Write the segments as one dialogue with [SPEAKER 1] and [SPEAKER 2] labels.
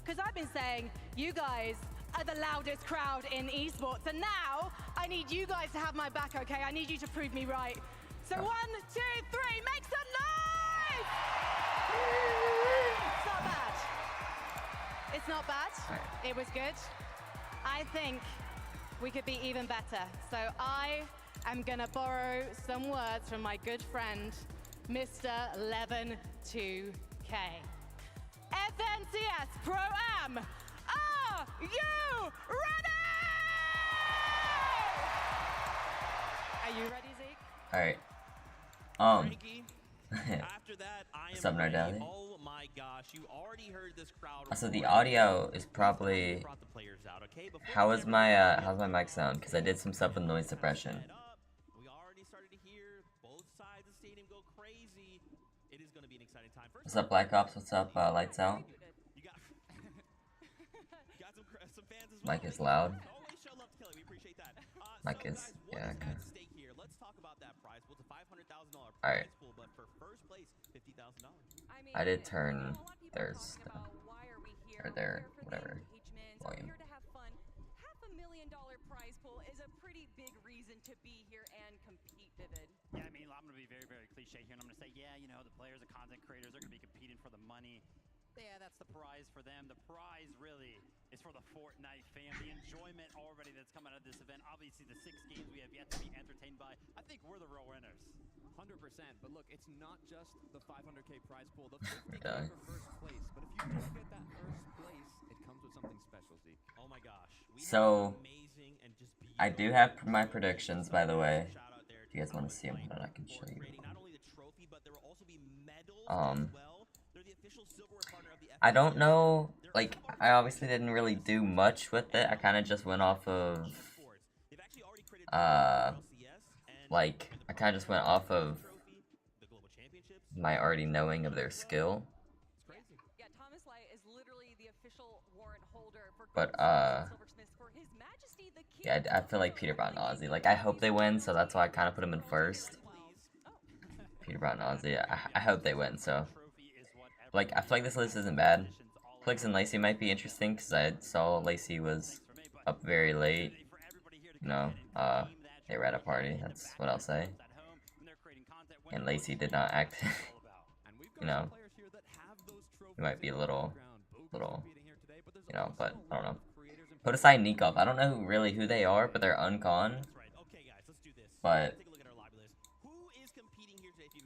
[SPEAKER 1] Because I've been saying you guys are the loudest crowd in esports, and now I need you guys to have my back, okay? I need you to prove me right. So 1, 2, 3, make some noise! It's not bad. It's not bad.
[SPEAKER 2] Right.
[SPEAKER 1] It was good. I think we could be even better. So I am gonna borrow some words from my good friend, Mr. 112K. FNCS Pro-Am, are you ready? Are you ready, Zeke?
[SPEAKER 2] Alright.
[SPEAKER 3] After that,
[SPEAKER 2] What's up, Nardelli?
[SPEAKER 3] Oh my gosh, you already heard this crowd.
[SPEAKER 2] So the audio is probably. How's my mic sound? Because I did some stuff with noise suppression.
[SPEAKER 3] We already started to hear both sides of the stadium go crazy. It is going to be an exciting time.
[SPEAKER 2] What's up, Black Ops? What's up, Lights Out?
[SPEAKER 3] You got some fans as well.
[SPEAKER 2] Mic is loud.
[SPEAKER 3] Always show love to Kelly. We appreciate that.
[SPEAKER 2] Mic is, yeah,
[SPEAKER 3] What is
[SPEAKER 2] okay.
[SPEAKER 3] at stake here? Let's talk about that prize pool. It's a $500,000
[SPEAKER 2] Alright.
[SPEAKER 3] prize pool, but for first place, $50,000.
[SPEAKER 2] I did turn theirs, or their, whatever, volume.
[SPEAKER 1] $500,000 prize pool is a pretty big reason to be here and compete, Vivid.
[SPEAKER 4] Yeah, I mean, I'm going to be very, very cliche here, and I'm going to say, yeah, you know, the players, the content creators, they're going to be competing for the money. Yeah, that's the prize for them. The prize really is for the Fortnite fam. The enjoyment already that's come out of this event. Obviously, the 6 games we have yet to be entertained by. I think we're the real winners.
[SPEAKER 5] 100%. But look, it's not just the 500K prize pool. The 50K for first place. But if you don't get that first place, it comes with something special, Zeke.
[SPEAKER 3] Oh my gosh.
[SPEAKER 2] So,
[SPEAKER 3] Amazing and just
[SPEAKER 2] I do have my predictions, by the way. If you guys want to see them, then I can show you.
[SPEAKER 3] Not only the trophy, but there will also be medals as well. They're the official silverware partner of the
[SPEAKER 2] I don't know, like, I obviously didn't really do much with it. I kind of just went off of, like, I kind of just went off of my already knowing of their skill.
[SPEAKER 1] Yeah, Thomas Light is literally the official warrant holder for
[SPEAKER 2] But,
[SPEAKER 1] Silversmiths for His Majesty the King.
[SPEAKER 2] yeah, I feel like Peter Brown and Ozzy. Like, I hope they win, so that's why I kind of put them in first. Peter Brown and Ozzy, I hope they win, so. Like, I feel like this list isn't bad. Plix and Lacey might be interesting, because I saw Lacey was up very late. You know, they were at a party, that's what I'll say. And Lacey did not act, you know, he might be a little, you know, but I don't know. Put aside Nikov, I don't know really who they are, but they're uncon. But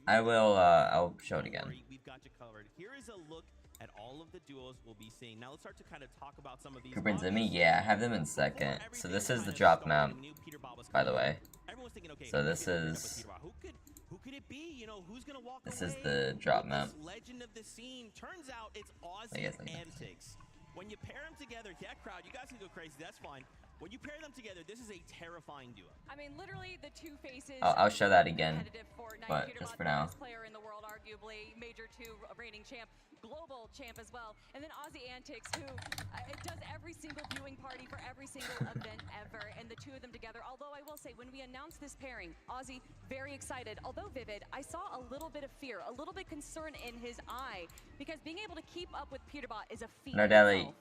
[SPEAKER 2] I'll show it again.
[SPEAKER 3] We've got you covered. Here is a look at all of the duos we'll be seeing. Now let's start to kind of talk about some of these.
[SPEAKER 2] Cooper and Zimmy, yeah, I have them in second. So this is the drop map, by the way. So this is
[SPEAKER 3] who could it be? You know, who's gonna walk
[SPEAKER 2] this
[SPEAKER 3] away
[SPEAKER 2] is the drop
[SPEAKER 3] with
[SPEAKER 2] map.
[SPEAKER 3] this legend of the scene. Turns out it's
[SPEAKER 2] I guess
[SPEAKER 3] Ozzy
[SPEAKER 2] I can
[SPEAKER 3] Antics. When you pair them together, yeah, crowd, you guys can go crazy. That's fine. When you pair them together, this is a terrifying duo.
[SPEAKER 1] I mean, literally the two faces.
[SPEAKER 2] I'll show that again,
[SPEAKER 1] Competitive Fortnite.
[SPEAKER 2] but
[SPEAKER 1] Peter
[SPEAKER 2] just
[SPEAKER 1] Bot's
[SPEAKER 2] for
[SPEAKER 1] the
[SPEAKER 2] now.
[SPEAKER 1] best player in the world, arguably Major 2 reigning champ, global champ as well, and then Ozzy Antics, who does every single viewing party for every single event ever, and the two of them together. Although I will say, when we announced this pairing, Ozzy very excited. Although Vivid, I saw a little bit of fear, a little bit concern in his eye, because being able to keep up with Peterbot is a feat.
[SPEAKER 2] Nardelli,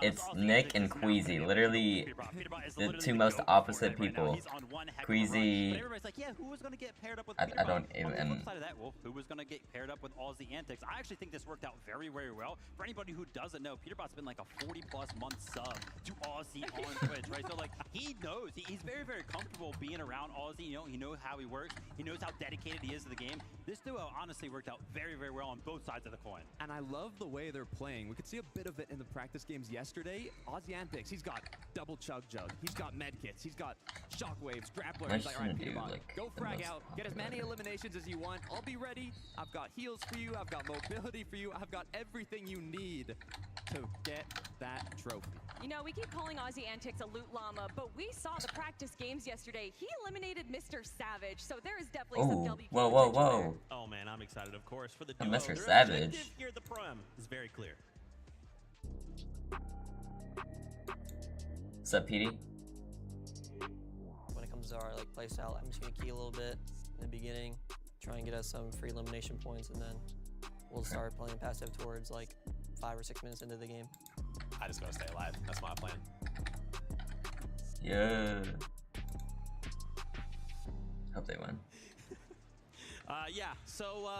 [SPEAKER 2] it's Nick and Queasy, literally the two most opposite people. Queasy, I don't even.
[SPEAKER 4] Who was going to get paired up with Ozzy Antics? I actually think this worked out very, very well. For anybody who doesn't know, Peterbot's been like a 40+ month sub to Ozzy on Twitch, right? So like he knows, he's very, very comfortable being around Ozzy. You know, he knows how he works. He knows how dedicated he is to the game. This duo honestly worked out very, very well on both sides of the coin.
[SPEAKER 5] And I love the way they're playing. We could see a bit of it in the practice games yesterday. Ozzy Antics, he's got double chug jug. He's got medkits. He's got shockwaves, grappler. He's like, all right, Peterbot,
[SPEAKER 2] like,
[SPEAKER 5] go frag out. Get as many eliminations as you want. I'll be ready. I've got heals for you. I've got mobility for you. I've got everything you need to get that trophy.
[SPEAKER 1] You know, we keep calling Ozzy Antics a loot llama, but we saw the practice games yesterday. He eliminated Mr. Savage, so there is definitely some WK
[SPEAKER 2] whoa,
[SPEAKER 1] potential
[SPEAKER 2] whoa.
[SPEAKER 1] there.
[SPEAKER 3] Oh man, I'm excited, of course, for the
[SPEAKER 2] And
[SPEAKER 3] duo.
[SPEAKER 2] Mr.
[SPEAKER 3] Their
[SPEAKER 2] Savage.
[SPEAKER 3] objective here at the Prem is very clear.
[SPEAKER 2] What's up, Petey?
[SPEAKER 6] When it comes to our like playstyle, I'm just gonna key a little bit in the beginning, try and get us some free elimination points, and then we'll start playing passive towards like 5 or 6 minutes into the game.
[SPEAKER 7] I just gotta stay alive. That's my plan.
[SPEAKER 2] Yeah. Hope they win.
[SPEAKER 3] Yeah, so,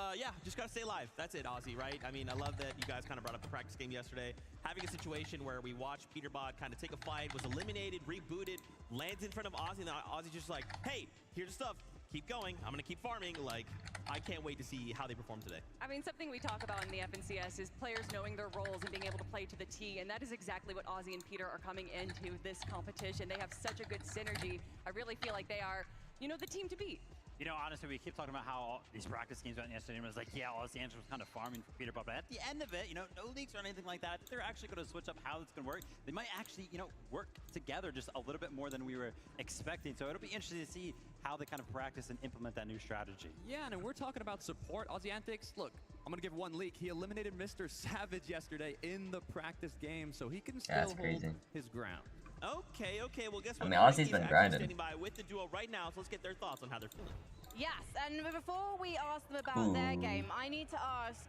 [SPEAKER 3] just gotta stay alive. That's it, Ozzy, right? I mean, I love that you guys kind of brought up the practice game yesterday. Having a situation where we watched Peterbot kind of take a fight, was eliminated, rebooted, lands in front of Ozzy, and Ozzy's just like, hey, here's the stuff. Keep going. I'm gonna keep farming. Like, I can't wait to see how they perform today.
[SPEAKER 1] I mean, something we talk about in the FNCS is players knowing their roles and being able to play to the T, and that is exactly what Ozzy and Peter are coming into this competition. They have such a good synergy. I really feel like they are, you know, the team to beat.
[SPEAKER 4] You know, honestly, we keep talking about how all these practice games went yesterday, and it was like, yeah, Los Angeles was kind of farming for Peterbot, but at the end of it, you know, no leaks or anything like that. They're actually going to switch up how it's going to work. They might actually, you know, work together just a little bit more than we were expecting. So it'll be interesting to see how they kind of practice and implement that new strategy.
[SPEAKER 5] Yeah, and we're talking about support. Aussie Antics, look, I'm going to give one leak. He eliminated Mr. Savage yesterday in the practice game, so he can still hold his ground.
[SPEAKER 3] Okay, well, guess what?
[SPEAKER 2] I mean, Ozzy's been grinding.
[SPEAKER 3] Standing by with the duo right now, so let's get their thoughts on how they're feeling.
[SPEAKER 8] Yes, and before we ask them about their game, I need to ask,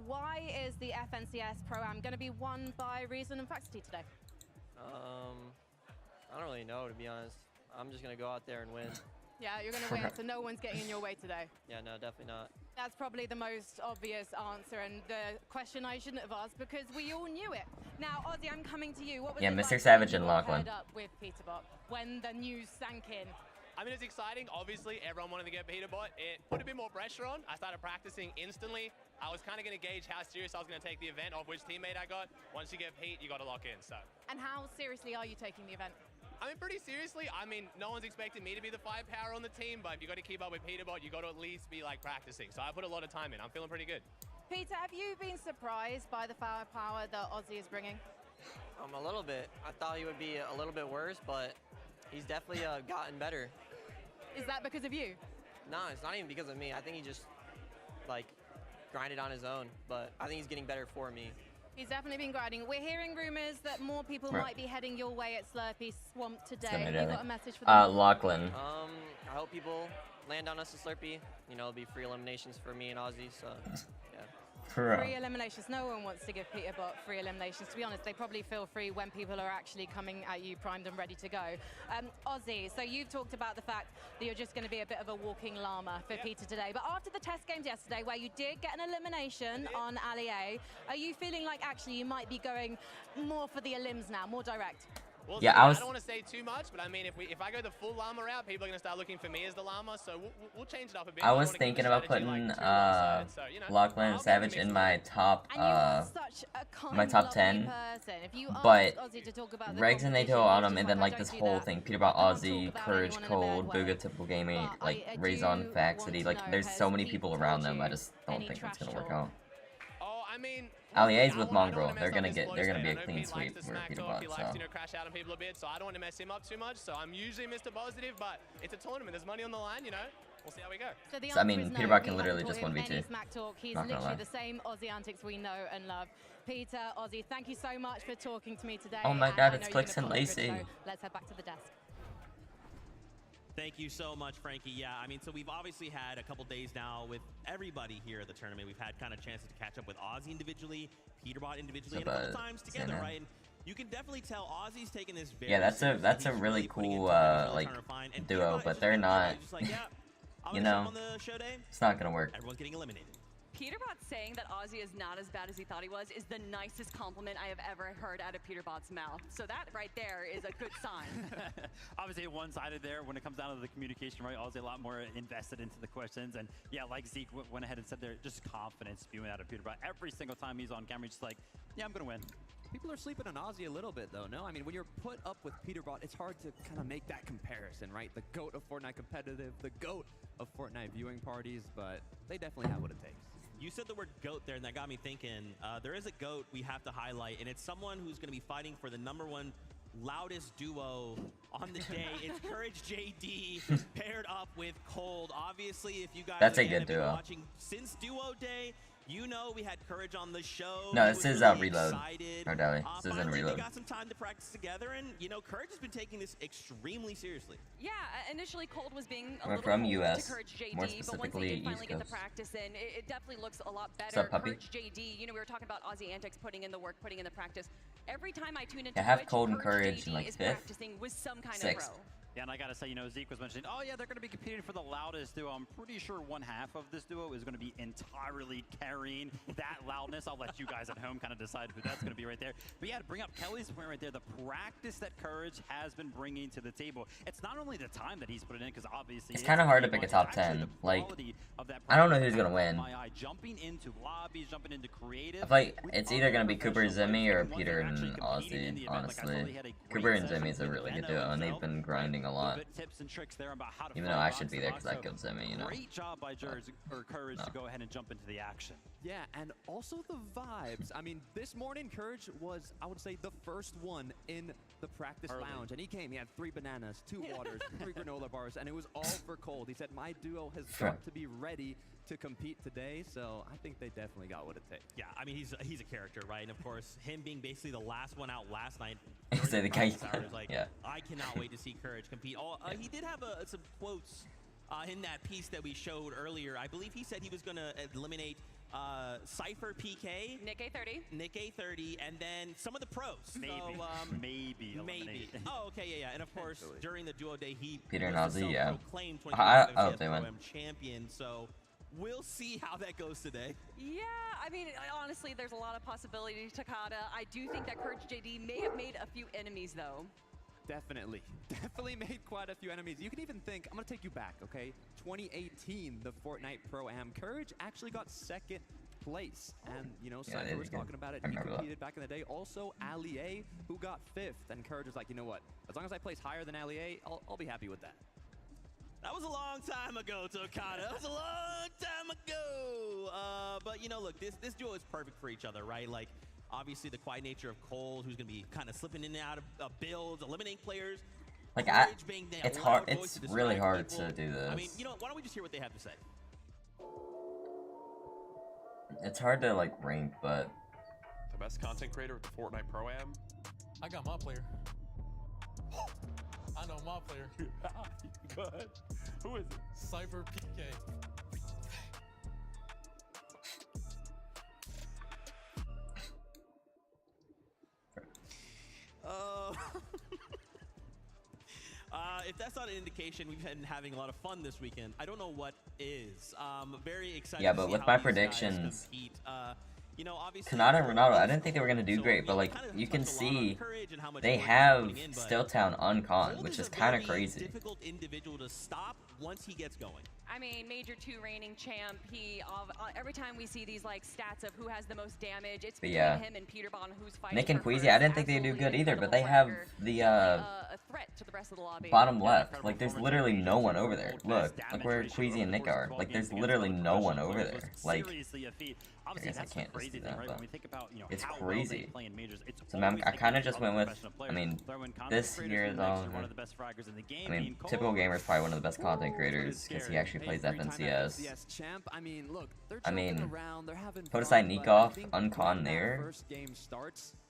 [SPEAKER 8] why is the FNCS Pro-Am going to be won by Reason and Faxity today?
[SPEAKER 6] I don't really know, to be honest. I'm just going to go out there and win.
[SPEAKER 8] Yeah, you're going to win, so no one's getting in your way today.
[SPEAKER 6] Yeah, no, definitely not.
[SPEAKER 8] That's probably the most obvious answer and the question I shouldn't have asked because we all knew it. Now, Ozzy, I'm coming to you. What was it
[SPEAKER 2] Mr.
[SPEAKER 8] like
[SPEAKER 2] Savage
[SPEAKER 8] when
[SPEAKER 2] and
[SPEAKER 8] you got
[SPEAKER 2] Lachlan.
[SPEAKER 8] paired up with Peterbot when the news sank in?
[SPEAKER 7] I mean, it's exciting. Obviously, everyone wanted to get Peterbot. It put a bit more pressure on. I started practicing instantly. I was kind of going to gauge how serious I was going to take the event, of which teammate I got. Once you get Pete, you got to lock in. So.
[SPEAKER 8] And how seriously are you taking the event?
[SPEAKER 7] I mean, pretty seriously. I mean, no one's expecting me to be the firepower on the team, but if you got to keep up with Peterbot, you got to at least be like practicing. So I put a lot of time in. I'm feeling pretty good.
[SPEAKER 8] Peter, have you been surprised by the firepower that Ozzy is bringing?
[SPEAKER 6] A little bit. I thought he would be a little bit worse, but he's definitely gotten better.
[SPEAKER 8] Is that because of you?
[SPEAKER 6] No, it's not even because of me. I think he just, like, grinded on his own, but I think he's getting better for me.
[SPEAKER 8] He's definitely been grinding. We're hearing rumors that more people might be heading your way at Slurpee Swamp today. Have you got a message for them?
[SPEAKER 2] Lachlan.
[SPEAKER 6] I hope people land on us at Slurpee. You know, it'll be free eliminations for me and Ozzy, so, yeah.
[SPEAKER 8] Free eliminations. No one wants to give Peterbot free eliminations. To be honest, they probably feel free when people are actually coming at you primed and ready to go. Ozzy, so you've talked about the fact that you're just going to be a bit of a walking llama for Peter today. But after the test games yesterday, where you did get an elimination on Ali A, are you feeling like actually you might be going more for the elims now, more direct?
[SPEAKER 7] Well,
[SPEAKER 2] yeah,
[SPEAKER 7] I don't want to say too much, but I mean, if I go the full llama route, people are going to start looking for me as the llama, so we'll change it up a bit.
[SPEAKER 2] I was thinking about putting Lachlan and Savage in my top my top 10, but Regs and Nato on him, and then like this whole thing, Peterbot, Ozzy, Courage, Cold, Booga, Typical Gaming, like Raison, Faxity, like there's so many people around them. I just don't think it's gonna work out.
[SPEAKER 7] I mean,
[SPEAKER 2] Alia's with Mongrel. They're gonna be a clean sweep for Peterbot.
[SPEAKER 7] He likes to, crash out on people a bit, so I don't want to mess him up too much. So I'm usually Mr. Positive, but it's a tournament. There's money on the line, you know. We'll see how we go.
[SPEAKER 8] So
[SPEAKER 2] I mean, Peterbot can literally just 1v2.
[SPEAKER 8] He's literally the same Aussie Antics we know and love. Peter, Ozzy, thank you so much for talking to me today.
[SPEAKER 2] Oh my God, it's Clicks and Lacey.
[SPEAKER 8] Let's head back to the desk.
[SPEAKER 3] Thank you so much, Frankie. Yeah, I mean, so we've obviously had a couple days now with everybody here at the tournament. We've had kind of chances to catch up with Ozzy individually, Peterbot individually, and a couple times together, right? And you can definitely tell Ozzy's taking this very
[SPEAKER 2] that's a really cool like duo, but they're not. You know, it's not gonna work.
[SPEAKER 3] Everyone's getting eliminated.
[SPEAKER 1] Peterbot saying that Ozzy is not as bad as he thought he was is the nicest compliment I have ever heard out of Peterbot's mouth. So that right there is a good sign.
[SPEAKER 4] Obviously one-sided there when it comes down to the communication, right? Ozzy a lot more invested into the questions. And yeah, like Zeke went ahead and said there, just confidence spewing out of Peterbot. Every single time he's on camera, he's just like, yeah, I'm going to win.
[SPEAKER 5] People are sleeping on Ozzy a little bit, though, no? I mean, when you're put up with Peterbot, it's hard to kind of make that comparison, right? The GOAT of Fortnite competitive, the GOAT of Fortnite viewing parties, but they definitely have what it takes.
[SPEAKER 3] You said the word GOAT there, and that got me thinking. There is a GOAT we have to highlight, and it's someone who's going to be fighting for the #1 loudest duo on the day. It's Courage JD paired up with Cold. Obviously, if you guys
[SPEAKER 2] That's a
[SPEAKER 3] have
[SPEAKER 2] good
[SPEAKER 3] been
[SPEAKER 2] duo.
[SPEAKER 3] watching since Duo Day, You know, we had Courage on the show.
[SPEAKER 2] No,
[SPEAKER 3] He
[SPEAKER 2] this
[SPEAKER 3] was
[SPEAKER 2] is
[SPEAKER 3] really
[SPEAKER 2] Reload.
[SPEAKER 3] excited.
[SPEAKER 2] Or Deli. This isn't
[SPEAKER 3] Finally,
[SPEAKER 2] Reload.
[SPEAKER 3] they got some time to practice together, and you know, Courage has been taking this extremely seriously.
[SPEAKER 1] Yeah, initially Cold was being a
[SPEAKER 2] We're
[SPEAKER 1] little
[SPEAKER 2] from
[SPEAKER 1] cold
[SPEAKER 2] US,
[SPEAKER 1] to Courage JD,
[SPEAKER 2] more
[SPEAKER 1] but once
[SPEAKER 2] specifically
[SPEAKER 1] they did finally
[SPEAKER 2] East
[SPEAKER 1] get the
[SPEAKER 2] Coast.
[SPEAKER 1] practice in, it definitely looks a lot better.
[SPEAKER 2] What's up, puppy?
[SPEAKER 1] Courage JD, you know, we were talking about Aussie Antics putting in the work, putting in the practice. Every time I tune into
[SPEAKER 2] Yeah, have
[SPEAKER 1] Twitch,
[SPEAKER 2] Cold and
[SPEAKER 1] Courage
[SPEAKER 2] Courage in,
[SPEAKER 1] JD
[SPEAKER 2] like,
[SPEAKER 1] is
[SPEAKER 2] 5th?
[SPEAKER 1] practicing with some kind
[SPEAKER 2] 6th.
[SPEAKER 1] of pro.
[SPEAKER 4] Yeah, and I gotta say, you know, Zeke was mentioning, oh yeah, they're gonna be competing for the loudest duo. I'm pretty sure one half of this duo is gonna be entirely carrying that loudness. I'll let you guys at home kind of decide who that's gonna be right there. But yeah, to bring up Kelly's point right there, the practice that Courage has been bringing to the table. It's not only the time that he's put it in, because obviously
[SPEAKER 2] It's kind of hard to pick a top 10. Like, I don't know who's gonna win.
[SPEAKER 4] Jumping into lobbies, jumping into creative.
[SPEAKER 2] I feel like it's either gonna be Cooper Zemie or Peter and Aussie, honestly. Cooper and Zemie is a really good duo, and they've been grinding a lot. Even though I should be there because I killed Zemie, you know.
[SPEAKER 4] Great job by Courage to go ahead and jump into the action.
[SPEAKER 5] Yeah, and also the vibes. I mean, this morning, Courage was, I would say, the first one in the practice lounge. And he came, he had 3 bananas, 2 waters, 3 granola bars, and it was all for Cold. He said, my duo has got to be ready to compete today, so I think they definitely got what it takes.
[SPEAKER 3] Yeah, I mean, he's a character, right? And of course, him being basically the last one out last night.
[SPEAKER 2] Say the guy,
[SPEAKER 3] Like,
[SPEAKER 2] yeah.
[SPEAKER 3] I cannot wait to see Courage compete. He did have some quotes in that piece that we showed earlier. I believe he said he was going to eliminate Cypher PK,
[SPEAKER 1] Nick A30,
[SPEAKER 3] and then some of the pros.
[SPEAKER 4] Maybe,
[SPEAKER 3] So,
[SPEAKER 4] maybe.
[SPEAKER 3] Oh, okay, yeah. And of course, during the duo day, he
[SPEAKER 2] Peter and
[SPEAKER 3] was the
[SPEAKER 2] Ozzy, yeah.
[SPEAKER 3] self-proclaimed
[SPEAKER 2] I
[SPEAKER 3] 24/7
[SPEAKER 2] hope they win.
[SPEAKER 3] Pro-Am champion. So we'll see how that goes today.
[SPEAKER 1] Yeah, I mean, honestly, there's a lot of possibility to Takada. I do think that Courage JD may have made a few enemies, though.
[SPEAKER 5] Definitely made quite a few enemies. You can even think, I'm gonna take you back, okay? 2018, the Fortnite Pro-Am. Courage actually got 2nd place. And, you know,
[SPEAKER 2] Yeah,
[SPEAKER 5] Cypher was talking about it.
[SPEAKER 2] I
[SPEAKER 5] He
[SPEAKER 2] remember that.
[SPEAKER 5] competed back in the day. Also, Ali A, who got 5th. And Courage was like, you know what? As long as I place higher than Ali A, I'll be happy with that.
[SPEAKER 3] That was a long time ago, Tokata. That was a long time ago. But, you know, look, this duo is perfect for each other, right? Like, obviously, the quiet nature of Cole, who's going to be kind of slipping in and out of builds, eliminating players.
[SPEAKER 2] Like,
[SPEAKER 3] Courage being that
[SPEAKER 2] it's
[SPEAKER 3] loud
[SPEAKER 2] hard.
[SPEAKER 3] voice
[SPEAKER 2] It's
[SPEAKER 3] to
[SPEAKER 2] really
[SPEAKER 3] describe
[SPEAKER 2] hard
[SPEAKER 3] people.
[SPEAKER 2] to do this.
[SPEAKER 3] I mean, you know, why don't we just hear what they have to say?
[SPEAKER 2] It's hard to, like, rank, but
[SPEAKER 9] The best content creator with the Fortnite Pro-Am?
[SPEAKER 10] I got my player. I know my player.
[SPEAKER 9] Go ahead. Who is it?
[SPEAKER 10] Cypher PK.
[SPEAKER 3] If that's not an indication we've been having a lot of fun this weekend, I don't know what is. Very excited.
[SPEAKER 2] Yeah,
[SPEAKER 3] to
[SPEAKER 2] but
[SPEAKER 3] see
[SPEAKER 2] with
[SPEAKER 3] how
[SPEAKER 2] my
[SPEAKER 3] these guys
[SPEAKER 2] predictions,
[SPEAKER 3] compete. You know, obviously,
[SPEAKER 2] Kanata and Ronaldo, I didn't think they were gonna do great, but like you can see they have Stilltown on con, which is kind of crazy.
[SPEAKER 3] Difficult individual to stop once he gets going.
[SPEAKER 1] I mean, Major 2 reigning champ. He every time we see these like stats of who has the most damage, it's between him and Peterbon who's fighting.
[SPEAKER 2] Nick and
[SPEAKER 1] for
[SPEAKER 2] Queasy, I
[SPEAKER 1] first.
[SPEAKER 2] didn't think they'd do good
[SPEAKER 1] Absolutely
[SPEAKER 2] either, but they
[SPEAKER 1] incredible
[SPEAKER 2] have
[SPEAKER 1] striker.
[SPEAKER 2] the
[SPEAKER 1] a threat to the rest of the lobby.
[SPEAKER 2] bottom left. Like there's literally no one over there. Look where Queasy and Nick are. Like there's literally no one over there. Like I guess I can't just do that, but it's crazy. So I kind of just went with, I mean, this here is all, I mean, Typical Gamer is probably one of the best content creators because he actually plays FNCS. I mean, Podesai Nikov, uncon there.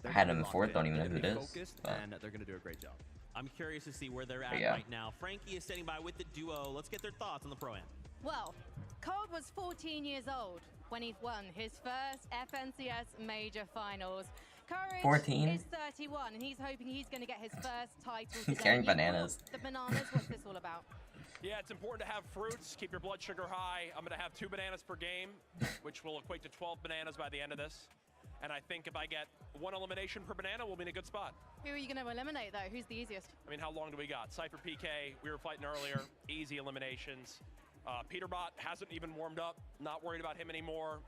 [SPEAKER 2] I had him in 4th, don't even know who it is. But
[SPEAKER 5] they're gonna do a great job.
[SPEAKER 3] I'm curious to see where they're at
[SPEAKER 2] yeah.
[SPEAKER 3] right now. Frankie is standing by with the duo. Let's get their thoughts on the Pro-Am.
[SPEAKER 8] Well, Cold was 14 years old when he won his first FNCS Major Finals. Courage
[SPEAKER 2] 14?
[SPEAKER 8] is 31, and he's hoping he's going to get his first title today.
[SPEAKER 2] He's carrying
[SPEAKER 8] You brought
[SPEAKER 2] bananas.
[SPEAKER 8] The bananas, what's this all about?
[SPEAKER 9] Yeah, it's important to have fruits, keep your blood sugar high. I'm going to have 2 bananas per game, which will equate to 12 bananas by the end of this. And I think if I get 1 elimination per banana, we'll be in a good spot.
[SPEAKER 8] Who are you going to eliminate, though? Who's the easiest?
[SPEAKER 9] I mean, how long do we got? Cypher PK, we were fighting earlier, easy eliminations. Peterbot hasn't even warmed up, not worried about him anymore.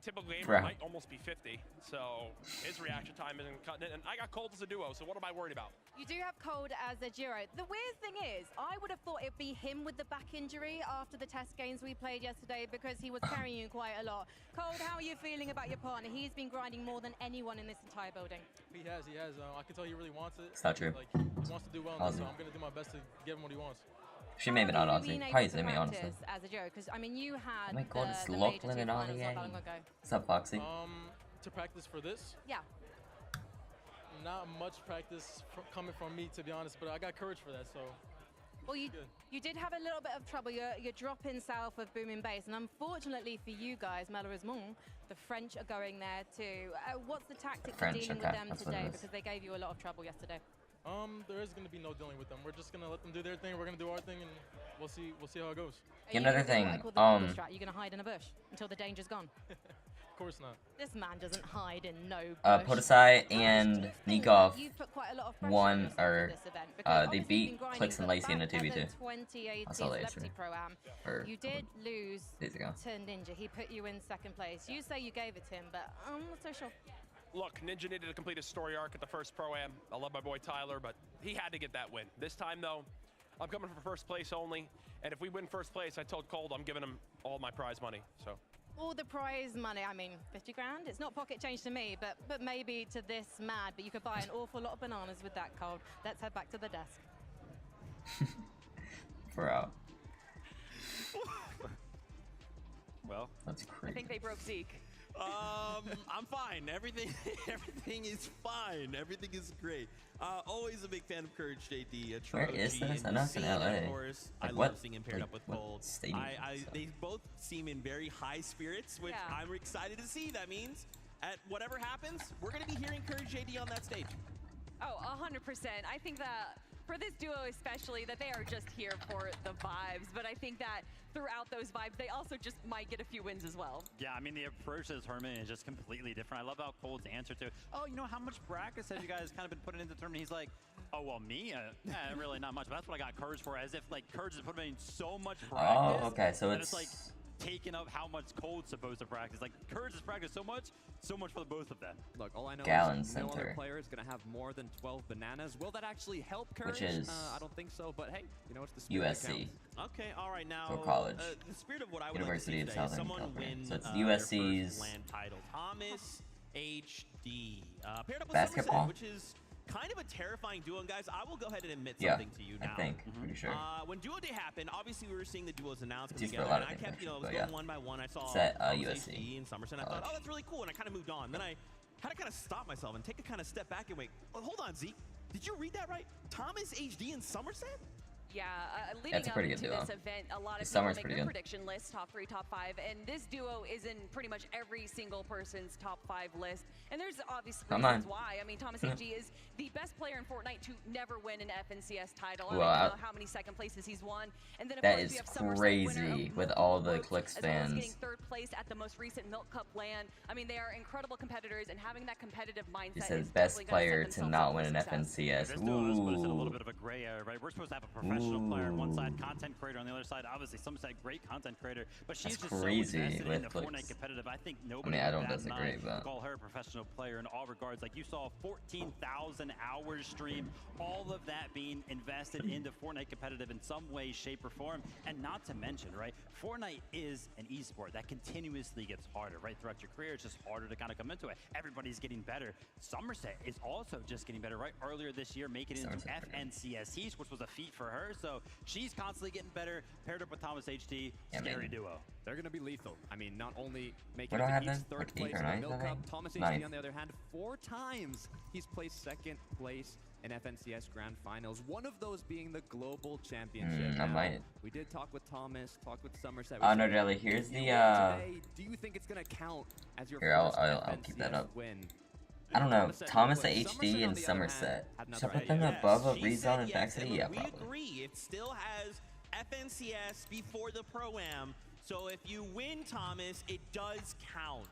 [SPEAKER 9] Typical gamer might almost be 50, so his reaction time isn't cutting it. And I got Cold as a duo, so what am I worried about?
[SPEAKER 8] You do have Cold as a duo. The weird thing is, I would have thought it'd be him with the back injury after the test games we played yesterday because he was carrying you quite a lot. Cold, how are you feeling about your partner? He's been grinding more than anyone in this entire building.
[SPEAKER 10] He has. I can tell he really wants it.
[SPEAKER 2] It's not true.
[SPEAKER 10] Like, he wants to do well in this, so I'm going to do my best to give him what he wants.
[SPEAKER 2] She maybe not Aussie. Probably Zemie, honestly.
[SPEAKER 8] As a duo, because I mean, you had
[SPEAKER 2] Oh my god, it's
[SPEAKER 8] the
[SPEAKER 2] Lachlan
[SPEAKER 8] major
[SPEAKER 2] and
[SPEAKER 8] two
[SPEAKER 2] Ollie.
[SPEAKER 8] finals not that long ago.
[SPEAKER 2] What's up, Foxy?
[SPEAKER 10] To practice for this,
[SPEAKER 8] Yeah.
[SPEAKER 10] not much practice coming from me, to be honest, but I got courage for that, so.
[SPEAKER 8] Well, you did have a little bit of trouble. You're dropping south of booming base, and unfortunately for you guys, malheureusement, the French are going there too. What's the tactic for dealing with them today? Because they gave you a lot of trouble yesterday.
[SPEAKER 10] There is going to be no dealing with them. We're just going to let them do their thing. We're going to do our thing, and we'll see how it goes.
[SPEAKER 2] Another thing,
[SPEAKER 8] you're going to hide in a bush until the danger's gone.
[SPEAKER 10] Of course not.
[SPEAKER 8] This man doesn't hide in no bush.
[SPEAKER 2] Podesai and Nikov
[SPEAKER 8] You've put quite a lot of pressure
[SPEAKER 2] won,
[SPEAKER 8] on yourself
[SPEAKER 2] or
[SPEAKER 8] for this event, because
[SPEAKER 2] they
[SPEAKER 8] obviously
[SPEAKER 2] beat
[SPEAKER 8] you've been grinding,
[SPEAKER 2] Clicks and
[SPEAKER 8] but
[SPEAKER 2] Lacey in the
[SPEAKER 8] back at
[SPEAKER 2] 2v2.
[SPEAKER 8] the 2018
[SPEAKER 2] I saw that
[SPEAKER 8] Celebrity
[SPEAKER 2] yesterday.
[SPEAKER 8] Pro-Am,
[SPEAKER 2] Or
[SPEAKER 8] you did lose
[SPEAKER 2] days ago.
[SPEAKER 8] to Ninja. He put you in second place. You say you gave it to him, but I'm not so sure.
[SPEAKER 9] Look, Ninja needed to complete his story arc at the first Pro-Am. I love my boy Tyler, but he had to get that win. This time, though, I'm coming for first place only. And if we win first place, I told Cold I'm giving him all my prize money. So.
[SPEAKER 8] All the prize money, I mean, 50 grand? It's not pocket change to me, but maybe to this mad. But you could buy an awful lot of bananas with that, Cold. Let's head back to the desk.
[SPEAKER 2] Bro.
[SPEAKER 4] Well,
[SPEAKER 2] That's
[SPEAKER 1] I
[SPEAKER 2] crazy.
[SPEAKER 1] think they broke Zeke.
[SPEAKER 3] I'm fine. Everything is fine. Everything is great. Always a big fan of Courage JD.
[SPEAKER 2] Where is this? I know it's in LA.
[SPEAKER 3] Of course,
[SPEAKER 2] Like
[SPEAKER 3] I
[SPEAKER 2] what-
[SPEAKER 3] love seeing him paired
[SPEAKER 2] like
[SPEAKER 3] up with
[SPEAKER 2] what
[SPEAKER 3] Cold.
[SPEAKER 2] stadium is that?
[SPEAKER 3] They both seem in very high spirits, which
[SPEAKER 1] Yeah.
[SPEAKER 3] I'm excited to see. That means at whatever happens, we're going to be hearing Courage JD on that stage.
[SPEAKER 1] Oh, 100%. I think that for this duo especially, that they are just here for the vibes. But I think that throughout those vibes, they also just might get a few wins as well.
[SPEAKER 4] yeah, I mean, the approach to this tournament is just completely different. I love how Cold's answer to, oh, you know, how much brackets have you guys kind of been putting into the tournament? He's like, oh, well, me? Really not much. But that's what I got Courage for, as if, like, Courage is putting in so much practice.
[SPEAKER 2] Oh, okay, so
[SPEAKER 4] that
[SPEAKER 2] it's
[SPEAKER 4] like taking up how much Cold's supposed to practice. Like, Courage has practiced so much for the both of them.
[SPEAKER 5] Look, all I know
[SPEAKER 2] Gallon
[SPEAKER 5] is no
[SPEAKER 2] Center.
[SPEAKER 5] other player is going to have more than 12 bananas. Will that actually help Courage?
[SPEAKER 2] Which is
[SPEAKER 5] I don't think so, but hey, you know, it's the spirit that
[SPEAKER 2] USC.
[SPEAKER 5] counts.
[SPEAKER 3] Okay, all right, now
[SPEAKER 2] So college.
[SPEAKER 3] the spirit of what I would
[SPEAKER 2] University
[SPEAKER 3] like to
[SPEAKER 2] of
[SPEAKER 3] see today is
[SPEAKER 2] Southern
[SPEAKER 3] someone
[SPEAKER 2] California.
[SPEAKER 3] win
[SPEAKER 2] So it's
[SPEAKER 3] their first
[SPEAKER 2] USC's
[SPEAKER 3] land title. Thomas HD paired up with
[SPEAKER 2] basketball?
[SPEAKER 3] Somerset, which is kind of a terrifying duo. And guys, I will go ahead and admit
[SPEAKER 2] Yeah,
[SPEAKER 3] something to you now.
[SPEAKER 2] I think. Pretty sure.
[SPEAKER 3] When Duo Day happened, obviously we were seeing the duos announced
[SPEAKER 2] It's used for
[SPEAKER 3] together,
[SPEAKER 2] a lot
[SPEAKER 3] and I
[SPEAKER 2] of
[SPEAKER 3] kept,
[SPEAKER 2] things,
[SPEAKER 3] you know, it was
[SPEAKER 2] but
[SPEAKER 3] going
[SPEAKER 2] yeah.
[SPEAKER 3] one by one. I saw
[SPEAKER 2] It's at,
[SPEAKER 3] Thomas
[SPEAKER 2] USC
[SPEAKER 3] HD and Somerset, and I thought, oh, that's really cool, and I kind of moved on. Then I had to kind of stop myself and take a kind of step back and wait. Well, hold on, Zeke. Did you read that right? Thomas HD and Somerset?
[SPEAKER 1] Yeah, leading
[SPEAKER 2] That's a
[SPEAKER 1] up
[SPEAKER 2] pretty
[SPEAKER 1] to
[SPEAKER 2] good duo.
[SPEAKER 1] this event, a lot of
[SPEAKER 2] His
[SPEAKER 1] people
[SPEAKER 2] summer's
[SPEAKER 1] make
[SPEAKER 2] pretty
[SPEAKER 1] their
[SPEAKER 2] good.
[SPEAKER 1] prediction list, top 3, top 5, and this duo is in pretty much every single person's top 5 list. And there's obvious
[SPEAKER 2] Not
[SPEAKER 1] reasons
[SPEAKER 2] mine.
[SPEAKER 1] why. I mean, Thomas
[SPEAKER 2] Yeah.
[SPEAKER 1] HG is the best player in Fortnite to never win an FNCS title.
[SPEAKER 2] Well,
[SPEAKER 1] I don't know how many second places he's won. And then of
[SPEAKER 2] That
[SPEAKER 1] course
[SPEAKER 2] is
[SPEAKER 1] we have Somerset,
[SPEAKER 2] crazy
[SPEAKER 1] winner of
[SPEAKER 2] with
[SPEAKER 1] multiple
[SPEAKER 2] all the
[SPEAKER 1] awards,
[SPEAKER 2] Clicks
[SPEAKER 1] as well as
[SPEAKER 2] fans.
[SPEAKER 1] getting 3rd place at the most recent Milk Cup LAN. I mean, they are incredible competitors, and having that competitive mindset
[SPEAKER 2] He
[SPEAKER 1] is
[SPEAKER 2] says
[SPEAKER 1] definitely
[SPEAKER 2] best
[SPEAKER 1] gonna
[SPEAKER 2] player
[SPEAKER 1] set
[SPEAKER 2] to
[SPEAKER 1] themselves
[SPEAKER 2] not
[SPEAKER 1] up
[SPEAKER 2] win
[SPEAKER 1] for
[SPEAKER 2] an
[SPEAKER 1] success.
[SPEAKER 2] FNCS.
[SPEAKER 4] This duo does put us in a little
[SPEAKER 2] Ooh.
[SPEAKER 4] bit of a gray area, right? We're supposed to have a professional player on one side,
[SPEAKER 2] Ooh.
[SPEAKER 4] content creator on the other side. Obviously, Somerset, great content creator, but she's
[SPEAKER 2] That's
[SPEAKER 4] just
[SPEAKER 2] crazy
[SPEAKER 4] so invested
[SPEAKER 2] with
[SPEAKER 4] in the Fortnite
[SPEAKER 2] Clicks.
[SPEAKER 4] competitive. I think
[SPEAKER 2] I
[SPEAKER 4] nobody
[SPEAKER 2] mean, I
[SPEAKER 4] would
[SPEAKER 2] don't
[SPEAKER 4] bat an
[SPEAKER 2] disagree,
[SPEAKER 4] eye
[SPEAKER 2] but
[SPEAKER 4] to call her a professional player in all regards. Like, you saw 14,000 hours stream, all of that being invested into Fortnite competitive in some way, shape, or form. And not to mention, right, Fortnite is an esport that continuously gets harder, right? Throughout your career, it's just harder to kind of come into it. Everybody's getting better. Somerset is also just getting better, right? Earlier this year, making it into
[SPEAKER 2] Somerset's pretty good.
[SPEAKER 4] FNCS East, which was a feat for her. So she's constantly getting better, paired up with Thomas HD.
[SPEAKER 2] Yeah,
[SPEAKER 4] Scary
[SPEAKER 2] man.
[SPEAKER 4] duo.
[SPEAKER 5] They're going to be lethal. I mean, not only making
[SPEAKER 2] What do I
[SPEAKER 5] it
[SPEAKER 2] have
[SPEAKER 5] to East,
[SPEAKER 2] then?
[SPEAKER 5] 3rd
[SPEAKER 2] Like 8
[SPEAKER 5] place
[SPEAKER 2] or
[SPEAKER 5] in the
[SPEAKER 2] 9th,
[SPEAKER 5] Milk
[SPEAKER 2] I
[SPEAKER 5] Cup.
[SPEAKER 2] think?
[SPEAKER 5] Thomas
[SPEAKER 2] 9th.
[SPEAKER 5] HD, on the other hand, 4 times he's placed 2nd place in FNCS Grand Finals. One of those being the Global Championship.
[SPEAKER 2] I
[SPEAKER 5] Now,
[SPEAKER 2] might.
[SPEAKER 5] we did talk with Thomas, talk with Somerset.
[SPEAKER 2] Oh,
[SPEAKER 5] We
[SPEAKER 2] no,
[SPEAKER 5] said,
[SPEAKER 2] Jelly, here's
[SPEAKER 5] if you
[SPEAKER 2] the,
[SPEAKER 5] win today, do you think it's going to count as your
[SPEAKER 2] Here,
[SPEAKER 5] first
[SPEAKER 2] I'll keep that
[SPEAKER 5] FNCS
[SPEAKER 2] up.
[SPEAKER 5] win?
[SPEAKER 2] I don't know.
[SPEAKER 5] Thomas
[SPEAKER 2] Thomas
[SPEAKER 5] said
[SPEAKER 2] at
[SPEAKER 5] no, but
[SPEAKER 2] HD
[SPEAKER 5] Somerset, on
[SPEAKER 2] and
[SPEAKER 5] the other hand,
[SPEAKER 2] Somerset.
[SPEAKER 5] had
[SPEAKER 2] Should I
[SPEAKER 5] another
[SPEAKER 2] put them
[SPEAKER 5] idea.
[SPEAKER 2] above a
[SPEAKER 3] She
[SPEAKER 2] Rezone
[SPEAKER 3] said
[SPEAKER 2] and
[SPEAKER 3] yes,
[SPEAKER 2] Fact City?
[SPEAKER 3] and
[SPEAKER 2] Yeah,
[SPEAKER 3] we
[SPEAKER 2] probably.
[SPEAKER 3] agree. It still has FNCS before the Pro-Am. So if you win, Thomas, it does count.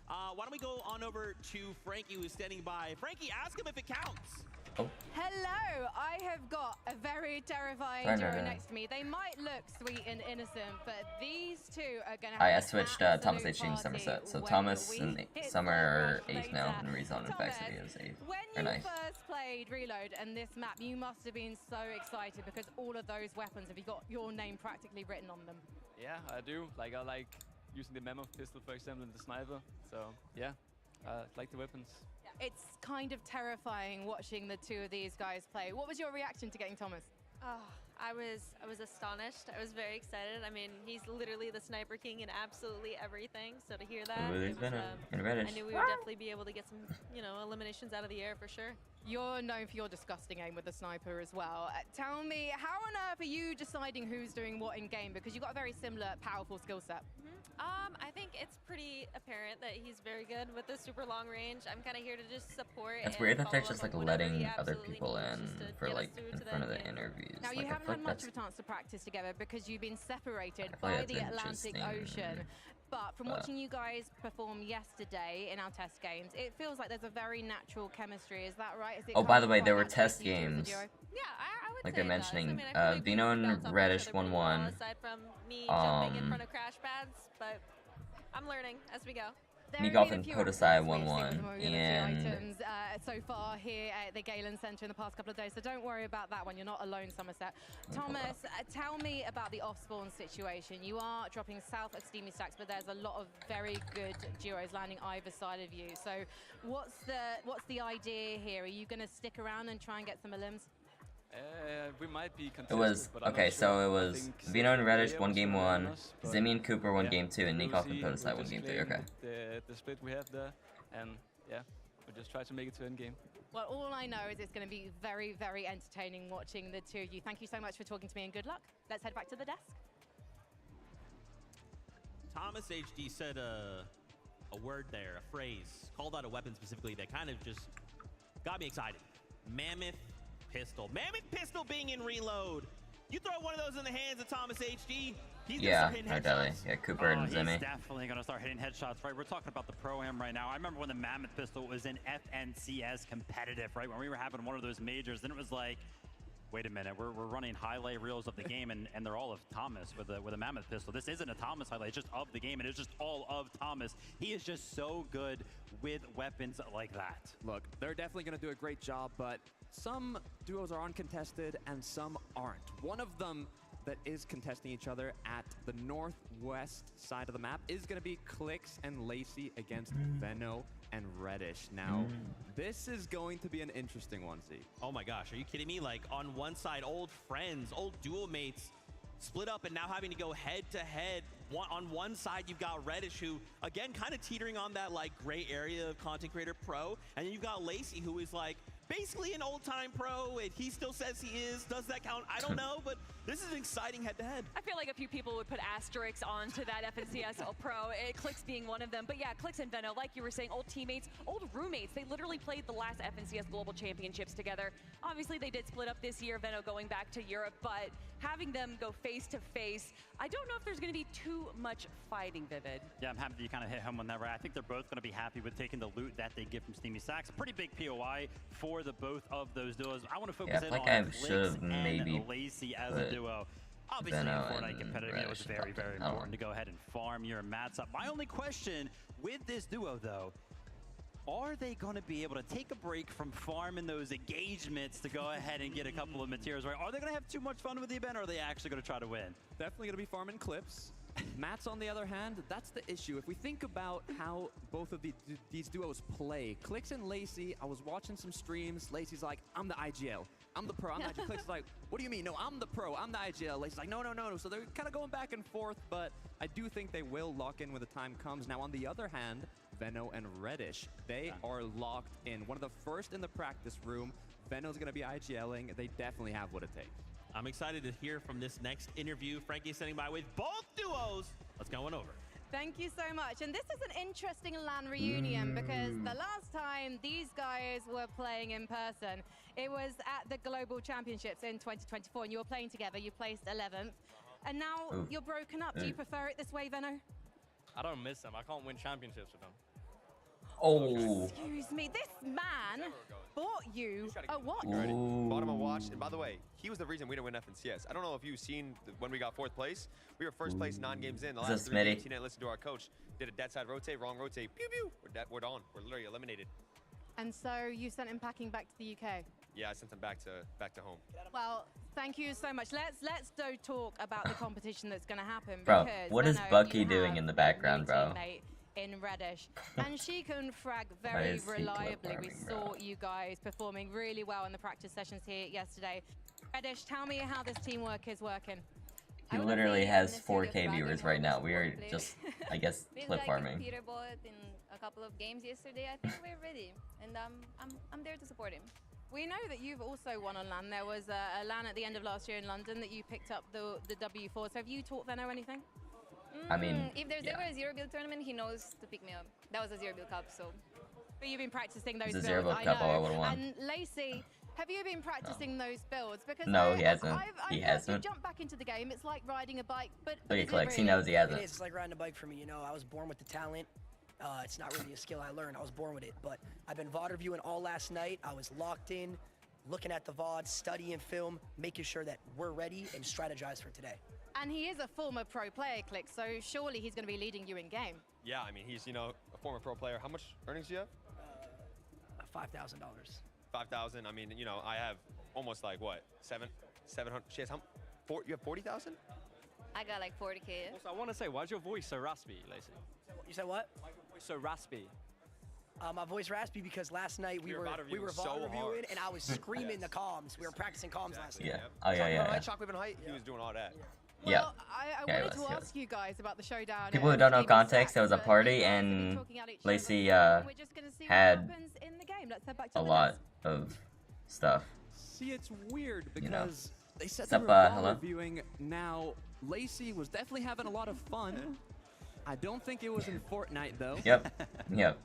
[SPEAKER 3] Why don't we go on over to Frankie, who's standing by. Frankie, ask him if it counts.
[SPEAKER 2] Oh,
[SPEAKER 8] Hello, I have got a very terrifying
[SPEAKER 2] No,
[SPEAKER 8] duo
[SPEAKER 2] no, no.
[SPEAKER 8] next to me. They might look sweet and innocent, but these two are going to have
[SPEAKER 2] I
[SPEAKER 8] an
[SPEAKER 2] switched Thomas
[SPEAKER 8] absolute
[SPEAKER 2] HD and
[SPEAKER 8] party
[SPEAKER 2] Somerset. So
[SPEAKER 8] when
[SPEAKER 2] Thomas
[SPEAKER 8] we
[SPEAKER 2] and
[SPEAKER 8] hit
[SPEAKER 2] Summer are
[SPEAKER 8] Fortnite
[SPEAKER 2] 8th now,
[SPEAKER 8] later.
[SPEAKER 2] and Rezone and Fact City
[SPEAKER 8] Thomas,
[SPEAKER 2] is 8th.
[SPEAKER 8] when
[SPEAKER 2] Or
[SPEAKER 8] you
[SPEAKER 2] 9th.
[SPEAKER 8] first played Reload and this map, you must have been so excited because all of those weapons, have you got your name practically written on them?
[SPEAKER 11] Yeah, I do. Like, I like using the Mammoth pistol, for example, and the sniper. So, yeah, I like the weapons.
[SPEAKER 8] It's kind of terrifying watching the two of these guys play. What was your reaction to getting Thomas?
[SPEAKER 1] Oh,
[SPEAKER 12] I was astonished. I was very excited. I mean, he's literally the Sniper King in absolutely everything. So to hear that, it was, I knew we would definitely be able to get some, you know, eliminations out of the air for sure.
[SPEAKER 8] You're known for your disgusting aim with the sniper as well. Tell me, how on earth are you deciding who's doing what in game? Because you've got a very similar, powerful skill set.
[SPEAKER 12] I think it's pretty apparent that he's very good with the super long range. I'm kind of here to just support.
[SPEAKER 2] It's weird that they're just like letting other people in for like in front of the interviews.
[SPEAKER 8] Now you haven't had much of a chance to practice together because you've been separated by the Atlantic Ocean. But from watching you guys perform yesterday in our test games, it feels like there's a very natural chemistry. Is that right? Is it
[SPEAKER 2] by the way, there were test games.
[SPEAKER 12] Yeah, I would
[SPEAKER 2] like
[SPEAKER 12] say
[SPEAKER 2] they're mentioning,
[SPEAKER 12] Vino
[SPEAKER 2] and Reddish 1-1.
[SPEAKER 12] Aside from me jumping in front of crash pads, but I'm learning as we go.
[SPEAKER 2] Nikoff and Kodasai 1-1, and
[SPEAKER 8] items so far here at the Galen Center in the past couple of days, so don't worry about that one. You're not alone, Somerset. Thomas, tell me about the off-spawn situation. You are dropping south of Steamy Stacks, but there's a lot of very good duos landing either side of you. So what's the idea here? Are you going to stick around and try and get some elims?
[SPEAKER 11] We might be
[SPEAKER 2] it was okay, so it was Vino and Reddish 1 game 1, Zemie and Cooper 1 game 2, and Nikoff and Kodasai 1 game 3. Okay.
[SPEAKER 11] The split we have there, and yeah, we just try to make it to end game.
[SPEAKER 8] Well, all I know is it's going to be very, very entertaining watching the two of you. Thank you so much for talking to me, and good luck. Let's head back to the desk.
[SPEAKER 3] Thomas HD said a word there, a phrase, called out a weapon specifically that kind of just got me excited. Mammoth pistol. Mammoth pistol being in reload. You throw one of those in the hands of Thomas HD, he's gonna start hitting headshots.
[SPEAKER 2] Yeah, Cooper and Zemie.
[SPEAKER 4] He's definitely gonna start hitting headshots, right? We're talking about the Pro-Am right now. I remember when the Mammoth pistol was in FNCS competitive, right? When we were having one of those majors, then it was like, wait a minute, we're running highlight reels of the game, and they're all of Thomas with a Mammoth pistol. This isn't a Thomas highlight, it's just of the game, and it's just all of Thomas. He is just so good with weapons like that.
[SPEAKER 5] Look, they're definitely going to do a great job, but some duos are uncontested and some aren't. One of them that is contesting each other at the northwest side of the map is going to be Clix and Lacey against Veno and Reddish. Now, this is going to be an interesting one, Z.
[SPEAKER 3] Oh my gosh, are you kidding me? Like, on one side, old friends, old duel mates, split up and now having to go head to head. On one side, you've got Reddish, who, again, kind of teetering on that, like, gray area of content creator pro. And then you've got Lacey, who is, like, basically an old-time pro, and he still says he is. Does that count? I don't know, but this is an exciting head-to-head.
[SPEAKER 1] I feel like a few people would put asterisks onto that FNCS Pro, Clix being one of them. But yeah, Clix and Veno, like you were saying, old teammates, old roommates. They literally played the last FNCS Global Championships together. Obviously, they did split up this year, Veno going back to Europe, but having them go face-to-face, I don't know if there's going to be too much fighting, Vivid.
[SPEAKER 4] Yeah, I'm happy that you kind of hit home on that, right? I think they're both going to be happy with taking the loot that they get from Steamy Stacks. A pretty big POI for the both of those duos. I want to focus in on Clix and Lacey as a duo. Obviously, in Fortnite competitive, it was very, very important to go ahead and farm your mats up. My only question with this duo, though, are they going to be able to take a break from farming those engagements to go ahead and get a couple of materials, right? Are they going to have too much fun with the event, or are they actually going to try to win?
[SPEAKER 5] Definitely going to be farming clips. Mats, on the other hand, that's the issue. If we think about how both of these duos play, Clix and Lacey, I was watching some streams. Lacey's like, I'm the IGL. I'm the pro. I'm the IGL. Clix is like, what do you mean? No, I'm the pro. I'm the IGL. Lacey's like, no, no, no. So they're kind of going back and forth, but I do think they will lock in when the time comes. Now, on the other hand, Veno and Reddish, they are locked in. One of the first in the practice room. Veno's going to be IGLing. They definitely have what it takes.
[SPEAKER 3] I'm excited to hear from this next interview. Frankie's standing by with both duos. Let's go on over.
[SPEAKER 8] Thank you so much. And this is an interesting LAN reunion because the last time these guys were playing in person, it was at the Global Championships in 2024, and you were playing together. You placed 11th, and now you're broken up. Do you prefer it this way, Veno?
[SPEAKER 11] I don't miss them. I can't win championships with them.
[SPEAKER 2] Oh.
[SPEAKER 8] Excuse me, this man bought you a watch.
[SPEAKER 13] Bought him a watch, and by the way, he was the reason we didn't win FNCS. I don't know if you've seen when we got 4th place. We were 1st place 9 games in. The last 3 games, he didn't listen to our coach. Did a dead side rotate, wrong rotate, pew pew. We're done. We're literally eliminated.
[SPEAKER 8] And so you sent him packing back to the UK.
[SPEAKER 13] Yeah, I sent him back to home.
[SPEAKER 8] Well, thank you so much. Let's talk about the competition that's going to happen.
[SPEAKER 2] Bro,
[SPEAKER 8] because
[SPEAKER 2] what is
[SPEAKER 8] Veno,
[SPEAKER 2] Bucky doing in the background, bro?
[SPEAKER 8] in Reddish. And she can frag very reliably. We saw you guys performing really well in the practice sessions here yesterday. Reddish, tell me how this teamwork is working.
[SPEAKER 2] He literally has 4K viewers right now. We are just, I guess, clip farming.
[SPEAKER 14] Peter bought in a couple of games yesterday. I think we're ready, and I'm there to support him.
[SPEAKER 8] We know that you've also won on LAN. There was a LAN at the end of last year in London that you picked up the W4. So have you taught Venno anything?
[SPEAKER 2] I mean,
[SPEAKER 14] if there's ever a zero build tournament, he knows to pick me up. That was a zero build cup, so.
[SPEAKER 8] But you've been practicing those
[SPEAKER 2] it's
[SPEAKER 8] builds.
[SPEAKER 2] a zero build cup. I would have won.
[SPEAKER 8] And Lacey, have you been practicing those builds? Because
[SPEAKER 2] no, he hasn't. He hasn't.
[SPEAKER 8] Jump back into the game. It's like riding a bike, but
[SPEAKER 2] look at Clicks. He knows he hasn't.
[SPEAKER 15] It is. It's like riding a bike for me. You know, I was born with the talent. It's not really a skill I learned. I was born with it. But I've been VOD reviewing all last night. I was locked in, looking at the VOD, studying film, making sure that we're ready and strategize for today.
[SPEAKER 8] And he is a former pro player, Click, so surely he's going to be leading you in game.
[SPEAKER 13] Yeah, I mean, he's, you know, a former pro player. How much earnings do you have?
[SPEAKER 15] $5,000.
[SPEAKER 13] 5,000. I mean, you know, I have almost like what, 700. She has how? You have 40,000?
[SPEAKER 14] I got like 40K.
[SPEAKER 11] Also, I want to say, why's your voice so raspy, Lacey?
[SPEAKER 15] You said what?
[SPEAKER 11] Why's your voice so raspy?
[SPEAKER 15] My voice raspy because last night we were VOD reviewing and I was screaming the comms. We were practicing comms last night.
[SPEAKER 2] Yeah. Oh yeah.
[SPEAKER 13] Shockwave and height. He was doing all that.
[SPEAKER 2] Yeah.
[SPEAKER 8] Well, I wanted to ask you guys about the showdown.
[SPEAKER 2] People who don't know context, there was a party and Lacey had a lot of stuff.
[SPEAKER 5] See, it's weird because they said
[SPEAKER 2] they were
[SPEAKER 5] VOD reviewing. Now, Lacey was definitely having a lot of fun. I don't think it was in Fortnite though.
[SPEAKER 2] Yep.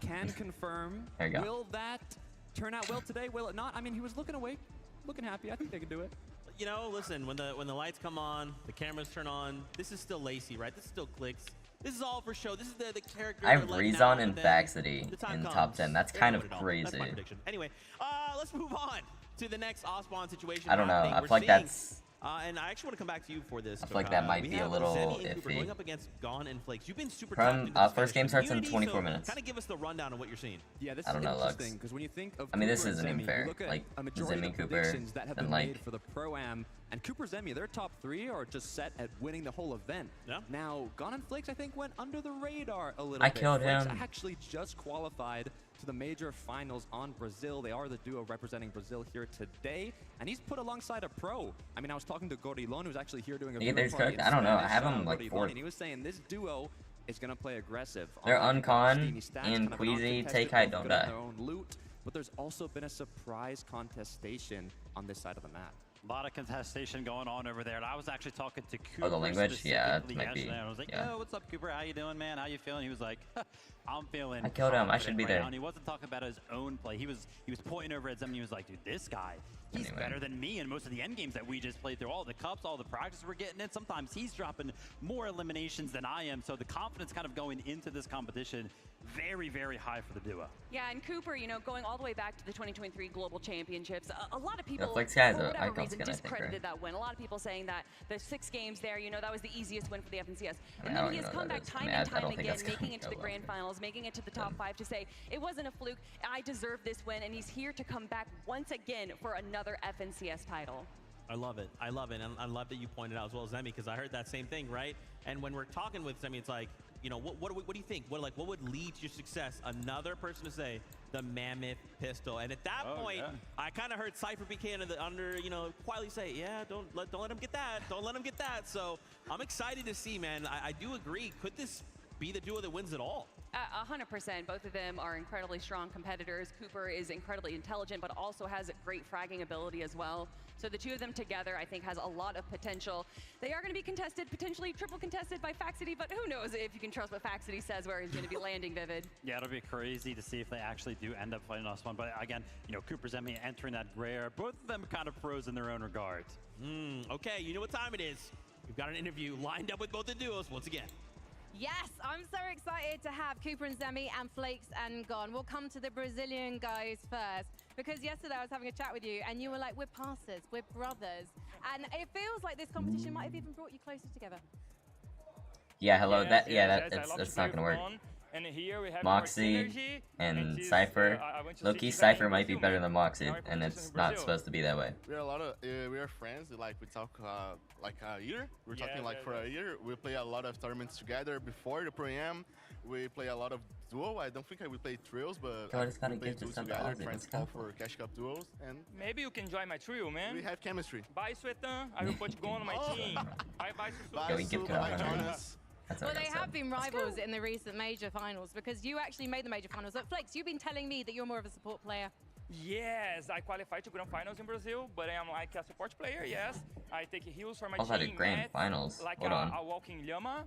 [SPEAKER 5] Can confirm.
[SPEAKER 2] There you go.
[SPEAKER 5] Will that turn out well today? Will it not? I mean, he was looking awake, looking happy. I think they could do it.
[SPEAKER 3] You know, listen, when the lights come on, the cameras turn on, this is still Lacey, right? This is still Clicks. This is all for show. This is the character.
[SPEAKER 2] I have Rezon and Faxity in the top 10. That's kind of crazy.
[SPEAKER 3] That's my prediction. Anyway, let's move on to the next Ospawn situation.
[SPEAKER 2] I don't know. I feel like that's...
[SPEAKER 3] and I actually want to come back to you for this.
[SPEAKER 2] I feel like that might be a little iffy.
[SPEAKER 3] Going up against Gone and Flakes. You've been super
[SPEAKER 2] first game starts in 24 minutes.
[SPEAKER 3] Kind of give us the rundown of what you're seeing.
[SPEAKER 5] Yeah, this
[SPEAKER 2] I don't
[SPEAKER 5] is
[SPEAKER 2] know,
[SPEAKER 5] interesting because when you think of
[SPEAKER 2] I mean, this
[SPEAKER 5] Cooper
[SPEAKER 2] isn't even
[SPEAKER 5] Zemie,
[SPEAKER 2] fair.
[SPEAKER 5] you look at
[SPEAKER 2] Like
[SPEAKER 5] a majority
[SPEAKER 2] Zemie,
[SPEAKER 5] of
[SPEAKER 2] Cooper,
[SPEAKER 5] predictions that have
[SPEAKER 2] then
[SPEAKER 5] been
[SPEAKER 2] like
[SPEAKER 5] made for the Pro-Am, and Cooper Zemie, their top three are just set at winning the whole event.
[SPEAKER 3] Yeah.
[SPEAKER 5] Now, Gone and Flakes, I think, went under the radar a little bit.
[SPEAKER 2] I killed him.
[SPEAKER 5] Flakes actually just qualified to the major finals on Brazil. They are the duo representing Brazil here today, and he's put alongside a pro. I mean, I was talking to Gorilon, who's actually here doing a viewing party.
[SPEAKER 2] I don't know. I have him like fourth.
[SPEAKER 5] And he was saying this duo is going to play aggressive.
[SPEAKER 2] They're Uncon and Queasy, Take High, Don't Die.
[SPEAKER 5] But there's also been a surprise contestation on this side of the map.
[SPEAKER 4] A lot of contestation going on over there, and I was actually talking to Cooper.
[SPEAKER 2] Oh, the language? Yeah, it might be.
[SPEAKER 4] And I was like, yo, what's up, Cooper? How you doing, man? How you feeling? He was like, I'm feeling
[SPEAKER 2] I killed him. I should be there.
[SPEAKER 4] And he wasn't talking about his own play. He was pointing over at Zemie. He was like, dude, this guy, he's better than me in most of the end games that we just played through. All the cups, all the practice we're getting in. Sometimes he's dropping more eliminations than I am. So the confidence kind of going into this competition, very, very high for the duo.
[SPEAKER 1] Yeah, and Cooper, you know, going all the way back to the 2023 Global Championships, a lot of people,
[SPEAKER 2] Flex
[SPEAKER 1] for
[SPEAKER 2] guys
[SPEAKER 1] whatever reason, discredited that win. A lot of people saying that the 6 games there, you know, that was the easiest win for the FNCS. And then he has come back time and time again, making it to the grand finals, making it to the top 5 to say, it wasn't a fluke, I deserve this win, and he's here to come back once again for another FNCS title.
[SPEAKER 3] I love it. I love it. And I love that you pointed out as well, Zemie, because I heard that same thing, right? And when we're talking with Zemie, it's like, you know, what do you think? What would lead to your success? Another person to say the Mammoth pistol. And at that point, I kind of heard Cypher PK under, you know, quietly say, yeah, don't let him get that. Don't let him get that. So I'm excited to see, man. I do agree. Could this be the duo that wins it all?
[SPEAKER 1] 100%. Both of them are incredibly strong competitors. Cooper is incredibly intelligent, but also has great fragging ability as well. So the two of them together, I think, has a lot of potential. They are going to be contested, potentially triple contested by Faxity, but who knows if you can trust what Faxity says where he's going to be landing, Vivid.
[SPEAKER 4] Yeah, it'll be crazy to see if they actually do end up fighting us one. But again, you know, Cooper Zemie entering that gray area, both of them kind of pros in their own regards.
[SPEAKER 3] Okay, you know what time it is. We've got an interview lined up with both the duos once again.
[SPEAKER 8] Yes, I'm so excited to have Cooper and Zemie and Flakes and Gone. We'll come to the Brazilian guys first, because yesterday I was having a chat with you and you were like, we're pastors, we're brothers. And it feels like this competition might have even brought you closer together.
[SPEAKER 2] Yeah, hello, that's not gonna work.
[SPEAKER 16] And here we have
[SPEAKER 2] Moxie and Cypher. Low-key, Cypher might be better than Moxie, and it's not supposed to be that way.
[SPEAKER 17] We are friends. Like we talk like a year. We're talking like for a year. We play a lot of tournaments together before the Pro-Am. we play a lot of duo. I don't think I will play trios, but
[SPEAKER 2] Bro, I just gotta
[SPEAKER 17] we play
[SPEAKER 2] get this
[SPEAKER 17] duos
[SPEAKER 2] stuff
[SPEAKER 17] together,
[SPEAKER 2] out.
[SPEAKER 17] trying
[SPEAKER 2] Let's
[SPEAKER 17] to call
[SPEAKER 2] go.
[SPEAKER 17] for Cash Cup duos, and
[SPEAKER 11] Maybe you can join my trio, man.
[SPEAKER 17] we have chemistry.
[SPEAKER 11] Bye, Swetan. I will put you on my team. Bye, bye, Susu.
[SPEAKER 17] Bye,
[SPEAKER 2] Yeah, we give
[SPEAKER 17] Su,
[SPEAKER 2] it out
[SPEAKER 17] bye,
[SPEAKER 2] already.
[SPEAKER 17] Jonas.
[SPEAKER 2] That's
[SPEAKER 8] Well,
[SPEAKER 2] what I
[SPEAKER 8] they
[SPEAKER 2] said.
[SPEAKER 8] have been rivals in the recent major finals because you actually made the major finals. But Flex, you've been telling me that you're more of a support player.
[SPEAKER 11] Yes, I qualified to grand finals in Brazil, but I am like a support player, yes. I take heals for my
[SPEAKER 2] Also had a
[SPEAKER 11] team,
[SPEAKER 2] grand
[SPEAKER 11] Matt,
[SPEAKER 2] finals.
[SPEAKER 11] like
[SPEAKER 2] Hold on.
[SPEAKER 11] a walking llama,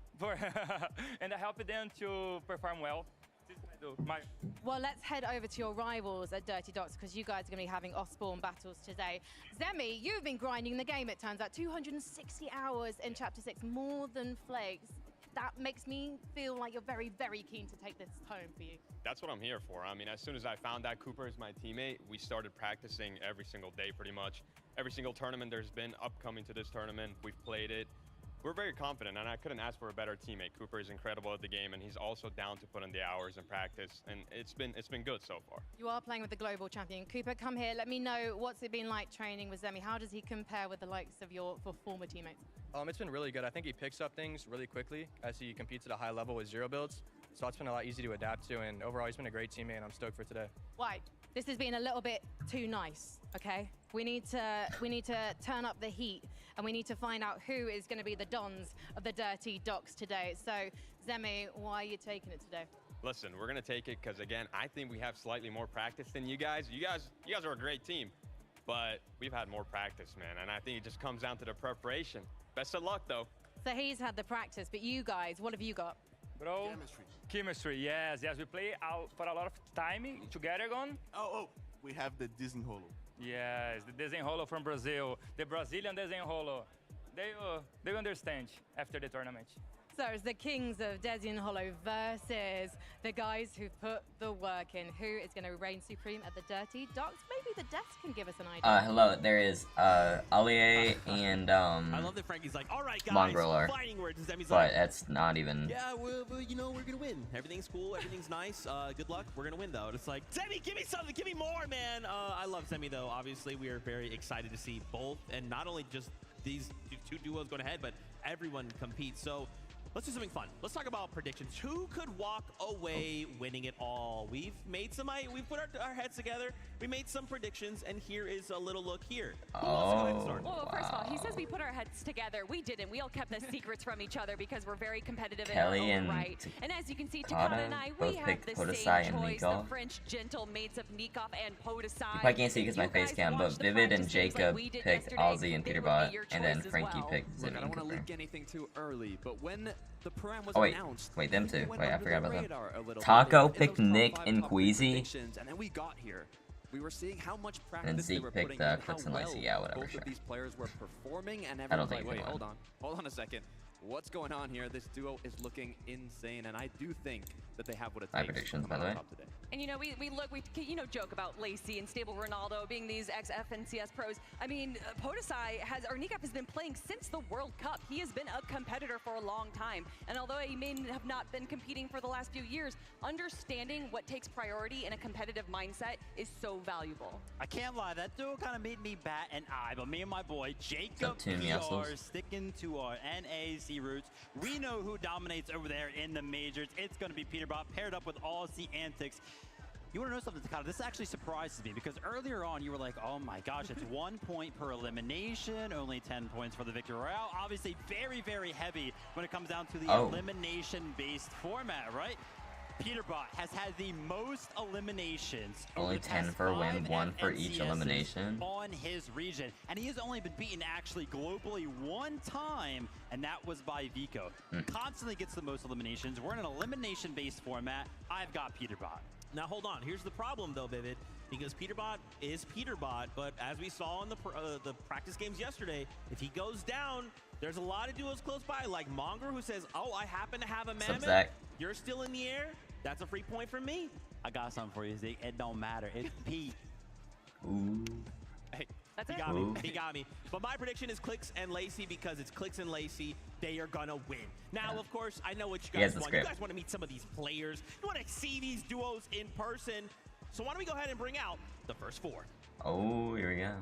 [SPEAKER 11] and I help them to perform well. This is what I do.
[SPEAKER 8] Well, let's head over to your rivals at Dirty Docs because you guys are going to be having off-spawn battles today. Zemie, you've been grinding the game, it turns out. 260 hours in Chapter 6, more than Flakes. That makes me feel like you're very, very keen to take this home for you.
[SPEAKER 16] That's what I'm here for. I mean, as soon as I found out Cooper is my teammate, we started practicing every single day pretty much. Every single tournament there's been upcoming to this tournament, we've played it. We're very confident, and I couldn't ask for a better teammate. Cooper is incredible at the game, and he's also down to put in the hours and practice, and it's been good so far.
[SPEAKER 8] You are playing with the global champion. Cooper, come here. Let me know, what's it been like training with Zemie? How does he compare with the likes of your former teammates?
[SPEAKER 18] It's been really good. I think he picks up things really quickly as he competes at a high level with zero builds. So it's been a lot easy to adapt to, and overall he's been a great teammate, and I'm stoked for today.
[SPEAKER 8] White, this has been a little bit too nice, okay? We need to turn up the heat, and we need to find out who is going to be the dons of the Dirty Docs today. So, Zemie, why are you taking it today?
[SPEAKER 16] Listen, we're gonna take it because again, I think we have slightly more practice than you guys. You guys are a great team, but we've had more practice, man, and I think it just comes down to the preparation. Best of luck, though.
[SPEAKER 8] So he's had the practice, but you guys, what have you got?
[SPEAKER 11] Bro, chemistry, yes, we play out for a lot of time together gone.
[SPEAKER 17] Oh, we have the Disney Holo.
[SPEAKER 11] Yes, the Desenrolo from Brazil, the Brazilian Desenrolo. They understand after the tournament.
[SPEAKER 8] So it's the kings of Desi and Hollow versus the guys who put the work in. Who is going to reign supreme at the Dirty Docs? Maybe the devs can give us an idea.
[SPEAKER 2] Hello, there is Alie and
[SPEAKER 3] I love that Frankie's like, all right, guys,
[SPEAKER 2] Mongralar.
[SPEAKER 3] fighting words. And Zemi's
[SPEAKER 2] But
[SPEAKER 3] like,
[SPEAKER 2] that's not even.
[SPEAKER 3] yeah, you know, we're gonna win. Everything's cool, everything's nice. Good luck. We're gonna win though. And it's like, Zemie, give me something, give me more, man. I love Zemie though. Obviously, we are very excited to see both, and not only just these two duos going ahead, but everyone compete. So. Let's do something fun. Let's talk about predictions. Who could walk away winning it all? We've made some. We've put our heads together. We made some predictions, and here is a little look here. Who wants to go ahead and start?
[SPEAKER 1] Well, first of all, he says we put our heads together. We didn't. We all kept the secrets from each other because we're very competitive
[SPEAKER 2] Kelly
[SPEAKER 1] in our own
[SPEAKER 2] and
[SPEAKER 1] right. And as you can see,
[SPEAKER 2] Takada
[SPEAKER 1] Takada and I, we
[SPEAKER 2] both
[SPEAKER 1] have
[SPEAKER 2] picked
[SPEAKER 1] the
[SPEAKER 2] Podesai
[SPEAKER 1] same
[SPEAKER 2] and
[SPEAKER 1] choice.
[SPEAKER 2] Nikov.
[SPEAKER 1] The French gentle mates of Nikov and Podesai.
[SPEAKER 2] You probably can't see because my face cam, but Vivid and Jacob picked Ozzy and Peterbot, and then Frankie picked
[SPEAKER 5] Look,
[SPEAKER 2] Zemie
[SPEAKER 5] I
[SPEAKER 2] and
[SPEAKER 5] don't want to
[SPEAKER 2] Cooper.
[SPEAKER 5] leak anything too early, but when the Param was
[SPEAKER 2] Oh wait,
[SPEAKER 5] announced,
[SPEAKER 2] wait, them
[SPEAKER 5] they
[SPEAKER 2] two.
[SPEAKER 5] went
[SPEAKER 2] Wait, I
[SPEAKER 5] under
[SPEAKER 2] forgot
[SPEAKER 5] the
[SPEAKER 2] about
[SPEAKER 5] radar a
[SPEAKER 2] them.
[SPEAKER 5] little
[SPEAKER 2] Taco
[SPEAKER 5] bit. In
[SPEAKER 2] picked
[SPEAKER 5] those top
[SPEAKER 2] Nick
[SPEAKER 5] 5
[SPEAKER 2] and
[SPEAKER 5] top
[SPEAKER 2] Queasy.
[SPEAKER 5] predictions, and then we got here. We were seeing how much practice they
[SPEAKER 2] Zeke
[SPEAKER 5] were
[SPEAKER 2] picked,
[SPEAKER 5] putting in,
[SPEAKER 2] Clicks
[SPEAKER 5] how
[SPEAKER 2] and
[SPEAKER 5] well
[SPEAKER 2] Lacey. Yeah, whatever,
[SPEAKER 5] both
[SPEAKER 2] sure.
[SPEAKER 5] of these players were performing, and
[SPEAKER 2] I don't
[SPEAKER 5] everyone's
[SPEAKER 2] think
[SPEAKER 5] like,
[SPEAKER 2] he
[SPEAKER 5] wait,
[SPEAKER 2] can win.
[SPEAKER 5] hold on a second. What's going on here? This duo is looking insane, and I do think that they have what it
[SPEAKER 2] My
[SPEAKER 5] takes
[SPEAKER 2] predictions,
[SPEAKER 5] to
[SPEAKER 2] by
[SPEAKER 5] come
[SPEAKER 2] the
[SPEAKER 5] out
[SPEAKER 2] way.
[SPEAKER 5] on top today.
[SPEAKER 1] And you know, we joke about Lacey and Stable Ronaldo being these ex-FNCS pros. I mean, Podesai or Nikov has been playing since the World Cup. He has been a competitor for a long time. And although he may have not been competing for the last few years, understanding what takes priority in a competitive mindset is so valuable.
[SPEAKER 4] I can't lie, that duo kind of made me bat an eye, but me and my boy Jacob
[SPEAKER 2] Tune
[SPEAKER 4] PR
[SPEAKER 2] assholes.
[SPEAKER 4] sticking to our NAC roots. We know who dominates over there in the majors. It's going to be Peterbot paired up with Aussie Antics. You want to know something, Takada? This actually surprises me because earlier on you were like, oh my gosh, it's 1 point per elimination, only 10 points for the victory royale. Obviously very, very heavy when it comes down to the elimination-based format, right? Peterbot has had the most eliminations.
[SPEAKER 2] Only
[SPEAKER 4] over the
[SPEAKER 2] 10
[SPEAKER 4] past
[SPEAKER 2] for a win,
[SPEAKER 4] 5
[SPEAKER 2] 1 for each
[SPEAKER 4] FNCSs
[SPEAKER 2] elimination.
[SPEAKER 4] on his region, and he has only been beaten actually globally 1 time, and that was by Vico. Constantly gets the most eliminations. We're in an elimination-based format. I've got Peterbot.
[SPEAKER 3] Now hold on. Here's the problem though, Vivid, because Peterbot is Peterbot, but as we saw in the practice games yesterday, if he goes down, there's a lot of duos close by, like Monger, who says, "Oh, I happen to have a mammoth.
[SPEAKER 2] Zach?
[SPEAKER 3] You're still in the air. That's a free point for me."
[SPEAKER 4] I got something for you, Zeke. It don't matter. It's Pete.
[SPEAKER 2] Ooh.
[SPEAKER 3] Hey,
[SPEAKER 1] That's
[SPEAKER 3] he
[SPEAKER 1] it.
[SPEAKER 3] got me.
[SPEAKER 2] Ooh.
[SPEAKER 3] He got me. But my prediction is Clicks and Lacey because it's Clicks and Lacey. They are gonna win. Now, of course, I know what you
[SPEAKER 2] He has
[SPEAKER 3] guys
[SPEAKER 2] the
[SPEAKER 3] want. You
[SPEAKER 2] script.
[SPEAKER 3] guys want to meet some of these players. You want to see these duos in person. So why don't we go ahead and bring out the first 4?
[SPEAKER 2] Oh, here we go.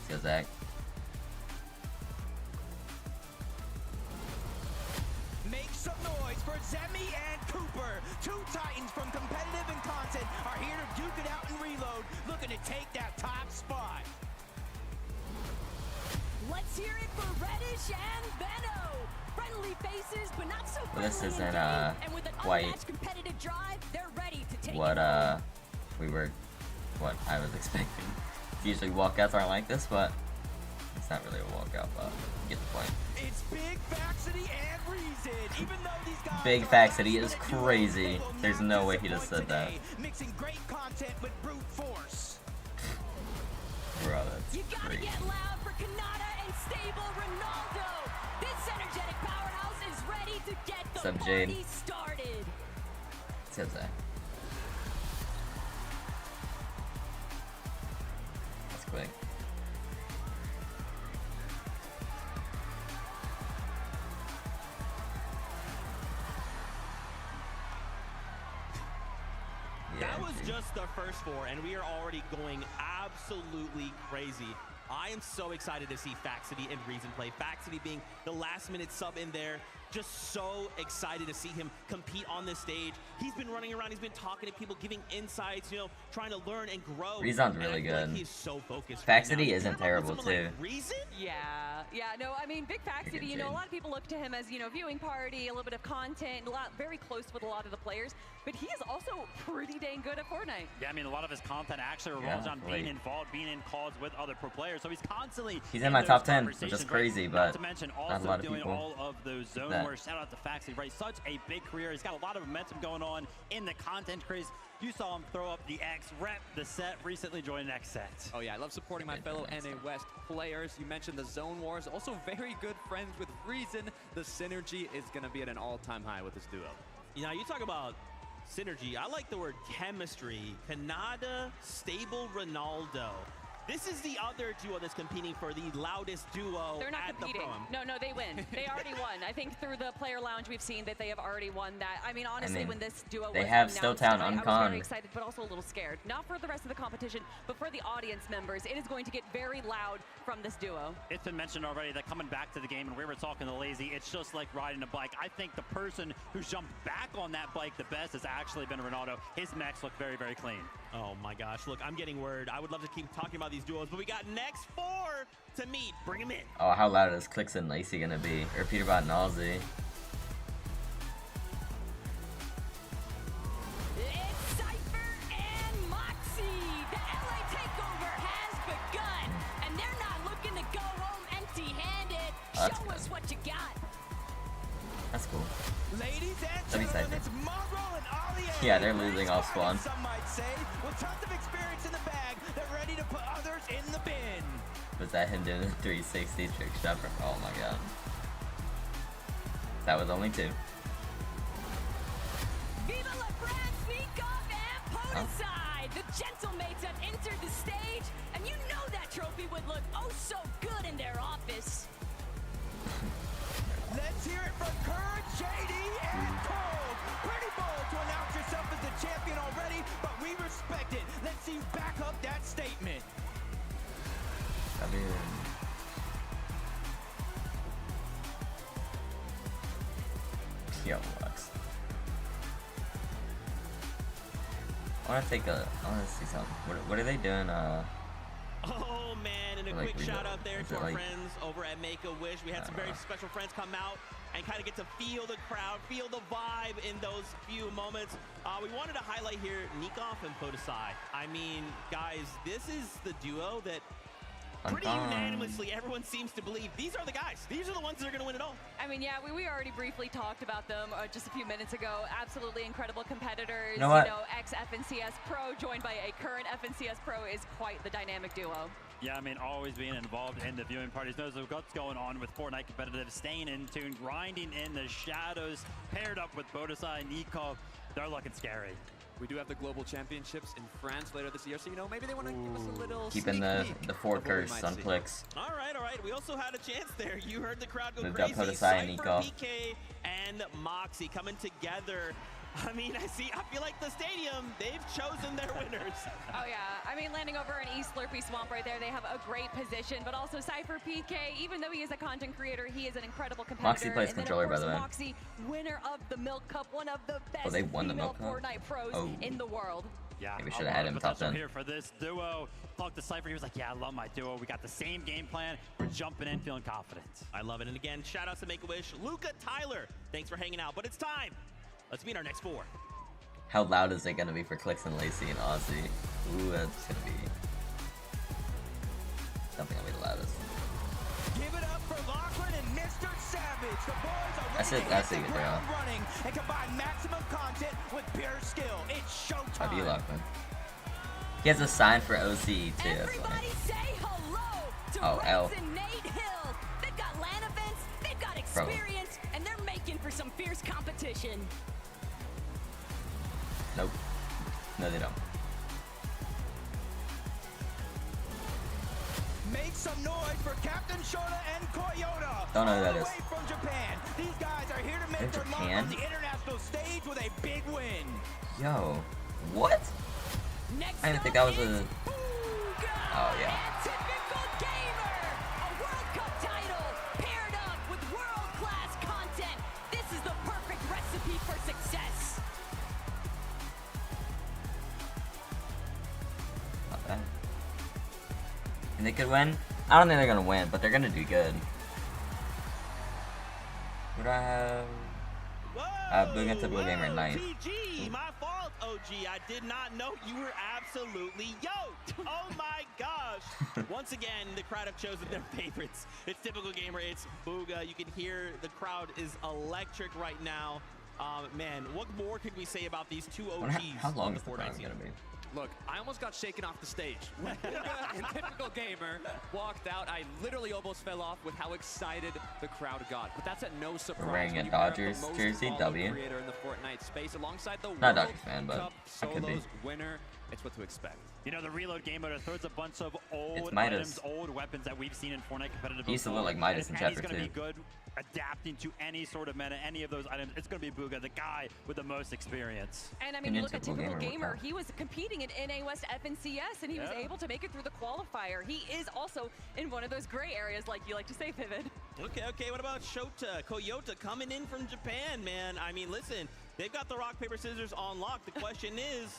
[SPEAKER 2] Let's go, Zach.
[SPEAKER 19] Make some for Zemie and Cooper. Two titans from competitive and content are here to duke it out and reload, looking to take that top spot.
[SPEAKER 20] Let's hear it for Reddish and Venno. Friendly faces, but not so friendly.
[SPEAKER 2] This isn't
[SPEAKER 20] and with an
[SPEAKER 2] quite
[SPEAKER 20] unmatched competitive drive, they're ready to take
[SPEAKER 2] what I was expecting. Usually walkouts aren't like this, but it's not really a walkout, but you get the point.
[SPEAKER 19] It's Big Faxity and Reason. Even though these guys
[SPEAKER 2] Big Faxity is crazy. There's no way he just said that.
[SPEAKER 19] Mixing great content with brute force.
[SPEAKER 2] Bro, that's
[SPEAKER 20] gotta get loud for Kanata and stable Ronaldo. This energetic powerhouse is ready to get the party started.
[SPEAKER 2] What's up, Zach? That's quick.
[SPEAKER 3] That was just the first four, and we are already going absolutely crazy. I am so excited to see Faxity and Reason play. Faxity being the last-minute sub in there. Just so excited to see him compete on this stage. He's been running around. He's been talking to people, giving insights, you know, trying to learn and grow.
[SPEAKER 2] Reason's really good.
[SPEAKER 3] Like he is so focused.
[SPEAKER 2] Faxity isn't terrible, too.
[SPEAKER 3] Like Reason?
[SPEAKER 1] Yeah, no, I mean, Big Faxity, you know, a lot of people look to him as, you know, viewing party, a little bit of content, very close with a lot of the players, but he is also pretty dang good at Fortnite.
[SPEAKER 4] Yeah, I mean, a lot of his content actually revolves on being involved, being in calls with other pro players, so he's constantly
[SPEAKER 2] in my top 10, which is crazy, but
[SPEAKER 4] not to mention also
[SPEAKER 2] not a lot of
[SPEAKER 4] doing
[SPEAKER 2] people
[SPEAKER 4] all of those zone wars. Shout out to Faxity, right? Such a big career. He's got a lot of momentum going on in the content craze. You saw him throw up the X, rep the set, recently joined X set.
[SPEAKER 5] Oh yeah, I love supporting my fellow NA West players. You mentioned the zone wars, also very good friends with Reason. The synergy is going to be at an all-time high with this duo.
[SPEAKER 3] You know, you talk about synergy. I like the word chemistry. Kanada, stable Ronaldo. This is the other duo that's competing for the loudest duo.
[SPEAKER 1] They're not
[SPEAKER 3] at
[SPEAKER 1] competing.
[SPEAKER 3] The
[SPEAKER 1] No, they win. They already won. I think through the player lounge we've seen that they have already won that. I mean, honestly, when this duo
[SPEAKER 2] they
[SPEAKER 1] was
[SPEAKER 2] have
[SPEAKER 1] announced
[SPEAKER 2] Stilltown
[SPEAKER 1] tonight, I was very
[SPEAKER 2] unconned.
[SPEAKER 1] excited, but also a little scared. Not for the rest of the competition, but for the audience members. It is going to get very loud from this duo.
[SPEAKER 4] It's been mentioned already that coming back to the game, and we were talking to Lazy, it's just like riding a bike. I think the person who's jumped back on that bike the best has actually been Ronaldo. His mechs look very, very clean.
[SPEAKER 3] Oh my gosh, look, I'm getting word. I would love to keep talking about these duos, but we got next four to meet. Bring him in.
[SPEAKER 2] Oh, how loud is Clicks and Lacey gonna be? Or Peterbot and Aussie?
[SPEAKER 20] It's Cypher and Moxie. The LA takeover has begun, and they're not looking to go home empty-handed. Show us what you got.
[SPEAKER 2] That's cool.
[SPEAKER 19] Ladies and gentlemen, it's Mongrel and Ollie.
[SPEAKER 2] Yeah, they're losing all spawn.
[SPEAKER 19] Some might say, with tons of experience in the bag, they're ready to put others in the bin.
[SPEAKER 2] Was that him doing a 360 trick shot from? Oh my god. That was only two.
[SPEAKER 20] Viva la France, Nikov and Podeside. The gentlemates have entered the stage, and you know that trophy would look oh so good in their office.
[SPEAKER 19] Let's hear it from Courage, JD, and Cole. Pretty bold to announce yourself as the champion already, but we respect it. Let's see you back up that statement.
[SPEAKER 2] I mean, yo, Lux. I want to see something. What are they doing?
[SPEAKER 3] Oh man, and a
[SPEAKER 2] like
[SPEAKER 3] quick shout out there to our
[SPEAKER 2] like,
[SPEAKER 3] friends over at Make-A-Wish. We had some very special friends come out and kind of get to feel the crowd, feel the vibe in those few moments. We wanted to highlight here Nikov and Podeside. I mean, guys, this is the duo that pretty unanimously everyone seems to believe these are the guys. These are the ones that are going to win it all.
[SPEAKER 1] I mean, yeah, we already briefly talked about them just a few minutes ago. Absolutely incredible competitors.
[SPEAKER 2] You know what?
[SPEAKER 1] Ex-FNCS Pro joined by a current FNCS Pro is quite the dynamic duo.
[SPEAKER 4] Yeah, I mean, always being involved in the viewing parties, knows what's going on with Fortnite competitive, staying in tune, grinding in the shadows, paired up with Bodasai and Nikov. They're looking scary.
[SPEAKER 5] We do have the global championships in France later this year, so you know maybe they want to give us a little
[SPEAKER 2] keeping the Ford curse on Clicks.
[SPEAKER 3] All right. We also had a chance there. You heard the crowd go
[SPEAKER 2] Moved
[SPEAKER 3] crazy.
[SPEAKER 2] up Podesai and
[SPEAKER 3] Cypher,
[SPEAKER 2] Nikov.
[SPEAKER 3] PK, and Moxie coming together. I mean, I feel like the stadium, they've chosen their winners.
[SPEAKER 1] Oh, yeah. I mean, landing over an East Slurpee Swamp right there, they have a great position, but also Cypher PK, even though he is a content creator, he is an incredible competitor.
[SPEAKER 2] Moxie plays
[SPEAKER 1] and then,
[SPEAKER 2] controller,
[SPEAKER 1] of course,
[SPEAKER 2] by the way.
[SPEAKER 1] Moxie, winner of the Milk Cup, one of the best
[SPEAKER 2] they won the
[SPEAKER 1] female
[SPEAKER 2] Milk Cup?
[SPEAKER 1] Fortnite pros
[SPEAKER 2] Oh.
[SPEAKER 1] in the world.
[SPEAKER 4] Yeah,
[SPEAKER 2] Maybe
[SPEAKER 4] a
[SPEAKER 2] should have
[SPEAKER 4] lot
[SPEAKER 2] had
[SPEAKER 4] of
[SPEAKER 2] him top
[SPEAKER 4] potential
[SPEAKER 2] 10.
[SPEAKER 4] here for this duo. Talked to Cypher, he was like, yeah, I love my duo. We got the same game plan. We're jumping in, feeling confident.
[SPEAKER 3] I love it. And again, shout out to Make-A-Wish, Luca, Tyler. Thanks for hanging out, but it's time. Let's meet our next 4.
[SPEAKER 2] How loud is it gonna be for Clicks and Lacey and Aussie? Ooh, that's gonna be something gonna be the loudest.
[SPEAKER 19] Give it up for Lachlan and Mr. Savage. The boys are
[SPEAKER 2] That's
[SPEAKER 19] ready
[SPEAKER 2] it,
[SPEAKER 19] to
[SPEAKER 2] that's
[SPEAKER 19] hit
[SPEAKER 2] it,
[SPEAKER 19] the
[SPEAKER 2] bro.
[SPEAKER 19] ground running and combine maximum content with pure skill. It's showtime.
[SPEAKER 2] How do you lock him? He has a sign for OCE too. That's funny.
[SPEAKER 20] Everybody say hello to
[SPEAKER 2] Oh, L.
[SPEAKER 20] Rex and Nate Hill. They've got LAN events, they've got experience, and they're making for some fierce competition.
[SPEAKER 2] Nope. No, they don't.
[SPEAKER 19] Make some noise for Captain Shota and Koyota.
[SPEAKER 2] Don't know who that
[SPEAKER 19] all the
[SPEAKER 2] is.
[SPEAKER 19] way from Japan. These guys are here to make
[SPEAKER 2] They're
[SPEAKER 19] their mark
[SPEAKER 2] Japan?
[SPEAKER 19] on the international stage with a big win.
[SPEAKER 2] Yo, what?
[SPEAKER 20] Next
[SPEAKER 2] I didn't think that was a. Oh yeah.
[SPEAKER 20] Typical gamer, a World Cup title paired up with world-class content. This is the perfect recipe for success.
[SPEAKER 2] Not bad. And they could win. I don't think they're gonna win, but they're gonna do good. What do I have? Big and Typical Gamer at 9.
[SPEAKER 3] GG, my fault, OG. I did not know you were absolutely yoked. Oh my gosh. Once again, the crowd have chosen their favorites. It's Typical Gamer, it's Booga. You can hear the crowd is electric right now. Man, what more could we say about these two OGs?
[SPEAKER 2] How long
[SPEAKER 3] on
[SPEAKER 2] is the
[SPEAKER 3] Fortnite
[SPEAKER 2] crowd
[SPEAKER 3] scene?
[SPEAKER 2] gonna be?
[SPEAKER 5] Look, I almost got shaken off the stage. When Booga and Typical Gamer walked out, I literally almost fell off with how excited the crowd got. But that's at no surprise.
[SPEAKER 2] Wearing a
[SPEAKER 5] when you pair up the
[SPEAKER 2] Dodgers
[SPEAKER 5] most
[SPEAKER 2] jersey,
[SPEAKER 5] followed
[SPEAKER 2] W.
[SPEAKER 5] creator in the Fortnite space alongside the
[SPEAKER 2] Not a
[SPEAKER 5] World
[SPEAKER 2] Dodgers fan, but
[SPEAKER 5] Cup
[SPEAKER 2] I could be.
[SPEAKER 5] Solos winner. It's what to expect.
[SPEAKER 4] You know, the Reload game mode throws a bunch of old
[SPEAKER 2] It's Midas.
[SPEAKER 4] items, old weapons that we've seen in Fortnite competitive.
[SPEAKER 2] He used to
[SPEAKER 4] before.
[SPEAKER 2] look like Midas in
[SPEAKER 4] And he's
[SPEAKER 2] Chapter
[SPEAKER 4] going to
[SPEAKER 2] 2.
[SPEAKER 4] be good adapting to any sort of meta, any of those items. It's going to be Booga, the guy with the most experience.
[SPEAKER 1] And I mean, you look at
[SPEAKER 2] Typical
[SPEAKER 1] Typical
[SPEAKER 2] Gamer,
[SPEAKER 1] Gamer, he was competing in NA West FNCS, and he was able to make it through the qualifier. He is also in one of those gray areas, like you like to say, Vivid.
[SPEAKER 3] Okay, what about Shota, Koyota coming in from Japan, man? I mean, listen, they've got the rock, paper, scissors on lock. The question is,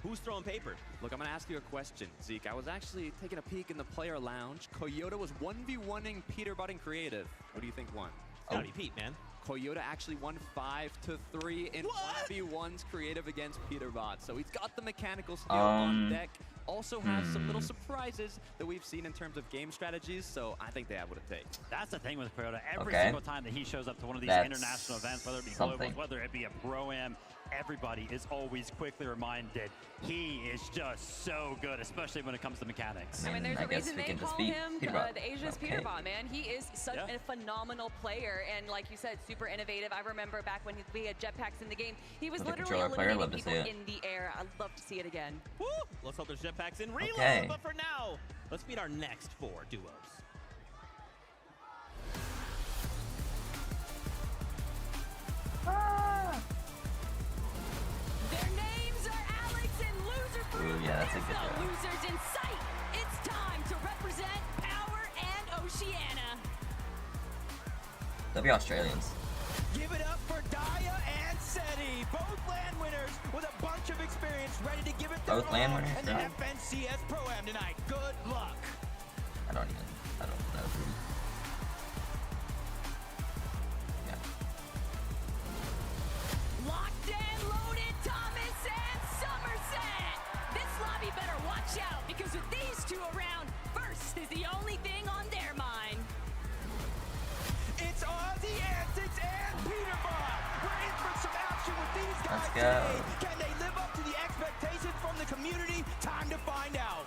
[SPEAKER 3] who's throwing paper?
[SPEAKER 5] Look, I'm going to ask you a question, Zeke. I was actually taking a peek in the player lounge. Koyota was 1v1ing Peterbot in creative. Who do you think won?
[SPEAKER 3] It's gotta be Pete, man.
[SPEAKER 5] Koyota actually won 5-3 in 1v1s creative against Peterbot. So he's got the mechanical skill on deck. Also has some little surprises that we've seen in terms of game strategies. So I think they have what it takes.
[SPEAKER 4] That's the thing with Koyota. Every
[SPEAKER 2] Okay.
[SPEAKER 4] single time that he shows up to one of these
[SPEAKER 2] That's
[SPEAKER 4] international events, whether it be
[SPEAKER 2] something.
[SPEAKER 4] globals, whether it be a pro-am, everybody is always quickly reminded he is just so good, especially when it comes to mechanics.
[SPEAKER 1] I mean, there's a
[SPEAKER 2] guess
[SPEAKER 1] reason
[SPEAKER 2] we
[SPEAKER 1] they
[SPEAKER 2] can just
[SPEAKER 1] call
[SPEAKER 2] beat
[SPEAKER 1] him
[SPEAKER 2] Peterbot.
[SPEAKER 1] the Asia's
[SPEAKER 2] Okay.
[SPEAKER 1] Peterbot, man. He is such a phenomenal player, and like you said, super innovative. I remember back when we had jetpacks in the game, he was
[SPEAKER 2] With a
[SPEAKER 1] literally
[SPEAKER 2] controller player,
[SPEAKER 1] eliminating
[SPEAKER 2] love to
[SPEAKER 1] people
[SPEAKER 2] see it.
[SPEAKER 1] in the air. I'd love to see it again.
[SPEAKER 3] Woo! Let's hope there's jetpacks in reload.
[SPEAKER 2] Okay.
[SPEAKER 3] But for now, let's meet our next 4 duos.
[SPEAKER 20] Their names are Alex and Loser Fruit.
[SPEAKER 2] Ooh, yeah, that's a
[SPEAKER 20] There's
[SPEAKER 2] good
[SPEAKER 20] no
[SPEAKER 2] duo.
[SPEAKER 20] losers in sight. It's time to represent Power and Oceania.
[SPEAKER 2] They'll be Australians.
[SPEAKER 19] Give it up for Daya and Seti, both land winners with a bunch of experience, ready to give it their
[SPEAKER 2] Both land
[SPEAKER 19] all
[SPEAKER 2] winners,
[SPEAKER 19] in the
[SPEAKER 2] really?
[SPEAKER 19] FNCS Pro-Am tonight. Good luck.
[SPEAKER 2] I don't know who. Yeah.
[SPEAKER 20] Locked and loaded, Thomas and Somerset. This lobby better watch out, because with these two around, first is the only thing on their mind.
[SPEAKER 19] It's Aussie Antics and Peterbot. We're in for some action with these guys
[SPEAKER 2] Let's go.
[SPEAKER 19] today. Can they live up to the expectations from the community? Time to find out.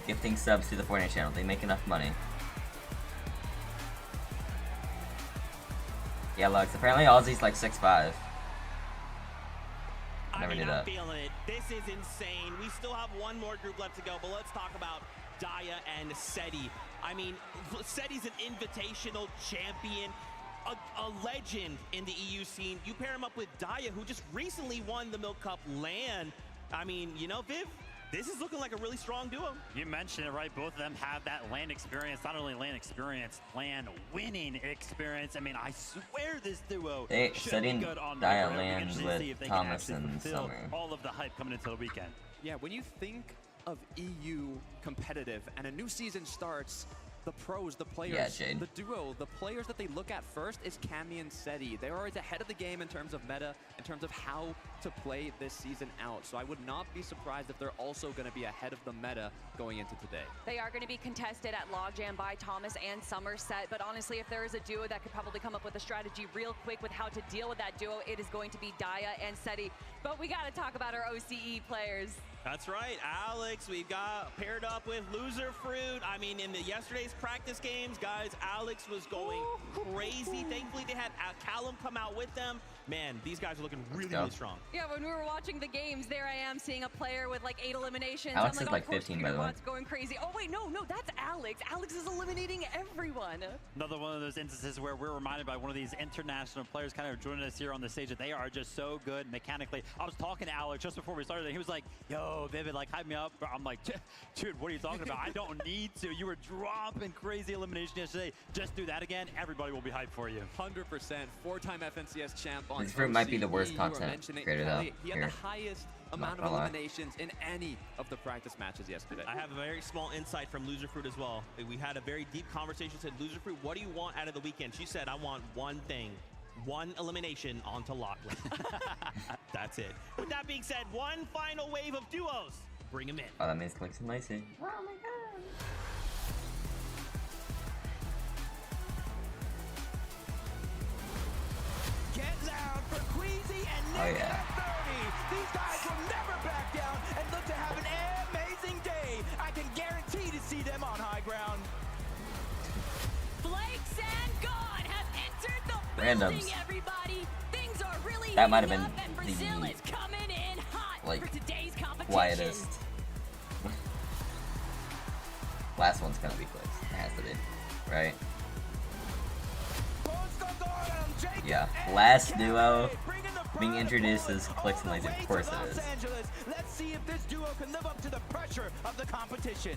[SPEAKER 2] Gifting subs to the Fortnite channel. They make enough money. Yeah, Lux. Apparently Aussie's like 6'5". I never knew
[SPEAKER 3] I'm
[SPEAKER 2] that.
[SPEAKER 3] feeling it. This is insane. We still have one more group left to go, but let's talk about Daya and Seti. I mean, Seti's an invitational champion, a legend in the EU scene. You pair him up with Daya, who just recently won the Milk Cup LAN. I mean, you know, Viv, this is looking like a really strong duo.
[SPEAKER 4] You mentioned it, right? Both of them have that LAN experience, not only LAN experience, LAN winning experience. I mean, I swear this duo should be good on the
[SPEAKER 2] Daya
[SPEAKER 4] road.
[SPEAKER 2] LAN
[SPEAKER 4] We can
[SPEAKER 2] with
[SPEAKER 4] see if they
[SPEAKER 2] Thomas
[SPEAKER 4] can actually
[SPEAKER 2] and
[SPEAKER 4] fulfill
[SPEAKER 2] Summer.
[SPEAKER 4] all of the hype coming into the weekend.
[SPEAKER 5] Yeah, when you think of EU competitive and a new season starts, the pros, the players,
[SPEAKER 2] Jade.
[SPEAKER 5] the duo, the players that they look at first is Cammy and Seti. They're always ahead of the game in terms of meta, in terms of how to play this season out. So I would not be surprised if they're also going to be ahead of the meta going into today.
[SPEAKER 1] They are going to be contested at Logjam by Thomas and Somerset, but honestly, if there is a duo that could probably come up with a strategy real quick with how to deal with that duo, it is going to be Daya and Seti. But we got to talk about our OCE players.
[SPEAKER 3] That's right, Alex. We've got paired up with Loser Fruit. I mean, in the yesterday's practice games, guys, Alex was going crazy. Thankfully, they had Callum come out with them. Man, these guys are looking really, really strong.
[SPEAKER 1] Yeah, when we were watching the games, there I am seeing a player with like 8 eliminations.
[SPEAKER 2] Alex
[SPEAKER 1] I'm
[SPEAKER 2] is
[SPEAKER 1] like,
[SPEAKER 2] like 15, by the way.
[SPEAKER 1] Going crazy. Oh wait, no, that's Alex. Alex is eliminating everyone.
[SPEAKER 4] Another one of those instances where we're reminded by one of these international players kind of joining us here on the stage that they are just so good mechanically. I was talking to Alex just before we started, and he was like, yo, Vivid, like, hype me up. I'm like, dude, what are you talking about? I don't need to. You were dropping crazy elimination yesterday. Just do that again. Everybody will be hyped for you.
[SPEAKER 5] 100%. 4-time FNCS champ on
[SPEAKER 2] This fruit might be the worst
[SPEAKER 5] OCE. You were
[SPEAKER 2] content
[SPEAKER 5] mentioning
[SPEAKER 2] creator, though.
[SPEAKER 5] Kelly. He had the highest amount of eliminations in any of the practice matches yesterday.
[SPEAKER 3] I have a very small insight from Loser Fruit as well. We had a very deep conversation. Said, Loser Fruit, what do you want out of the weekend? She said, I want one thing. One elimination onto Lachlan. That's it. With that being said, one final wave of duos. Bring him in.
[SPEAKER 2] Oh, that means Clicks and Lacey.
[SPEAKER 1] Oh my god.
[SPEAKER 19] Get loud for Queasy and Nick at 30. These guys will never back down and look to have an amazing day. I can guarantee to see them on high ground.
[SPEAKER 20] Flakes and God have entered the
[SPEAKER 2] Randoms.
[SPEAKER 20] building, everybody. Things are really
[SPEAKER 2] That might have
[SPEAKER 20] heating
[SPEAKER 2] been
[SPEAKER 20] up, and Brazil
[SPEAKER 2] the,
[SPEAKER 20] is coming in hot
[SPEAKER 2] like,
[SPEAKER 20] for today's competition.
[SPEAKER 2] quietest. Last one's gonna be Clicks. It has to be, right? Yeah, last duo being introduced as Clicks and Lazy. Of course it is.
[SPEAKER 19] Let's see if this duo can live up to the pressure of the competition.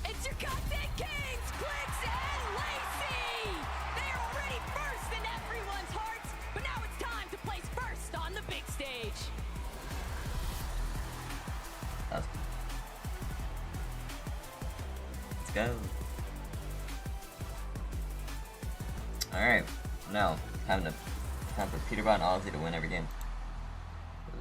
[SPEAKER 20] It's your Content Kings, Clicks and Lacey. They are already first in everyone's hearts, but now it's time to place first on the big stage.
[SPEAKER 2] Let's go. Alright, now time for Peterbot and Ozzy to win every game.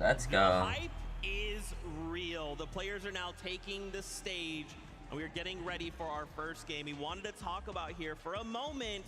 [SPEAKER 2] Let's go.
[SPEAKER 3] The hype is real. The players are now taking the stage, and we are getting ready for our first game. We wanted to talk about here for a moment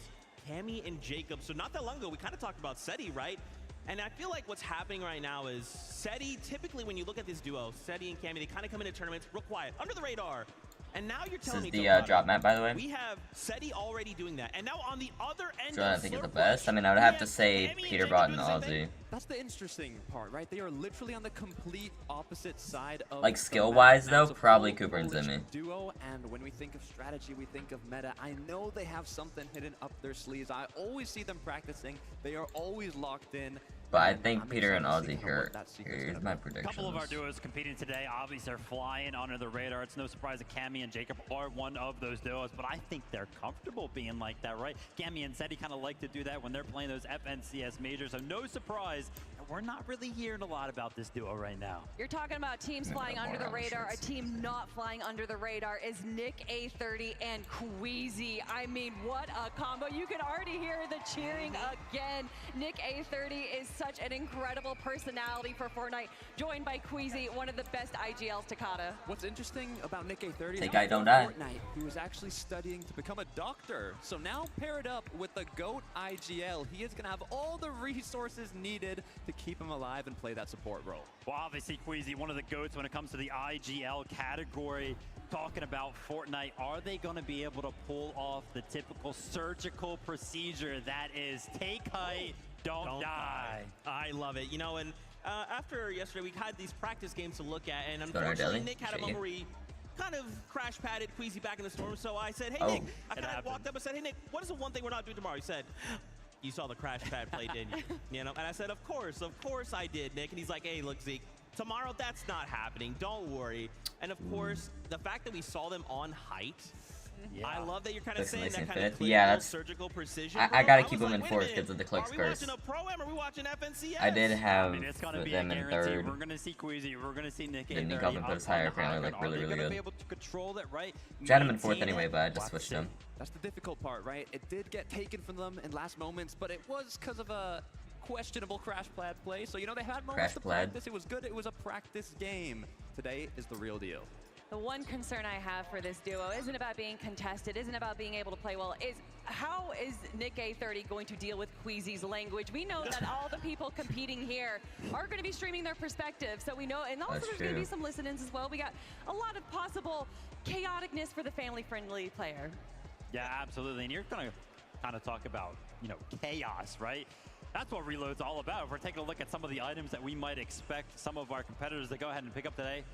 [SPEAKER 3] Cammy and Jacob. So not that long ago, we kind of talked about Seti, right? And I feel like what's happening right now is Seti, typically when you look at this duo, Seti and Cammy, they kind of come into tournaments real quiet, under the radar. And now you're telling me
[SPEAKER 2] This is the drop map, by the way.
[SPEAKER 3] we have Seti already doing that. And now on the other end
[SPEAKER 2] So I
[SPEAKER 3] of
[SPEAKER 2] think it's the
[SPEAKER 3] Slurp
[SPEAKER 2] best. I mean, I would have to say Peterbot and Ozzy.
[SPEAKER 5] That's the interesting part, right? They are literally on the complete opposite side of
[SPEAKER 2] Like
[SPEAKER 5] the
[SPEAKER 2] skill-wise,
[SPEAKER 5] map.
[SPEAKER 2] though,
[SPEAKER 5] It's a
[SPEAKER 2] probably
[SPEAKER 5] full
[SPEAKER 2] Cooper and
[SPEAKER 5] Polish
[SPEAKER 2] Zimmy.
[SPEAKER 5] duo, and when we think of strategy, we think of meta. I know they have something hidden up their sleeves. I always see them practicing. They are always locked in.
[SPEAKER 2] But I think Peter and Ozzy here. Here's my
[SPEAKER 4] A
[SPEAKER 2] predictions.
[SPEAKER 4] couple of our duos competing today. Obviously, they're flying under the radar. It's no surprise that Cammy and Jacob are one of those duos, but I think they're comfortable being like that, right? Cammy and Seti kind of like to do that when they're playing those FNCS majors, so no surprise that we're not really hearing a lot about this duo right now.
[SPEAKER 1] You're talking about teams flying under the radar. A team not flying under the radar is Nick A30 and Queasy. I mean, what a combo. You can already hear the cheering again. Nick A30 is such an incredible personality for Fortnite, joined by Queasy, one of the best IGLs to Kata.
[SPEAKER 5] What's interesting about Nick A30
[SPEAKER 2] Take
[SPEAKER 5] is
[SPEAKER 2] I don't die.
[SPEAKER 5] Fortnite, he was actually studying to become a doctor. So now paired up with the GOAT IGL, he is going to have all the resources needed to keep him alive and play that support role.
[SPEAKER 4] Well, obviously, Queasy, one of the GOATs when it comes to the IGL category. Talking about Fortnite, are they going to be able to pull off the typical surgical procedure that is take height, don't die?
[SPEAKER 3] I love it. You know, and after yesterday, we had these practice games to look at, and
[SPEAKER 2] Go to our
[SPEAKER 3] unfortunately,
[SPEAKER 2] deli.
[SPEAKER 3] Nick had a
[SPEAKER 2] Shake
[SPEAKER 3] moment
[SPEAKER 2] it.
[SPEAKER 3] where he kind of crash padded Queasy back in the storm. So I said, hey, Nick, I kind of walked up and said, hey, Nick, what is the one thing we're not doing tomorrow? He said, you saw the crash pad play, didn't you? You know, and I said, of course I did, Nick. And he's like, hey, look, Zeke, tomorrow that's not happening. Don't worry. And of course, the fact that we saw them on height. Yeah. I love that you're kind of saying that kind of
[SPEAKER 2] that's
[SPEAKER 3] surgical precision.
[SPEAKER 2] I gotta keep them in fourth because of the clicks curse.
[SPEAKER 3] Are we watching FNCS?
[SPEAKER 2] I did have
[SPEAKER 4] it's gonna be
[SPEAKER 2] them in third.
[SPEAKER 4] We're gonna see Queasy. We're gonna see Nick.
[SPEAKER 2] Didn't think put us higher. Apparently, like really good.
[SPEAKER 4] Be able to control it, right?
[SPEAKER 2] I had him in fourth anyway, but I just switched him.
[SPEAKER 5] That's the difficult part, right? It did get taken from them in last moments, but it was because of a questionable crash plaid play. So, you know, they had moments to practice. It was good. It was a practice game. Today is the real deal.
[SPEAKER 1] The one concern I have for this duo isn't about being contested, isn't about being able to play well, is how is Nick A30 going to deal with Queasy's language? We know that all the people competing here are going to be streaming their perspective, so we know, and also there's going to be some listen-ins as well. We got a lot of possible chaoticness for the family-friendly player.
[SPEAKER 4] Yeah, absolutely, and you're going to kind of talk about, you know, chaos, right? That's what Reload's all about. If we're taking a look at some of the items that we might expect some of our competitors to go ahead and pick up today,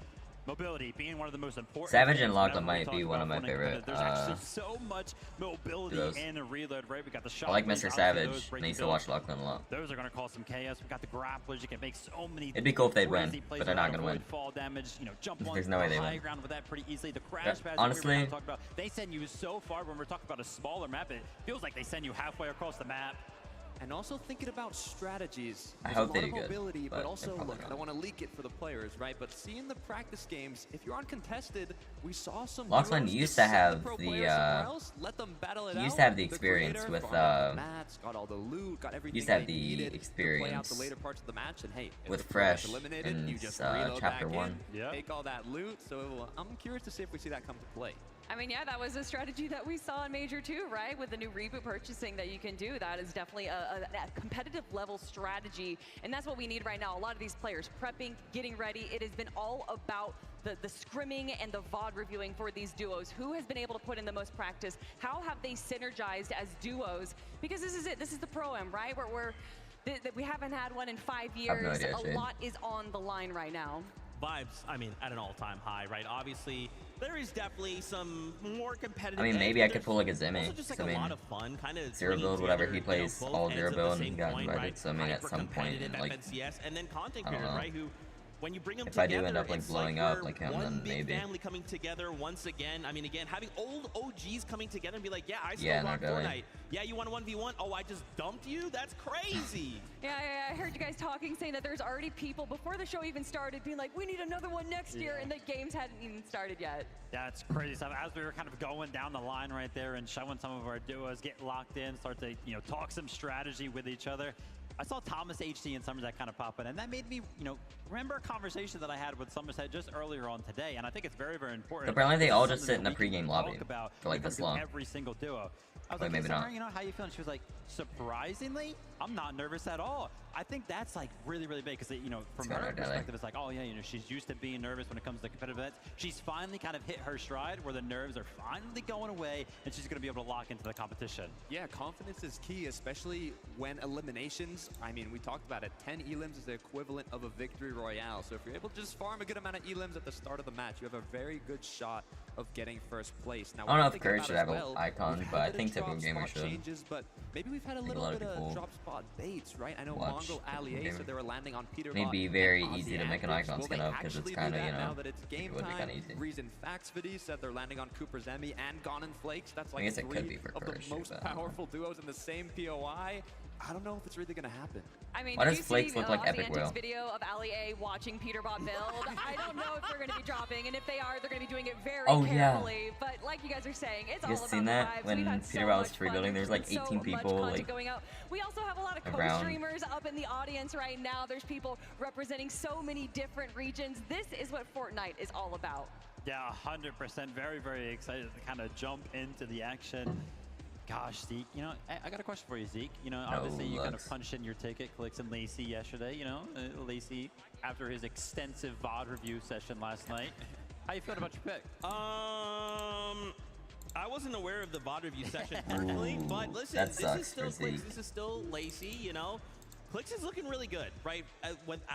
[SPEAKER 4] mobility being one of the most important.
[SPEAKER 2] Savage and Locklin might be one of my favorite.
[SPEAKER 4] There's actually so much mobility in a Reload, right? We got the shot.
[SPEAKER 2] I like Mr. Savage. I used to watch Locklin a lot.
[SPEAKER 4] Those are going to cause some chaos. We got the grapplers. You can make so many.
[SPEAKER 2] It'd be cool if they'd win, but they're not going to win.
[SPEAKER 4] Fall damage. You know, jump on
[SPEAKER 2] There's no way they
[SPEAKER 4] high
[SPEAKER 2] win.
[SPEAKER 4] ground with that pretty easily. The crash pads.
[SPEAKER 2] Honestly,
[SPEAKER 4] they send you so far. When we're talking about a smaller map, it feels like they send you halfway across the map.
[SPEAKER 5] And also thinking about strategies.
[SPEAKER 2] I hope they do
[SPEAKER 5] good. Mobility, but also, look,
[SPEAKER 2] not.
[SPEAKER 5] I don't want to leak it for the players, right? But seeing the practice games, if you're uncontested, we saw some.
[SPEAKER 2] Locklin used to have
[SPEAKER 5] let them battle it
[SPEAKER 2] used to have the experience with
[SPEAKER 5] mats, got all the loot, got everything.
[SPEAKER 2] Used to have the experience
[SPEAKER 5] the later parts of the match, and hey,
[SPEAKER 2] with Fresh in chapter 1.
[SPEAKER 5] Take all that loot. So I'm curious to see if we see that come to play.
[SPEAKER 1] I mean, yeah, that was a strategy that we saw in Major 2, right? With the new reboot purchasing that you can do. That is definitely a competitive level strategy. And that's what we need right now. A lot of these players prepping, getting ready. It has been all about the scrimming and the VOD reviewing for these duos. Who has been able to put in the most practice? How have they synergized as duos? Because this is it. This is the Pro-Am, right? We haven't had one in 5 years.
[SPEAKER 2] No idea,
[SPEAKER 1] a lot is on the line right now.
[SPEAKER 3] Vibes, I mean, at an all-time high, right? Obviously, there is definitely some more competitive.
[SPEAKER 2] I mean, maybe I could pull like a Zemie.
[SPEAKER 3] Just like a lot of fun, kind of
[SPEAKER 2] zero build, whatever he plays, all zero build, and he got invited. Right? So I mean, at some point, in, like,
[SPEAKER 3] and then content creators, right? Who, when you bring them
[SPEAKER 2] if
[SPEAKER 3] together,
[SPEAKER 2] I do end up like blowing up like him, then maybe.
[SPEAKER 3] Family coming together once again. I mean, again, having old OGs coming together and be like, yeah, I still rock Fortnite. Yeah, you want a 1v1? Oh, I just dumped you? That's crazy.
[SPEAKER 1] Yeah, I heard you guys talking, saying that there's already people before the show even started being like, we need another one next year, and the games hadn't even started yet.
[SPEAKER 4] Yeah, it's crazy stuff. As we were kind of going down the line right there and showing some of our duos get locked in, start to, you know, talk some strategy with each other. I saw Thomas HT and Somerset kind of pop in, and that made me, you know, remember a conversation that I had with Somerset just earlier on today, and I think it's very, very important.
[SPEAKER 2] Apparently they all just sit in a pregame lobby for like this long.
[SPEAKER 4] Every single duo. I was
[SPEAKER 2] like,
[SPEAKER 4] maybe
[SPEAKER 2] not.
[SPEAKER 4] You know, how you feeling? She was like, surprisingly, I'm not nervous at all. I think that's like really, really big because, you know, from her perspective, it's like, oh yeah, you know, she's used to being nervous when it comes to competitive events. She's finally kind of hit her stride where the nerves are finally going away and she's going to be able to lock into the competition.
[SPEAKER 5] Yeah, confidence is key, especially when eliminations, I mean, we talked about it, 10 elims is the equivalent of a victory royale. So if you're able to just farm a good amount of elims at the start of the match, you have a very good shot of getting first place. Now,
[SPEAKER 2] I don't know if Courage should have an icon, but I think typical gamer should.
[SPEAKER 5] Changes, but maybe we've had a little bit of drop spot baits, right? I know Mongo Ali said they were landing on Peter.
[SPEAKER 2] It'd be very easy to make an icon skin up because it's kind of, you know,
[SPEAKER 5] it would be kind of easy. Reason Facts Vidi said they're landing on Cooper Zemie and Gone and Flakes. That's like three of the most powerful duos in the same POI. I don't know if it's really going to happen.
[SPEAKER 1] I mean,
[SPEAKER 2] why does Flakes look like Epic Whale?
[SPEAKER 1] Video of Ali A watching Peterbot build. I don't know if they're going to be dropping, and if they are, they're going to be doing it very carefully. But like you guys are saying, it's all about
[SPEAKER 2] seen that when Peterbot was free building? There's like 18 people like
[SPEAKER 1] going out. We also have a lot of co-streamers up in the audience right now. There's people representing so many different regions. This is what Fortnite is all about.
[SPEAKER 4] Yeah, 100%. Very, very excited to kind of jump into the action. Gosh, Zeke, you know, I got a question for you, Zeke. You know, obviously you kind of punched in your ticket, Clicks and Lacey yesterday. You know, Lacey, after his extensive VOD review session last night. How you feeling about your pick?
[SPEAKER 3] I wasn't aware of the VOD review session personally, but listen, this is still Clicks, this is still Lacey, you know. Clicks is looking really good, right?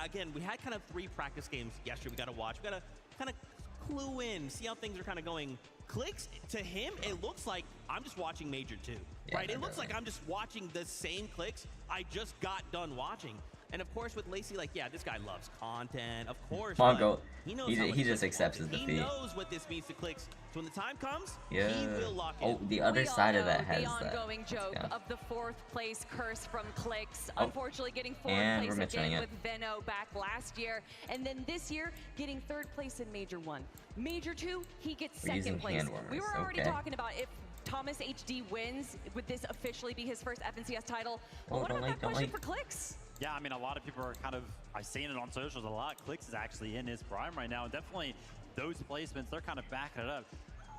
[SPEAKER 3] Again, we had kind of 3 practice games yesterday we got to watch. We got to kind of clue in, see how things are kind of going. Clicks, to him, it looks like I'm just watching Major 2, right? It looks like I'm just watching the same clicks I just got done watching. And of course, with Lacey, like, yeah, this guy loves content, of course.
[SPEAKER 2] Mongo,
[SPEAKER 3] he knows
[SPEAKER 2] he just accepts his defeat.
[SPEAKER 3] He knows what this means to clicks. So when the time comes,
[SPEAKER 2] yeah.
[SPEAKER 3] he will lock in.
[SPEAKER 2] Oh, the other side of that has
[SPEAKER 1] the ongoing joke of the 4th place curse from Clicks.
[SPEAKER 2] Oh.
[SPEAKER 1] Unfortunately, getting 4th
[SPEAKER 2] And
[SPEAKER 1] place again
[SPEAKER 2] it.
[SPEAKER 1] with Veno back last year, and then this year getting 3rd place in Major 1. Major 2, he gets 2nd place. We were already talking about if Thomas HD wins, would this officially be his first FNCS title? Well, what about that question for Clicks?
[SPEAKER 4] Yeah, I mean, a lot of people are kind of, I've seen it on socials a lot. Clicks is actually in his prime right now, and definitely those placements, they're kind of backing it up.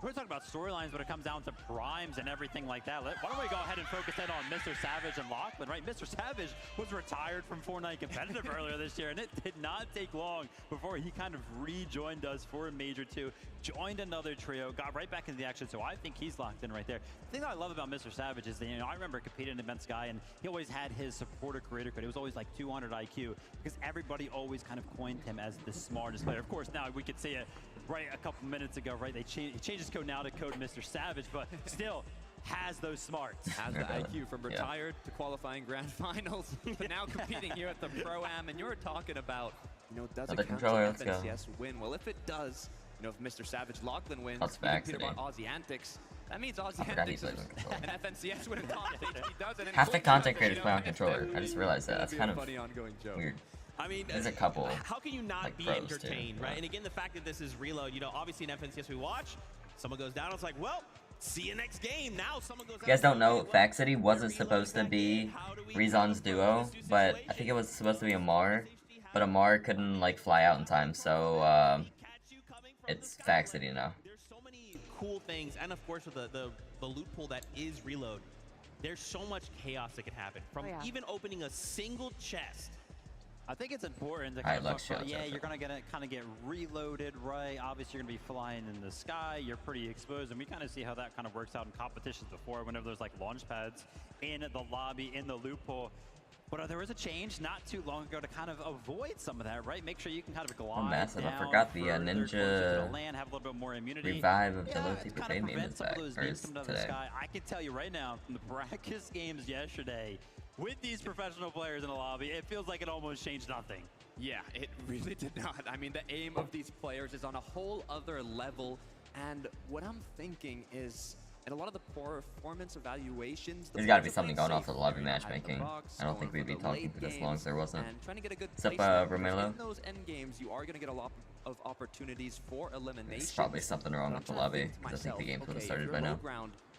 [SPEAKER 4] We're talking about storylines when it comes down to primes and everything like that. Why don't we go ahead and focus in on Mr. Savage and Lachlan, right? Mr. Savage was retired from Fortnite Competitive earlier this year, and it did not take long before he kind of rejoined us for Major 2, joined another trio, got right back into the action, so I think he's locked in right there. The thing that I love about Mr. Savage is that, you know, I remember competing against Guy, and he always had his supporter creator code. It was always like 200 IQ, because everybody always kind of coined him as the smartest player. Of course, now we could see it right a couple minutes ago, right? He changed his code now to code Mr. Savage, but still has those smarts.
[SPEAKER 5] Has the IQ from retired to qualifying grand finals, but now competing here at the Pro-Am, and you're talking about, you know, does it count to FNCS win? Well, if it does, you know, if Mr. Savage Lachlan wins, Peter Bot Aussie Antics, that means Aussie Antics and FNCS win.
[SPEAKER 2] Half the content creators play on controller. I just realized that. That's kind of weird.
[SPEAKER 3] I mean,
[SPEAKER 2] there's a couple.
[SPEAKER 3] How can you not
[SPEAKER 2] like
[SPEAKER 3] be entertained, right? And again, the fact that this is reload, you know, obviously in FNCS we watch, someone goes down, it's like, well, see you next game. Now someone goes.
[SPEAKER 2] You guys don't know, Fact City wasn't supposed to be Rezon's duo, but I think it was supposed to be Amar, but Amar couldn't like fly out in time, so it's Fact City now.
[SPEAKER 3] There's so many cool things, and of course with the loophole that is reload, there's so much chaos that can happen from even opening a single chest.
[SPEAKER 4] I think it's important to kind of talk about, you're going to kind of get reloaded, right? Obviously, you're going to be flying in the sky. You're pretty exposed, and we kind of see how that kind of works out in competitions before, whenever there's like launch pads in the lobby, in the loophole. But there was a change not too long ago to kind of avoid some of that, right? Make sure you can kind of glide
[SPEAKER 2] massive.
[SPEAKER 4] down,
[SPEAKER 2] I forgot the
[SPEAKER 4] ninja land, have a little bit more immunity.
[SPEAKER 2] Revive of the low tier fame
[SPEAKER 4] prevent
[SPEAKER 2] is
[SPEAKER 4] some
[SPEAKER 2] back.
[SPEAKER 4] of those
[SPEAKER 2] Or
[SPEAKER 4] names
[SPEAKER 2] is
[SPEAKER 4] coming out of the
[SPEAKER 2] today.
[SPEAKER 4] sky. I can tell you right now, from the practice games yesterday, with these professional players in the lobby, it feels like it almost changed nothing.
[SPEAKER 5] Yeah, it really did not. I mean, the aim of these players is on a whole other level, and what I'm thinking is, in a lot of the performance evaluations,
[SPEAKER 2] There's got to be something going off with the lobby matchmaking. I don't think we'd be talking for this long if there wasn't.
[SPEAKER 5] Trying to get a good
[SPEAKER 2] What's up, Romelo?
[SPEAKER 5] in those end games, you are going to get a lot of opportunities for elimination.
[SPEAKER 2] There's probably something wrong with the lobby, because I think the game would have started by now.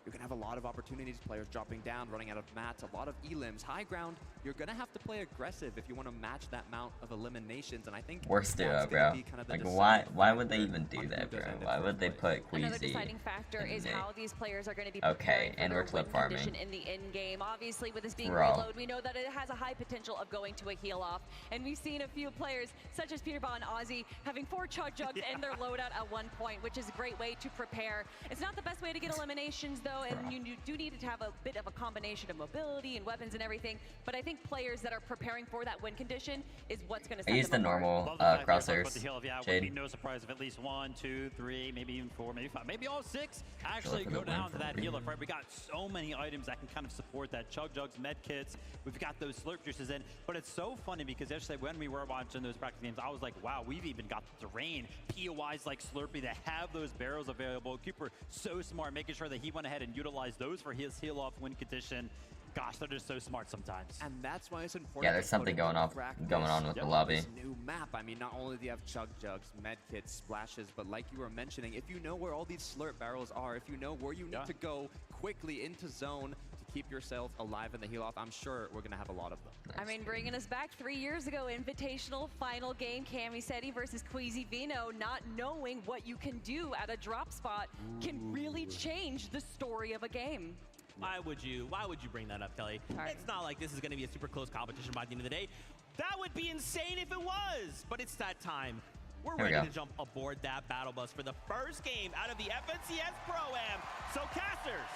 [SPEAKER 5] You're going to have a lot of opportunities, players dropping down, running out of mats, a lot of elims. High ground, you're going to have to play aggressive if you want to match that amount of eliminations, and I think
[SPEAKER 2] worst duo, bro. Like, why would they even do that, bro? Why would they put Queasy?
[SPEAKER 1] Another deciding factor is how these players are going to be
[SPEAKER 2] okay, and we're clip farming.
[SPEAKER 1] In the end game. Obviously, with this being reload, we know that it has a high potential of going to a heal off, and we've seen a few players such as Peter Bot and Aussie having 4 chug jugs in their loadout at one point, which is a great way to prepare. It's not the best way to get eliminations though, and you do need to have a bit of a combination of mobility and weapons and everything, but I think players that are preparing for that win condition is what's going to set
[SPEAKER 2] I use the normal crosshairs.
[SPEAKER 4] Would be no surprise if at least 1, 2, 3, maybe even 4, maybe 5, maybe all 6 actually go down to that heal up, right? We got so many items that can kind of support that. Chug jugs, med kits, we've got those slurp juices in, but it's so funny because yesterday when we were watching those practice games, I was like, wow, we've even got the terrain, POIs like Slurpee that have those barrels available. Cooper so smart, making sure that he went ahead and utilized those for his heal off win condition. Gosh, they're just so smart sometimes.
[SPEAKER 5] And that's why it's important.
[SPEAKER 2] Yeah, there's something going on with the lobby.
[SPEAKER 5] This new map. I mean, not only do you have chug jugs, med kits, splashes, but like you were mentioning, if you know where all these slurp barrels are, if you know where you need to go quickly into zone to keep yourself alive in the heal off, I'm sure we're gonna have a lot of them.
[SPEAKER 1] I mean, bringing us back 3 years ago, invitational final game, Camiseti versus Queasy Vino, not knowing what you can do at a drop spot can really change the story of a game.
[SPEAKER 3] Why would you bring that up, Kelly? It's not like this is going to be a super close competition by the end of the day. That would be insane if it was, but it's that time. We're ready to jump aboard that battle bus for the first game out of the FNCS Pro-Am. So casters,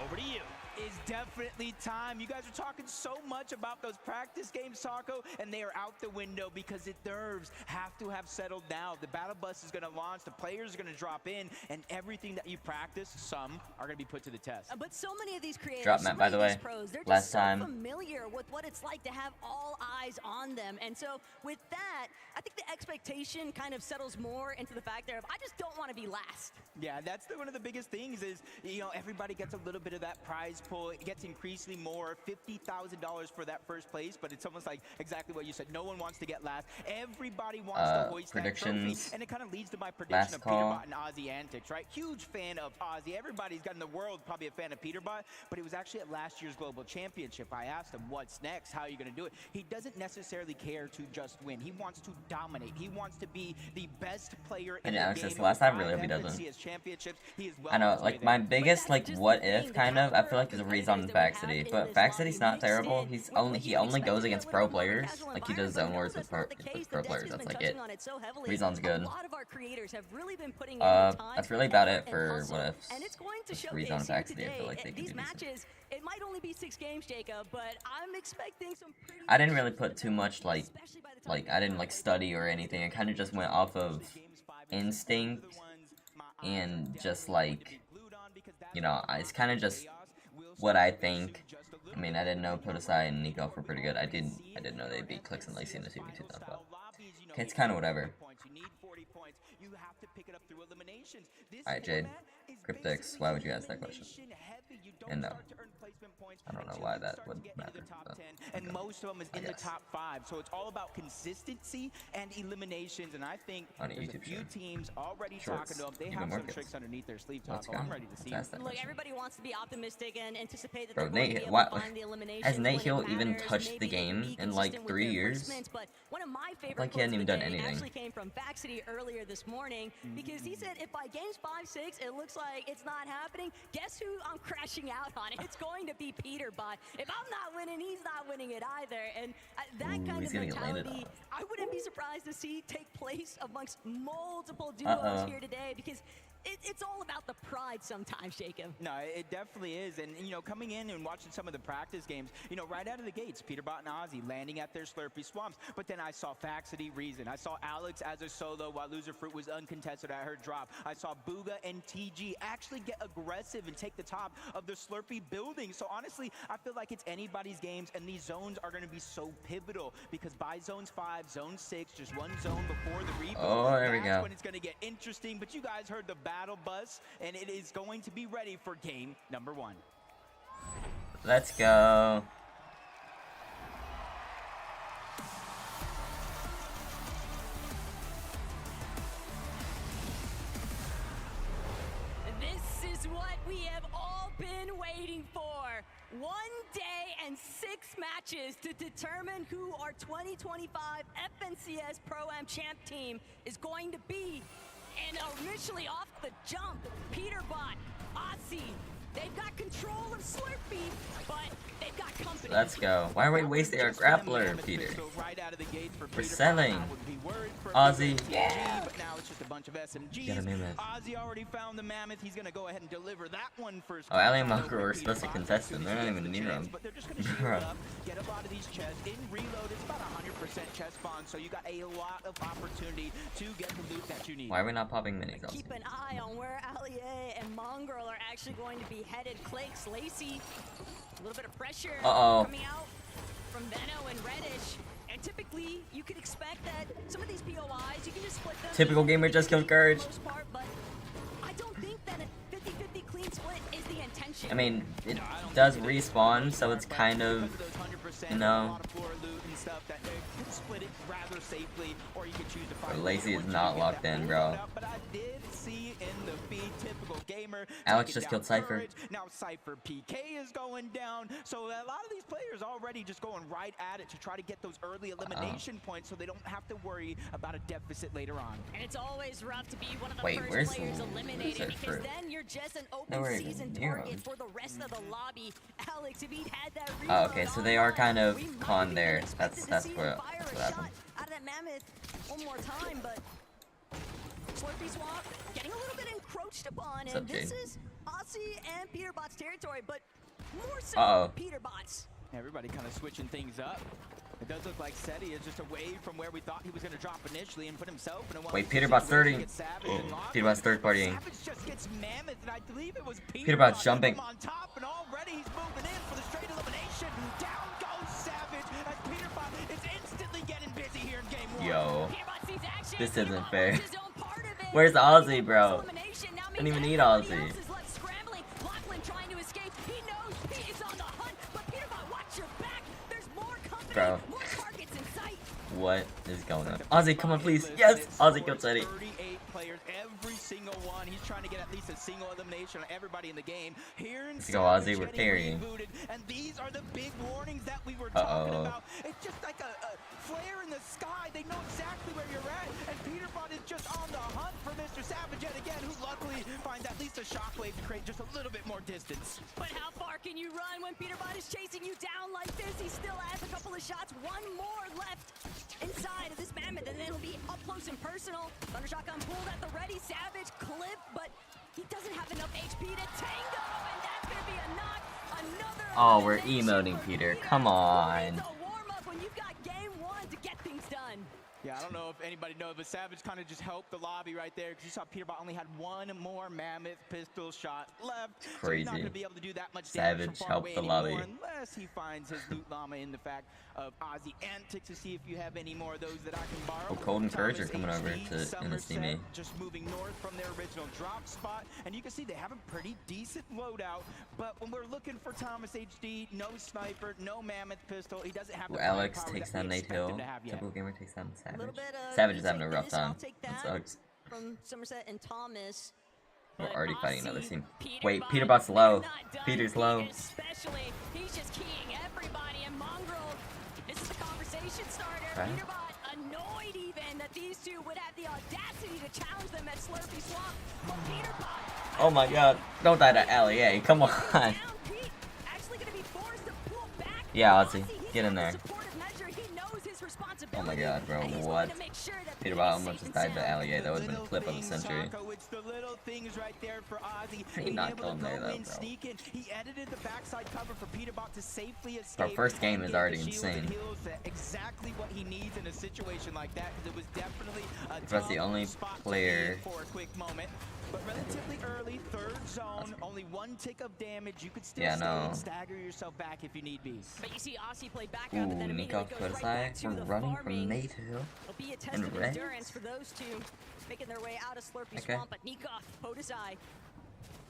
[SPEAKER 3] over to you.
[SPEAKER 19] is definitely time. You guys are talking so much about those practice games, Taco, and they are out the window because the nerves have to have settled now. The battle bus is going to launch, the players are going to drop in, and everything that you practice, some are going to be put to the test.
[SPEAKER 20] But so many of these creators,
[SPEAKER 2] Drop Matt, by the way,
[SPEAKER 20] pros, they're
[SPEAKER 2] last
[SPEAKER 20] just so
[SPEAKER 2] time.
[SPEAKER 20] familiar with what it's like to have all eyes on them. And so with that, I think the expectation kind of settles more into the fact there of, I just don't want to be last.
[SPEAKER 19] Yeah, that's one of the biggest things is, you know, everybody gets a little bit of that prize pool. It gets increasingly more, $50,000 for that first place, but it's almost like exactly what you said. No one wants to get last. Everybody wants to hoist that trophy. And it kind of leads to my prediction of Peterbot and Aussie antics, right? Huge fan of Aussie. Everybody's got in the world probably a fan of Peterbot, but it was actually at last year's Global Championship. I asked him, what's next? How are you going to do it? He doesn't necessarily care to just win. He wants to dominate. He wants to be the best player in the game.
[SPEAKER 2] The last time really hope he doesn't. I know, like my biggest like what if kind of I feel like is Rezon and Faxity, but Faxity's not terrible. He only goes against pro players. Like he does zone wars with pro players. That's like it. Rezon's good. That's really about it for what ifs. Rezon and Faxity, I feel like they can do decent.
[SPEAKER 20] It might only be 6 games, Jacob, but I'm expecting some pretty...
[SPEAKER 2] I didn't really put too much like I didn't like study or anything. I kind of just went off of instinct and just like, you know, it's kind of just what I think. I mean, I didn't know Podesai and Nico were pretty good. I didn't know they'd beat Clicks and Lacey in the 2v2 though, but okay, it's kind of whatever. Alright, Jade. Cryptics, why would you ask that question? And no. I don't know why that would matter.
[SPEAKER 19] And most of them is in the top 5, so it's all about consistency and eliminations. And I think there's a few teams already talking to them. They have some tricks underneath their sleeve. I'm ready to see them.
[SPEAKER 20] Look, everybody wants to be optimistic and anticipate that
[SPEAKER 2] bro,
[SPEAKER 20] they're going to be able to find the elimination.
[SPEAKER 2] Has Nate Hill even touched the game in like 3 years?
[SPEAKER 20] But one of my favorite
[SPEAKER 2] like he hadn't even done anything.
[SPEAKER 20] Actually came from Faxity earlier this morning because he said if by games 5-6 it looks like it's not happening, guess who I'm crashing out on? It's going to be Peterbot. If I'm not winning, he's not winning it either. And that kind of mentality, I wouldn't be surprised to see take place amongst multiple duos here today because it's all about the pride sometimes, Jacob.
[SPEAKER 19] No, it definitely is. And, you know, coming in and watching some of the practice games, you know, right out of the gates, Peterbot and Aussie landing at their Slurpee Swamps. But then I saw Faxity Reason. I saw Alex as a solo while Loser Fruit was uncontested. I heard drop. I saw Booga and TG actually get aggressive and take the top of the Slurpee building. So, honestly, I feel like it's anybody's games, and these zones are going to be so pivotal because by zones 5, zone 6, just one zone before the rebuild.
[SPEAKER 2] Oh, there we go.
[SPEAKER 19] That's when it's going to get interesting. But you guys heard the battle bus, and it is going to be ready for game number 1.
[SPEAKER 2] Let's go.
[SPEAKER 20] This is what we have all been waiting for. 1 day and 6 matches to determine who our 2025 FNCS Pro-Am champ team is going to be. And initially off the jump, Peterbot, Aussie, they've got control of Slurpee, but they've got company.
[SPEAKER 2] Let's go. Why are we wasting our grappler, Peter? We're selling. Aussie, yeah.
[SPEAKER 19] But now it's just a bunch of SMGs.
[SPEAKER 2] Get a mammoth.
[SPEAKER 19] Aussie already found the mammoth. He's gonna go ahead and deliver that one first.
[SPEAKER 2] Oh, Ali and Mako were supposed to contest them. They're not even near them.
[SPEAKER 19] But they're just gonna shield up, get a lot of these chests. In reload, it's about 100% chest spawn, so you got a lot of opportunity to get the loot that you need.
[SPEAKER 2] Why are we not popping minis?
[SPEAKER 20] Keep an eye on where Allier and Mongrel are actually going to be headed. Clayks, Lacey, a little bit of pressure coming out from Venno and Reddish. And typically, you could expect that some of these POIs, you can just split them.
[SPEAKER 2] Typical gamer just killed Courage.
[SPEAKER 20] Part, but I don't think that a 50-50 clean split is the intention.
[SPEAKER 2] I mean, it does respawn, so it's kind of, you know. But Lacey is not locked in, bro. Alex just killed Cypher.
[SPEAKER 19] Now Cypher PK is going down, so a lot of these players already just going right at it to try to get those early elimination points so they don't have to worry about a deficit later on.
[SPEAKER 20] And it's always rough to be one of the first players eliminated because then you're just an open season target for the rest of the lobby. Alex, if he'd had that
[SPEAKER 2] oh, okay, so they are kind of con there. That's what happened.
[SPEAKER 20] Out of that mammoth one more time, but Slurpee Swamp getting a little bit encroached upon, and this is Aussie and Peterbot's territory, but more so
[SPEAKER 2] Uh-oh.
[SPEAKER 20] Peter Bots.
[SPEAKER 19] Everybody kind of switching things up. It does look like Seti is just away from where we thought he was going to drop initially and put himself in a one.
[SPEAKER 2] Wait, Peterbot's 30. Peterbot's third partying.
[SPEAKER 19] Savage just gets mammoth, and I believe it was
[SPEAKER 2] Peterbot's jumping.
[SPEAKER 19] on top, and already he's moving in for the straight elimination. Down goes Savage as Peterbot is instantly getting busy here in game 1.
[SPEAKER 2] Yo, this isn't fair. Where's Ozzy, bro? I didn't even need Ozzy. Bro, what is going on? Ozzy, come on, please. Yes, Ozzy killed Seti.
[SPEAKER 19] 38 players, every single one. He's trying to get at least a single elimination on everybody in the game. Here in
[SPEAKER 2] Let's go, Ozzy. We're carrying.
[SPEAKER 19] And these are the big warnings that we were talking about. It's just like a flare in the sky. They know exactly where you're at. And Peterbot is just on the hunt for Mr. Savage yet again, who luckily finds at least a shockwave to create just a little bit more distance.
[SPEAKER 20] But how far can you run when Peterbot is chasing you down like this? He still has a couple of shots, one more left inside of this mammoth, and then he'll be up close and personal. Thunder shotgun pulled at the ready. Savage clip, but he doesn't have enough HP to tango, and that's gonna be a knock. Another.
[SPEAKER 2] Oh, we're emoting Peter. Come on.
[SPEAKER 20] Warm up when you've got game 1 to get things done.
[SPEAKER 19] Yeah, I don't know if anybody knows, but Savage kind of just helped the lobby right there because you saw Peterbot only had one more mammoth pistol shot left.
[SPEAKER 2] Crazy.
[SPEAKER 19] So he's not going to be able to do that much
[SPEAKER 2] Savage
[SPEAKER 19] damage from far
[SPEAKER 2] helped
[SPEAKER 19] away
[SPEAKER 2] the lobby.
[SPEAKER 19] anymore unless he finds his loot llama in the fact of Ozzy Antics to see if you have any more of those that I can borrow.
[SPEAKER 2] Oh, Cold and Courage are
[SPEAKER 19] Thomas
[SPEAKER 2] coming over
[SPEAKER 19] HD,
[SPEAKER 2] to in the
[SPEAKER 19] Somerset,
[SPEAKER 2] zemie.
[SPEAKER 19] just moving north from their original drop spot, and you can see they have a pretty decent loadout. But when we're looking for Thomas HD, no sniper, no mammoth pistol, he doesn't have the
[SPEAKER 2] Alex
[SPEAKER 19] firepower
[SPEAKER 2] takes
[SPEAKER 19] that we
[SPEAKER 2] down Nate
[SPEAKER 19] expect him
[SPEAKER 2] Hill.
[SPEAKER 19] to have yet.
[SPEAKER 2] Typical Gamer takes down Savage.
[SPEAKER 20] Little bit of
[SPEAKER 2] Savage is having a rough
[SPEAKER 20] I'll
[SPEAKER 2] time.
[SPEAKER 20] take
[SPEAKER 2] That
[SPEAKER 20] that
[SPEAKER 2] sucks.
[SPEAKER 20] from Somerset and Thomas.
[SPEAKER 2] We're
[SPEAKER 20] But
[SPEAKER 2] already fighting another
[SPEAKER 20] Aussie,
[SPEAKER 2] team.
[SPEAKER 20] Peterbot,
[SPEAKER 2] Wait, Peterbot's low.
[SPEAKER 20] not done.
[SPEAKER 2] Peter's low.
[SPEAKER 20] Peter especially, he's just keying everybody. And Mongrel, this is a conversation starter.
[SPEAKER 2] Okay.
[SPEAKER 20] Peterbot annoyed even that these two would have the audacity to challenge them at Slurpee Swamp. But Peterbot,
[SPEAKER 2] Oh my god. Don't die to LEA. Come on.
[SPEAKER 20] down Pete, actually going to be forced to pull back.
[SPEAKER 2] Yeah, Ozzy. Get in there.
[SPEAKER 20] Supportive measure. He knows his responsibility.
[SPEAKER 2] Oh my god, bro.
[SPEAKER 20] and he's
[SPEAKER 2] What?
[SPEAKER 20] going to make sure that
[SPEAKER 2] Peterbot
[SPEAKER 20] Pete is
[SPEAKER 2] almost
[SPEAKER 20] safe
[SPEAKER 2] just
[SPEAKER 20] and
[SPEAKER 2] died to
[SPEAKER 20] sound.
[SPEAKER 2] LEA. That would have been a clip of the century.
[SPEAKER 19] It's the little things right there for Ozzy.
[SPEAKER 2] He
[SPEAKER 19] Being
[SPEAKER 2] knocked
[SPEAKER 19] able
[SPEAKER 2] him
[SPEAKER 19] to
[SPEAKER 2] there,
[SPEAKER 19] go
[SPEAKER 2] though,
[SPEAKER 19] in,
[SPEAKER 2] bro.
[SPEAKER 19] sneak in. He edited the backside cover for Peterbot to safely escape.
[SPEAKER 2] Our first game
[SPEAKER 19] and
[SPEAKER 2] is
[SPEAKER 19] get
[SPEAKER 2] already
[SPEAKER 19] the shields and
[SPEAKER 2] insane.
[SPEAKER 19] heals that exactly what he needs in a situation like that, because it was definitely a
[SPEAKER 2] If that's the
[SPEAKER 19] tough
[SPEAKER 2] only
[SPEAKER 19] spot to
[SPEAKER 2] player-
[SPEAKER 19] leave for a quick moment. But relatively early, third zone, only one tick of damage. You could still
[SPEAKER 2] Yeah,
[SPEAKER 19] stay
[SPEAKER 2] no.
[SPEAKER 19] and stagger yourself back if you need be.
[SPEAKER 20] But you see Aussie play back
[SPEAKER 2] Ooh,
[SPEAKER 20] up and then immediately
[SPEAKER 2] Nico
[SPEAKER 20] goes right back
[SPEAKER 2] Kodasai.
[SPEAKER 20] to
[SPEAKER 2] We're
[SPEAKER 20] the
[SPEAKER 2] running
[SPEAKER 20] farming.
[SPEAKER 2] from Nate Hill.
[SPEAKER 20] It'll be a test
[SPEAKER 2] And
[SPEAKER 20] of
[SPEAKER 2] Red.
[SPEAKER 20] endurance for those two making their way out of Slurpee
[SPEAKER 2] Okay.
[SPEAKER 20] Swamp. But Nikoff, Podesai,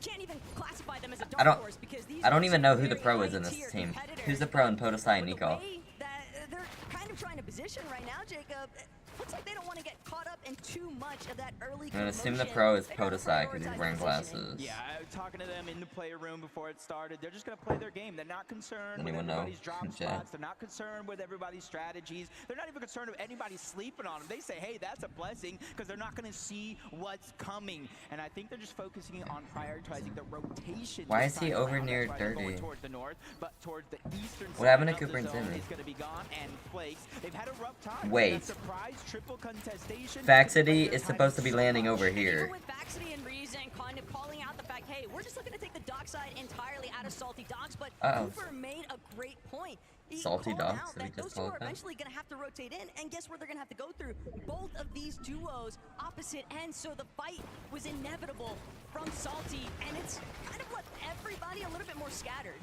[SPEAKER 20] can't even classify them as a
[SPEAKER 2] I
[SPEAKER 20] dark
[SPEAKER 2] don't-
[SPEAKER 20] horse because these
[SPEAKER 2] I don't
[SPEAKER 20] are
[SPEAKER 2] even
[SPEAKER 20] some
[SPEAKER 2] know who the
[SPEAKER 20] very
[SPEAKER 2] pro is in this
[SPEAKER 20] high-tier
[SPEAKER 2] team.
[SPEAKER 20] competitors.
[SPEAKER 2] Who's the pro in Podesai and
[SPEAKER 20] But the
[SPEAKER 2] Nico?
[SPEAKER 20] way that they're kind of trying to position right now, Jacob, it looks like they don't want to get caught up in too much of that early
[SPEAKER 2] I'm gonna assume the
[SPEAKER 20] commotion.
[SPEAKER 2] pro is
[SPEAKER 20] They'd rather
[SPEAKER 2] Podesai because he's
[SPEAKER 20] prioritize
[SPEAKER 2] wearing
[SPEAKER 20] positioning.
[SPEAKER 2] glasses.
[SPEAKER 19] Yeah, I was talking to them in the player room before it started. They're just going to play their game. They're not concerned with
[SPEAKER 2] Anyone know?
[SPEAKER 19] everybody's drop
[SPEAKER 2] Yeah.
[SPEAKER 19] spots. They're not concerned with everybody's strategies. They're not even concerned with anybody sleeping on them. They say, hey, that's a blessing, because they're not going to see what's coming. And I think they're just focusing on prioritizing the rotation.
[SPEAKER 2] Why
[SPEAKER 19] this
[SPEAKER 2] is he
[SPEAKER 19] time
[SPEAKER 2] over
[SPEAKER 19] around.
[SPEAKER 2] near
[SPEAKER 19] That's why they're going
[SPEAKER 2] 30?
[SPEAKER 19] towards the north, but towards the eastern
[SPEAKER 2] What happened to
[SPEAKER 19] side of
[SPEAKER 2] Cooper
[SPEAKER 19] the
[SPEAKER 2] and
[SPEAKER 19] zone
[SPEAKER 2] Timmy?
[SPEAKER 19] is going to be gone, and Flakes. They've had a rough time.
[SPEAKER 2] Wait.
[SPEAKER 19] That surprise triple contestation.
[SPEAKER 2] Faxity is supposed to be landing over here.
[SPEAKER 20] Even with Baxity and Reason kind of calling out the fact, hey, we're just looking to take the dock side entirely out of Salty Docks, but Cooper made a great point. He
[SPEAKER 2] Salty
[SPEAKER 20] called
[SPEAKER 2] Docks?
[SPEAKER 20] out
[SPEAKER 2] Did he
[SPEAKER 20] that
[SPEAKER 2] just
[SPEAKER 20] those two
[SPEAKER 2] call
[SPEAKER 20] are
[SPEAKER 2] it that?
[SPEAKER 20] eventually going to have to rotate in, and guess where they're going to have to go through? Both of these duos opposite ends, so the fight was inevitable from Salty, and it's kind of left everybody a little bit more scattered.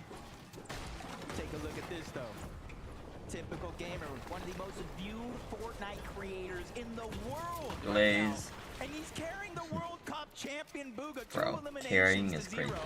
[SPEAKER 19] Take a look at this, though. Typical gamer, one of the most viewed Fortnite creators in the world.
[SPEAKER 2] Blaze.
[SPEAKER 19] Right now. And he's carrying the World Cup champion Booga.
[SPEAKER 2] Bro,
[SPEAKER 19] 2 eliminations
[SPEAKER 2] carrying
[SPEAKER 19] to
[SPEAKER 2] is
[SPEAKER 19] 0.
[SPEAKER 2] crazy.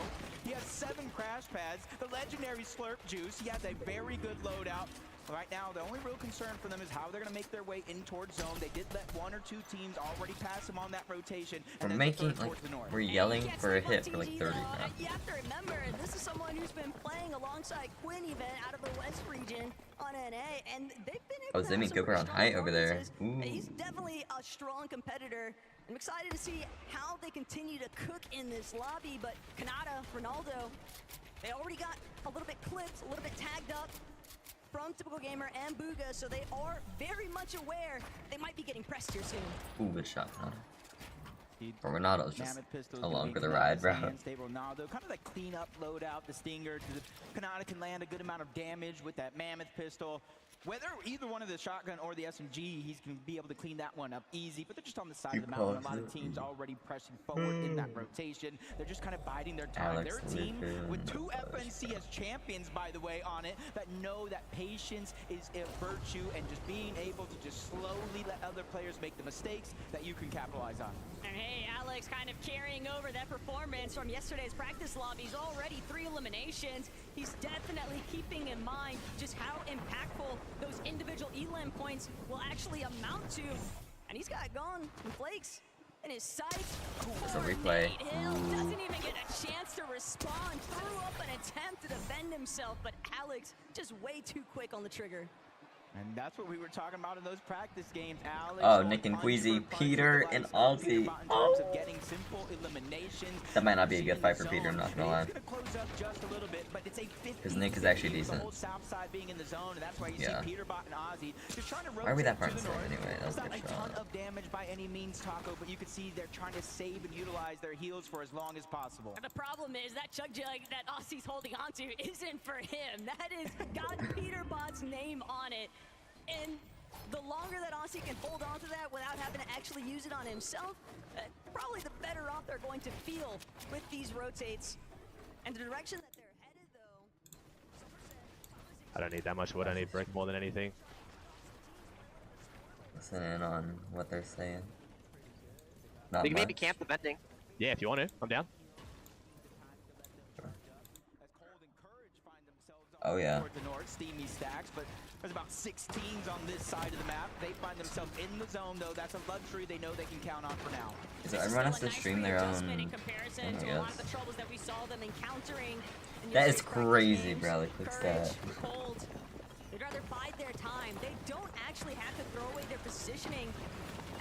[SPEAKER 19] He has 7 crash pads, the legendary Slurp Juice. He has a very good loadout. Right now, the only real concern for them is how they're going to make their way in towards zone. They did let 1 or 2 teams already pass them on that rotation.
[SPEAKER 2] We're
[SPEAKER 19] and then the
[SPEAKER 2] making,
[SPEAKER 19] third
[SPEAKER 2] like,
[SPEAKER 19] towards the north.
[SPEAKER 2] we're yelling for a hit for like 30
[SPEAKER 20] though,
[SPEAKER 2] now.
[SPEAKER 20] you have to remember, this is someone who's been playing alongside Quinn even out of the West region on NA, and they've been
[SPEAKER 2] Oh,
[SPEAKER 20] able to have
[SPEAKER 2] Zemie
[SPEAKER 20] some
[SPEAKER 2] Cooper
[SPEAKER 20] pretty
[SPEAKER 2] on
[SPEAKER 20] strong
[SPEAKER 2] height over there.
[SPEAKER 20] performances.
[SPEAKER 2] Ooh.
[SPEAKER 20] He's definitely a strong competitor. I'm excited to see how they continue to cook in this lobby, but Kanata, Ronaldo, they already got a little bit clipped, a little bit tagged up from Typical Gamer and Booga, so they are very much aware they might be getting pressed here soon.
[SPEAKER 2] Ooh, good shot, Connor. Or Ronaldo's just along for the ride, bro.
[SPEAKER 19] Ronaldo, kind of that clean up loadout, the Stinger. Kanata can land a good amount of damage with that Mammoth pistol. Whether either one of the shotgun or the SMG, he's going to be able to clean that one up easy. But they're just on the side of the mountain. A lot of teams already pressing forward in that rotation. They're just kind of biding their time. They're a team with 2 FNCS champions, by the way, on it, that know that patience is a virtue, and just being able to just slowly let other players make the mistakes that you can capitalize on.
[SPEAKER 20] And hey, Alex kind of carrying over that performance from yesterday's practice lobbies. Already 3 eliminations. He's definitely keeping in mind just how impactful those individual elim points will actually amount to. And he's got gone in flakes in his sights.
[SPEAKER 2] It's a replay.
[SPEAKER 20] Doesn't even get a chance to respond. Threw up an attempt to defend himself, but Alex just way too quick on the trigger.
[SPEAKER 19] And that's what we were talking about in those practice games, Alex.
[SPEAKER 2] Oh, Nick and Queasy, Peter and Alti. Oh. That might not be a good fight for Peter, I'm not gonna lie. Because Nick is actually decent. Yeah. Why are we that far in the storm anyway? That was a good shot.
[SPEAKER 19] Not a ton of damage by any means, Taco, but you can see they're trying to save and utilize their heals for as long as possible.
[SPEAKER 20] The problem is that chug jug that Aussie's holding onto isn't for him. That is got Peterbot's name on it. And the longer that Aussie can hold on to that without having to actually use it on himself, probably the better off they're going to feel with these rotates. And the direction that they're headed, though...
[SPEAKER 21] I don't need that much wood, I need brick more than anything.
[SPEAKER 2] Listen in on what they're saying.
[SPEAKER 6] Not they can maybe camp the vending.
[SPEAKER 21] Yeah, if you want to, I'm down.
[SPEAKER 2] Oh yeah.
[SPEAKER 19] The north, steamy stacks, but there's about 6 teams on this side of the map. They find themselves in the zone, though. That's a luxury they know they can count on for now.
[SPEAKER 2] So everyone has to stream their own. That is crazy, bro. Like, look at that.
[SPEAKER 20] They'd rather bide their time. They don't actually have to throw away their positioning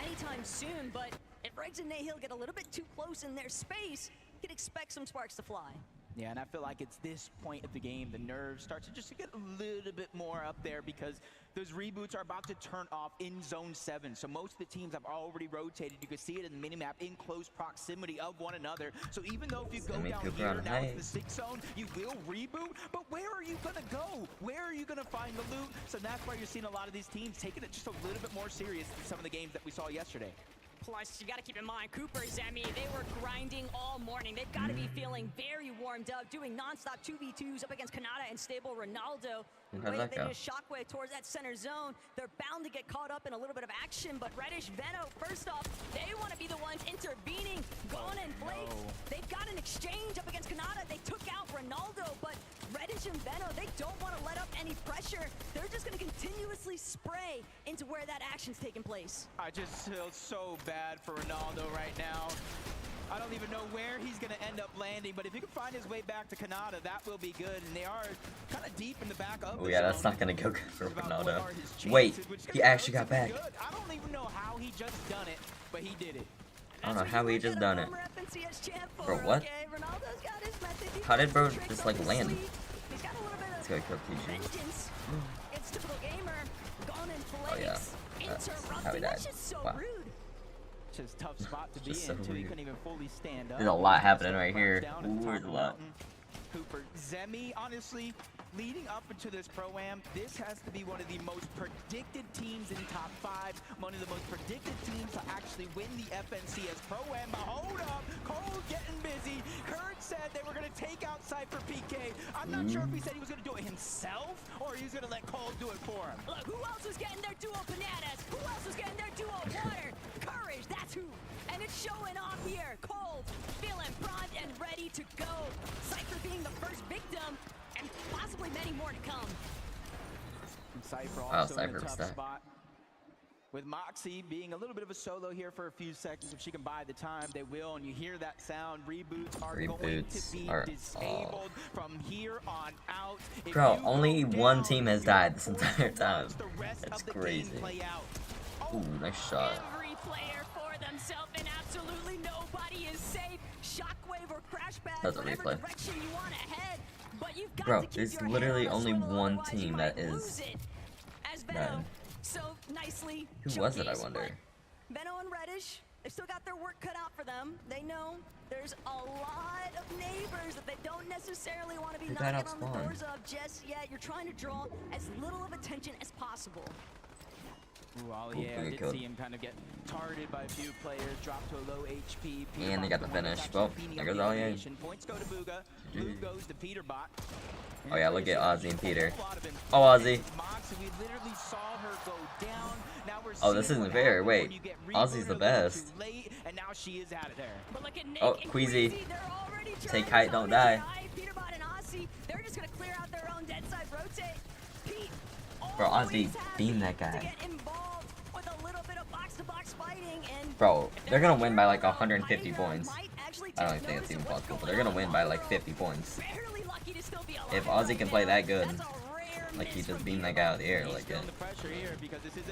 [SPEAKER 20] anytime soon, but if Regs and Nahil get a little bit too close in their space, you can expect some sparks to fly.
[SPEAKER 19] Yeah, and I feel like it's this point of the game, the nerves start to just get a little bit more up there because those reboots are about to turn off in Zone 7. So most of the teams have already rotated. You can see it in the minimap in close proximity of one another. So even though if you go down here now to the 6 zone, you will reboot, but where are you going to go? Where are you going to find the loot? So that's why you're seeing a lot of these teams taking it just a little bit more serious than some of the games that we saw yesterday.
[SPEAKER 20] Plus, you got to keep in mind, Cooper, Zemie, they were grinding all morning. They've got to be feeling very warmed up, doing nonstop 2v2s up against Kanata and stable Ronaldo. The way that they just shockwave towards that center zone, they're bound to get caught up in a little bit of action. But Reddish, Veno, first off, they want to be the ones intervening. Gone and Flakes, they've got an exchange up against Kanata. They took out Ronaldo, but Reddish and Veno, they don't want to let up any pressure. They're just going to continuously spray into where that action's taking place.
[SPEAKER 19] I just feel so bad for Ronaldo right now. I don't even know where he's going to end up landing, but if he can find his way back to Kanata, that will be good. And they are kind of deep in the back of
[SPEAKER 2] the yeah, that's not going to go good for Ronaldo. Wait, he actually got back.
[SPEAKER 19] I don't even know how he just done it, but he did it.
[SPEAKER 2] I don't know how he just done it. Bro, what? How did bro just like land? Let's go kill PG. Oh yeah, that's how he died. Wow.
[SPEAKER 19] Tough spot to be in, too. He couldn't even fully stand up.
[SPEAKER 2] There's a lot happening right here. Ooh, there's a lot.
[SPEAKER 19] Cooper, Zemie, honestly, leading up into this Pro-Am, this has to be one of the most predicted teams in top 5, one of the most predicted teams to actually win the FNCS Pro-Am. But hold up, Cole getting busy. Kurt said they were going to take out Cypher PK. I'm not sure if he said he was going to do it himself or he was going to let Cole do it for him.
[SPEAKER 20] Look, who else was getting their duo bananas? Who else was getting their duo water? Courage, that's who. And it's showing off here. Cole feeling primed and ready to go. Cypher being the first victim, and possibly many more to come.
[SPEAKER 19] And Cypher also in a tough spot. With Moxie being a little bit of a solo here for a few seconds, if she can buy the time, they will. And you hear that sound. Reboots are going to be disabled from here on out.
[SPEAKER 2] Bro, only one team has died this entire time. That's crazy. Ooh, nice shot.
[SPEAKER 20] Every player for themselves, and absolutely nobody is safe. Shockwave or crash pad,
[SPEAKER 2] that's a replay.
[SPEAKER 20] Direction you want to head, but you've got
[SPEAKER 2] bro,
[SPEAKER 20] to keep
[SPEAKER 2] there's
[SPEAKER 20] your
[SPEAKER 2] literally only one team that is
[SPEAKER 20] as Veno so nicely
[SPEAKER 2] who was it, I wonder?
[SPEAKER 20] Veno and Reddish, They've still got their work cut out for them. They know there's a lot of neighbors that they don't necessarily want to be knocking on the doors of just yet. You're trying to draw as little of attention as possible.
[SPEAKER 19] Ooh, Ollie, yeah, I did see him kind of get targeted by a few players, drop to a low HP.
[SPEAKER 2] And they got the finish. Well, there goes Ollie.
[SPEAKER 19] Points go to Booga. Blue goes to Peterbot.
[SPEAKER 2] Oh yeah, look at Ozzy and Peter. Oh, Ozzy. Oh, this isn't fair. Wait, Ozzy's the best. Oh, Queasy. Take height, don't die. Bro, Ozzy beamed that guy. Bro, they're gonna win by like 150 points. I don't even think it's even possible, but they're gonna win by like 50 points. If Ozzy can play that good, like he just beamed that guy out of the air like that.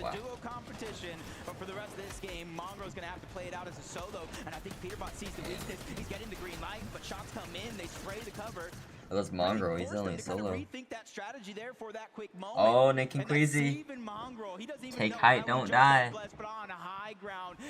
[SPEAKER 2] Wow.
[SPEAKER 19] Competition, but for the rest of this game, Mongro's gonna have to play it out as a solo, and I think Peterbot sees the weakness. He's getting the green light, but shots come in, they spray the cover.
[SPEAKER 2] Oh, that's Mongro, he's only solo.
[SPEAKER 19] Oh,
[SPEAKER 2] Oh, Nick and Queasy. Take height, don't die.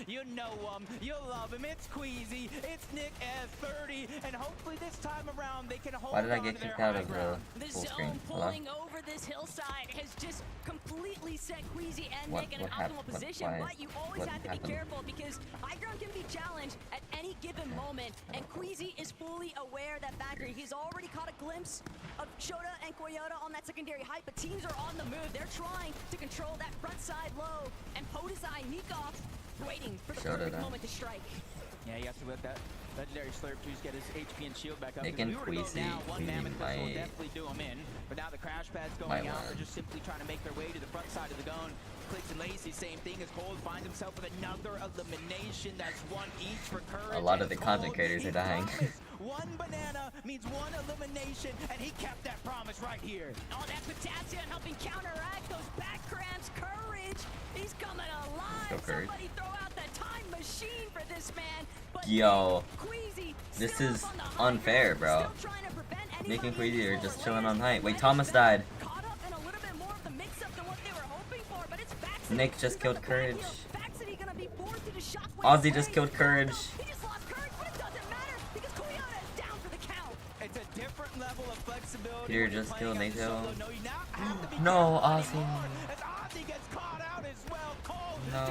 [SPEAKER 19] You know him, you love him. It's Queasy, it's Nick S30, and hopefully this time around they can hold.
[SPEAKER 2] Why did I get kicked out of the full screen? Hello?
[SPEAKER 20] Pulling over this hillside has just completely set Queasy and Nick in an optimal position, but you always have to be careful because high ground can be challenged at any given moment, and Queasy is fully aware that factory. He's already caught a glimpse of Shota and Koyota on that secondary height, but teams are on the move. They're trying to control that front side low, and Podesai, Nikov, waiting for the perfect moment to strike.
[SPEAKER 19] Yeah, he has to let that legendary slurp juice get his HP and shield back up.
[SPEAKER 2] Nick and Queasy,
[SPEAKER 19] will definitely do him in, but now the crash pad's going out. They're just simply trying to make their way to the front side of the gun. Clicks and Lacey, same thing as Cold finds himself with another elimination. That's one each for Courage.
[SPEAKER 2] A lot of the content creators are dying.
[SPEAKER 19] One banana means one elimination, and he kept that promise right here.
[SPEAKER 20] Oh, that potassium helping counteract those back cramps. Courage, he's coming alive. Somebody throw out the time machine for this man. But
[SPEAKER 2] yo, this is unfair, bro. Nick and Queasy are just chilling on height. Wait, Thomas died. Nick just killed Courage. Ozzy just killed Courage. Peter just killed Nato. No, Ozzy. No.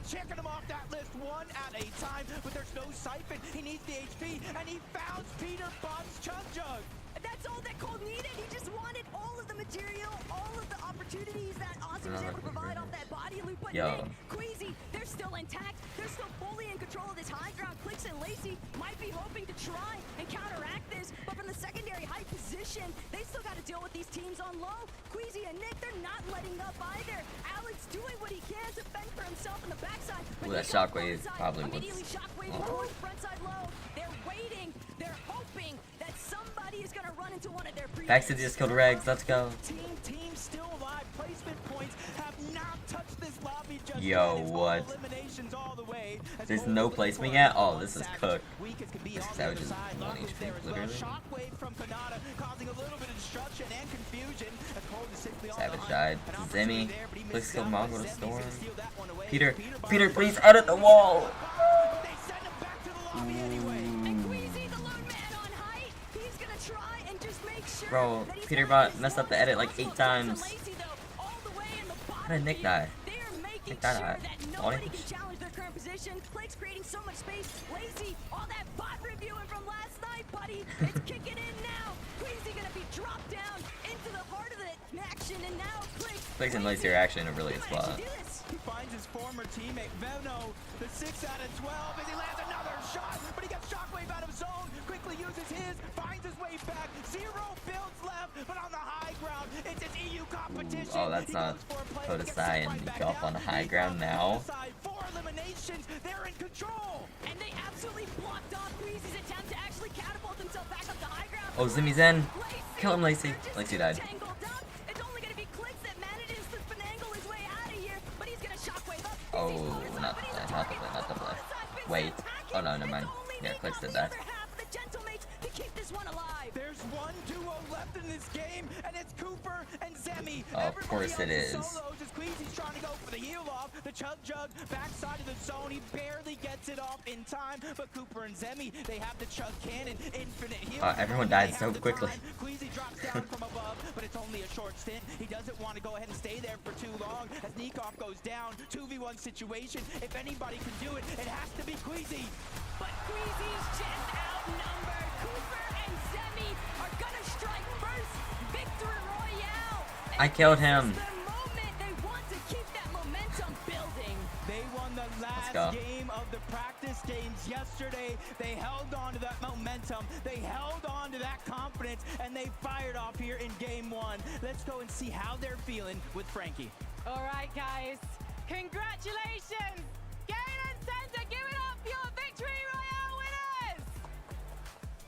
[SPEAKER 19] Checking him off that list one at a time, but there's no siphon. He needs the HP, and he found Peterbot's Chug Jug.
[SPEAKER 20] That's all that Cole needed. He just wanted all of the material, all of the opportunities that Ozzy was able to provide off that body loop. But Nick, Queasy, they're still intact. They're still fully in control of this high ground. Clicks and Lacey might be hoping to try and counteract this, but from the secondary high position, they still got to deal with these teams on low. Queasy and Nick, they're not letting up either. Alex doing what he can to fend for himself on the backside.
[SPEAKER 2] Ooh, that shockwave probably was.
[SPEAKER 20] Frontside low. They're waiting. They're hoping that somebody is going to run into one of their
[SPEAKER 2] Baxter just killed Regs. Let's go.
[SPEAKER 19] Team still alive. Placement points have not touched this lobby just
[SPEAKER 2] yo, what? There's no placement yet? Oh, this is cooked. This Savage is 1 HP, literally. Savage died. Zemie. Please kill Mongo to Storm. Peter, please edit the wall! Bro, Peterbot messed up the edit like 8 times. How did Nick die? Nick died.
[SPEAKER 20] Clake's creating so much space. Lazy, all that bot reviewing from last night, buddy. It's kicking in now. Queasy gonna be dropped down into the heart of the action, and now
[SPEAKER 2] Clake's and Lacy are actually in a really good spot.
[SPEAKER 19] He finds his former teammate Veno, the 6 out of 12, as he lands another shot, but he gets shockwave out of zone, quickly uses his, finds his way back, 0 builds left, but on the high ground, it's an EU competition.
[SPEAKER 2] Oh, that's not Podesai and Nikov on the high ground now.
[SPEAKER 19] 4 eliminations, they're in control.
[SPEAKER 20] And they absolutely blocked off Queasy's attempt to actually catapult himself back up the high ground.
[SPEAKER 2] Oh, Zimmy's in. Kill him, Lacey. Lacey died. Oh, not the play. Wait. Oh no, never mind. Yeah, Clicks did that.
[SPEAKER 20] keep this one alive.
[SPEAKER 19] There's one duo left in this game, and it's Cooper and Zemie.
[SPEAKER 2] Of course it is.
[SPEAKER 19] Solos as Queasy's trying to go for the heal off. The Chug Jug backside of the zone. He barely gets it off in time, but Cooper and Zemie, they have the Chug Cannon, infinite heal.
[SPEAKER 2] Everyone died so quickly.
[SPEAKER 19] Queasy drops down from above, but it's only a short stint. He doesn't want to go ahead and stay there for too long. As Nikov goes down, 2v1 situation. If anybody can do it, it has to be Queasy.
[SPEAKER 20] But Queasy's just outnumbered. Cooper and Zemie are gonna strike first. Victory Royale.
[SPEAKER 2] I killed him.
[SPEAKER 20] The moment they want to keep that momentum building.
[SPEAKER 19] They won the last game of the practice games yesterday. They held on to that momentum. They held on to that confidence, and they fired off here in game 1. Let's go and see how they're feeling with Frankie.
[SPEAKER 8] All right, guys. Congratulations. Gain and Center, give it up for your Victory Royale winners.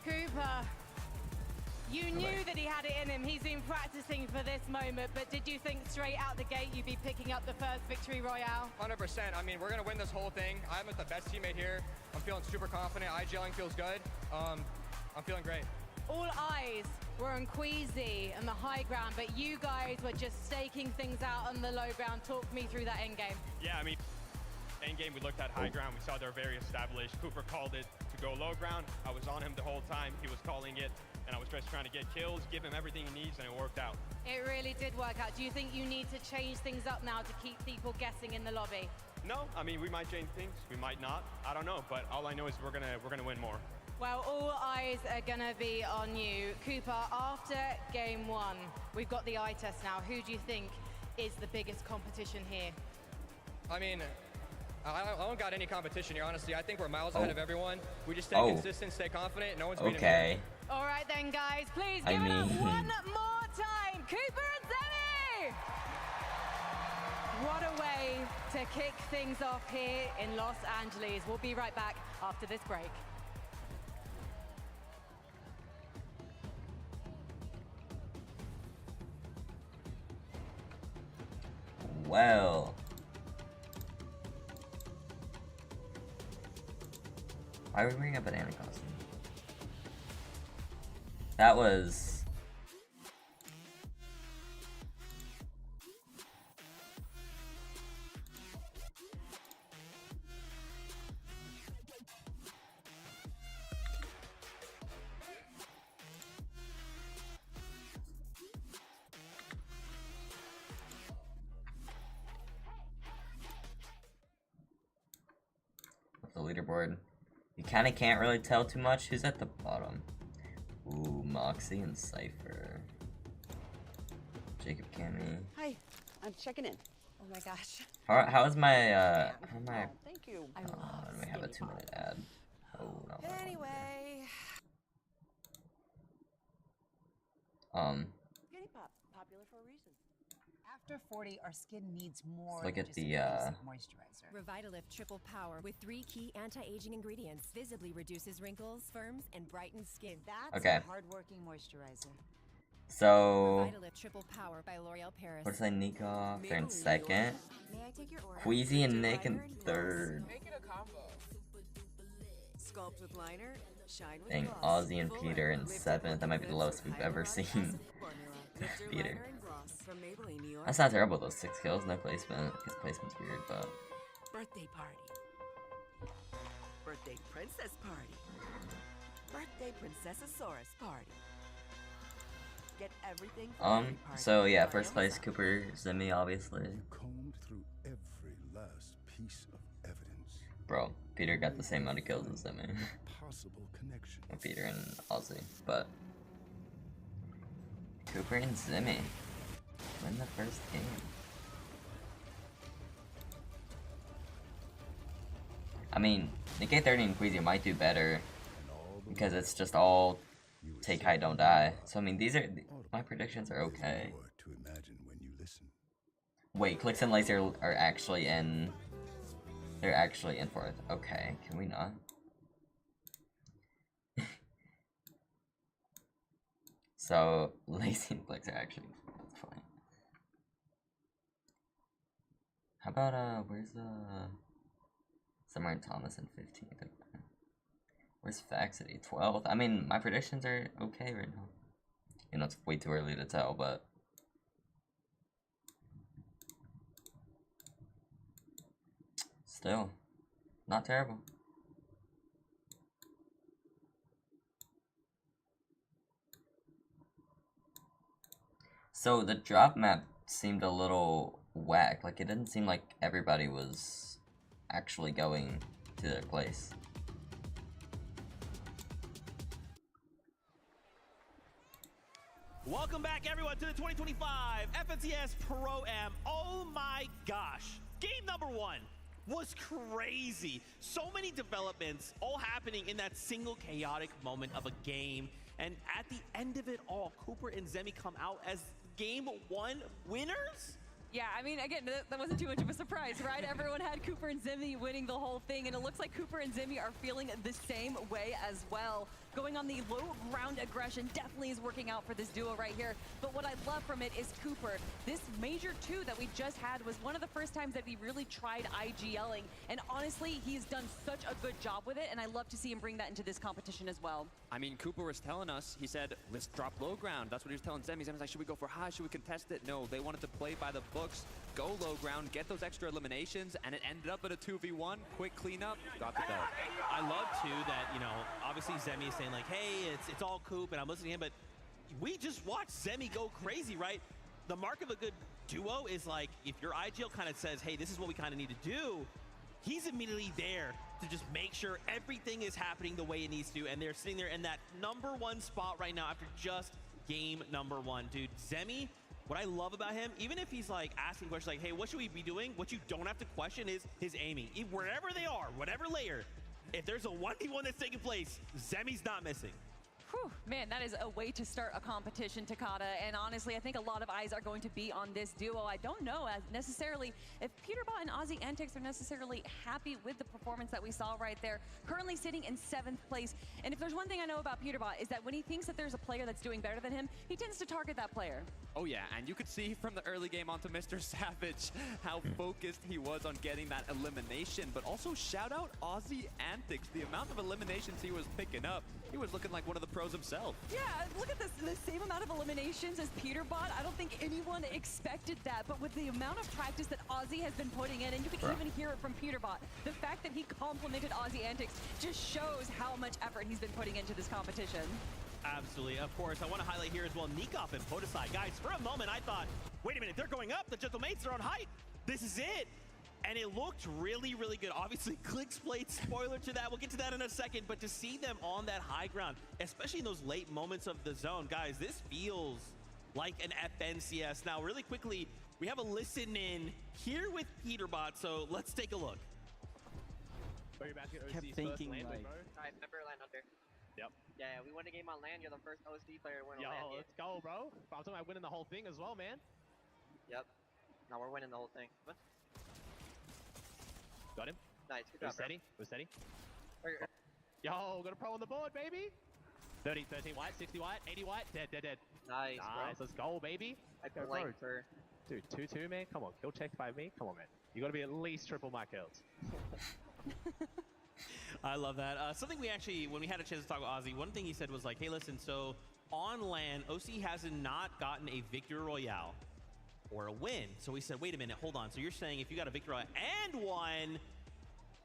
[SPEAKER 8] Cooper, you knew that he had it in him. He's been practicing for this moment, but did you think straight out the gate you'd be picking up the first Victory Royale?
[SPEAKER 7] 100%. I mean, we're going to win this whole thing. I'm with the best teammate here. I'm feeling super confident. IGLing feels good. I'm feeling great.
[SPEAKER 8] All eyes were on Queasy and the high ground, but you guys were just staking things out on the low ground. Talk me through that end game.
[SPEAKER 16] Yeah, I mean, end game we looked at high ground. We saw they're very established. Cooper called it to go low ground. I was on him the whole time. He was calling it, and I was just trying to get kills, give him everything he needs, and it worked out.
[SPEAKER 8] It really did work out. Do you think you need to change things up now to keep people guessing in the lobby?
[SPEAKER 16] No, I mean, we might change things. We might not. I don't know, but all I know is we're gonna win more.
[SPEAKER 8] Well, all eyes are gonna be on you. Cooper, after game 1, we've got the eye test now. Who do you think is the biggest competition here?
[SPEAKER 7] I mean, I don't got any competition here, honestly. I think we're miles ahead of everyone. We just stay consistent, stay confident. No one's beating me.
[SPEAKER 8] All right then, guys. Please give it up one more time. Cooper and Zemie! What a way to kick things off here in Los Angeles. We'll be right back after this break.
[SPEAKER 2] Well. Why are we wearing a banana costume? That was... the leaderboard. You kind of can't really tell too much. Who's at the bottom? Ooh, Moxie and Cypher. Jacob Cammy.
[SPEAKER 22] Hi, I'm checking in. Oh my gosh.
[SPEAKER 2] How is my, how am I...
[SPEAKER 22] Thank you.
[SPEAKER 2] Oh, let me have a 2-minute ad. Oh, no.
[SPEAKER 22] Anyway.
[SPEAKER 20] Skinny Pop, popular for a reason.
[SPEAKER 23] After 40, our skin needs more
[SPEAKER 2] Look
[SPEAKER 23] than
[SPEAKER 2] at
[SPEAKER 23] just
[SPEAKER 2] the,
[SPEAKER 23] a basic moisturizer.
[SPEAKER 24] Revitalift Triple Power with 3 key anti-aging ingredients visibly reduces wrinkles, firms, and brightens skin.
[SPEAKER 23] That's
[SPEAKER 2] okay.
[SPEAKER 23] a hard-working moisturizer.
[SPEAKER 2] So,
[SPEAKER 24] Revitalift Triple Power by L'Oreal Paris.
[SPEAKER 2] what is that? Nico? They're in second.
[SPEAKER 24] May I take your order?
[SPEAKER 2] Queasy and Nick in third.
[SPEAKER 22] Make it a combo. Sculpt with liner, shine with
[SPEAKER 2] Dang,
[SPEAKER 22] gloss.
[SPEAKER 2] Ozzy and Peter in seventh. That might be the lowest we've ever seen. Peter. That's not terrible though. 6 kills, no placement. His placement's weird, but...
[SPEAKER 22] Birthday party. Birthday princess party. Birthday princessasaurus party. Get everything for every party.
[SPEAKER 2] So yeah, first place, Cooper, Zemie, obviously.
[SPEAKER 25] Combed through every last piece of evidence.
[SPEAKER 2] Bro, Peter got the same amount of kills as Zemie.
[SPEAKER 25] Possible connection.
[SPEAKER 2] Well, Peter and Ozzy, but... Cooper and Zemie win the first game. I mean, Nick 30 and Queasy might do better because it's just all take high, don't die. So I mean, these are my predictions are okay. Wait, Clicks and Laser are actually in. They're actually in fourth. Okay, can we not? So Lazy and Clicks are actually. That's funny. How about where's Summer and Thomas in 15th? Where's Faxity? 12th? I mean, my predictions are okay right now. You know, it's way too early to tell, but... Still, not terrible. So the drop map seemed a little whack. Like, it didn't seem like everybody was actually going to their place.
[SPEAKER 3] Welcome back, everyone, to the 2025 FNCS Pro-Am. Oh my gosh. Game number 1 was crazy. So many developments all happening in that single chaotic moment of a game. And at the end of it all, Cooper and Zemie come out as Game 1 winners?
[SPEAKER 1] Yeah, I mean, again, that wasn't too much of a surprise, right? Everyone had Cooper and Zemie winning the whole thing, and it looks like Cooper and Zemie are feeling the same way as well. Going on the low ground aggression definitely is working out for this duo right here. But what I love from it is Cooper. This Major 2 that we just had was one of the first times that he really tried IGLing. And honestly, he's done such a good job with it, and I love to see him bring that into this competition as well.
[SPEAKER 5] I mean, Cooper was telling us, he said, let's drop low ground. That's what he was telling Zemie. Zemi's like, should we go for high? Should we contest it? No, they wanted to play by the books, go low ground, get those extra eliminations, and it ended up at a 2v1. Quick cleanup, got the dub.
[SPEAKER 3] I love, too, that, you know, obviously Zemie is saying, like, hey, it's all Coop, and I'm listening to him, but we just watched Zemie go crazy, right? The mark of a good duo is, like, if your IGL kind of says, hey, this is what we kind of need to do, he's immediately there to just make sure everything is happening the way it needs to, and they're sitting there in that #1 spot right now after just game #1. Dude, Zemie, what I love about him, even if he's like asking questions like, hey, what should we be doing? What you don't have to question is his aiming. Wherever they are, whatever layer, if there's a 1v1 that's taking place, Zemie's not missing.
[SPEAKER 1] Whew, man, that is a way to start a competition, Takada. And honestly, I think a lot of eyes are going to be on this duo. I don't know necessarily if Peterbot and Aussie Antics are necessarily happy with the performance that we saw right there. Currently sitting in 7th place. And if there's one thing I know about Peterbot is that when he thinks that there's a player that's doing better than him, he tends to target that player.
[SPEAKER 5] Oh yeah, and you could see from the early game onto Mr. Savage how focused he was on getting that elimination. But also shout out Aussie Antics. The amount of eliminations he was picking up, he was looking like one of the pros himself.
[SPEAKER 1] Yeah, look at this, the same amount of eliminations as Peterbot. I don't think anyone expected that, but with the amount of practice that Aussie has been putting in, and you can even hear it from Peterbot, the fact that he complimented Aussie Antics just shows how much effort he's been putting into this competition.
[SPEAKER 3] Absolutely. Of course, I want to highlight here as well Nikov and Podesai. Guys, for a moment, I thought, wait a minute, they're going up. The Gentlemates are on height. This is it. And it looked really, really good. Obviously, Clicks played spoiler to that. We'll get to that in a second. But to see them on that high ground, especially in those late moments of the zone, guys, this feels like an FNCS. Now, really quickly, we have a listen in here with Peterbot, so let's take a look.
[SPEAKER 9] Kept thinking, like...
[SPEAKER 10] Alright, remember land under.
[SPEAKER 16] Yep.
[SPEAKER 10] Yeah, we won a game on land. You're the first OC player to win a land game.
[SPEAKER 16] Let's go, bro. I'm talking about winning the whole thing as well, man.
[SPEAKER 10] Yep. Now we're winning the whole thing. What?
[SPEAKER 16] Got him.
[SPEAKER 10] Nice. Good job,
[SPEAKER 16] steady. We're steady.
[SPEAKER 10] Bro.
[SPEAKER 16] Yo, got a pro on the board, baby. 30, 13 white, 60 white, 80 white. Dead, dead, dead.
[SPEAKER 10] Nice,
[SPEAKER 16] Nice.
[SPEAKER 10] bro.
[SPEAKER 16] Let's go, baby.
[SPEAKER 10] I blanked her.
[SPEAKER 16] Dude, 2-2, man. Come on. Kill checked by me. Come on, man. You got to be at least triple my kills.
[SPEAKER 3] I love that. Something we actually, when we had a chance to talk with Ozzy, one thing he said was like, hey, listen, so on land, OC has not gotten a Victory Royale or a win. So we said, wait a minute, hold on. So you're saying if you got a Victory Royale and won,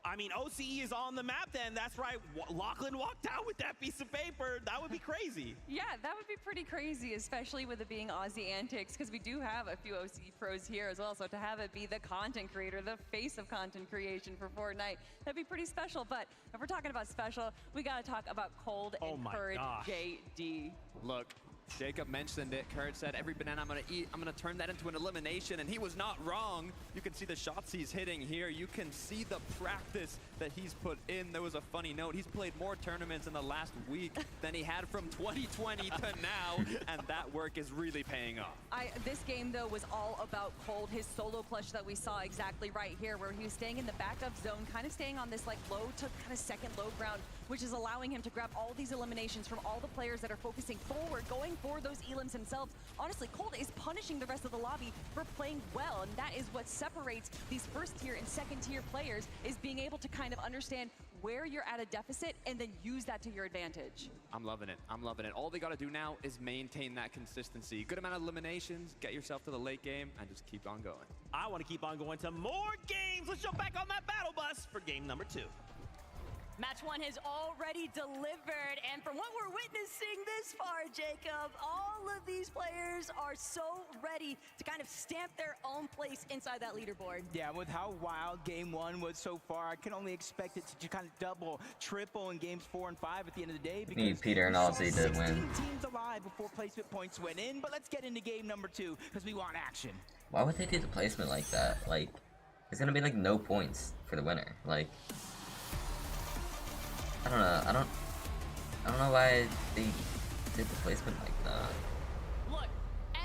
[SPEAKER 3] I mean, OCE is on the map then. That's right. Lachlan walked out with that piece of paper. That would be crazy.
[SPEAKER 1] Yeah, that would be pretty crazy, especially with it being Aussie Antics, because we do have a few OC pros here as well. So to have it be the content creator, the face of content creation for Fortnite, that'd be pretty special. But if we're talking about special, we got to talk about Cold and Courage JD.
[SPEAKER 5] Look, Jacob mentioned it. Courage said, every banana I'm going to eat, I'm going to turn that into an elimination. And he was not wrong. You can see the shots he's hitting here. You can see the practice that he's put in. There was a funny note. He's played more tournaments in the last week than he had from 2020 to now. And that work is really paying off.
[SPEAKER 1] This game, though, was all about Cold. His solo clutch that we saw exactly right here, where he was staying in the back of zone, kind of staying on this like low to kind of second low ground, which is allowing him to grab all these eliminations from all the players that are focusing forward, going for those elims themselves. Honestly, Cold is punishing the rest of the lobby for playing well, and that is what separates these first tier and second tier players, is being able to kind of understand where you're at a deficit and then use that to your advantage.
[SPEAKER 5] I'm loving it. I'm loving it. All they got to do now is maintain that consistency. Good amount of eliminations, get yourself to the late game, and just keep on going.
[SPEAKER 3] I want to keep on going to more games. Let's jump back on that battle bus for game number 2.
[SPEAKER 20] Match 1 has already delivered, and from what we're witnessing this far, Jacob, all of these players are so ready to kind of stamp their own place inside that leaderboard.
[SPEAKER 19] Yeah, with how wild game 1 was so far, I can only expect it to kind of double, triple in games 4 and 5 at the end of the day.
[SPEAKER 2] Need Peter and Ozzy to win.
[SPEAKER 19] Teams alive before placement points went in, but let's get into game number 2 because we want action.
[SPEAKER 2] Why would they do the placement like that? Like, there's gonna be like no points for the winner. Like, I don't know. I don't know why they did the placement like that.
[SPEAKER 20] Look,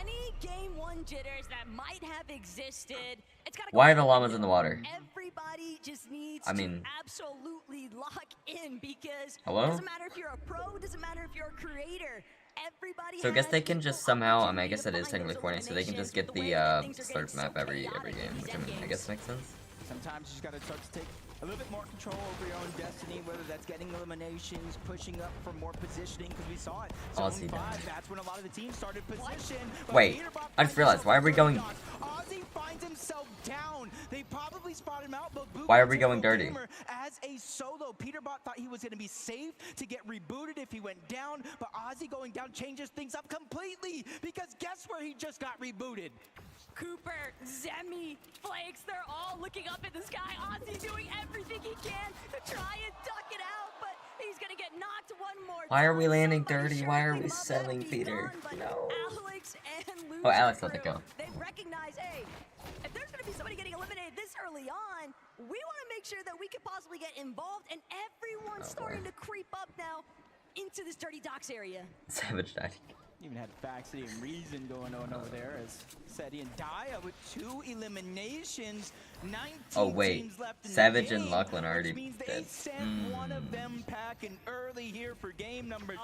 [SPEAKER 20] any game 1 jitters that might have existed, it's gotta go.
[SPEAKER 2] Why are the llamas in the water?
[SPEAKER 20] Everybody just needs
[SPEAKER 2] I mean,
[SPEAKER 20] to absolutely lock in, because
[SPEAKER 2] hello?
[SPEAKER 20] it doesn't matter if you're a pro, it doesn't matter if you're a creator. Everybody
[SPEAKER 2] So I guess they can just somehow, I mean, I guess it is technically Fortnite, so they can just get the slurp map every game, which I mean, I guess makes sense.
[SPEAKER 19] Sometimes you just gotta start to take a little bit more control over your own destiny, whether that's getting eliminations, pushing up for more positioning, because we saw it. Zone 5, that's when a lot of the teams started position.
[SPEAKER 2] Wait, I just realized, why are we going...
[SPEAKER 19] Ozzy finds himself down. They probably spotted him out, but
[SPEAKER 2] why are we going dirty?
[SPEAKER 19] As a solo, Peterbot thought he was going to be safe to get rebooted if he went down, but Ozzy going down changes things up completely, because guess where he just got rebooted?
[SPEAKER 20] Cooper, Zemie, Flakes, they're all looking up at the sky. Ozzy doing everything he can to try and duck it out, but he's gonna get knocked one more time.
[SPEAKER 2] Why are we landing dirty? Why are we selling Peter? No.
[SPEAKER 20] Alex and
[SPEAKER 2] Oh, Alex let it go.
[SPEAKER 20] They recognize, hey, if there's gonna be somebody getting eliminated this early on, we want to make sure that we could possibly get involved, and everyone's starting to creep up now into this dirty docks area.
[SPEAKER 2] Savage died.
[SPEAKER 19] Even had Baxity and Reason going on over there as Seti and Daya with 2 eliminations. 19 teams left in
[SPEAKER 2] Savage
[SPEAKER 19] the game,
[SPEAKER 2] and Lachlan already
[SPEAKER 19] which means they sent one of them packing early here for game number 2,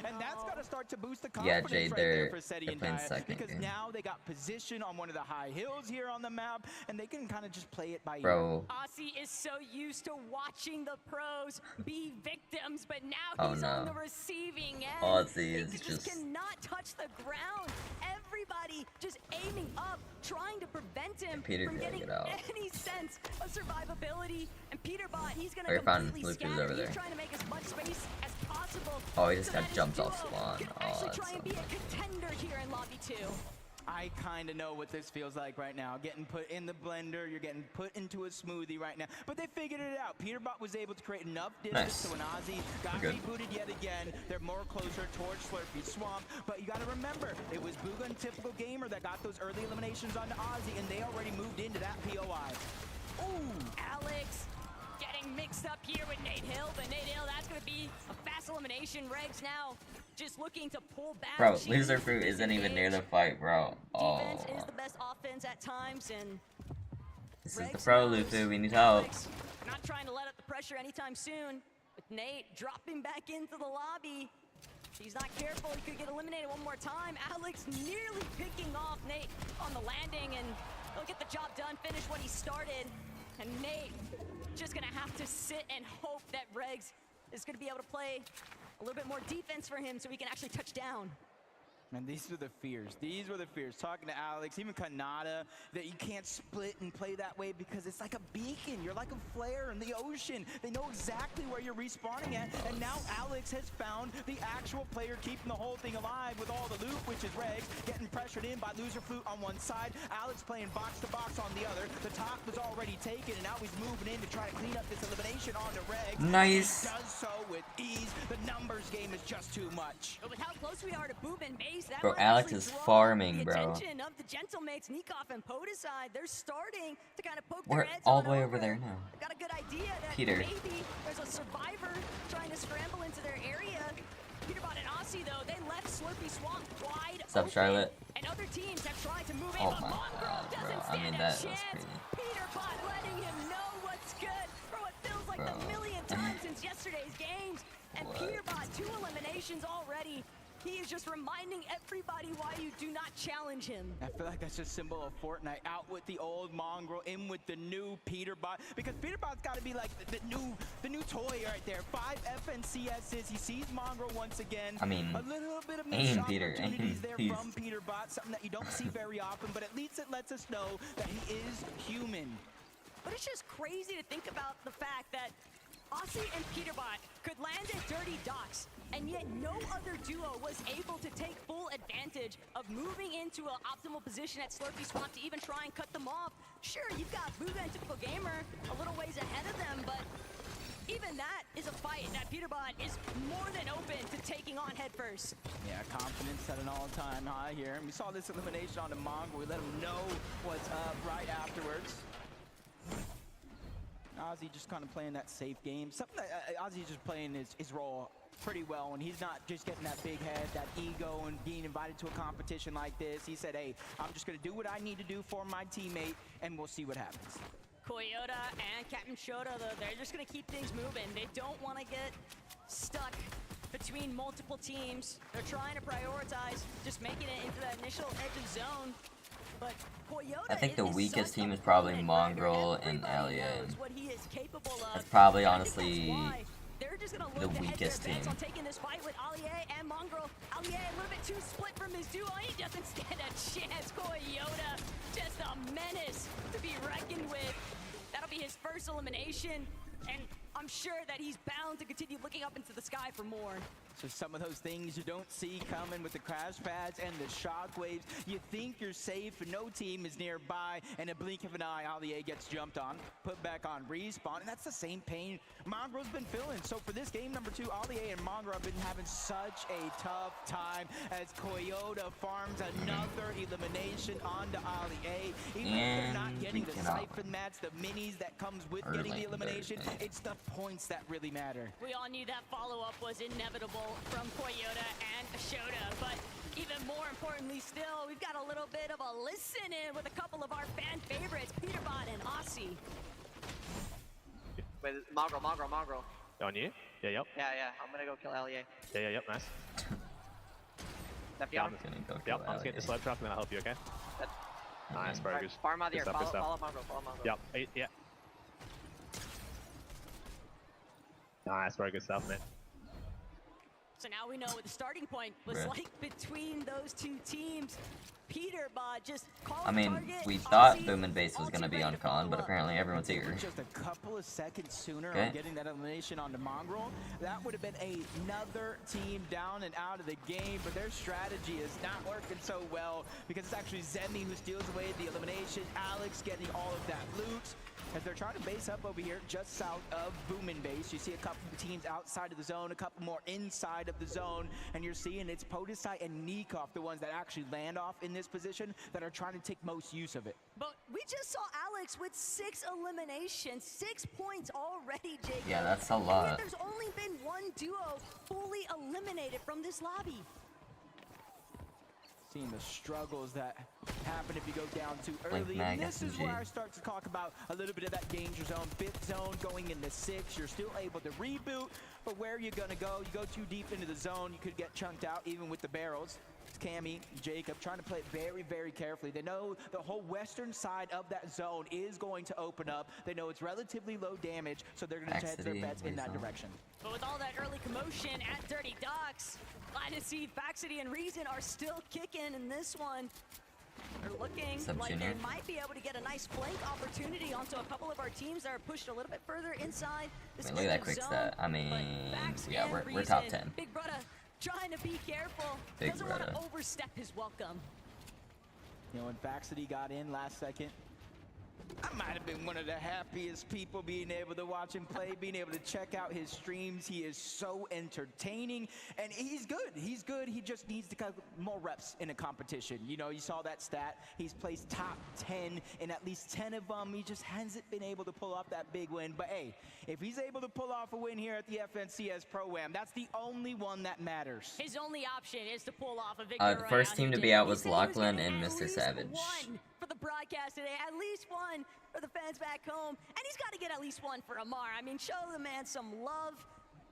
[SPEAKER 19] and that's got to start to boost the confidence
[SPEAKER 2] Jade,
[SPEAKER 19] right there for Seti and
[SPEAKER 2] playing
[SPEAKER 19] Daya,
[SPEAKER 2] second
[SPEAKER 19] because
[SPEAKER 2] game.
[SPEAKER 19] now they got position on one of the high hills here on the map, and they can kind of just play it by ear.
[SPEAKER 2] Bro.
[SPEAKER 20] Aussie is so used to watching the pros be victims, but now he's on the receiving end.
[SPEAKER 2] Aussie is just
[SPEAKER 20] cannot touch the ground. Everybody just aiming up, trying to prevent him from getting any sense of survivability. And Peterbot, he's gonna completely scatter.
[SPEAKER 2] over there.
[SPEAKER 20] He's trying to make as much space as possible.
[SPEAKER 2] Oh, he just got jumped off spawn. Oh, that's
[SPEAKER 20] try and be a contender here in lobby 2.
[SPEAKER 19] I kind of know what this feels like right now. Getting put in the blender, you're getting put into a smoothie right now. But they figured it out. Peterbot was able to create enough distance so when Ozzy got rebooted yet again, they're more closer towards Slurpee Swamp. But you got to remember, it was Boogan, typical gamer, that got those early eliminations onto Ozzy, and they already moved into that POI.
[SPEAKER 20] Ooh, Alex getting mixed up here with Nate Hill, but Nate Hill, that's going to be a fast elimination. Regs now just looking to pull back.
[SPEAKER 2] Bro, loser fruit isn't even near the fight, bro. Oh.
[SPEAKER 20] Defense is the best offense at times, and
[SPEAKER 2] this is the pro, Lufu. We need help.
[SPEAKER 20] Not trying to let up the pressure anytime soon. With Nate dropping back into the lobby. He's not careful. He could get eliminated one more time. Alex nearly picking off Nate on the landing, and he'll get the job done, finish what he started. And Nate just gonna have to sit and hope that Regs is gonna be able to play a little bit more defense for him so he can actually touch down.
[SPEAKER 19] Man, these were the fears. These were the fears. Talking to Alex, even Kanata, that you can't split and play that way because it's like a beacon. You're like a flare in the ocean. They know exactly where you're respawning at, and now Alex has found the actual player keeping the whole thing alive with all the loot, which is Regs, getting pressured in by Loser Flute on one side, Alex playing box to box on the other. The top was already taken, and now he's moving in to try to clean up this elimination onto Regs.
[SPEAKER 2] Nice.
[SPEAKER 19] He does so with ease. The numbers game is just too much.
[SPEAKER 20] But with how close we are to Boobin Base, that
[SPEAKER 2] Bro, Alex is farming, bro.
[SPEAKER 20] attention of the Gentlemates, Nikov and Podicide. They're starting to kind of poke
[SPEAKER 2] We're
[SPEAKER 20] their heads
[SPEAKER 2] all
[SPEAKER 20] on
[SPEAKER 2] the way
[SPEAKER 20] over.
[SPEAKER 2] over there now.
[SPEAKER 20] I've got a good idea that
[SPEAKER 2] Peter.
[SPEAKER 20] maybe there's a survivor trying to scramble into their area. Peterbot and Aussie, though, they left Slurpee Swamp wide
[SPEAKER 2] What's up,
[SPEAKER 20] open.
[SPEAKER 2] Charlotte?
[SPEAKER 20] And other teams have tried to move in,
[SPEAKER 2] Oh
[SPEAKER 20] but
[SPEAKER 2] my
[SPEAKER 20] Mongrel
[SPEAKER 2] god, bro.
[SPEAKER 20] doesn't
[SPEAKER 2] I mean,
[SPEAKER 20] stand
[SPEAKER 2] that
[SPEAKER 20] a
[SPEAKER 2] was
[SPEAKER 20] chance.
[SPEAKER 2] crazy.
[SPEAKER 20] Peterbot letting him know what's good for what feels like the millionth time since yesterday's games. And
[SPEAKER 2] What?
[SPEAKER 20] Peterbot, 2 eliminations already. He is just reminding everybody why you do not challenge him.
[SPEAKER 19] I feel like that's just a symbol of Fortnite. Out with the old mongrel, in with the new Peterbot. Because Peterbot's got to be like the new toy right there. 5 FNCSs. He sees mongrel once again.
[SPEAKER 2] I mean,
[SPEAKER 19] a little bit of
[SPEAKER 2] aim,
[SPEAKER 19] missed
[SPEAKER 2] Peter,
[SPEAKER 19] opportunities there
[SPEAKER 2] please.
[SPEAKER 19] from Peterbot. Something that you don't see very often, but at least it lets us know that he is human.
[SPEAKER 20] But it's just crazy to think about the fact that Aussie and Peterbot could land at Dirty Docks, and yet no other duo was able to take full advantage of moving into an optimal position at Slurpee Swamp to even try and cut them off. Sure, you've got Buga and Typical Gamer a little ways ahead of them, but even that is a fight that Peterbot is more than open to taking on head first.
[SPEAKER 19] Yeah, confidence at an all-time high here. And we saw this elimination on the Mongrel. We let him know what's up right afterwards. Ozzy just kind of playing that safe game. Something that Ozzy's just playing his role pretty well, and he's not just getting that big head, that ego, and being invited to a competition like this. He said, hey, I'm just going to do what I need to do for my teammate, and we'll see what happens.
[SPEAKER 20] Koyota and Captain Shota, they're just going to keep things moving. They don't want to get stuck between multiple teams. They're trying to prioritize just making it into that initial edge of zone. But Koyota,
[SPEAKER 2] I think the weakest team is probably Mongrel and Alien.
[SPEAKER 20] what he is capable of.
[SPEAKER 2] That's probably honestly
[SPEAKER 20] they're just gonna
[SPEAKER 2] the
[SPEAKER 20] look to hedge
[SPEAKER 2] weakest
[SPEAKER 20] their bets
[SPEAKER 2] team.
[SPEAKER 20] on taking this fight with Allier and Mongrel. Allier a little bit too split from his duo. He doesn't stand a chance. Koyota, just a menace to be reckoned with. That'll be his first elimination, and I'm sure that he's bound to continue looking up into the sky for more.
[SPEAKER 19] So some of those things you don't see coming with the crash pads and the shockwaves. You think you're safe, but no team is nearby, and a blink of an eye, Allier gets jumped on, put back on respawn, and that's the same pain Mongrel's been feeling. So for this game number 2, Allier and Mongrel have been having such a tough time as Koyota farms another elimination onto Allier. Even if they're not getting the siphon mats, the minis that comes with getting the elimination, it's the points that really matter.
[SPEAKER 20] We all knew that follow-up was inevitable from Koyota and Shota, but even more importantly still, we've got a little bit of a listen-in with a couple of our fan favorites, Peterbot and Aussie.
[SPEAKER 10] Wait, Mongrel.
[SPEAKER 21] On you? Yeah, yep.
[SPEAKER 10] Yeah, I'm gonna go kill Allier.
[SPEAKER 21] Yeah, yep, nice.
[SPEAKER 10] That
[SPEAKER 21] Yeah,
[SPEAKER 10] Fiona?
[SPEAKER 21] yep, I'm just getting the sled trap and then I'll help you, okay? Nice, very good.
[SPEAKER 10] Farm out
[SPEAKER 21] Good
[SPEAKER 10] here,
[SPEAKER 21] stuff, good
[SPEAKER 10] follow
[SPEAKER 21] stuff.
[SPEAKER 10] Mongrel.
[SPEAKER 21] Yep, yeah. Nice, very good stuff, man.
[SPEAKER 20] So now we know what the starting point was
[SPEAKER 2] Yeah.
[SPEAKER 20] like between those two teams. Peterbot just called
[SPEAKER 2] I mean,
[SPEAKER 20] target.
[SPEAKER 2] we thought
[SPEAKER 20] Aussie
[SPEAKER 2] Boom and Base was gonna be on con, but apparently everyone's here.
[SPEAKER 19] Just a couple of seconds sooner
[SPEAKER 2] Okay.
[SPEAKER 19] on getting that elimination onto Mongrel, that would have been another team down and out of the game, but their strategy is not working so well because it's actually Zemie who steals away the elimination, Alex getting all of that loot. As they're trying to base up over here just south of Boom and Base, you see a couple of teams outside of the zone, a couple more inside of the zone, and you're seeing it's Podesite and Nikov, the ones that actually land off in this position, that are trying to take most use of it.
[SPEAKER 20] But we just saw Alex with 6 eliminations, 6 points already, Jacob.
[SPEAKER 2] Yeah, that's a
[SPEAKER 20] And
[SPEAKER 2] lot.
[SPEAKER 20] yet there's only been one duo fully eliminated from this lobby.
[SPEAKER 19] Seeing the struggles that happen if you go down too
[SPEAKER 2] Blink
[SPEAKER 19] early.
[SPEAKER 2] mag
[SPEAKER 19] And this is
[SPEAKER 2] SMG.
[SPEAKER 19] where I start to talk about a little bit of that danger zone. 5th zone going into 6. You're still able to reboot, but where you're going to go, you go too deep into the zone, you could get chunked out even with the barrels. It's Cammy, Jacob trying to play it very, very carefully. They know the whole western side of that zone is going to open up. They know it's relatively low damage, so they're going to hedge their bets in that direction.
[SPEAKER 20] But with all that early commotion at Dirty Docks, glad to see Faxity and Reason are still kicking in this one. They're looking like they might be able to get a nice flank opportunity onto a couple of our teams that are pushed a little bit further inside this
[SPEAKER 2] Look at that quick
[SPEAKER 20] zone.
[SPEAKER 2] stat. I mean, yeah, we're top 10.
[SPEAKER 20] Big brother trying to be careful.
[SPEAKER 2] Big
[SPEAKER 20] Doesn't want to
[SPEAKER 2] brother.
[SPEAKER 20] overstep his welcome.
[SPEAKER 19] You know, when Faxity got in last second, I might have been one of the happiest people being able to watch him play, being able to check out his streams. He is so entertaining, and he's good. He's good. He just needs to get more reps in a competition. You know, you saw that stat. He's placed top 10 in at least 10 of them. He just hasn't been able to pull off that big win. But hey, if he's able to pull off a win here at the FNCS Pro-Am, that's the only one that matters.
[SPEAKER 20] His only option is to pull off a victory.
[SPEAKER 2] The first team to be out was Lachlan and Mr. Savage.
[SPEAKER 20] One for the broadcast today, at least one for the fans back home, and he's got to get at least one for Amar. I mean, show the man some love.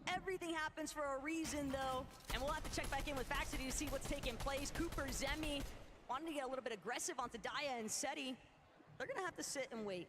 [SPEAKER 20] Everything happens for a reason, though. And we'll have to check back in with Faxity to see what's taking place. Cooper, Zemie, wanting to get a little bit aggressive onto Daya and Seti. They're going to have to sit and wait.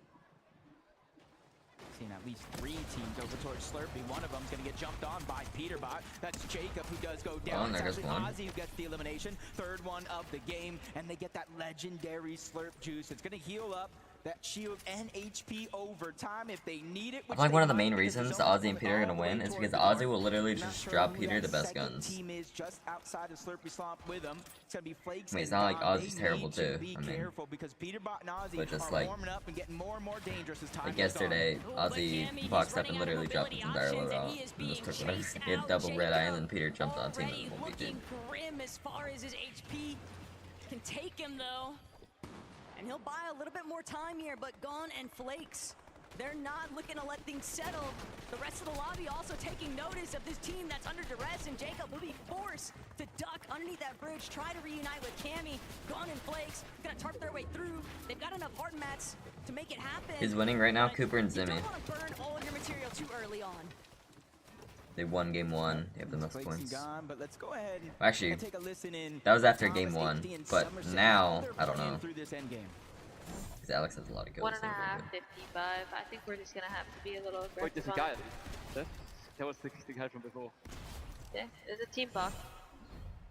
[SPEAKER 19] Seen at least 3 teams over towards Slurpee. One of them's going to get jumped on by Peterbot. That's Jacob, who does go down.
[SPEAKER 2] Oh,
[SPEAKER 19] It's
[SPEAKER 2] there's
[SPEAKER 19] actually
[SPEAKER 2] one.
[SPEAKER 19] Ozzy who gets the elimination. Third one of the game, and they get that legendary Slurp juice. It's going to heal up that shield and HP over time if they need it.
[SPEAKER 2] I feel like one of the main reasons Ozzy and Peter are gonna win is because Ozzy will literally just drop Peter the best guns.
[SPEAKER 19] Team is just outside of Slurpee Slump with them. It's gonna be Flakes.
[SPEAKER 2] I mean, it's not like Ozzy's terrible too. I mean,
[SPEAKER 19] careful because Peterbot and Ozzy
[SPEAKER 2] but just
[SPEAKER 19] are
[SPEAKER 2] like,
[SPEAKER 19] warming up and getting more and more dangerous as time
[SPEAKER 2] like
[SPEAKER 19] goes
[SPEAKER 2] yesterday,
[SPEAKER 19] on.
[SPEAKER 2] Ozzy boxed up and literally dropped his entire loadout and just took whatever. He had double red eye, and then Peter jumped on team and won't be
[SPEAKER 20] Grim as far as his HP can take him, though. And he'll buy a little bit more time here, but Gone and Flakes, they're not looking to let things settle. The rest of the lobby also taking notice of this team that's under duress, and Jacob will be forced to duck underneath that bridge, try to reunite with Cammy. Gone and Flakes gonna tarp their way through. They've got enough hard mats to make it happen.
[SPEAKER 2] Who's winning right now? Cooper and
[SPEAKER 20] You
[SPEAKER 2] Zemie.
[SPEAKER 20] don't want to burn all of your material too early on.
[SPEAKER 2] They won game 1. They have the most
[SPEAKER 19] Flakes
[SPEAKER 2] points.
[SPEAKER 19] gone, but let's go ahead
[SPEAKER 2] Actually,
[SPEAKER 19] and take a listen in.
[SPEAKER 2] that was after
[SPEAKER 19] Thomas,
[SPEAKER 2] game 1,
[SPEAKER 19] HD, and
[SPEAKER 2] but
[SPEAKER 19] Somerset,
[SPEAKER 2] now
[SPEAKER 19] how they're
[SPEAKER 2] I don't
[SPEAKER 19] playing
[SPEAKER 2] know.
[SPEAKER 19] through this end game.
[SPEAKER 2] Because Alex has a lot of kills.
[SPEAKER 9] 1.5, 55. I think we're just gonna have to be a little aggressive.
[SPEAKER 11] Wait, there's a
[SPEAKER 9] on
[SPEAKER 11] guy
[SPEAKER 9] it.
[SPEAKER 11] that was the guy from before.
[SPEAKER 9] Yeah, there's a team box.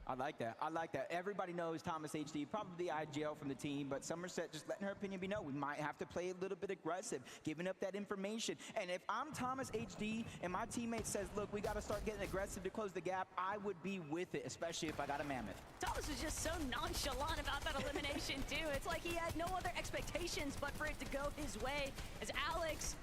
[SPEAKER 19] I like that. I like that. Everybody knows Thomas HD, probably the IGL from the team, but Somerset just letting her opinion be known. We might have to play a little bit aggressive, giving up that information. And if I'm Thomas HD and my teammate says, look, we got to start getting aggressive to close the gap, I would be with it, especially if I got a mammoth.
[SPEAKER 20] Thomas was just so nonchalant about that elimination, too. It's like he had no other expectations but for it to go his way as Alex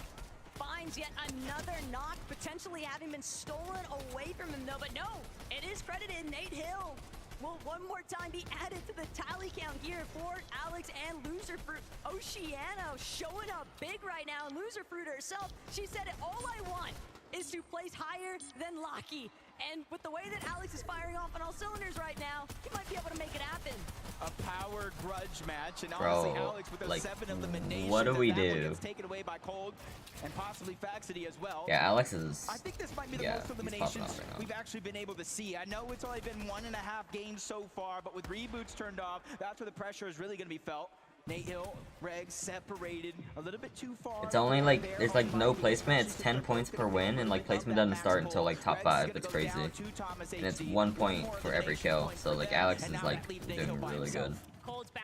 [SPEAKER 20] finds yet another knock, potentially having been stolen away from him, though. But no, it is credited Nate Hill. Will one more time be added to the tally count here for Alex and Loserfruit. Oceano showing up big right now, and Loserfruit herself, she said, all I want is to place higher than Locky. And with the way that Alex is firing off on all cylinders right now, he might be able to make it happen.
[SPEAKER 19] A power grudge match, and
[SPEAKER 2] Bro,
[SPEAKER 19] honestly, Alex with those
[SPEAKER 2] like,
[SPEAKER 19] 7 eliminations.
[SPEAKER 2] what do we
[SPEAKER 19] as that one
[SPEAKER 2] do?
[SPEAKER 19] gets taken away by Cold and possibly Faxity as well.
[SPEAKER 2] Yeah, Alex is.
[SPEAKER 19] I think this might be the
[SPEAKER 2] yeah,
[SPEAKER 19] most
[SPEAKER 2] he's popping
[SPEAKER 19] eliminations
[SPEAKER 2] off right now.
[SPEAKER 19] we've actually been able to see. I know it's only been 1.5 games so far, but with reboots turned off, that's where the pressure is really going to be felt. Nate Hill, Reg separated a little bit too far.
[SPEAKER 2] It's only like, there's like no placement. It's 10 points per win, and like placement doesn't start until like top 5. It's crazy. And it's 1 point for every kill. So like Alex is like doing really good.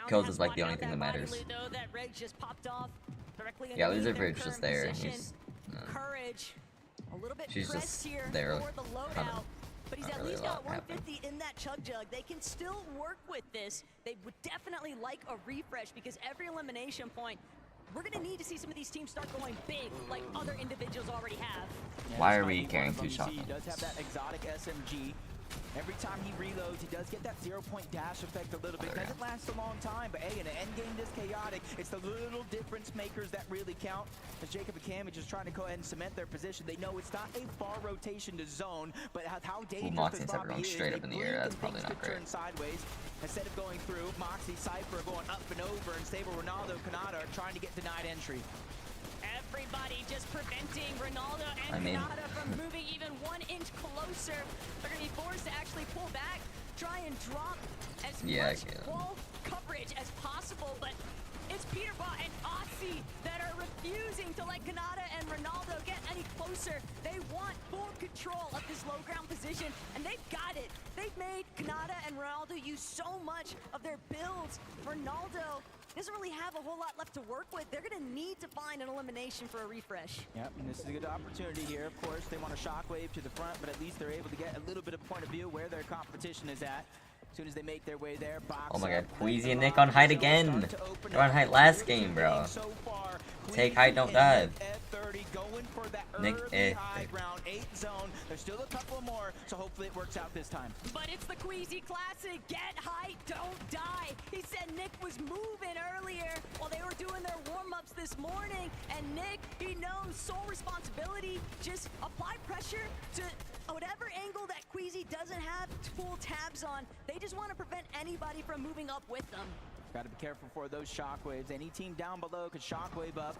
[SPEAKER 2] Kills is like the only thing that matters. Yeah, Loserfruit's just there. And he's,
[SPEAKER 20] Courage, a little bit
[SPEAKER 2] she's
[SPEAKER 20] pressed
[SPEAKER 2] just
[SPEAKER 20] here
[SPEAKER 2] there.
[SPEAKER 20] for the loadout. But he's
[SPEAKER 2] Not
[SPEAKER 20] at
[SPEAKER 2] really
[SPEAKER 20] least
[SPEAKER 2] a
[SPEAKER 20] got
[SPEAKER 2] lot happening.
[SPEAKER 20] 150 in that chug jug. They can still work with this. They would definitely like a refresh because every elimination point, we're going to need to see some of these teams start going big like other individuals already have.
[SPEAKER 2] Why are we carrying 2 shotguns?
[SPEAKER 19] He does have that exotic SMG. Every time he reloads, he does get that 0-point dash effect a little bit. Doesn't last a long time, but hey, in an end game this chaotic, it's the little difference makers that really count. As Jacob and Cammy just trying to go ahead and cement their position. They know it's not a far rotation to zone, but how dangerous
[SPEAKER 2] Moxie's
[SPEAKER 19] this
[SPEAKER 2] everyone
[SPEAKER 19] lobby is.
[SPEAKER 2] straight up in the air. That's probably
[SPEAKER 19] Things
[SPEAKER 2] not
[SPEAKER 19] could
[SPEAKER 2] great.
[SPEAKER 19] turn sideways. Instead of going through, Moxie, Cypher going up and over, and Sable, Ronaldo, Kanata are trying to get denied entry.
[SPEAKER 20] Everybody just preventing Ronaldo and Kanata from moving even 1 inch closer. They're going to be forced to actually pull back, try and drop as much wall coverage as possible. But it's Peterbot and Otzi that are refusing to let Kanata and Ronaldo get any closer. They want full control of this low ground position, and they've got it. They've made Kanata and Ronaldo use so much of their builds. Ronaldo doesn't really have a whole lot left to work with. They're going to need to find an elimination for a refresh.
[SPEAKER 19] Yep, and this is a good opportunity here. Of course, they want a shockwave to the front, but at least they're able to get a little bit of point of view where their competition is at. As soon as they make their way there, box
[SPEAKER 2] Oh my god,
[SPEAKER 19] up,
[SPEAKER 2] Queasy and Nick on height again. They're on height last game, bro. Take height, don't dive.
[SPEAKER 19] Going for that
[SPEAKER 2] Nick,
[SPEAKER 19] high ground 8 zone. There's still a couple more, so hopefully it works out this time.
[SPEAKER 20] But it's the Queasy Classic. Get height, don't die. He said Nick was moving earlier while they were doing their warm-ups this morning. And Nick, he knows sole responsibility. Just apply pressure to whatever angle that Queasy doesn't have full tabs on. They just want to prevent anybody from moving up with them.
[SPEAKER 19] Got to be careful for those shockwaves. Any team down below could shockwave up.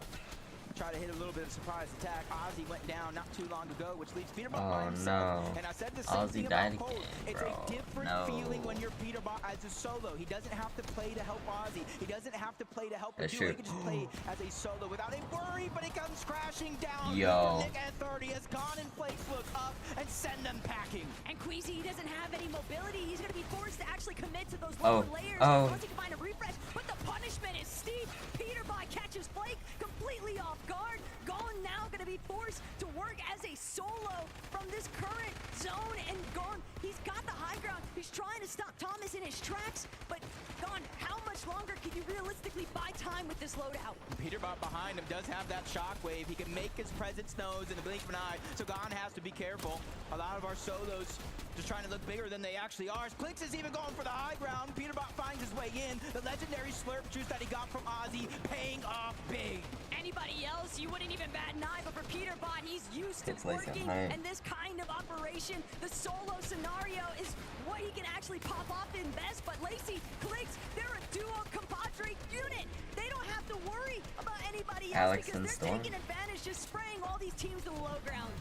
[SPEAKER 19] try to hit a little bit of surprise attack. Ozzy went down not too long ago, which leaves Peterbot by
[SPEAKER 2] Oh
[SPEAKER 19] himself.
[SPEAKER 2] no.
[SPEAKER 19] And I said the same
[SPEAKER 2] Ozzy
[SPEAKER 19] thing
[SPEAKER 2] died
[SPEAKER 19] about Cole.
[SPEAKER 2] again,
[SPEAKER 19] It's
[SPEAKER 2] bro.
[SPEAKER 19] a different
[SPEAKER 2] No.
[SPEAKER 19] feeling when you're Peterbot as a solo. He doesn't have to play to help Ozzy. He doesn't have to play to help
[SPEAKER 2] That's
[SPEAKER 19] He
[SPEAKER 2] true.
[SPEAKER 19] can just play as a solo without a worry, but it comes crashing down.
[SPEAKER 2] Yo.
[SPEAKER 19] Nick at 30 has gone and played look up and send them packing.
[SPEAKER 20] And Queasy doesn't have any mobility. He's going to be forced to actually commit to those
[SPEAKER 2] Oh.
[SPEAKER 20] lower layers.
[SPEAKER 2] Oh.
[SPEAKER 20] Once he can find a refresh, but the punishment is steep. Peterbot catches Flake completely off guard. Gone now going to be forced to work as a solo from this current zone, and Gone, he's got the high ground. He's trying to stop Thomas in his tracks, but Gone, how much longer can you realistically buy time with this loadout?
[SPEAKER 19] Peterbot behind him does have that shockwave. He can make his presence known in the blink of an eye, so Gone has to be careful. A lot of our solos just trying to look bigger than they actually are. Clicks is even going for the high ground. Peterbot finds his way in. The legendary slurp juice that he got from Ozzy paying off big.
[SPEAKER 20] Anybody else, you wouldn't even bat an eye, but for Peterbot, he's used to
[SPEAKER 2] It's like
[SPEAKER 20] working,
[SPEAKER 2] a
[SPEAKER 20] and this kind of operation, the solo scenario, is what he can actually pop off in best. But Lacey, Clicks, they're a duo compadre unit. They don't have to worry about anybody else
[SPEAKER 2] Alex
[SPEAKER 20] because
[SPEAKER 2] and
[SPEAKER 20] they're
[SPEAKER 2] Storm.
[SPEAKER 20] taking advantage, just spraying all these teams to the low ground.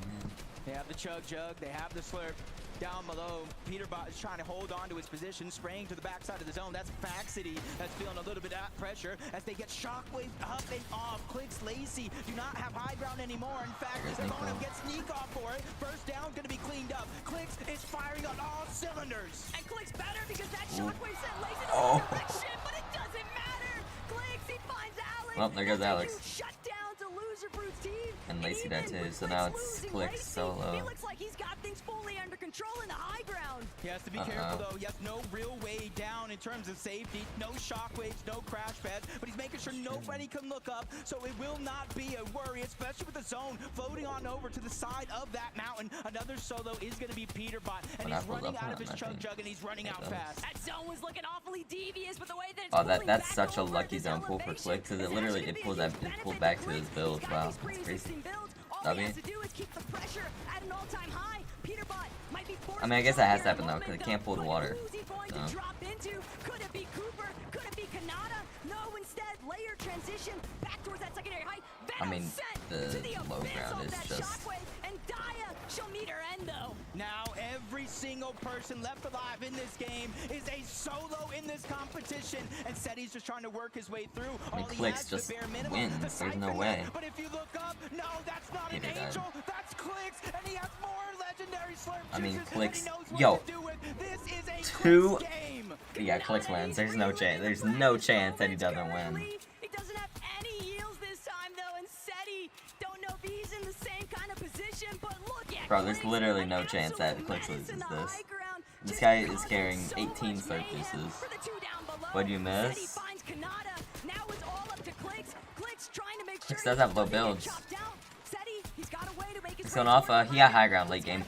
[SPEAKER 19] They have the chug jug, they have the slurp down below. Peterbot is trying to hold on to his position, spraying to the backside of the zone. That's Faxity that's feeling a little bit of pressure as they get shockwave up and off. Clicks, Lacey do not have high ground anymore. In fact, they're going to get sneak off for it. First down going to be cleaned up. Clicks is firing on all cylinders.
[SPEAKER 20] And Clicks better because that shockwave sent Lacey in the
[SPEAKER 2] Oh.
[SPEAKER 20] wrong direction, but it doesn't matter. Clicks, he finds Alex.
[SPEAKER 2] Well, there goes
[SPEAKER 20] That's a
[SPEAKER 2] Alex.
[SPEAKER 20] huge shutdown to Loser Fruit's team.
[SPEAKER 2] And Lacey died too,
[SPEAKER 20] With
[SPEAKER 2] so now
[SPEAKER 20] Clicks
[SPEAKER 2] it's
[SPEAKER 20] losing
[SPEAKER 2] Clicks
[SPEAKER 20] Lacey,
[SPEAKER 2] solo.
[SPEAKER 20] He looks like he's got things fully under control in the high ground.
[SPEAKER 19] He has to be careful though. He has no real way down in terms of safety. No shockwaves, no crash pads, but he's making sure nobody can look up, so it will not be a worry, especially with the zone floating on over to the side of that mountain. Another solo is going to be Peterbot, and he's running out of his chug jug, and he's running out fast.
[SPEAKER 20] That zone was looking awfully devious, but the way that it's
[SPEAKER 2] Oh,
[SPEAKER 20] pulling
[SPEAKER 2] that's
[SPEAKER 20] back
[SPEAKER 2] such a
[SPEAKER 20] over
[SPEAKER 2] lucky
[SPEAKER 20] this
[SPEAKER 2] zone pull for
[SPEAKER 20] elevation,
[SPEAKER 2] Click, because
[SPEAKER 20] it's
[SPEAKER 2] it literally
[SPEAKER 20] actually
[SPEAKER 2] it pulled
[SPEAKER 20] gonna
[SPEAKER 2] that
[SPEAKER 20] be a
[SPEAKER 2] it
[SPEAKER 20] huge
[SPEAKER 2] pulled
[SPEAKER 20] benefit
[SPEAKER 2] back
[SPEAKER 20] to
[SPEAKER 2] to his
[SPEAKER 20] Clicks.
[SPEAKER 2] build.
[SPEAKER 20] He's got
[SPEAKER 2] Wow,
[SPEAKER 20] these
[SPEAKER 2] that's crazy.
[SPEAKER 20] pre-existing builds. All he
[SPEAKER 2] W.
[SPEAKER 20] has to do is keep the pressure at an all-time high. Peterbot might be forced
[SPEAKER 2] I mean, I
[SPEAKER 20] to
[SPEAKER 2] guess
[SPEAKER 20] drop
[SPEAKER 2] that has
[SPEAKER 20] here
[SPEAKER 2] to
[SPEAKER 20] at
[SPEAKER 2] happen though, because it
[SPEAKER 20] moment,
[SPEAKER 2] can't pull the
[SPEAKER 20] but
[SPEAKER 2] water.
[SPEAKER 20] Who's he going
[SPEAKER 2] So.
[SPEAKER 20] to drop into? Could it be Cooper? Could it be Kanata? No, instead, layer transition back towards that secondary height.
[SPEAKER 2] I mean,
[SPEAKER 20] sent
[SPEAKER 2] the
[SPEAKER 20] to the
[SPEAKER 2] low
[SPEAKER 20] abyss
[SPEAKER 2] ground
[SPEAKER 20] of
[SPEAKER 2] is
[SPEAKER 20] that
[SPEAKER 2] just
[SPEAKER 20] shockwave, and Daya, she'll meet her end though.
[SPEAKER 19] Now every single person left alive in this game is a solo in this competition, and Seti's just trying to work his way through.
[SPEAKER 2] I mean,
[SPEAKER 19] All he
[SPEAKER 2] Clicks
[SPEAKER 19] has is the
[SPEAKER 2] just
[SPEAKER 19] bare minimum,
[SPEAKER 2] wins.
[SPEAKER 19] the
[SPEAKER 2] There's no
[SPEAKER 19] siphon
[SPEAKER 2] way.
[SPEAKER 19] net. But if you look up, no, that's not an
[SPEAKER 2] Peter died.
[SPEAKER 19] angel. That's Clicks, and he has more legendary slurp
[SPEAKER 2] I mean,
[SPEAKER 19] juices that
[SPEAKER 2] Clicks.
[SPEAKER 19] he knows what
[SPEAKER 2] Yo,
[SPEAKER 19] to do with. This is a
[SPEAKER 2] two.
[SPEAKER 19] Clicks game.
[SPEAKER 2] Yeah, Clicks wins. There's no chance. There's no chance that he doesn't win.
[SPEAKER 20] He doesn't have any heals this time though, and Seti don't know if he's in the same kind of position, but look at
[SPEAKER 2] Bro, there's
[SPEAKER 20] Clicks,
[SPEAKER 2] literally
[SPEAKER 20] an
[SPEAKER 2] no chance that
[SPEAKER 20] absolute
[SPEAKER 2] Clicks
[SPEAKER 20] menace in
[SPEAKER 2] loses
[SPEAKER 20] the
[SPEAKER 2] this.
[SPEAKER 20] high ground,
[SPEAKER 2] This
[SPEAKER 20] just
[SPEAKER 2] guy is
[SPEAKER 20] causing
[SPEAKER 2] carrying
[SPEAKER 20] so
[SPEAKER 2] 18
[SPEAKER 20] much
[SPEAKER 2] slurp
[SPEAKER 20] mayhem
[SPEAKER 2] juices.
[SPEAKER 20] for the two down below.
[SPEAKER 2] What'd you
[SPEAKER 20] Seti
[SPEAKER 2] miss?
[SPEAKER 20] finds Kanata. Now it's all up to Clicks. Clicks trying to make sure
[SPEAKER 2] Clicks does have low
[SPEAKER 20] he doesn't get
[SPEAKER 2] builds.
[SPEAKER 20] chopped out. Seti, he's got a way to make his
[SPEAKER 2] He's going
[SPEAKER 20] way
[SPEAKER 2] off.
[SPEAKER 20] forward.
[SPEAKER 2] He got high ground late game.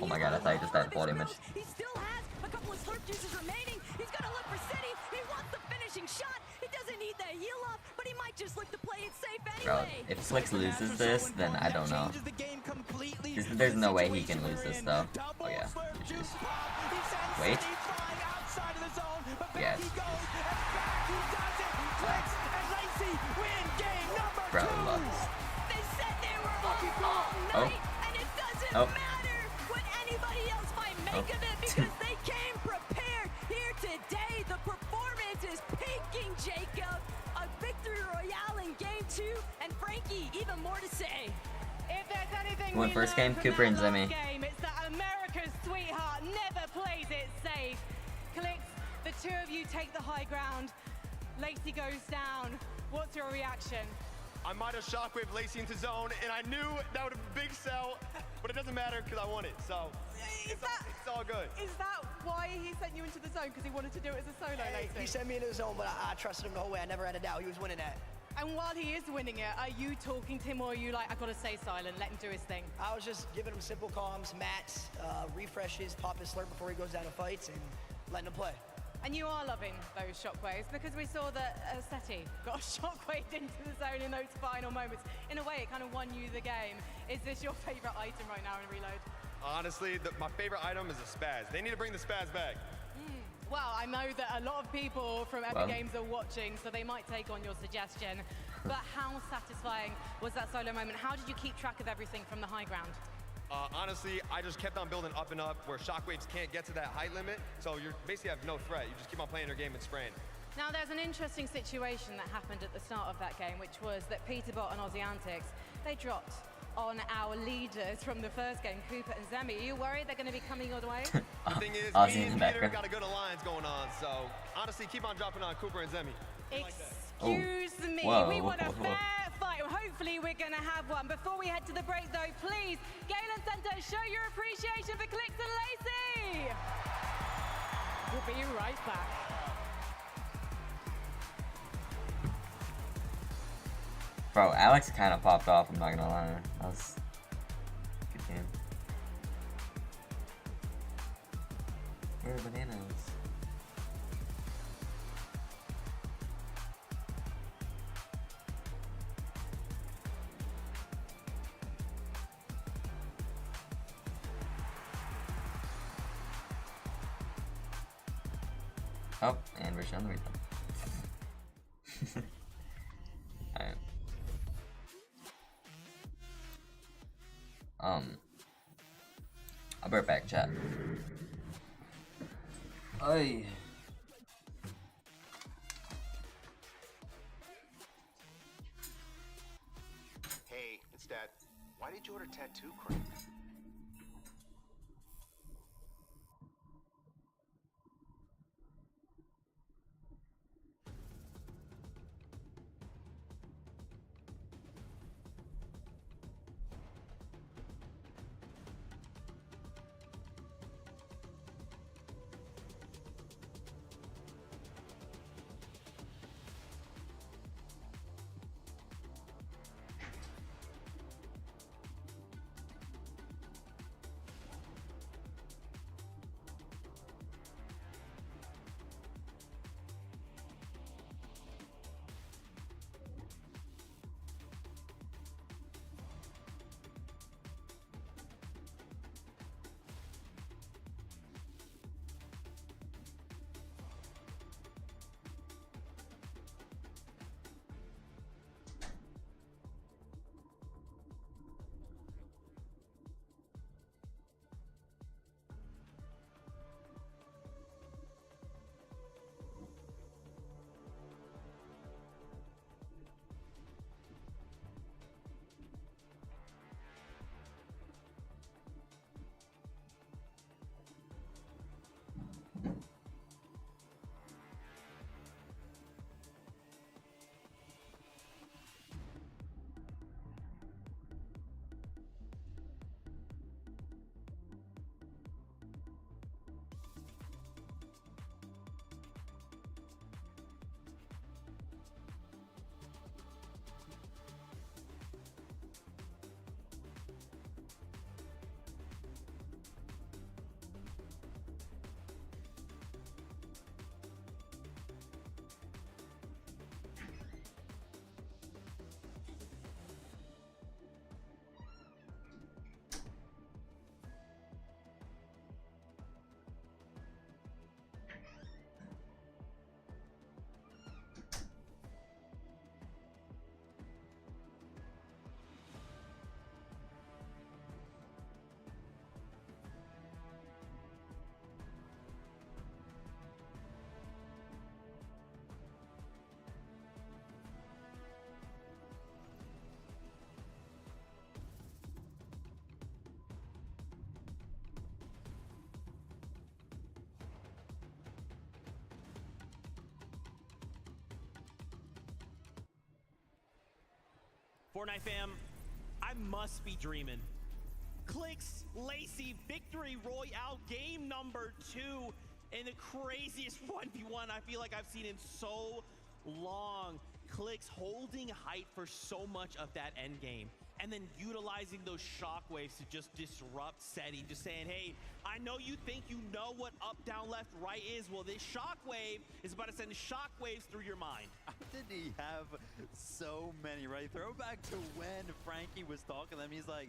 [SPEAKER 2] Oh my god, I thought he just had fall damage.
[SPEAKER 20] He still has a couple of slurp juices remaining. He's gonna look for Seti. He wants the finishing shot. He doesn't need the heal up, but he might just look to play it safe
[SPEAKER 2] Bro,
[SPEAKER 20] anyway.
[SPEAKER 2] if Clicks loses this, then I don't know. There's no way he can lose this though. Oh yeah, GG's. Wait. Yes. Bro, lost.
[SPEAKER 20] They said they were all night, and it doesn't matter what anybody else might make of it because they came prepared here today. The performance is peaking, Jacob. A victory royale in game 2, and Frankie, even more to say.
[SPEAKER 8] If there's anything
[SPEAKER 2] Won
[SPEAKER 8] we
[SPEAKER 2] first
[SPEAKER 8] learned
[SPEAKER 2] game,
[SPEAKER 8] from
[SPEAKER 2] Cooper and
[SPEAKER 8] that last
[SPEAKER 2] Zemie.
[SPEAKER 8] game, it's that America's sweetheart never plays it safe. Clicks, the two of you take the high ground. Lacey goes down. What's your reaction?
[SPEAKER 12] I might have shockwave Lacey into zone, and I knew that would have been a big sell, but it doesn't matter because I won it, so it's all good.
[SPEAKER 8] Is that why he sent you into the zone? Because he wanted to do it as a solo, Lacey?
[SPEAKER 13] He sent me into the zone, but I trusted him the whole way. I never had a doubt he was winning that.
[SPEAKER 8] And while he is winning it, are you talking to him or are you like, I've got to stay silent, let him do his thing?
[SPEAKER 13] I was just giving him simple comms, mats, refreshes, pop his slurp before he goes down to fights, and letting him play.
[SPEAKER 8] And you are loving those shockwaves because we saw that Seti got shockwaved into the zone in those final moments. In a way, it kind of won you the game. Is this your favorite item right now in Reload?
[SPEAKER 12] Honestly, my favorite item is a spaz. They need to bring the spaz back.
[SPEAKER 8] Well, I know that a lot of people from Epic Games are watching, so they might take on your suggestion. but how satisfying was that solo moment? How did you keep track of everything from the high ground?
[SPEAKER 12] Honestly, I just kept on building up and up where shockwaves can't get to that height limit, so you basically have no threat. You just keep on playing your game and spraying.
[SPEAKER 8] Now, there's an interesting situation that happened at the start of that game, which was that Peterbot and Aussie Antics, they dropped on our leaders from the first game, Cooper and Zemie. Are you worried they're going to be coming your way?
[SPEAKER 12] The thing is, me and Peter got a good alliance going on, so honestly, keep on dropping on Cooper and Zemie.
[SPEAKER 8] Excuse me, we want a fair fight. Hopefully we're going to have one. Before we head to the break, though, please, Galen Center, show your appreciation for Clicks and Lacey. We'll be right back.
[SPEAKER 2] Bro, Alex kind of popped off, I'm not gonna lie. That was a good game. Where are the bananas? Oh, and we're showing the replay. Alright. I'll be right back, chat. Oi.
[SPEAKER 4] Hey, it's Dad. Why did you order tattoo cream?
[SPEAKER 3] Fortnite fam, I must be dreaming. Clicks, Lacey, victory royale, game number 2, and the craziest 1v1 I feel like I've seen in so long. Clicks holding height for so much of that end game, and then utilizing those shockwaves to just disrupt SETI, just saying, hey, I know you think you know what up, down, left, right is. Well, this shockwave is about to send shockwaves through your mind.
[SPEAKER 14] How did he have so many, right? Throwback to when Frankie was talking to them, he's like,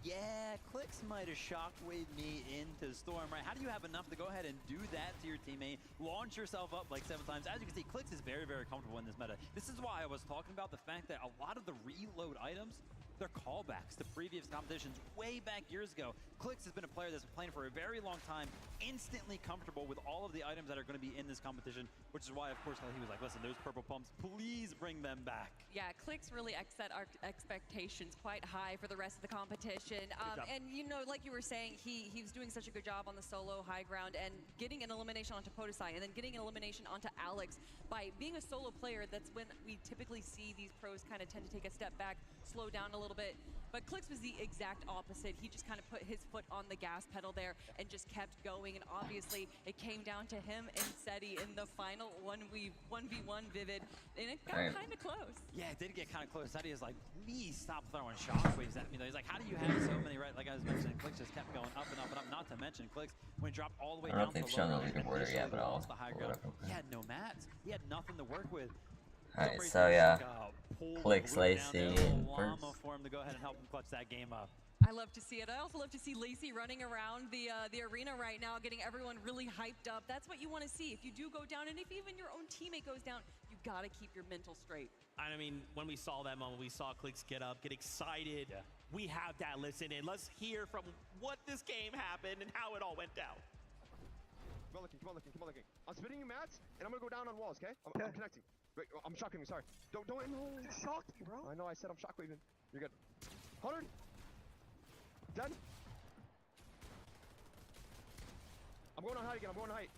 [SPEAKER 6] Yeah, Clicks might have shockwaved me into Storm, right? How do you have enough to go ahead and do that to your teammate, launch yourself up like 7 times? As you can see, Clicks is very, very comfortable in this meta. This is why I was talking about the fact that a lot of the reload items, they're callbacks to previous competitions way back years ago. Clicks has been a player that's been playing for a very long time, instantly comfortable with all of the items that are going to be in this competition, which is why, of course, he was like, listen, those purple pumps, please bring them back.
[SPEAKER 1] Yeah, Clicks really set our expectations quite high for the rest of the competition. And, you know, like you were saying, he was doing such a good job on the solo high ground and getting an elimination onto Podesai and then getting an elimination onto Alex. By being a solo player, that's when we typically see these pros kind of tend to take a step back, slow down a little bit. But Clicks was the exact opposite. He just kind of put his foot on the gas pedal there and just kept going. And obviously, it came down to him and Seti in the final 1v1 Vivid. And it got kind of close.
[SPEAKER 6] Yeah, it did get kind of close. Seti is like, please stop throwing shockwaves at me. He's like, how do you have so many, right? Like I was mentioning, Clicks just kept going up and up and up. Not to mention, Clicks, when he dropped all the way
[SPEAKER 2] I don't
[SPEAKER 6] down
[SPEAKER 2] know if
[SPEAKER 6] to
[SPEAKER 2] they've shown
[SPEAKER 6] low
[SPEAKER 2] the
[SPEAKER 6] range,
[SPEAKER 2] leaderboard yet, but I'll
[SPEAKER 6] lost the high
[SPEAKER 2] pull it
[SPEAKER 6] ground.
[SPEAKER 2] up.
[SPEAKER 6] He had no mats. He had nothing to work with.
[SPEAKER 2] Alright, so yeah, Clicks, Lacey, and first.
[SPEAKER 6] For him to go ahead and help him clutch that game up.
[SPEAKER 1] I love to see it. I also love to see Lacey running around the arena right now, getting everyone really hyped up. That's what you want to see. If you do go down, and if even your own teammate goes down, you got to keep your mental straight.
[SPEAKER 3] I mean, when we saw that moment, we saw Clicks get up, get excited. Yeah. We have that listen in. Let's hear from what this game happened and how it all went down.
[SPEAKER 12] Come on, looking, come on, looking, come on, looking. I'm spinning you mats, and I'm gonna go down on walls, okay? I'm connecting. Wait, I'm shocking you, sorry. Don't no, shock me, bro. I know, I said I'm shockwaving. You're good. 100. Dead. I'm going on height again, I'm going on height.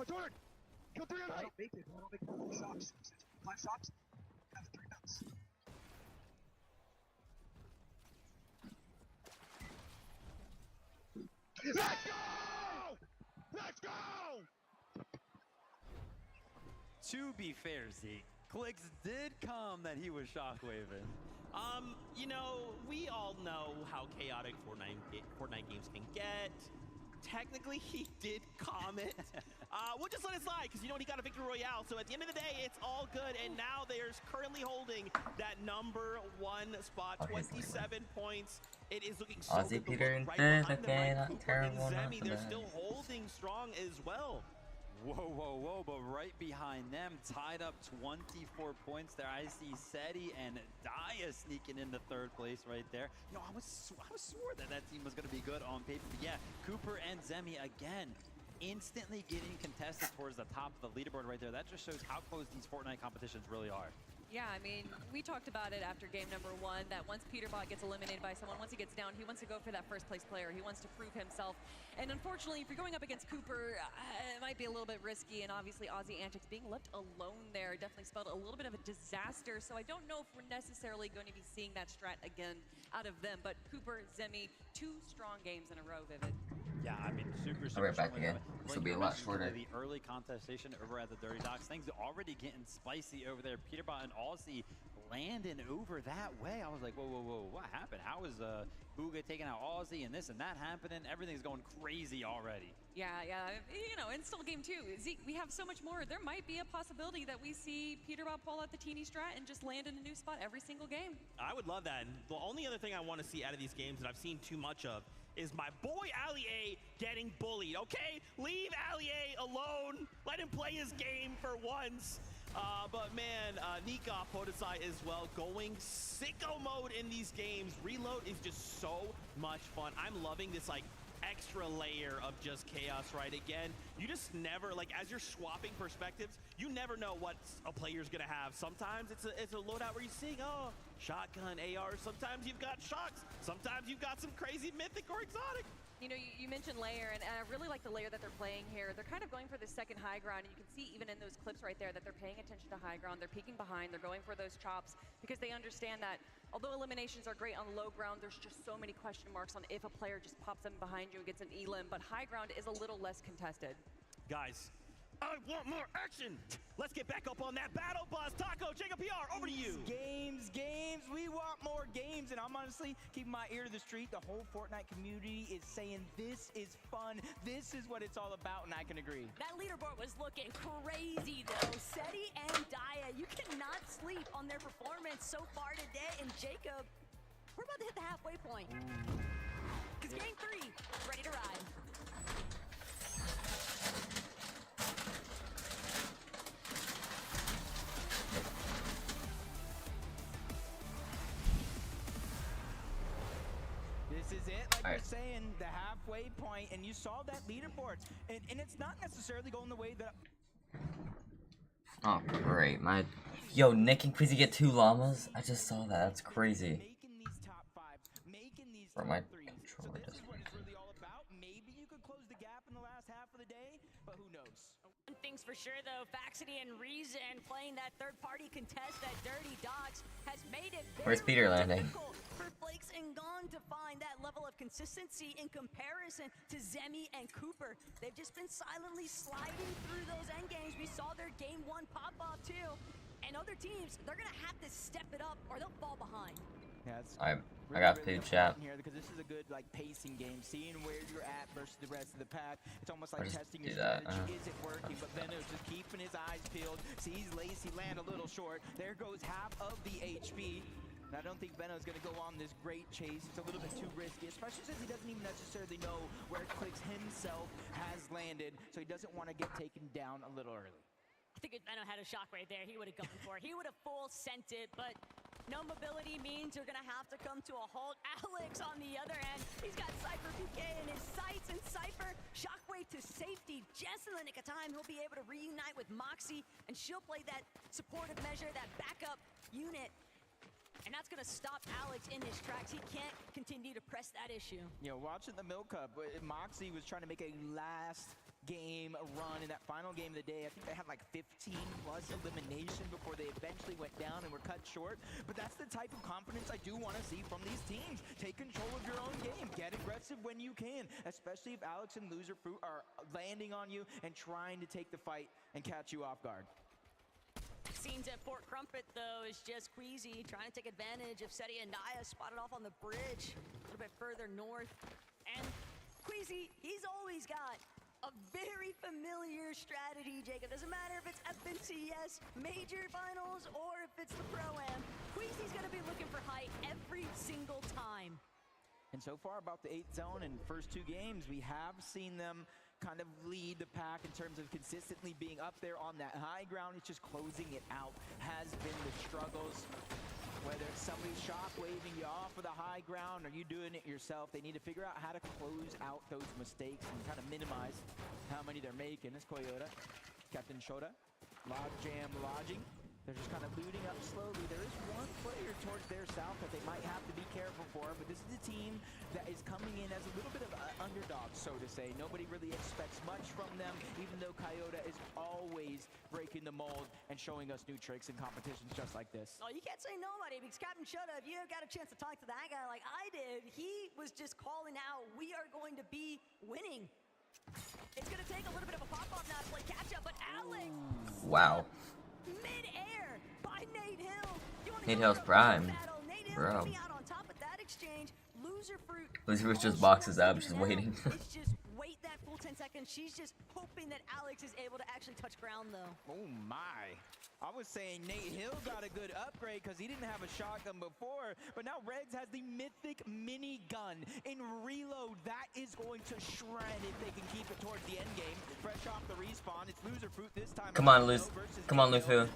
[SPEAKER 12] 200! Kill 3 on height! I don't make it, I don't make it. 4 shocks. 5 shocks. I have 3 mats. Let's go! Let's go!
[SPEAKER 6] To be fair, Zeke, Clicks did come that he was shockwaving.
[SPEAKER 3] You know, we all know how chaotic Fortnite games can get. Technically, he did comment. We'll just let it slide, because you know what, he got a victory royale. So at the end of the day, it's all good. And now there's currently holding that #1 spot, 27 points. It is looking so
[SPEAKER 2] Aussie,
[SPEAKER 3] good.
[SPEAKER 2] Peter, and
[SPEAKER 3] Right
[SPEAKER 2] Fizz,
[SPEAKER 3] behind them,
[SPEAKER 2] okay,
[SPEAKER 3] right?
[SPEAKER 2] not
[SPEAKER 3] Cooper
[SPEAKER 2] terrible,
[SPEAKER 3] and
[SPEAKER 2] not
[SPEAKER 3] Zemie,
[SPEAKER 2] so
[SPEAKER 3] they're
[SPEAKER 2] bad.
[SPEAKER 3] still holding strong as well.
[SPEAKER 6] Whoa, whoa, whoa, but right behind them, tied up 24 points there. I see Seti and Daya sneaking into 3rd place right there. You know, I was swore that team was going to be good on paper. But yeah, Cooper and Zemie again, instantly getting contested towards the top of the leaderboard right there. That just shows how close these Fortnite competitions really are.
[SPEAKER 1] Yeah, I mean, we talked about it after game #1, that once Peterbot gets eliminated by someone, once he gets down, he wants to go for that 1st place player. He wants to prove himself. And unfortunately, if you're going up against Cooper, it might be a little bit risky. And obviously, Aussie Antics being left alone there definitely spelled a little bit of a disaster. So I don't know if we're necessarily going to be seeing that strat again out of them. But Cooper, Zemie, 2 strong games in a row, Vivid.
[SPEAKER 6] Yeah, I mean, super
[SPEAKER 2] I'll be right back
[SPEAKER 6] strong.
[SPEAKER 2] again. This will be a lot shorter.
[SPEAKER 6] The early contestation over at the Dirty Docks, things are already getting spicy over there. Peterbot and Aussie landing over that way. I was like, whoa, whoa, whoa, what happened? How is Booga taking out Aussie and this and that happening? Everything's going crazy already.
[SPEAKER 1] Yeah, you know, and still game 2. Zeke, we have so much more. There might be a possibility that we see Peterbot pull out the teeny strat and just land in a new spot every single game.
[SPEAKER 3] I would love that. And the only other thing I want to see out of these games that I've seen too much of is my boy Ali getting bullied, okay? Leave Ali alone. Let him play his game for once. But man, Nika Podesai as well, going sicko mode in these games. Reload is just so much fun. I'm loving this like extra layer of just chaos, right? Again, you just never, like, as you're swapping perspectives, you never know what a player's gonna have. Sometimes it's a loadout where you're seeing, oh, shotgun, AR. Sometimes you've got shocks. Sometimes you've got some crazy mythic or exotic.
[SPEAKER 1] You know, you mentioned layer, and I really like the layer that they're playing here. They're kind of going for the 2nd high ground, and you can see even in those clips right there that they're paying attention to high ground. They're peeking behind. They're going for those chops because they understand that although eliminations are great on low ground, there's just so many question marks on if a player just pops in behind you and gets an elim, but high ground is a little less contested.
[SPEAKER 3] Guys, I want more action. Let's get back up on that battle bus. Taco, Jacob PR, over to you.
[SPEAKER 19] Games. We want more games. and I'm honestly keeping my ear to the street. The whole Fortnite community is saying this is fun. This is what it's all about, and I can agree.
[SPEAKER 20] That leaderboard was looking crazy, though. Seti and Daya, you cannot sleep on their performance so far today. And Jacob, we're about to hit the halfway point. Because game 3, ready to ride.
[SPEAKER 19] This is it, like you're saying, the halfway point, and you saw that leaderboard. And it's not necessarily going the way that...
[SPEAKER 2] Oh, great. Yo, Nick and Quizzy get 2 llamas? I just saw that. That's crazy. Bro, my controller just...
[SPEAKER 19] Maybe you could close the gap in the last half of the day, but who knows?
[SPEAKER 20] One thing's for sure, though, Faxity and Reason playing that third-party contest at Dirty Dogs has made it
[SPEAKER 2] Where's Peter landing?
[SPEAKER 20] for Flakes and Gone to find that level of consistency in comparison to Zemie and Cooper. They've just been silently sliding through those end games. We saw their game 1 pop-off, too. And other teams, they're going to have to step it up or they'll fall behind.
[SPEAKER 19] Yeah, it's
[SPEAKER 2] I
[SPEAKER 19] really,
[SPEAKER 2] got
[SPEAKER 19] really
[SPEAKER 2] food chat.
[SPEAKER 19] here because this is a good like pacing game, seeing where you're at versus the rest of the pack. It's almost like testing your strategy. Is it working? But then it was just keeping his eyes peeled. Sees Lacey land a little short. There goes half of the HP. And I don't think Benno's going to go on this great chase. It's a little bit too risky, especially since he doesn't even necessarily know where Clicks himself has landed. So he doesn't want to get taken down a little early.
[SPEAKER 20] I think if Benno had a shockwave there, he would have gone for it. He would have full sent it, but no mobility means you're going to have to come to a halt. Alex on the other end, he's got Cypher PK in his sights, and Cypher, shockwave to safety. Just in the nick of time, he'll be able to reunite with Moxie, and she'll play that supportive measure, that backup unit. And that's going to stop Alex in his tracks. He can't continue to press that issue.
[SPEAKER 19] You know, watching the Milk Cup, Moxie was trying to make a last game run in that final game of the day. I think they had like 15 plus elimination before they eventually went down and were cut short. But that's the type of confidence I do want to see from these teams. Take control of your own game. Get aggressive when you can, especially if Alex and Loser Fruit are landing on you and trying to take the fight and catch you off guard.
[SPEAKER 20] Scenes at Fort Crumpet, though, is just Queasy trying to take advantage of Seti and Daya spotted off on the bridge a little bit further north. And Queasy, he's always got a very familiar strategy, Jacob. Doesn't matter if it's FNCS, Major Finals, or if it's the Pro-Am. Queasy's going to be looking for height every single time.
[SPEAKER 19] And so far, about the 8th zone in first 2 games, we have seen them kind of lead the pack in terms of consistently being up there on that high ground. It's just closing it out has been the struggles. Whether it's somebody shock-waving you off of the high ground or you doing it yourself, they need to figure out how to close out those mistakes and kind of minimize how many they're making. It's Koyota, Captain Shota, Log Jam lodging. They're just kind of looting up slowly. There is one player towards their south that they might have to be careful for, but this is a team that is coming in as a little bit of an underdog, so to say. Nobody really expects much from them, even though Coyote is always breaking the mold and showing us new tricks in competitions just like this.
[SPEAKER 20] Oh, you can't say nobody, because Captain Shota, if you got a chance to talk to that guy like I did, he was just calling out, we are going to be winning. It's going to take a little bit of a pop-off now to play catch-up, but Alex...
[SPEAKER 2] Wow.
[SPEAKER 20] Mid-air by Nate Hill.
[SPEAKER 2] Nate Hill's prime. Bro. Loser Fruit just boxes up, just waiting.
[SPEAKER 20] It's just wait that full 10 seconds. She's just hoping that Alex is able to actually touch ground, though.
[SPEAKER 19] Oh, my. I was saying Nate Hill got a good upgrade because he didn't have a shotgun before, but now Regs has the mythic mini gun in reload. That is going to shred if they can keep it towards the end game. Fresh off the respawn, it's Loser Fruit this time.
[SPEAKER 2] Come on, Lufu.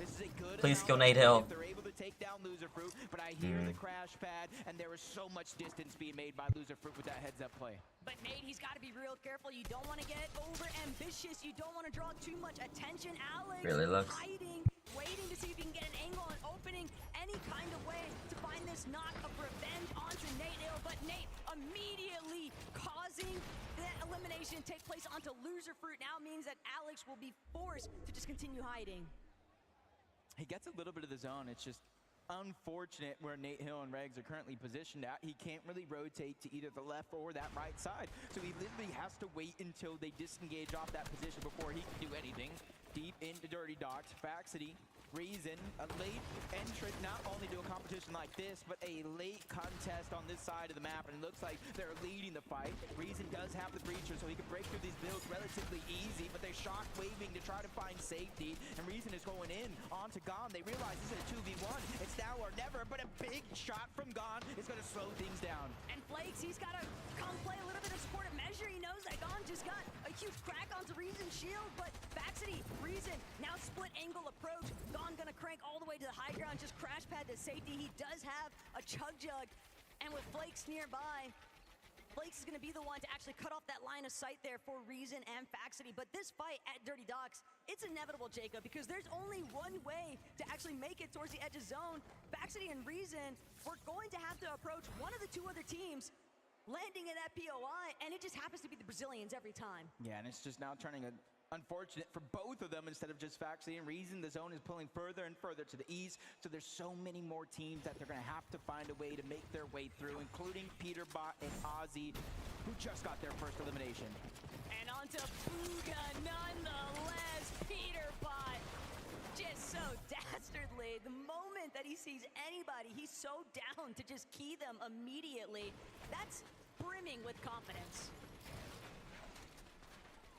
[SPEAKER 2] Please kill Nate Hill.
[SPEAKER 19] They're able to take down Loser Fruit, but I hear the crash pad, and there is so much distance being made by Loser Fruit with that heads-up play.
[SPEAKER 20] But Nate, he's got to be real careful. You don't want to get over-ambitious. You don't want to draw too much attention. Alex
[SPEAKER 2] really looks
[SPEAKER 20] hiding, waiting to see if he can get an angle and opening any kind of way to find this knock of revenge onto Nate Hill. But Nate immediately causing that elimination take place onto Loser Fruit now means that Alex will be forced to just continue hiding.
[SPEAKER 19] He gets a little bit of the zone. It's just unfortunate where Nate Hill and Regs are currently positioned at. He can't really rotate to either the left or that right side. So he literally has to wait until they disengage off that position before he can do anything. Deep into Dirty Dogs. Faxity Reason, a late entrant not only to a competition like this, but a late contest on this side of the map, and it looks like they're leading the fight. Reason does have the breacher, so he can break through these builds relatively easy, but they're shock waving to try to find safety, and Reason is going in onto Gon. They realize this is a 2v1. It's now or never, but a big shot from Gon is going to slow things down.
[SPEAKER 20] And Flakes, he's got to come play a little bit of supportive measure. He knows that Gon just got a huge crack onto Reason's shield, but Baxity, Reason, now split angle approach. Gon gonna crank all the way to the high ground, just crash pad to safety. He does have a chug jug, and with Flakes nearby, Flakes is gonna be the one to actually cut off that line of sight there for Reason and Baxity. But this fight at Dirty Docks, it's inevitable, Jacob, because there's only one way to actually make it towards the edge of zone. Baxity and Reason, we're going to have to approach one of the two other teams landing in that POI, and it just happens to be the Brazilians every time.
[SPEAKER 19] Yeah, and it's just now turning unfortunate for both of them instead of just Baxity and Reason. The zone is pulling further and further to the east, so there's so many more teams that they're going to have to find a way to make their way through, including Peterbot and Ozzy, who just got their first elimination.
[SPEAKER 20] And onto Booga nonetheless. Peterbot just so dastardly. The moment that he sees anybody, he's so down to just key them immediately. That's brimming with confidence.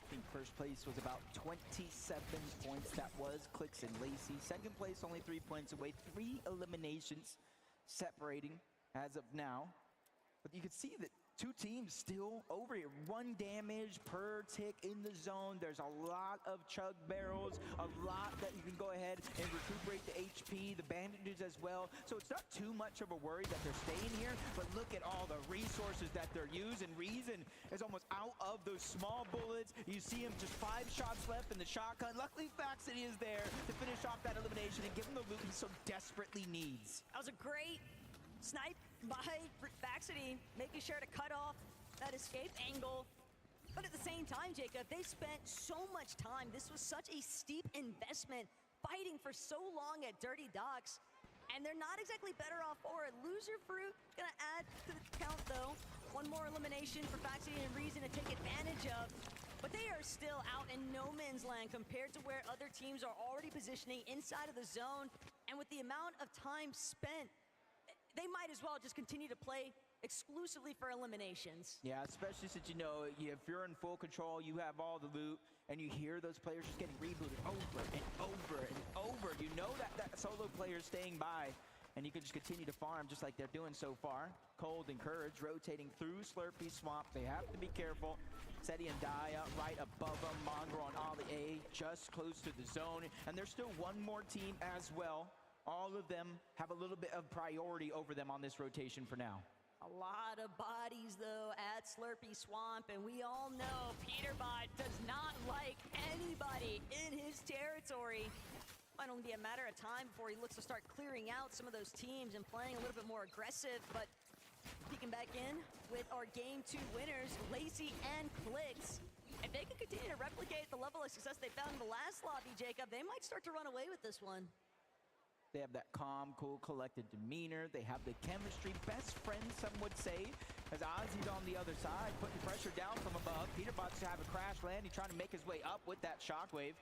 [SPEAKER 19] I think first place was about 27 points. That was Clicks and Lacey. Second place only 3 points away. 3 eliminations separating as of now. But you can see that two teams still over here. 1 damage per tick in the zone. There's a lot of chug barrels, a lot that you can go ahead and recuperate the HP, the bandages as well. So it's not too much of a worry that they're staying here, but look at all the resources that they're using. Reason is almost out of those small bullets. You see him just 5 shots left in the shotgun. Luckily, Baxity is there to finish off that elimination and give him the loot he so desperately needs.
[SPEAKER 20] That was a great snipe by Baxity, making sure to cut off that escape angle. But at the same time, Jacob, they spent so much time. This was such a steep investment, fighting for so long at Dirty Docks, and they're not exactly better off for it. Loser Fruit gonna add to the count, though. 1 more elimination for Baxity and Reason to take advantage of. But they are still out in no man's land compared to where other teams are already positioning inside of the zone. And with the amount of time spent, they might as well just continue to play exclusively for eliminations.
[SPEAKER 19] Yeah, especially since, you know, if you're in full control, you have all the loot, and you hear those players just getting rebooted over and over and over. You know that that solo player is staying by, and you can just continue to farm just like they're doing so far. Cold and Courage rotating through Slurpy Swamp. They have to be careful. Seti and Daya right above them. Mongrel on Ollie A just close to the zone, and there's still one more team as well. All of them have a little bit of priority over them on this rotation for now.
[SPEAKER 20] A lot of bodies, though, at Slurpy Swamp, and we all know Peterbot does not like anybody in his territory. Might only be a matter of time before he looks to start clearing out some of those teams and playing a little bit more aggressive, but peeking back in with our Game 2 winners, Lacey and Clicks. If they can continue to replicate the level of success they found in the last lobby, Jacob, they might start to run away with this one.
[SPEAKER 19] They have that calm, cool, collected demeanor. They have the chemistry, best friends, some would say, as Ozzy's on the other side, putting pressure down from above. Peterbot's to have a crash land. He's trying to make his way up with that shockwave.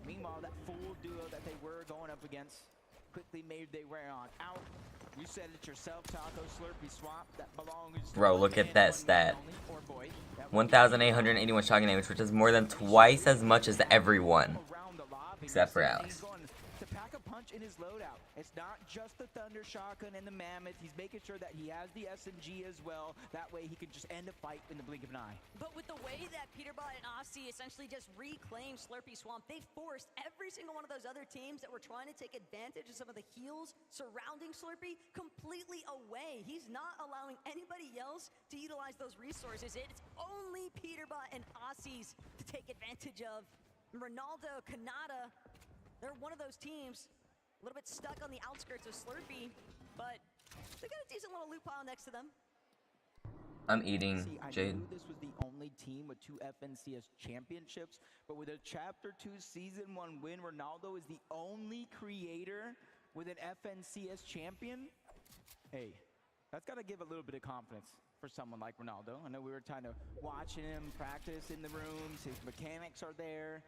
[SPEAKER 19] Meanwhile, that full duo that they were going up against quickly made their way on out. You said it yourself, Taco. Slurpy Swamp that belongs to
[SPEAKER 2] Bro, look at that stat. 1,881 shotgun damage, which is more than twice as much as everyone, except for Alex.
[SPEAKER 19] To pack a punch in his loadout. It's not just the Thunder Shotgun and the Mammoth. He's making sure that he has the SMG as well. That way he can just end a fight in the blink of an eye.
[SPEAKER 20] But with the way that Peterbot and Aussie essentially just reclaimed Slurpy Swamp, they forced every single one of those other teams that were trying to take advantage of some of the heals surrounding Slurpy completely away. He's not allowing anybody else to utilize those resources. It's only Peterbot and Aussies to take advantage of. Ronaldo, Kanata, they're one of those teams, a little bit stuck on the outskirts of Slurpy, but they got a decent little loot pile next to them.
[SPEAKER 2] I'm eating, Jade.
[SPEAKER 19] I knew this was the only team with 2 FNCS championships, but with a Chapter 2 Season 1 win, Ronaldo is the only creator with an FNCS champion. Hey, that's got to give a little bit of confidence for someone like Ronaldo. I know we were kind of watching him practice in the rooms. His mechanics are there.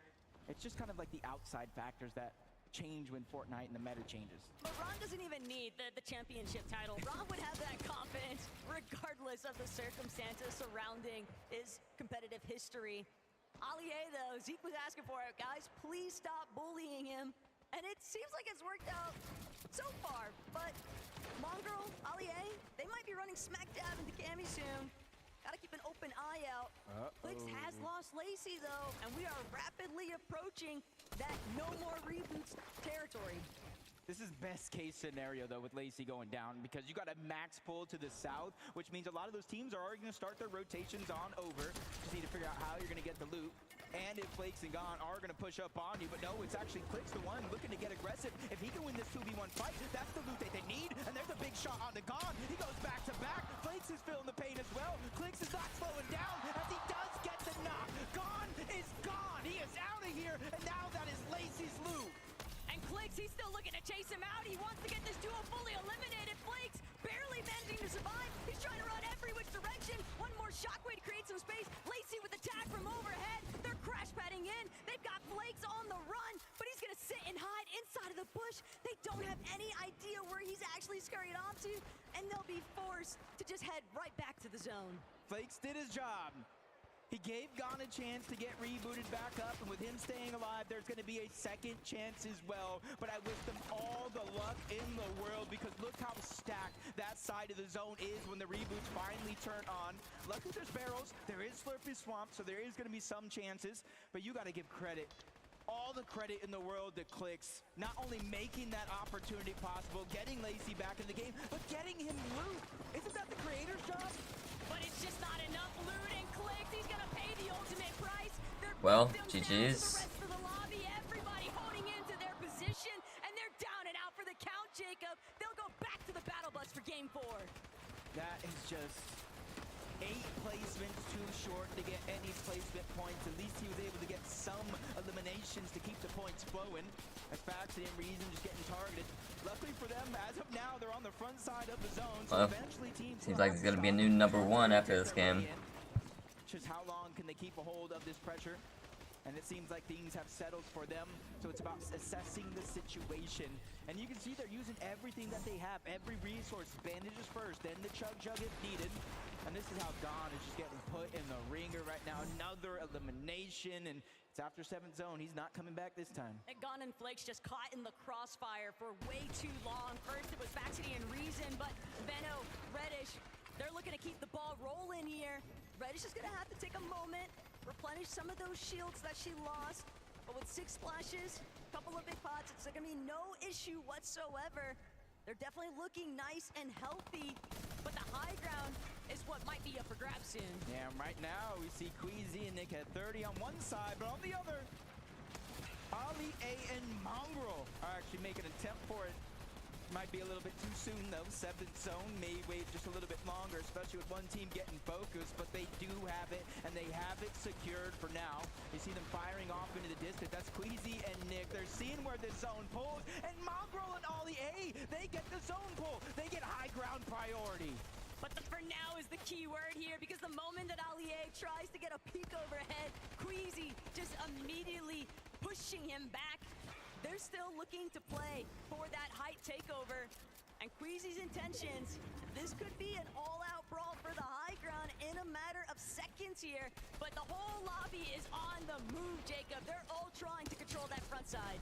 [SPEAKER 19] It's just kind of like the outside factors that change when Fortnite and the meta changes.
[SPEAKER 20] But Ron doesn't even need the championship title. Ron would have that confidence regardless of the circumstances surrounding his competitive history. Allie, though, Zeke was asking for it. Guys, please stop bullying him. And it seems like it's worked out so far. But Mongrel, Allie, they might be running smack dab into Cammy soon. Gotta keep an open eye out. Flix has lost Lacey, though, and we are rapidly approaching that no more reboots territory.
[SPEAKER 19] This is best case scenario, though, with Lacey going down, because you got a max pull to the south, which means a lot of those teams are already going to start their rotations on over. Just need to figure out how you're going to get the loot. And if Flakes and Gon are going to push up on you, but no, it's actually Clix the one looking to get aggressive. If he can win this 2v1 fight, that's the loot that they need. And there's a big shot on the Gon. He goes back to back. Flakes is feeling the pain as well. Clix is not slowing down as he does get the knock. Gon is gone. He is out of here. And now that is Lacey's loot.
[SPEAKER 20] And Clix, he's still looking to chase him out. He wants to get this duo fully eliminated. Flakes barely managing to survive. He's trying to run every which direction. One more shockwave to create some space. Lacey with the tag from overhead. They're crash padding in. They've got Flakes on the run, but he's gonna sit and hide inside of the bush. They don't have any idea where he's actually scurried off to, and they'll be forced to just head right back to the zone.
[SPEAKER 19] Flakes did his job. He gave Gon a chance to get rebooted back up, and with him staying alive, there's going to be a second chance as well. But I wish them all the luck in the world, because look how stacked that side of the zone is when the reboots finally turn on. Luckily, there's barrels. There is Slurpy Swamp, so there is going to be some chances. But you got to give credit, all the credit in the world to Clix. Not only making that opportunity possible, getting Lacey back in the game, but getting him loot. Isn't that the creator's job?
[SPEAKER 20] But it's just not enough loot, and Clix, he's gonna pay the ultimate price.
[SPEAKER 2] Well, GG's.
[SPEAKER 20] Everybody holding into their position, and they're down and out for the count, Jacob. They'll go back to the battle bus for game 4.
[SPEAKER 19] That is just 8 placements too short to get any placement points. At least he was able to get some eliminations to keep the points flowing. As Faxi and Reason just getting targeted. Luckily for them, as of now, they're on the front side of the zone. So eventually teams
[SPEAKER 2] seems like there's gonna be a new #1 after this game.
[SPEAKER 19] Just how long can they keep a hold of this pressure? And it seems like things have settled for them. So it's about assessing the situation. And you can see they're using everything that they have, every resource. Bandages first, then the chug if needed. And this is how Gon is just getting put in the ringer right now. Another elimination, and it's after 7th zone. He's not coming back this time.
[SPEAKER 20] And Gon and Flakes just caught in the crossfire for way too long. First it was Faxity and Reason, but Benno, Reddish, they're looking to keep the ball rolling here. Reddish is gonna have to take a moment, replenish some of those shields that she lost. But with 6 splashes, a couple of big pots, it's gonna be no issue whatsoever. They're definitely looking nice and healthy, but the high ground is what might be up for grabs soon.
[SPEAKER 19] Yeah, right now we see Queasy and Nick at 30 on one side, but on the other, Ali, A, and Mongrel are actually making an attempt for it. Might be a little bit too soon though. 7th zone may wait just a little bit longer, especially with one team getting focused, but they do have it, and they have it secured for now. You see them firing off into the distance. That's Queasy and Nick. They're seeing where the zone pulls, and Mongrel and Ollie A, they get the zone pull. They get high ground priority.
[SPEAKER 20] But the for now is the key word here, because the moment that Allier tries to get a peek overhead, Queasy just immediately pushing him back. They're still looking to play for that height takeover. And Queasy's intentions, this could be an all-out brawl for the high ground in a matter of seconds here. But the whole lobby is on the move, Jacob. They're all trying to control that front side.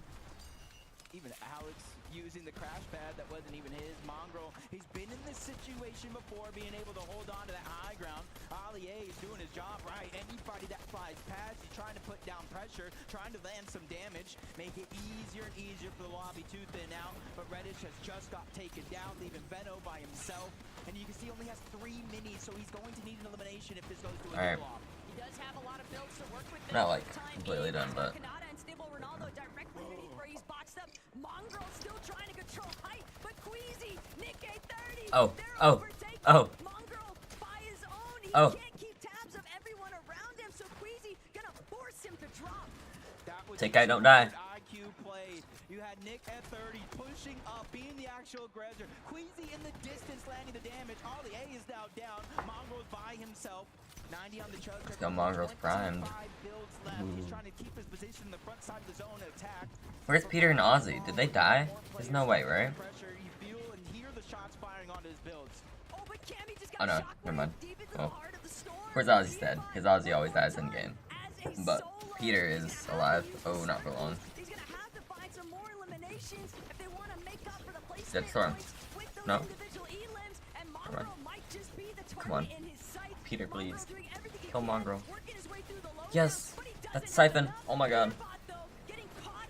[SPEAKER 19] Even Alex using the crash pad that wasn't even his. Mongrel, he's been in this situation before, being able to hold on to that high ground. Allier is doing his job right. Anybody that flies past, he's trying to put down pressure, trying to land some damage, make it easier and easier for the lobby to thin out. But Reddish has just got taken down, leaving Benno by himself. And you can see he only has 3 minis, so he's going to need an elimination if this goes to a kill-off.
[SPEAKER 20] He does have a lot of builds to work with.
[SPEAKER 2] Not like completely done, but
[SPEAKER 20] Ronaldo directly beneath where he's boxed up. Mongrel still trying to control height, but Queasy, Nick A30. Mongrel by his own. He can't keep tabs of everyone around him, so Queasy gonna force him to drop.
[SPEAKER 19] That was
[SPEAKER 2] Take out, don't die.
[SPEAKER 19] IQ play. You had Nick at 30, pushing up, being the actual aggressor. Queasy in the distance, landing the damage. Ollie A is now down. Mongrel's by himself. 90 on the chug.
[SPEAKER 2] Let's go, Mongrel's primed.
[SPEAKER 19] He's trying to keep his position in the front side of the zone to attack.
[SPEAKER 2] Where's Peter and Ozzy? Did they die? There's no way, right?
[SPEAKER 19] You feel and hear the shots firing onto his builds.
[SPEAKER 2] Oh no, never mind. Oh. Where's Ozzy's dead? Because Ozzy always dies in game. But Peter is alive. Oh, not for long. Dead Storm. No. Come on. Come on. Peter, please. Kill Mongrel. Yes! That's Siphon. Oh my god.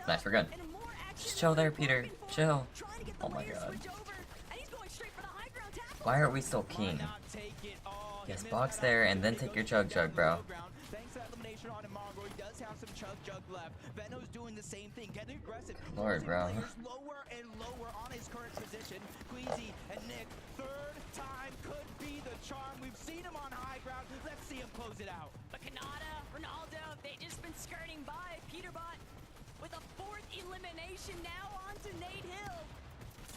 [SPEAKER 2] Nice, we're good. Just chill there, Peter. Chill. Oh my god. Why are we still king? Yes, box there and then take your chug, bro. Lord, bro.
[SPEAKER 19] Lower and lower on his current position. Queasy and Nick, third time could be the charm. We've seen him on high ground. Let's see him close it out.
[SPEAKER 20] But Kanata, Ronaldo, they just been skirting by. Peterbot with a fourth elimination now onto Nate Hill.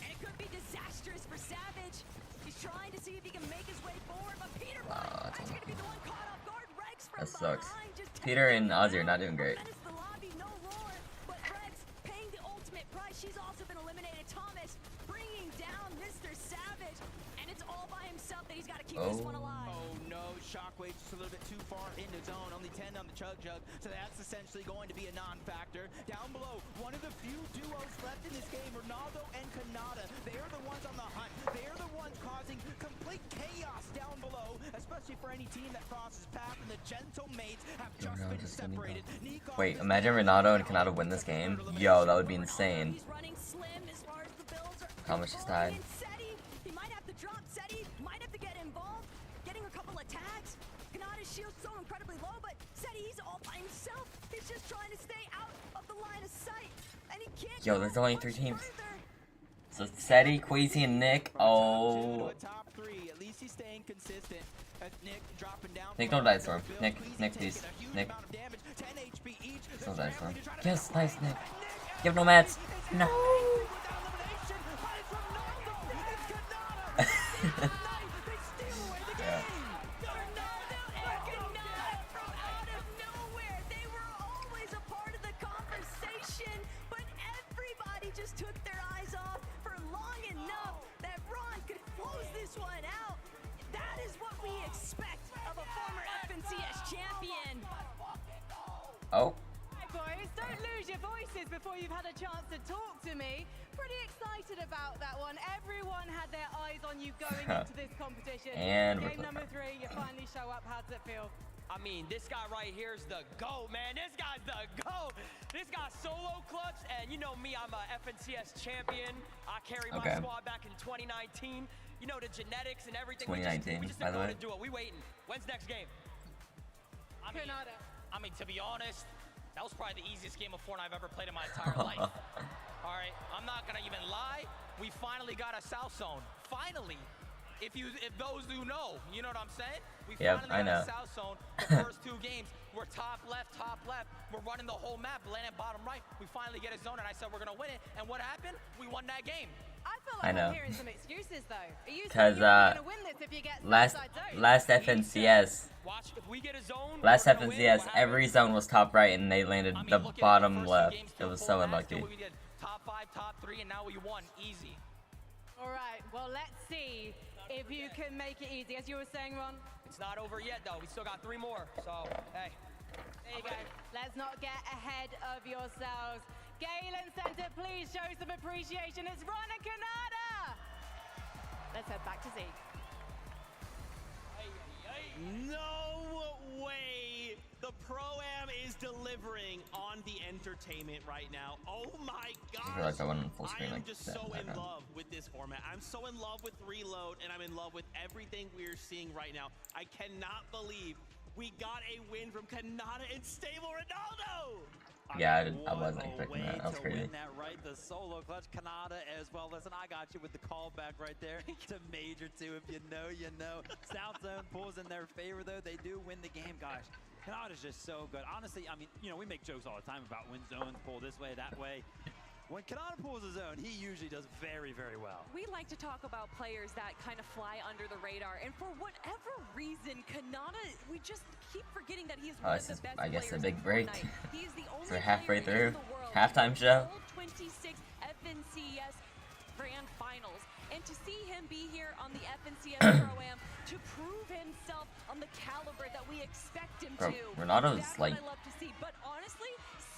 [SPEAKER 20] And it could be disastrous for Savage. He's trying to see if he can make his way forward, but Peterbot is going to be the one caught off guard. Rex from
[SPEAKER 2] that sucks.
[SPEAKER 20] behind, just
[SPEAKER 2] Peter and Ozzy are not doing great.
[SPEAKER 20] the lobby, no roar, but Rex paying the ultimate price. She's also been eliminated. Thomas bringing down Mr. Savage, and it's all by himself that he's got to keep this one alive.
[SPEAKER 19] Oh no, Shockwave just a little bit too far in the zone. Only 10 on the chug, so that's essentially going to be a non-factor. Down below, one of the few duos left in this game, Ronaldo and Kanata. They are the ones on the hunt. They are the ones causing complete chaos down below, especially for any team that crosses path, and the gentle mates have just been separated.
[SPEAKER 2] Wait, imagine Renato and Kanata win this game. Yo, that would be insane. Thomas just died.
[SPEAKER 20] He might have to drop Seti, might have to get involved, getting a couple attacks. Kanata's shield's so incredibly low, but Seti, he's all by himself. He's just trying to stay out of the line of sight, and he can't.
[SPEAKER 2] Yo, there's only 3 teams. So Seti, Queasy, and Nick. Oh.
[SPEAKER 19] Top 3, at least he's staying consistent. Nick dropping down.
[SPEAKER 2] Nick, don't die, Storm. Nick, please. Nick. Don't die, Storm. Yes, nice, Nick. Give no mats. No. Yeah.
[SPEAKER 20] Just took their eyes off for long enough that Ron could close this one out. That is what we expect of a former FNCS champion.
[SPEAKER 2] Oh.
[SPEAKER 8] Hey boys, don't lose your voices before you've had a chance to talk to me. Pretty excited about that one. Everyone had their eyes on you going into this competition.
[SPEAKER 2] And
[SPEAKER 8] game number 3, you finally show up. How does it feel?
[SPEAKER 7] I mean, this guy right here is the GOAT, man. This guy's the GOAT. This guy's solo clutch, and you know me, I'm a FNCS champion. I carried my squad back in 2019. You know, the genetics and everything.
[SPEAKER 2] 2019,
[SPEAKER 7] we just
[SPEAKER 2] by the way.
[SPEAKER 7] to do it. We waiting. When's next game? I mean, to be honest, that was probably the easiest game of Fortnite I've ever played in my entire life. All right, I'm not gonna even lie. We finally got a South Zone. Finally. If those who know, you know what I'm saying? We finally got a South Zone. The first 2 games, we're top left. We're running the whole map, landing bottom right. We finally get a zone, and I said we're gonna win it. And what happened? We won that game.
[SPEAKER 8] I feel like I'm hearing some excuses though. Are you
[SPEAKER 2] saying you're gonna win this if you get last FNCS.
[SPEAKER 7] Watch, if we get a zone,
[SPEAKER 2] last FNCS, every zone was top right, and they landed the bottom left. It was so unlucky.
[SPEAKER 7] We did top 5, top 3, and now we won easy.
[SPEAKER 8] All right. Well, let's see if you can make it easy, as you were saying, Ron.
[SPEAKER 7] It's not over yet, though. We still got 3 more. So, hey.
[SPEAKER 8] There you go. Let's not get ahead of yourselves. Galen Center, please show some appreciation. It's Ron and Kanata. Let's head back to Zeke.
[SPEAKER 3] No way! The Pro-Am is delivering on the entertainment right now. Oh my gosh!
[SPEAKER 2] I feel like I went on full screen
[SPEAKER 3] I'm
[SPEAKER 2] like
[SPEAKER 3] just
[SPEAKER 2] that
[SPEAKER 3] so in
[SPEAKER 2] background.
[SPEAKER 3] love with this format. I'm so in love with Reload, and I'm in love with everything we're seeing right now. I cannot believe we got a win from Kanata and Stable Ronaldo!
[SPEAKER 2] Yeah, I wasn't expecting that. That was crazy.
[SPEAKER 6] Win that right, the solo clutch, Kanata as well. Listen, I got you with the callback right there to Major 2. If you know, you know. South Zone pulls in their favor, though. They do win the game. Gosh, Kanata's just so good. Honestly, I mean, you know, we make jokes all the time about win zones, pull this way, that way. When Kanata pulls his own, he usually does very, very well.
[SPEAKER 1] We like to talk about players that kind of fly under the radar, and for whatever reason, Kanata, we just keep forgetting that he is one of the best
[SPEAKER 2] I guess a
[SPEAKER 1] players
[SPEAKER 2] big
[SPEAKER 1] in
[SPEAKER 2] break.
[SPEAKER 1] Fortnite. He is the only
[SPEAKER 2] We're halfway
[SPEAKER 1] player in
[SPEAKER 2] through.
[SPEAKER 1] the world
[SPEAKER 2] Halftime show.
[SPEAKER 1] all 26 FNCS Grand Finals, and to see him be here on the FNCS Pro-Am to prove himself on the caliber that we expect him
[SPEAKER 2] Bro,
[SPEAKER 1] to.
[SPEAKER 2] Ronaldo's
[SPEAKER 1] That's
[SPEAKER 2] like
[SPEAKER 1] what I love to see. But honestly,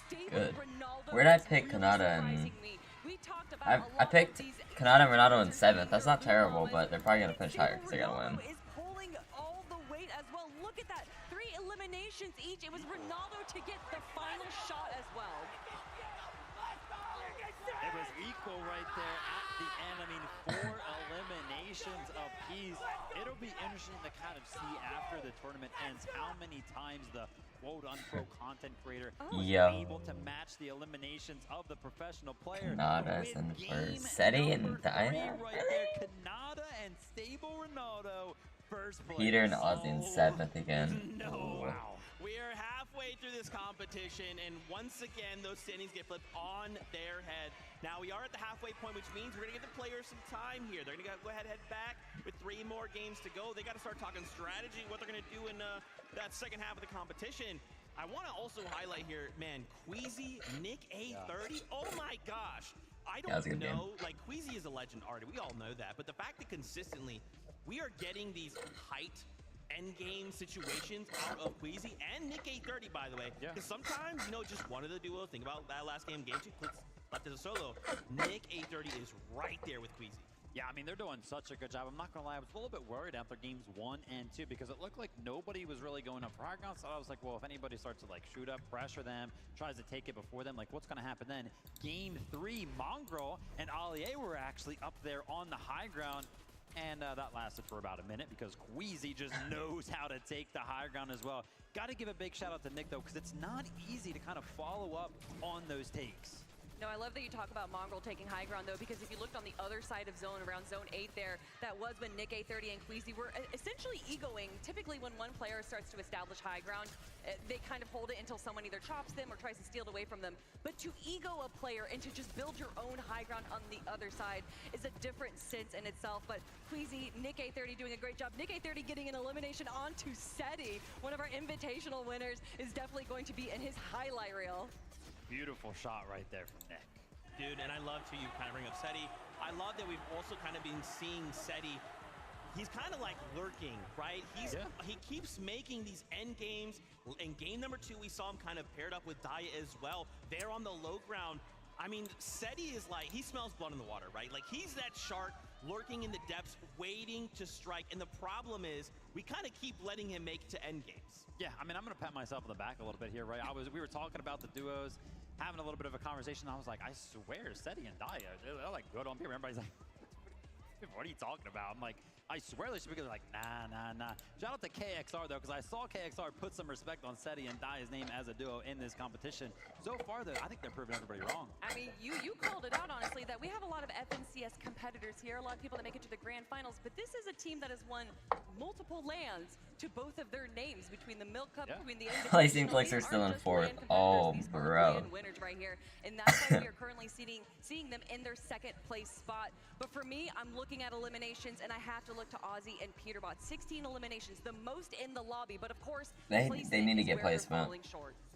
[SPEAKER 1] stable
[SPEAKER 2] good.
[SPEAKER 1] Ronaldo
[SPEAKER 2] Where'd I
[SPEAKER 1] is
[SPEAKER 2] pick
[SPEAKER 1] really
[SPEAKER 2] Kanata and
[SPEAKER 1] surprising me. We talked about a
[SPEAKER 2] I
[SPEAKER 1] lot
[SPEAKER 2] picked
[SPEAKER 1] of these
[SPEAKER 2] Kanata and Ronaldo in 7th. That's not terrible, but they're probably gonna finish higher because they gotta win.
[SPEAKER 1] is pulling all the weight as well. Look at that. 3 eliminations each. It was Ronaldo to get the final shot as well.
[SPEAKER 6] It was equal right there at the end. I mean, 4 eliminations apiece. It'll be interesting to kind of see after the tournament ends how many times the quote-unquote content creator was able to match the eliminations of the professional player.
[SPEAKER 2] Kanata's in first. Seti and Diana.
[SPEAKER 6] Right there, Kanata and Stable Ronaldo first place.
[SPEAKER 2] Peter and Ozzy in 7th again.
[SPEAKER 3] No. Wow. We are halfway through this competition, and once again, those standings get flipped on their head. Now, we are at the halfway point, which means we're going to give the players some time here. They're going to go ahead and head back with 3 more games to go. They got to start talking strategy, what they're going to do in that second half of the competition. I want to also highlight here, man, Queasy, Nick A30. Oh, my gosh. I don't know. Like, Queasy is a legend already. We all know that. But the fact that consistently we are getting these height endgame situations out of Queasy and Nick A30, by the way. Because sometimes, you know, just one of the duos, think about that last game, game 2, clicks left as a solo. Nick A30 is right there with Queasy.
[SPEAKER 6] Yeah, I mean, they're doing such a good job. I'm not going to lie, I was a little bit worried after games 1 and 2 because it looked like nobody was really going up for high ground. So I was like, well, if anybody starts to like shoot up, pressure them, tries to take it before them, like what's going to happen then? Game 3, Mongrel and Allier were actually up there on the high ground. And that lasted for about a minute because Queasy just knows how to take the high ground as well. Got to give a big shout out to Nick, though, because it's not easy to kind of follow up on those takes.
[SPEAKER 1] No, I love that you talk about Mongrel taking high ground, though, because if you looked on the other side of zone, around zone 8 there, that was when Nick A30 and Queasy were essentially egoing. Typically, when one player starts to establish high ground, they kind of hold it until someone either chops them or tries to steal it away from them. But to ego a player and to just build your own high ground on the other side is a different sense in itself. But Queasy, Nick A30 doing a great job. Nick A30 getting an elimination onto Seti, one of our invitational winners, is definitely going to be in his highlight reel.
[SPEAKER 6] Beautiful shot right there from Nick.
[SPEAKER 3] Dude, and I love to you kind of bring up Seti. I love that we've also kind of been seeing Seti. He's kind of like lurking, right? He keeps making these end games. In game number 2, we saw him kind of paired up with Daya as well. They're on the low ground. I mean, Seti is like, he smells blood in the water, right? Like, he's that shark lurking in the depths, waiting to strike. And the problem is, we kind of keep letting him make to end games.
[SPEAKER 6] Yeah, I mean, I'm going to pat myself on the back a little bit here, right? We were talking about the duos, having a little bit of a conversation. I was like, I swear, Seti and Daya, they're like good on paper. Everybody's like, what are you talking about? I'm like, I swear they should be good. They're like, nah. Shout out to KXR, though, because I saw KXR put some respect on Seti and Daya's name as a duo in this competition. So far, though, I think they're proving everybody wrong.
[SPEAKER 1] I mean, you called it out, honestly, that we have a lot of FNCS competitors here, a lot of people that make it to the grand finals, but this is a team that has won multiple lands to both of their names between the Milk Cup, between the
[SPEAKER 2] Placing clicks are still in 4th. Oh, bro.
[SPEAKER 1] Winners right here, and that's why we are currently seeing them in their 2nd place spot. But for me, I'm looking at eliminations, and I have to look to Ozzy and Peterbot. 16 eliminations, the most in the lobby, but of course,
[SPEAKER 2] they need to get placement.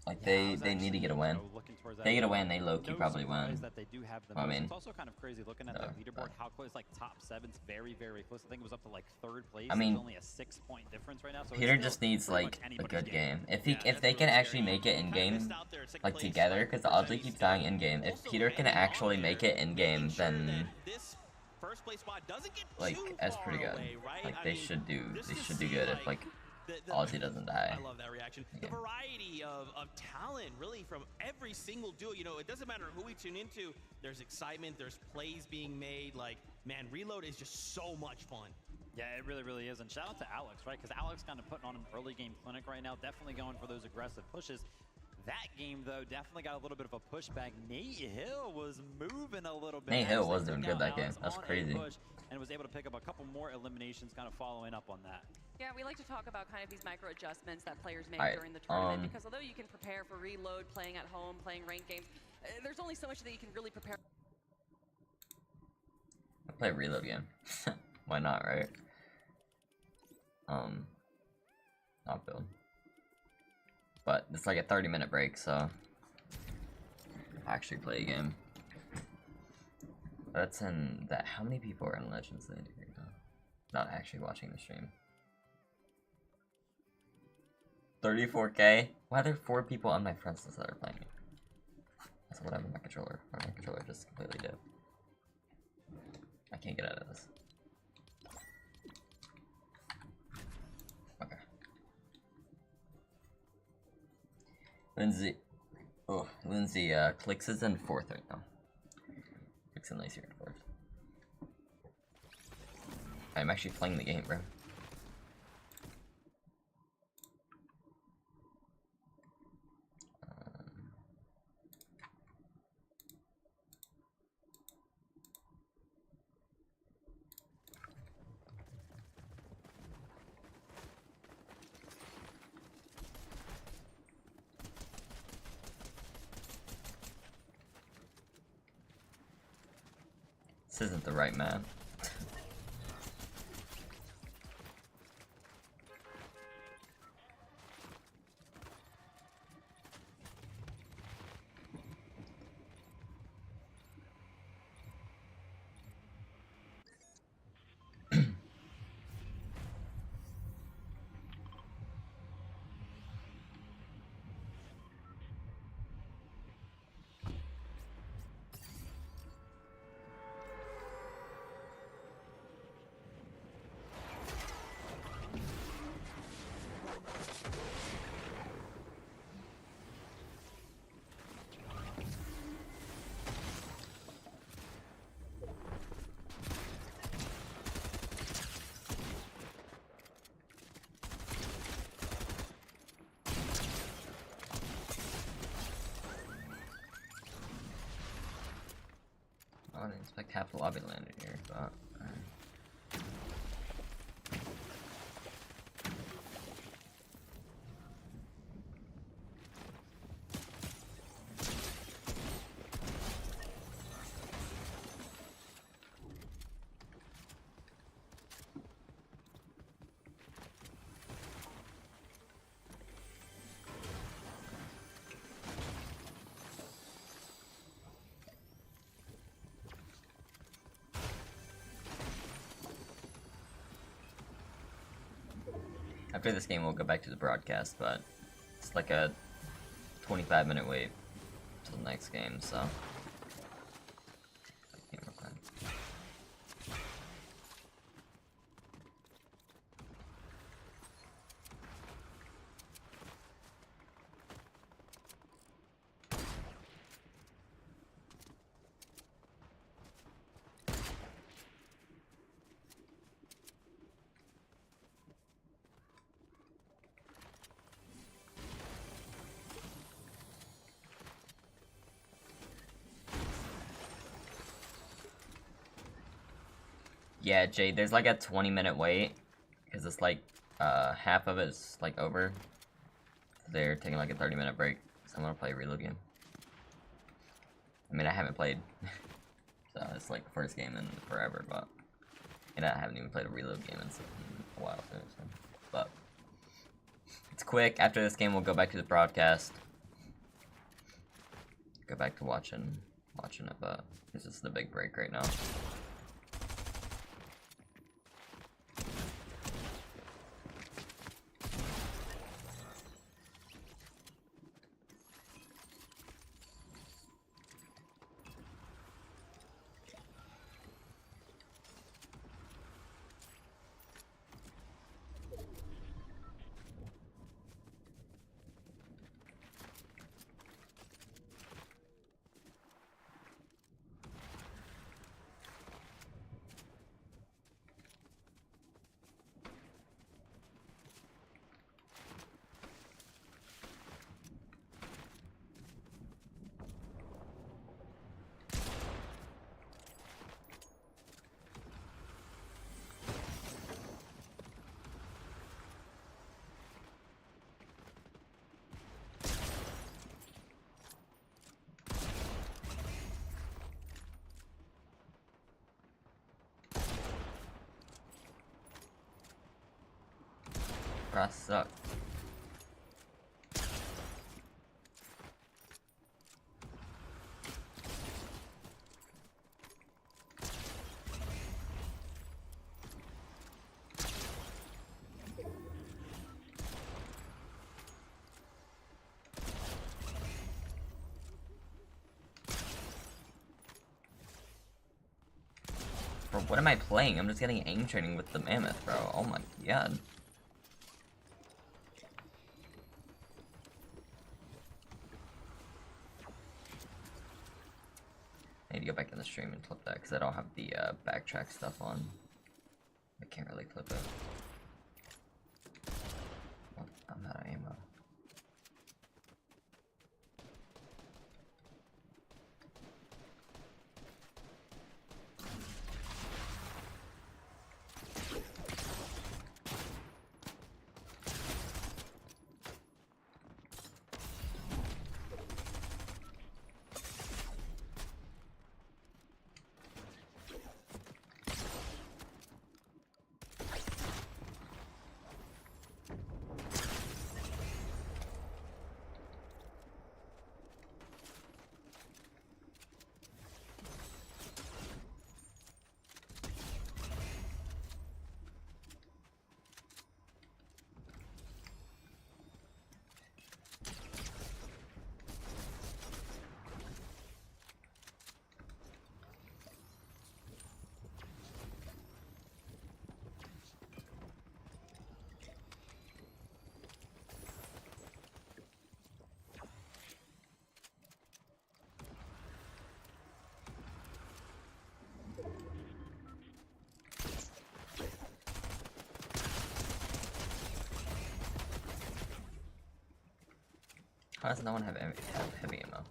[SPEAKER 2] Like, they need to get a win. They get a win, they low-key probably win.
[SPEAKER 6] That they do have the
[SPEAKER 2] I mean,
[SPEAKER 6] it's also kind of crazy looking at that leaderboard, how close, like top 7's very, very close. I think it was up to like 3rd place.
[SPEAKER 2] I mean,
[SPEAKER 6] there's only a 6-point difference right now. So
[SPEAKER 2] Peter just needs like a good game. If they can actually make it in game, like together, because the Ozzy keeps dying in game. If Peter can actually make it in game, then like that's pretty good. Like they should do good if like Ozzy doesn't die.
[SPEAKER 3] I love that reaction. The variety of talent, really, from every single duo. You know, it doesn't matter who we tune into. There's excitement. There's plays being made. Like, man, Reload is just so much fun.
[SPEAKER 6] Yeah, it really, really is. And shout out to Alex, right? Because Alex kind of putting on an early game clinic right now. Definitely going for those aggressive pushes. That game, though, definitely got a little bit of a pushback. Nate Hill was moving a little bit.
[SPEAKER 2] Nate Hill was doing good that game. That's crazy.
[SPEAKER 6] And was able to pick up a couple more eliminations kind of following up on that.
[SPEAKER 1] Yeah, we like to talk about kind of these micro adjustments that players make during the tournament, because although you can prepare for Reload, playing at home, playing ranked games, there's only so much that you can really prepare.
[SPEAKER 2] I'll play a reload game. Why not, right? Not build. But it's like a 30-minute break, so actually play a game. That's in that. How many people are in Legends League right now? Not actually watching the stream. 34K? Why are there 4 people on my friends list that are playing it? That's what happened to my controller. My controller just completely did. I can't get out of this. Okay. Lindsay. Oh, Lindsay, Clicks is in 4th right now. Clicks and Lacey are in 4th. I'm actually playing the game, bro. This isn't the right man. I didn't expect half the lobby landed here, but alright. After this game, we'll go back to the broadcast, but it's like a 25-minute wait till the next game, so. Yeah, Jade, there's like a 20-minute wait, because it's like, half of it's like over. They're taking like a 30-minute break, so I'm gonna play a reload game. I mean, I haven't played, so it's like the first game in forever, but, and I haven't even played a reload game in a while too, so. But, it's quick. After this game, we'll go back to the broadcast. Go back to watching it, but this is the big break right now. Grass suck. Bro, what am I playing? I'm just getting aim training with the mammoth, bro. Oh my god. I need to go back in the stream and clip that because I don't have the backtrack stuff on. I can't really clip it. Oh, I'm out of ammo. How does no one have heavy ammo?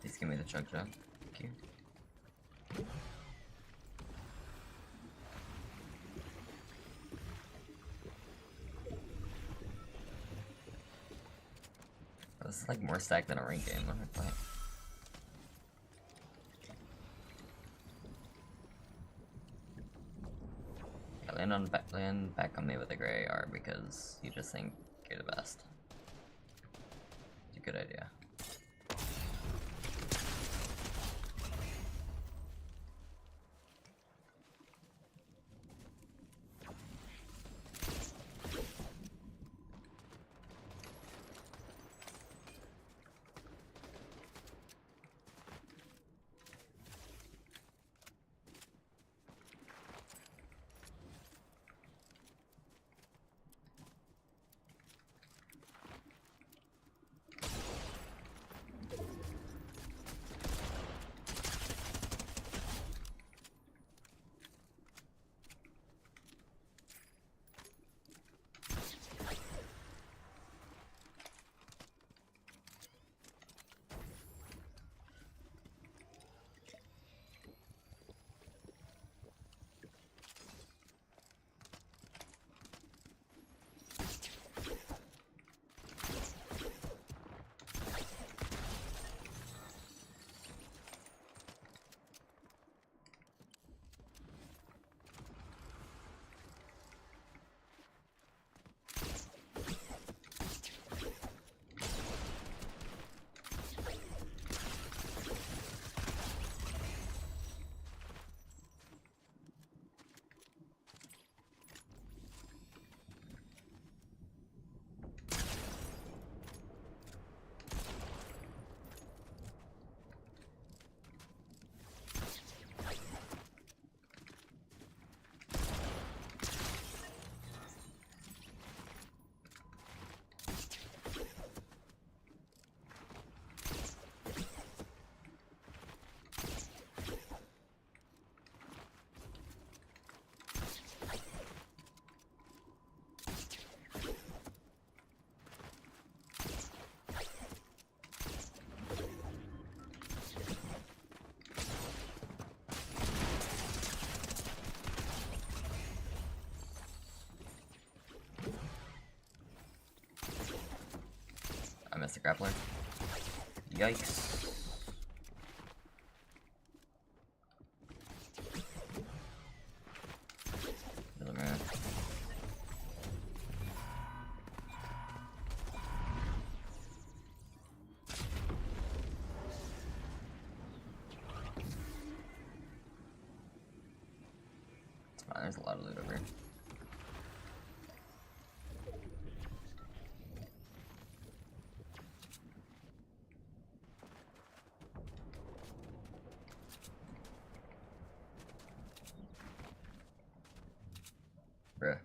[SPEAKER 2] Please give me the chug jug. Thank you. This is like more stacked than a rank game. What am I playing? Yeah, land back on me with a gray AR because you just think you're the best. It's a good idea. grappler. Yikes. Doesn't matter. It's fine, there's a lot of loot over here. Bruh.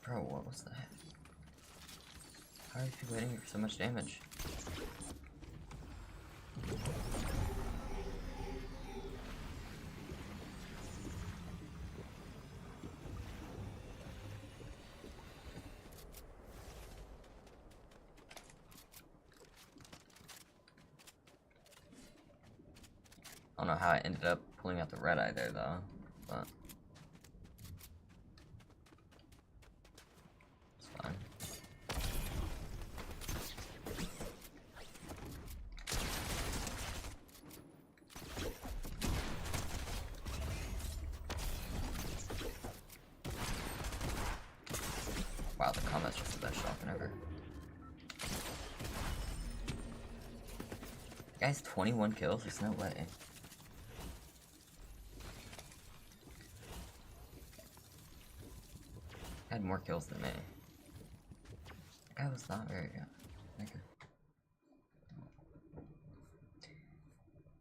[SPEAKER 2] Bro, what was that? How are you waiting for so much damage? I don't know how I ended up pulling out the red eye there though, but it's fine. Wow, the combat's just the best shotgun ever. Guys, 21 kills? There's no way. I had more kills than me. That guy was not very good. Okay.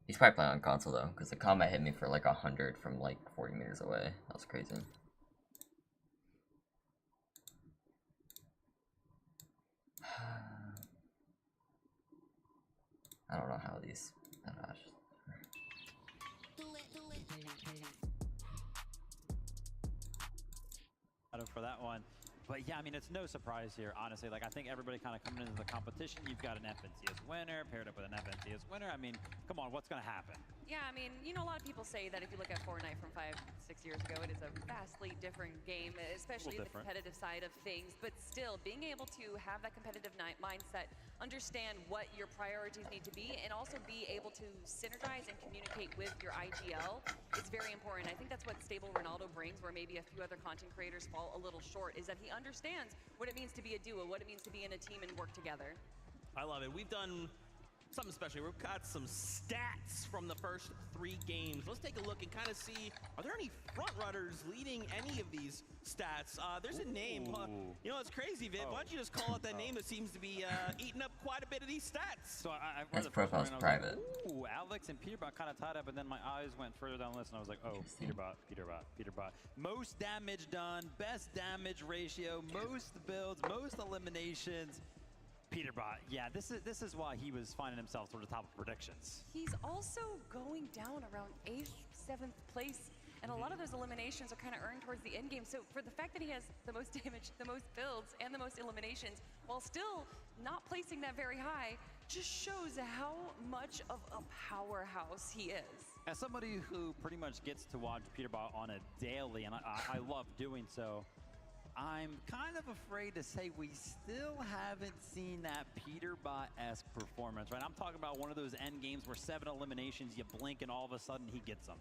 [SPEAKER 2] He's probably playing on console though, because the combat hit me for like 100 from like 40 meters away. That was crazy. I don't know how these.
[SPEAKER 6] For that one. But yeah, I mean, it's no surprise here, honestly. Like, I think everybody kind of coming into the competition, you've got an FNCS winner paired up with an FNCS winner. I mean, come on, what's going to happen?
[SPEAKER 1] Yeah, I mean, you know, a lot of people say that if you look at Fortnite from 5-6 years ago, it is a vastly different game, especially the competitive side of things. But still, being able to have that competitive mindset, understand what your priorities need to be, and also be able to synergize and communicate with your IGL is very important. I think that's what Stable Ronaldo brings, where maybe a few other content creators fall a little short, is that he understands what it means to be a duo, what it means to be in a team and work together.
[SPEAKER 3] I love it. We've done something special. We've got some stats from the first 3 games. Let's take a look and kind of see, are there any front runners leading any of these stats? There's a name. You know, it's crazy, Viv. Why don't you just call out that name that seems to be eating up quite a bit of these stats?
[SPEAKER 6] So
[SPEAKER 2] His profile's private.
[SPEAKER 6] Like, ooh, Alex and Peterbot kind of tied up, and then my eyes went further down the list, and I was like, oh, Peterbot. Most damage done, best damage ratio, most builds, most eliminations. Peterbot, yeah, this is why he was finding himself toward the top of predictions.
[SPEAKER 1] He's also going down around 8th, 7th place, and a lot of those eliminations are kind of earned towards the end game. So for the fact that he has the most damage, the most builds, and the most eliminations, while still not placing that very high, just shows how much of a powerhouse he is.
[SPEAKER 6] As somebody who pretty much gets to watch Peterbot on a daily, and I love doing so, I'm kind of afraid to say we still haven't seen that Peterbot-esque performance, right? I'm talking about one of those end games where 7 eliminations, you blink, and all of a sudden he gets them.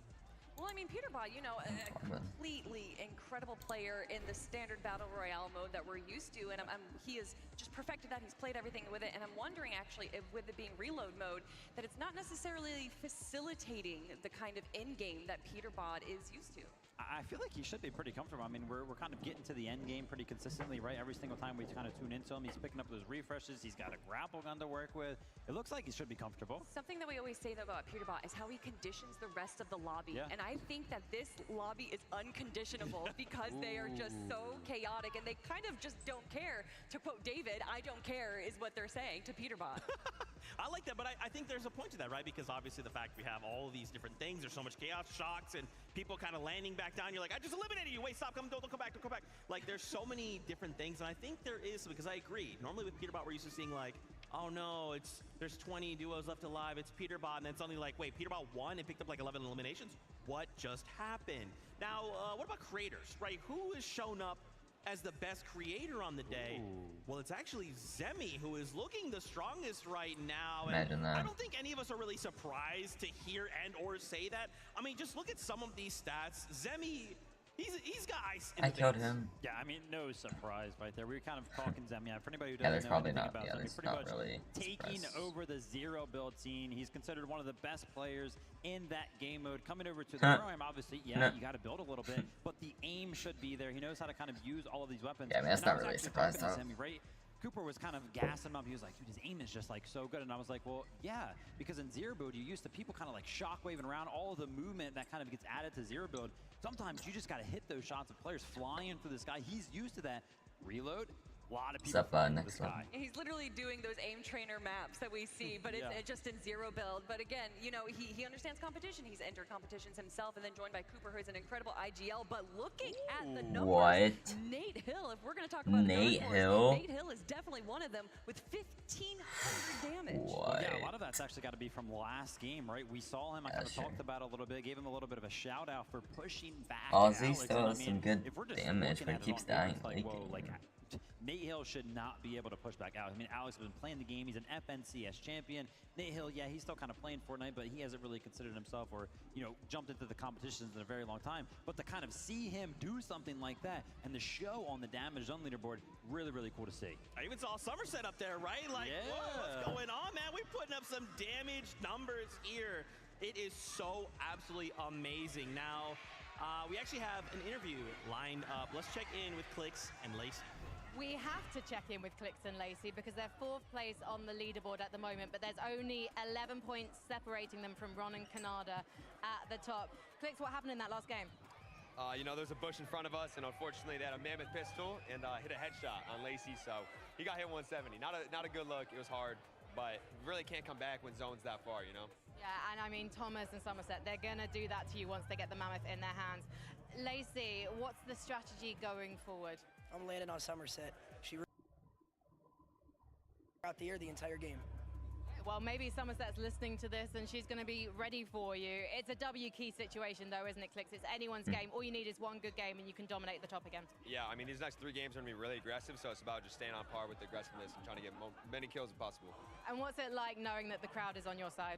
[SPEAKER 1] Well, I mean, Peterbot, you know, a completely incredible player in the standard Battle Royale mode that we're used to, and he has just perfected that. He's played everything with it, and I'm wondering, actually, if with it being reload mode, that it's not necessarily facilitating the kind of end game that Peterbot is used to.
[SPEAKER 6] I feel like he should be pretty comfortable. I mean, we're kind of getting to the end game pretty consistently, right? Every single time we kind of tune into him, he's picking up those refreshes. He's got a grapple gun to work with. It looks like he should be comfortable.
[SPEAKER 1] Something that we always say, though, about Peterbot is how he conditions the rest of the lobby.
[SPEAKER 6] Yeah.
[SPEAKER 1] And I think that this lobby is unconditionable because they are just so chaotic, and they kind of just don't care. To quote David, I don't care is what they're saying to Peterbot.
[SPEAKER 3] I like that, but I think there's a point to that, right? Because obviously the fact we have all of these different things, there's so much chaos, shocks, and people kind of landing back down. You're like, I just eliminated you. Wait, stop, don't come back, don't come back. Like, there's so many different things, and I think there is, because I agree. Normally with Peterbot, we're used to seeing like, oh no, there's 20 duos left alive, it's Peterbot, and then suddenly like, wait, Peterbot won and picked up like 11 eliminations? What just happened? Now, what about creators, right? Who has shown up as the best creator on the day? Well, it's actually Zemie, who is looking the strongest right now.
[SPEAKER 2] Imagine that.
[SPEAKER 3] I don't think any of us are really surprised to hear and or say that. I mean, just look at some of these stats. Zemie, he's got ice in
[SPEAKER 2] I
[SPEAKER 3] the
[SPEAKER 2] killed
[SPEAKER 3] veins.
[SPEAKER 2] him.
[SPEAKER 6] Yeah, I mean, no surprise right there. We were kind of talking Zemie. For anybody who
[SPEAKER 2] Yeah,
[SPEAKER 6] doesn't
[SPEAKER 2] there's
[SPEAKER 6] know
[SPEAKER 2] probably
[SPEAKER 6] anything
[SPEAKER 2] not.
[SPEAKER 6] about
[SPEAKER 2] Yeah,
[SPEAKER 6] Zemie,
[SPEAKER 2] there's
[SPEAKER 6] pretty
[SPEAKER 2] not
[SPEAKER 6] much
[SPEAKER 2] really
[SPEAKER 6] taking
[SPEAKER 2] surprise.
[SPEAKER 6] over the zero build scene. He's considered one of the best players in that game mode. Coming over to the program, obviously, yeah, you got to build a little bit, but the aim should be there. He knows how to kind of use all of these weapons.
[SPEAKER 2] Yeah, I mean, that's
[SPEAKER 6] And I
[SPEAKER 2] not
[SPEAKER 6] was
[SPEAKER 2] really
[SPEAKER 6] actually
[SPEAKER 2] surprised,
[SPEAKER 6] talking to
[SPEAKER 2] though.
[SPEAKER 6] Zemie, right? Cooper was kind of gassing him up. He was like, dude, his aim is just like so good. And I was like, well, yeah, because in zero build, you're used to people kind of like shockwaving around, all of the movement that kind of gets added to zero build. Sometimes you just got to hit those shots of players flying through the sky. He's used to that. Reload, a lot of people flying through the
[SPEAKER 2] next one?
[SPEAKER 6] sky.
[SPEAKER 1] He's literally doing those aim trainer maps that we see, but it's just in zero build. But again, you know, he understands competition. He's entered competitions himself, and then joined by Cooper, who's an incredible IGL. But looking at the numbers,
[SPEAKER 2] What?
[SPEAKER 1] Nate Hill, if we're going to talk about
[SPEAKER 2] Nate
[SPEAKER 1] the Dark
[SPEAKER 2] Hill?
[SPEAKER 1] Horse, Nate Hill is definitely one of them with 1,500 damage.
[SPEAKER 2] What?
[SPEAKER 6] Yeah, a lot of that's actually got to be from last game, right? We saw him. I kind of talked about it a little bit, gave him a little bit of a shout out for pushing back.
[SPEAKER 2] Ozzy
[SPEAKER 6] Alex.
[SPEAKER 2] still
[SPEAKER 6] And
[SPEAKER 2] has some good
[SPEAKER 6] if we're just
[SPEAKER 2] damage,
[SPEAKER 6] looking
[SPEAKER 2] but he
[SPEAKER 6] at it
[SPEAKER 2] keeps
[SPEAKER 6] on paper,
[SPEAKER 2] dying
[SPEAKER 6] it's like,
[SPEAKER 2] late
[SPEAKER 6] whoa,
[SPEAKER 2] game.
[SPEAKER 6] like Nate Hill should not be able to push back Alex. I mean, Alex has been playing the game. He's an FNCS champion. Nate Hill, yeah, he's still kind of playing Fortnite, but he hasn't really considered himself or, you know, jumped into the competitions in a very long time. But to kind of see him do something like that and the show on the damage zone leaderboard, really, really cool to see.
[SPEAKER 3] I even saw Somerset up there, right? Like, whoa, what's going on, man? We're putting up some damage numbers here. It is so absolutely amazing. Now, we actually have an interview lined up. Let's check in with Clicks and Lacey.
[SPEAKER 8] We have to check in with Clicks and Lacey because they're 4th place on the leaderboard at the moment, but there's only 11 points separating them from Ron and Canada at the top. Clicks, what happened in that last game?
[SPEAKER 14] You know, there's a bush in front of us, and unfortunately they had a mammoth pistol and hit a headshot on Lacey, so he got hit 170. Not a good look. It was hard, but you really can't come back when zone's that far, you know?
[SPEAKER 8] Yeah, and I mean, Thomas and Somerset, they're going to do that to you once they get the mammoth in their hands. Lacey, what's the strategy going forward?
[SPEAKER 13] I'm landing on Somerset. She out the air the entire game.
[SPEAKER 8] Well, maybe Somerset's listening to this and she's going to be ready for you. It's a W key situation, though, isn't it, Clicks? It's anyone's game. All you need is one good game and you can dominate the top again.
[SPEAKER 14] Yeah, I mean, these next 3 games are going to be really aggressive, so it's about just staying on par with the aggressiveness and trying to get many kills as possible.
[SPEAKER 8] And what's it like knowing that the crowd is on your side?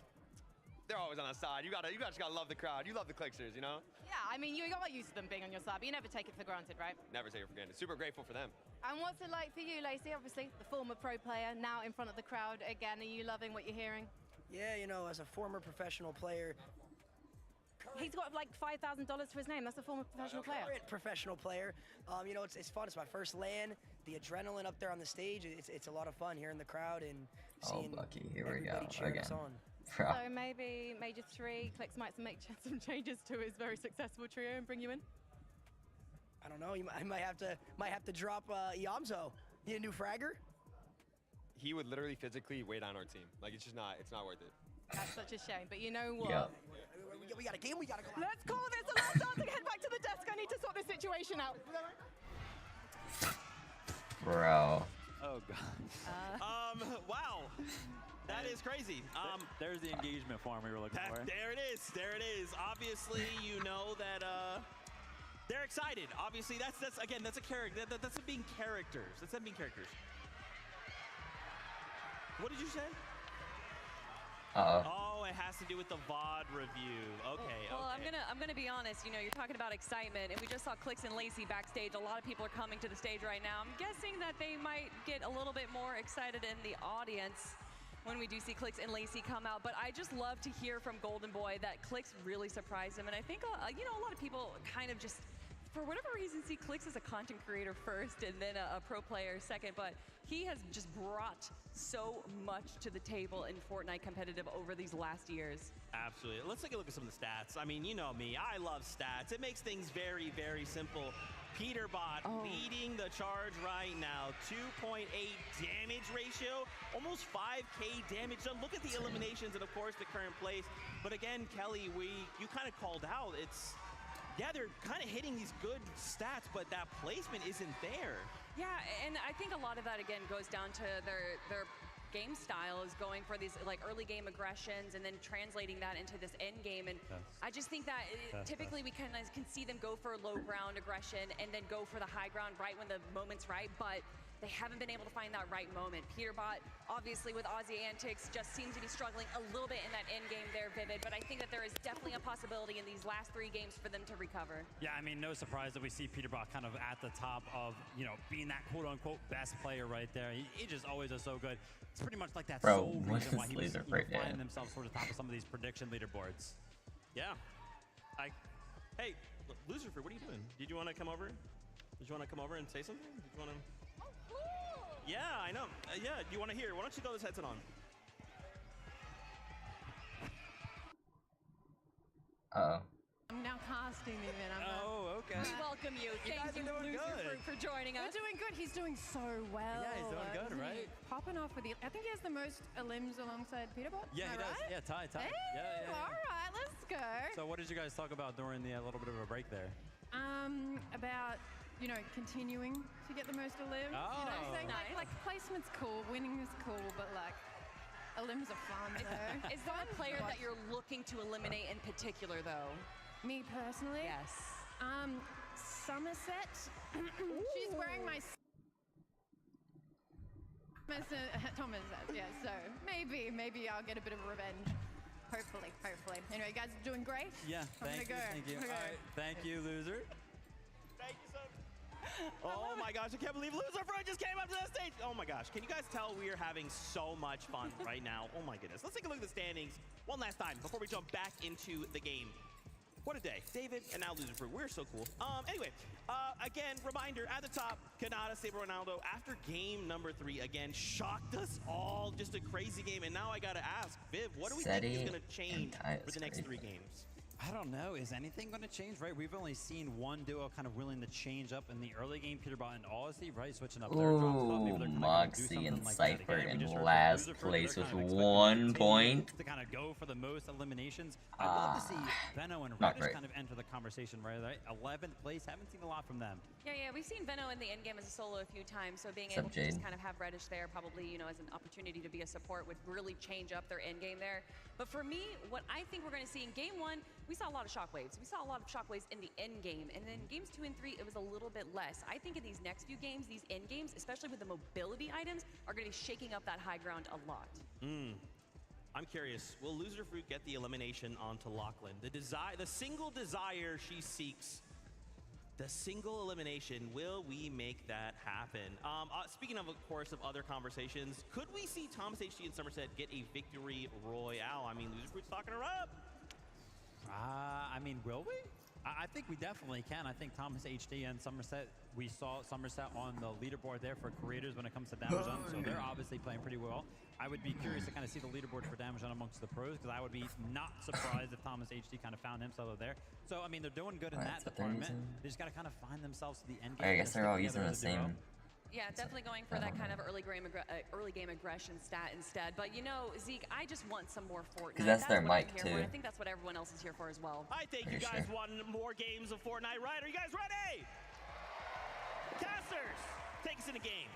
[SPEAKER 14] They're always on our side. You just gotta love the crowd. You love the Clicksers, you know?
[SPEAKER 8] Yeah, I mean, you got used to them being on your side, but you never take it for granted, right?
[SPEAKER 14] Never take it for granted. Super grateful for them.
[SPEAKER 8] And what's it like for you, Lacey? Obviously, the former pro player, now in front of the crowd again. Are you loving what you're hearing?
[SPEAKER 13] Yeah, you know, as a former professional player.
[SPEAKER 8] He's got like $5,000 to his name. That's a former professional player.
[SPEAKER 13] Current professional player. You know, it's fun. It's my first LAN. The adrenaline up there on the stage, it's a lot of fun hearing the crowd and seeing
[SPEAKER 2] Bucky, here we go
[SPEAKER 13] everybody cheering us
[SPEAKER 2] again.
[SPEAKER 13] on.
[SPEAKER 8] So maybe Major 3, Clicks might make some changes to his very successful trio and bring you in?
[SPEAKER 13] I don't know. I might have to drop Iamzo. Need a new fragger?
[SPEAKER 14] He would literally physically wait on our team. Like, it's not worth it.
[SPEAKER 8] That's such a shame. But you know what?
[SPEAKER 2] Yep.
[SPEAKER 13] We got a game. We got to go.
[SPEAKER 8] Let's call this a last chance to head back to the desk. I need to sort this situation out.
[SPEAKER 2] Bro.
[SPEAKER 6] Oh, God.
[SPEAKER 3] Wow. That is crazy.
[SPEAKER 6] There's the engagement form we were looking for.
[SPEAKER 3] There it is. There it is. Obviously, you know that they're excited. Obviously, that's again, that's a character. That's them being characters. That's them being characters. What did you say?
[SPEAKER 2] Uh-oh.
[SPEAKER 3] Oh, Oh, it has to do with the VOD review. Okay.
[SPEAKER 1] Well,
[SPEAKER 3] okay.
[SPEAKER 1] I'm gonna be honest. You know, you're talking about excitement, and we just saw Clicks and Lacey backstage. A lot of people are coming to the stage right now. I'm guessing that they might get a little bit more excited in the audience when we do see Clicks and Lacey come out. But I just love to hear from Golden Boy that Clicks really surprised him, and I think you know, a lot of people kind of just, for whatever reason, see Clicks as a content creator first and then a pro player second, but he has just brought so much to the table in Fortnite competitive over these last years.
[SPEAKER 3] Absolutely. Let's take a look at some of the stats. I mean, you know me, I love stats. It makes things very, very simple. Peterbot leading the charge right now. 2.8 damage ratio, almost 5K damage done. Look at the eliminations and, of course, the current place. But again, Kelly, you kind of called out. Yeah, they're kind of hitting these good stats, but that placement isn't there.
[SPEAKER 1] Yeah, and I think a lot of that, again, goes down to their game style is going for these like early game aggressions and then translating that into this end game. And I just think that typically we kind of can see them go for low ground aggression and then go for the high ground right when the moment's right, but they haven't been able to find that right moment. Peterbot, obviously with Aussie Antics, just seems to be struggling a little bit in that end game there, Vivid, but I think that there is definitely a possibility in these last 3 games for them to recover.
[SPEAKER 6] Yeah, I mean, no surprise that we see Peterbot kind of at the top of, you know, being that quote-unquote best player right there. He just always is so good. It's pretty much like that sole reason why he was finding himself sort of top of some of these prediction leaderboards.
[SPEAKER 3] Yeah. Hey, Loserfruit, what are you doing? Did you want to come over? Did you want to come over and say something? Did you want to... Yeah, I know. Yeah, you want to hear? Why don't you throw this headset on?
[SPEAKER 2] Uh-oh.
[SPEAKER 15] I'm now casting the event.
[SPEAKER 6] Okay.
[SPEAKER 1] We welcome you. Thank you, Loserfruit, for joining us.
[SPEAKER 15] We're doing good. He's doing so well.
[SPEAKER 6] Yeah, he's doing good, right?
[SPEAKER 15] Popping off with the... I think he has the most limbs alongside Peterbot.
[SPEAKER 6] Yeah, he does. Yeah, Ty.
[SPEAKER 15] Hey,
[SPEAKER 6] Yeah.
[SPEAKER 15] all right, let's go.
[SPEAKER 6] So what did you guys talk about during the little bit of a break there?
[SPEAKER 15] About, you know, continuing to get the most limbs.
[SPEAKER 6] Oh,
[SPEAKER 15] you know, saying
[SPEAKER 1] nice.
[SPEAKER 15] like placement's cool, winning is cool, but like limbs are fun though.
[SPEAKER 1] Is there a player that you're looking to eliminate in particular, though?
[SPEAKER 15] Me personally?
[SPEAKER 1] Yes.
[SPEAKER 15] Somerset. She's wearing my Thomas says, yeah, so maybe I'll get a bit of revenge. Hopefully. Anyway, guys are doing great.
[SPEAKER 6] Yeah, thank you. All right, thank you, Loser.
[SPEAKER 3] Thank you so much. Oh my gosh, I can't believe Loserfruit just came up to the stage. Oh my gosh, can you guys tell we are having so much fun right now? Oh my goodness. Let's take a look at the standings one last time before we jump back into the game. What a day. David and now Loserfruit. We're so cool. Anyway, again, reminder at the top, Canada, Saber Ronaldo, after game number 3, again, shocked us all. Just a crazy game. And now I got to ask, Viv, what do we think is going to change for the next 3 games?
[SPEAKER 6] I don't know. Is anything going to change, right? We've only seen one duo kind of willing to change up in the early game, Peterbot and Aussie, right? Switching up their drop spot. Maybe they're
[SPEAKER 2] Moxie and
[SPEAKER 6] like
[SPEAKER 2] Cypher
[SPEAKER 6] Again,
[SPEAKER 2] in last place with 1 point.
[SPEAKER 6] To kind of go for the most eliminations. I'd love to see Venno and Reddish kind of enter the conversation, right? 11th place. Haven't seen a lot from them.
[SPEAKER 1] Yeah, we've seen Venno in the end game as a solo a few times, so being able to just kind of have Reddish there probably, you know, as an opportunity to be a support would really change up their end game there. But for me, what I think we're going to see in game 1, we saw a lot of shockwaves. We saw a lot of shockwaves in the end game, and then games 2 and 3, it was a little bit less. I think in these next few games, these end games, especially with the mobility items, are going to be shaking up that high ground a lot.
[SPEAKER 3] I'm curious, will Loserfruit get the elimination onto Lachlan? The single desire she seeks. The single elimination, will we make that happen? Speaking of course, of other conversations, could we see Thomas HD and Somerset get a victory royale? I mean, Loserfruit's talking her up.
[SPEAKER 6] I mean, will we? I think we definitely can. I think Thomas HD and Somerset, we saw Somerset on the leaderboard there for creators when it comes to damage on, so they're obviously playing pretty well. I would be curious to kind of see the leaderboard for damage on amongst the pros, because I would be not surprised if Thomas HD kind of found himself there. So, I mean, they're doing good in that department. They just got to kind of find themselves to the end game.
[SPEAKER 2] I guess they're all using the same.
[SPEAKER 1] Yeah, definitely going for that kind of early game aggression stat instead. But you know, Zeke, I just want some more Fortnite.
[SPEAKER 2] Because that's their mic
[SPEAKER 1] too.
[SPEAKER 2] too.
[SPEAKER 1] I think that's what everyone else is here for as well.
[SPEAKER 3] I think you guys want more games of Fortnite, right? Are you guys ready? Casters, take us in a game.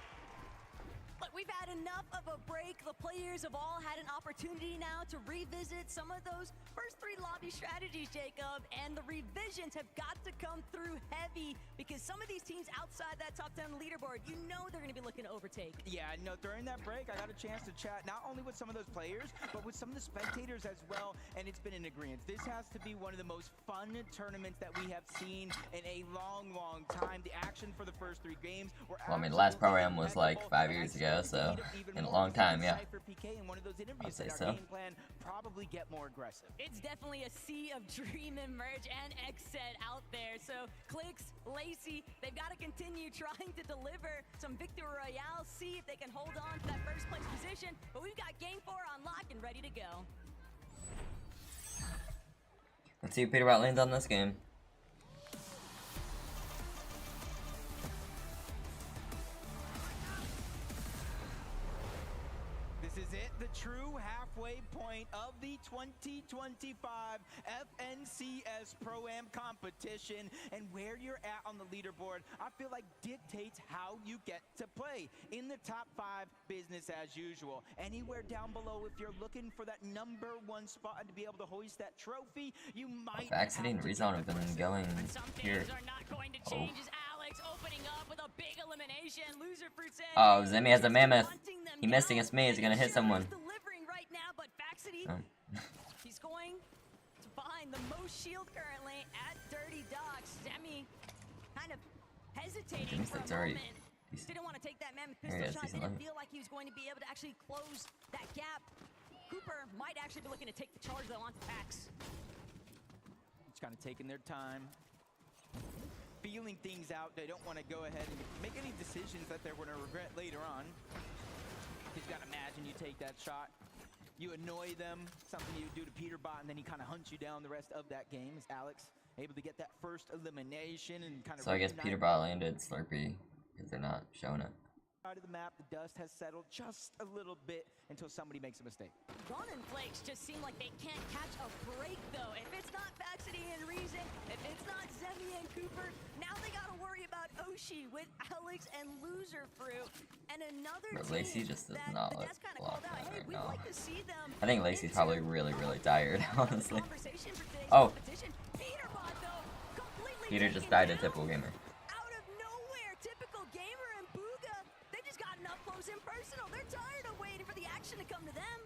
[SPEAKER 20] Look, we've had enough of a break. The players have all had an opportunity now to revisit some of those first 3 lobby strategies, Jacob, and the revisions have got to come through heavy because some of these teams outside that top 10 leaderboard, you know they're going to be looking to overtake.
[SPEAKER 19] Yeah, no, during that break, I got a chance to chat not only with some of those players, but with some of the spectators as well, and it's been an agreement. This has to be one of the most fun tournaments that we have seen in a long, long time. The action for the first 3 games were
[SPEAKER 2] Well, I mean, the last program was like 5 years ago, so in a long time, yeah. I'd say so.
[SPEAKER 19] Probably get more aggressive.
[SPEAKER 20] It's definitely a sea of Dream and Merge and Xset out there. So Clicks, Lacey, they've got to continue trying to deliver some Victory Royale, see if they can hold on to that first place position. But we've got Game 4 on lock and ready to go.
[SPEAKER 2] Let's see if Peter Bot lands on this game.
[SPEAKER 19] This is it, the true halfway point of the 2025 FNCS Pro-Am competition, and where you're at on the leaderboard, I feel like dictates how you get to play. In the top 5, business as usual. Anywhere down below, if you're looking for that #1 spot and to be able to hoist that trophy, you might
[SPEAKER 2] Vaxity and Rezon have been going here. Oh.
[SPEAKER 20] Opening up with a big elimination. Loser Fruit said,
[SPEAKER 2] Oh, Zemie has a mammoth. He missed against me. He's gonna hit someone.
[SPEAKER 20] Delivering right now, but Vaxity, he's going to find the most shield currently at Dirty Docks. Zemie kind of hesitating for a moment. Didn't want to take that mammoth pistol shot. Didn't feel like he was going to be able to actually close that gap. Cooper might actually be looking to take the charge though onto Pax.
[SPEAKER 19] Just kind of taking their time, feeling things out. They don't want to go ahead and make any decisions that they're going to regret later on. You've got to imagine you take that shot, you annoy them, something you do to Peter Bot, and then he kind of hunts you down the rest of that game. Is Alex able to get that first elimination and kind of...
[SPEAKER 2] So I guess Peter Bot landed Slurpee because they're not showing it.
[SPEAKER 19] Out of the map, the dust has settled just a little bit until somebody makes a mistake.
[SPEAKER 20] Ron and Flakes just seem like they can't catch a break, though. If it's not Vaxity and Reason, if it's not Zemie and Cooper, now they got to worry about Oshi with Alex and Loser Fruit. And another
[SPEAKER 2] But Lacey just does not look locked out
[SPEAKER 20] hey,
[SPEAKER 2] right now.
[SPEAKER 20] like to see them
[SPEAKER 2] I think Lacey's probably really, really tired, honestly.
[SPEAKER 20] Oh.
[SPEAKER 2] Peter just died to Typical Gamer.
[SPEAKER 20] Impersonal. They're tired of waiting for the action to come to them.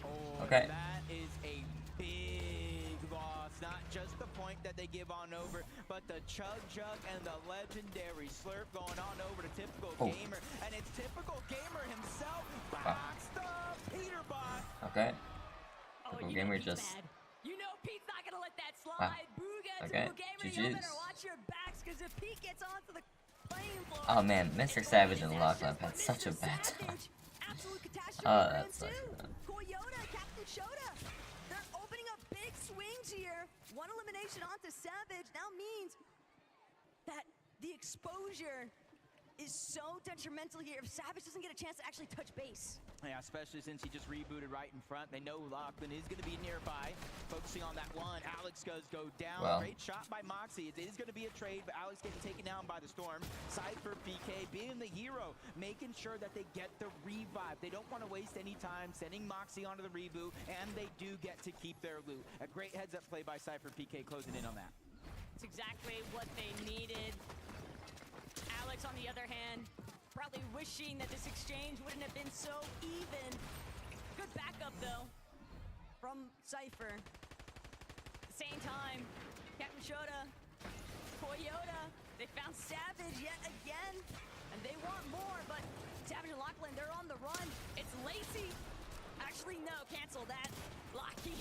[SPEAKER 19] Oh,
[SPEAKER 2] okay.
[SPEAKER 19] That is a big loss. Not just the point that they give on over, but the Chug Jug and the legendary Slurp going on over to Typical Gamer. And it's Typical Gamer himself. Boxed up Peter Bot.
[SPEAKER 2] Okay. Typical Gamer just...
[SPEAKER 20] You know Pete's not going to let that slide. Booga,
[SPEAKER 2] okay.
[SPEAKER 20] Typical Gamer, you better watch your backs, because if Pete gets onto the...
[SPEAKER 2] Oh man, Mr. Savage and Lachlan had such a bad time. Oh, that sucks.
[SPEAKER 20] Toyota, Captain Shota, they're opening up big swings here. One elimination onto Savage now means that the exposure is so detrimental here if Savage doesn't get a chance to actually touch base.
[SPEAKER 19] Yeah, especially since he just rebooted right in front. They know Lachlan is going to be nearby. Focusing on that one. Alex does go down.
[SPEAKER 2] Well.
[SPEAKER 19] Great shot by Moxie. It is going to be a trade, but Alex getting taken down by the Storm. Cypher, PK being the hero, making sure that they get the revive. They don't want to waste any time sending Moxie onto the reboot, and they do get to keep their loot. A great heads-up play by Cypher, PK closing in on that.
[SPEAKER 20] It's exactly what they needed. Alex, on the other hand, probably wishing that this exchange wouldn't have been so even. Good backup, though, from Cypher. At the same time, Captain Shota, Toyota, they found Savage yet again, and they want more, but Savage and Lachlan, they're on the run. It's Lacey. Actually, no, cancel that. Locky.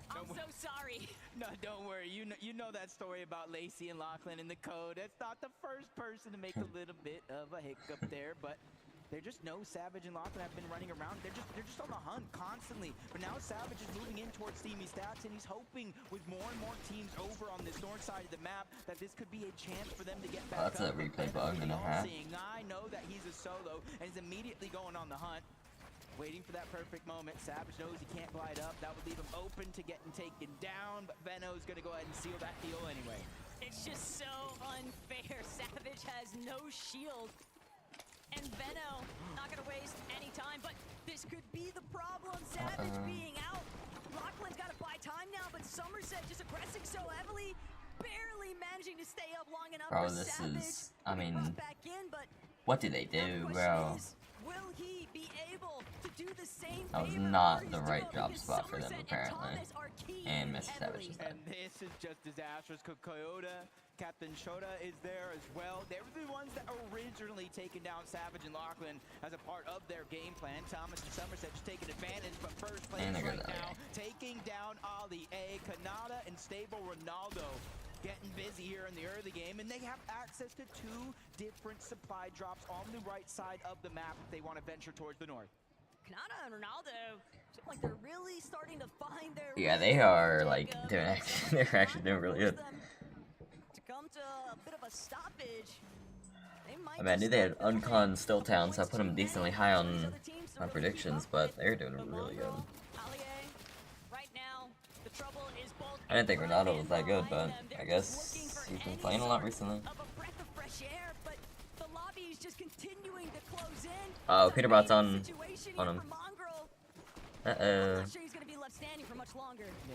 [SPEAKER 20] I'm so sorry.
[SPEAKER 19] No, don't worry. You know that story about Lacey and Lachlan in the code. That's not the first person to make a little bit of a hiccup there, but they just know Savage and Lachlan have been running around. They're just on the hunt constantly. But now Savage is moving in towards Steamy Stats, and he's hoping with more and more teams over on this north side of the map that this could be a chance for them to get back
[SPEAKER 2] That's a replay bug and a half.
[SPEAKER 19] I know that he's a solo and is immediately going on the hunt. Waiting for that perfect moment. Savage knows he can't glide up. That would leave him open to getting taken down, but Veno's gonna go ahead and seal that deal anyway.
[SPEAKER 20] It's just so unfair. Savage has no shield. and Veno not gonna waste any time, but this could be the problem. Savage being out. Lachlan's gotta buy time now, but Somerset just aggressing so heavily, barely managing to stay up long enough
[SPEAKER 2] Bro,
[SPEAKER 20] for
[SPEAKER 2] this
[SPEAKER 20] Savage.
[SPEAKER 2] is, I mean,
[SPEAKER 20] Back in, but
[SPEAKER 2] what did they do, bro?
[SPEAKER 20] will he be able to do the same
[SPEAKER 2] That was not the right drop spot for them, apparently. And Mr. Savage is dead.
[SPEAKER 19] And this is just disastrous. Coyote, Captain Shota is there as well. They were the ones that originally taken down Savage and Lachlan as a part of their game plan. Thomas and Somerset just taking advantage, but first place right now, taking down Ali A, Kanata and Stable Ronaldo. Getting busy here in the early game, and they have access to 2 different supply drops on the right side of the map if they want to venture towards the north.
[SPEAKER 20] Kanata and Ronaldo seem like they're really starting to find their
[SPEAKER 2] Yeah, they are like doing. They're actually doing really good.
[SPEAKER 20] to come to a bit of a stoppage.
[SPEAKER 2] I mean, I knew they had Uncon Stilltown, so I put them decently high on my predictions, but they're doing really good. I didn't think Ronaldo was that good, but I guess he's been playing a lot recently. Oh, Peter Bot's on him. Uh-oh.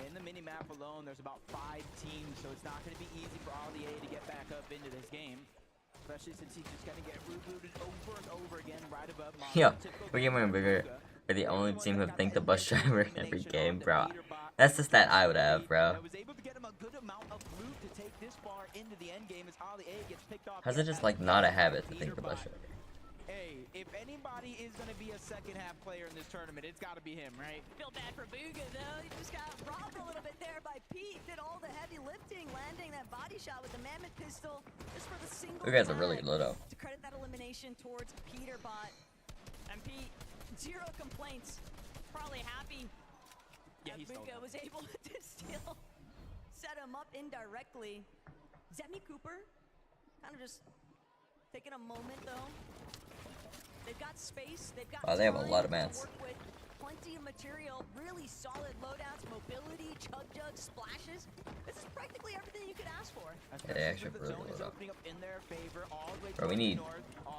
[SPEAKER 19] In the mini-map alone, there's about 5 teams, so it's not going to be easy for Ali A to get back up into this game. Especially since he's just going to get rebooted over and over again right above Mongo.
[SPEAKER 2] Yeah, we get more and bigger. We're the only team who think the bus driver in every game, bro. That's the stat I would have, bro. How's it just like not a habit to think the bus driver?
[SPEAKER 19] Hey, if anybody is going to be a second half player in this tournament, it's got to be him, right?
[SPEAKER 20] Feel bad for Booga though. He just got robbed a little bit there by Pete. Did all the heavy lifting, landing that body shot with the mammoth pistol just for the single.
[SPEAKER 2] You guys are really good though.
[SPEAKER 20] To credit that elimination towards Peterbot. And Pete, 0 complaints. Probably happy that Booga was able to still set him up indirectly. Zemie Cooper kind of just taking a moment though. They've got space, they've got
[SPEAKER 2] they have a lot of mats.
[SPEAKER 20] Plenty of material, really solid loadouts, mobility, chug jugs, splashes. This is practically everything you could ask for.
[SPEAKER 2] Yeah, they actually have really load up. Bro, we need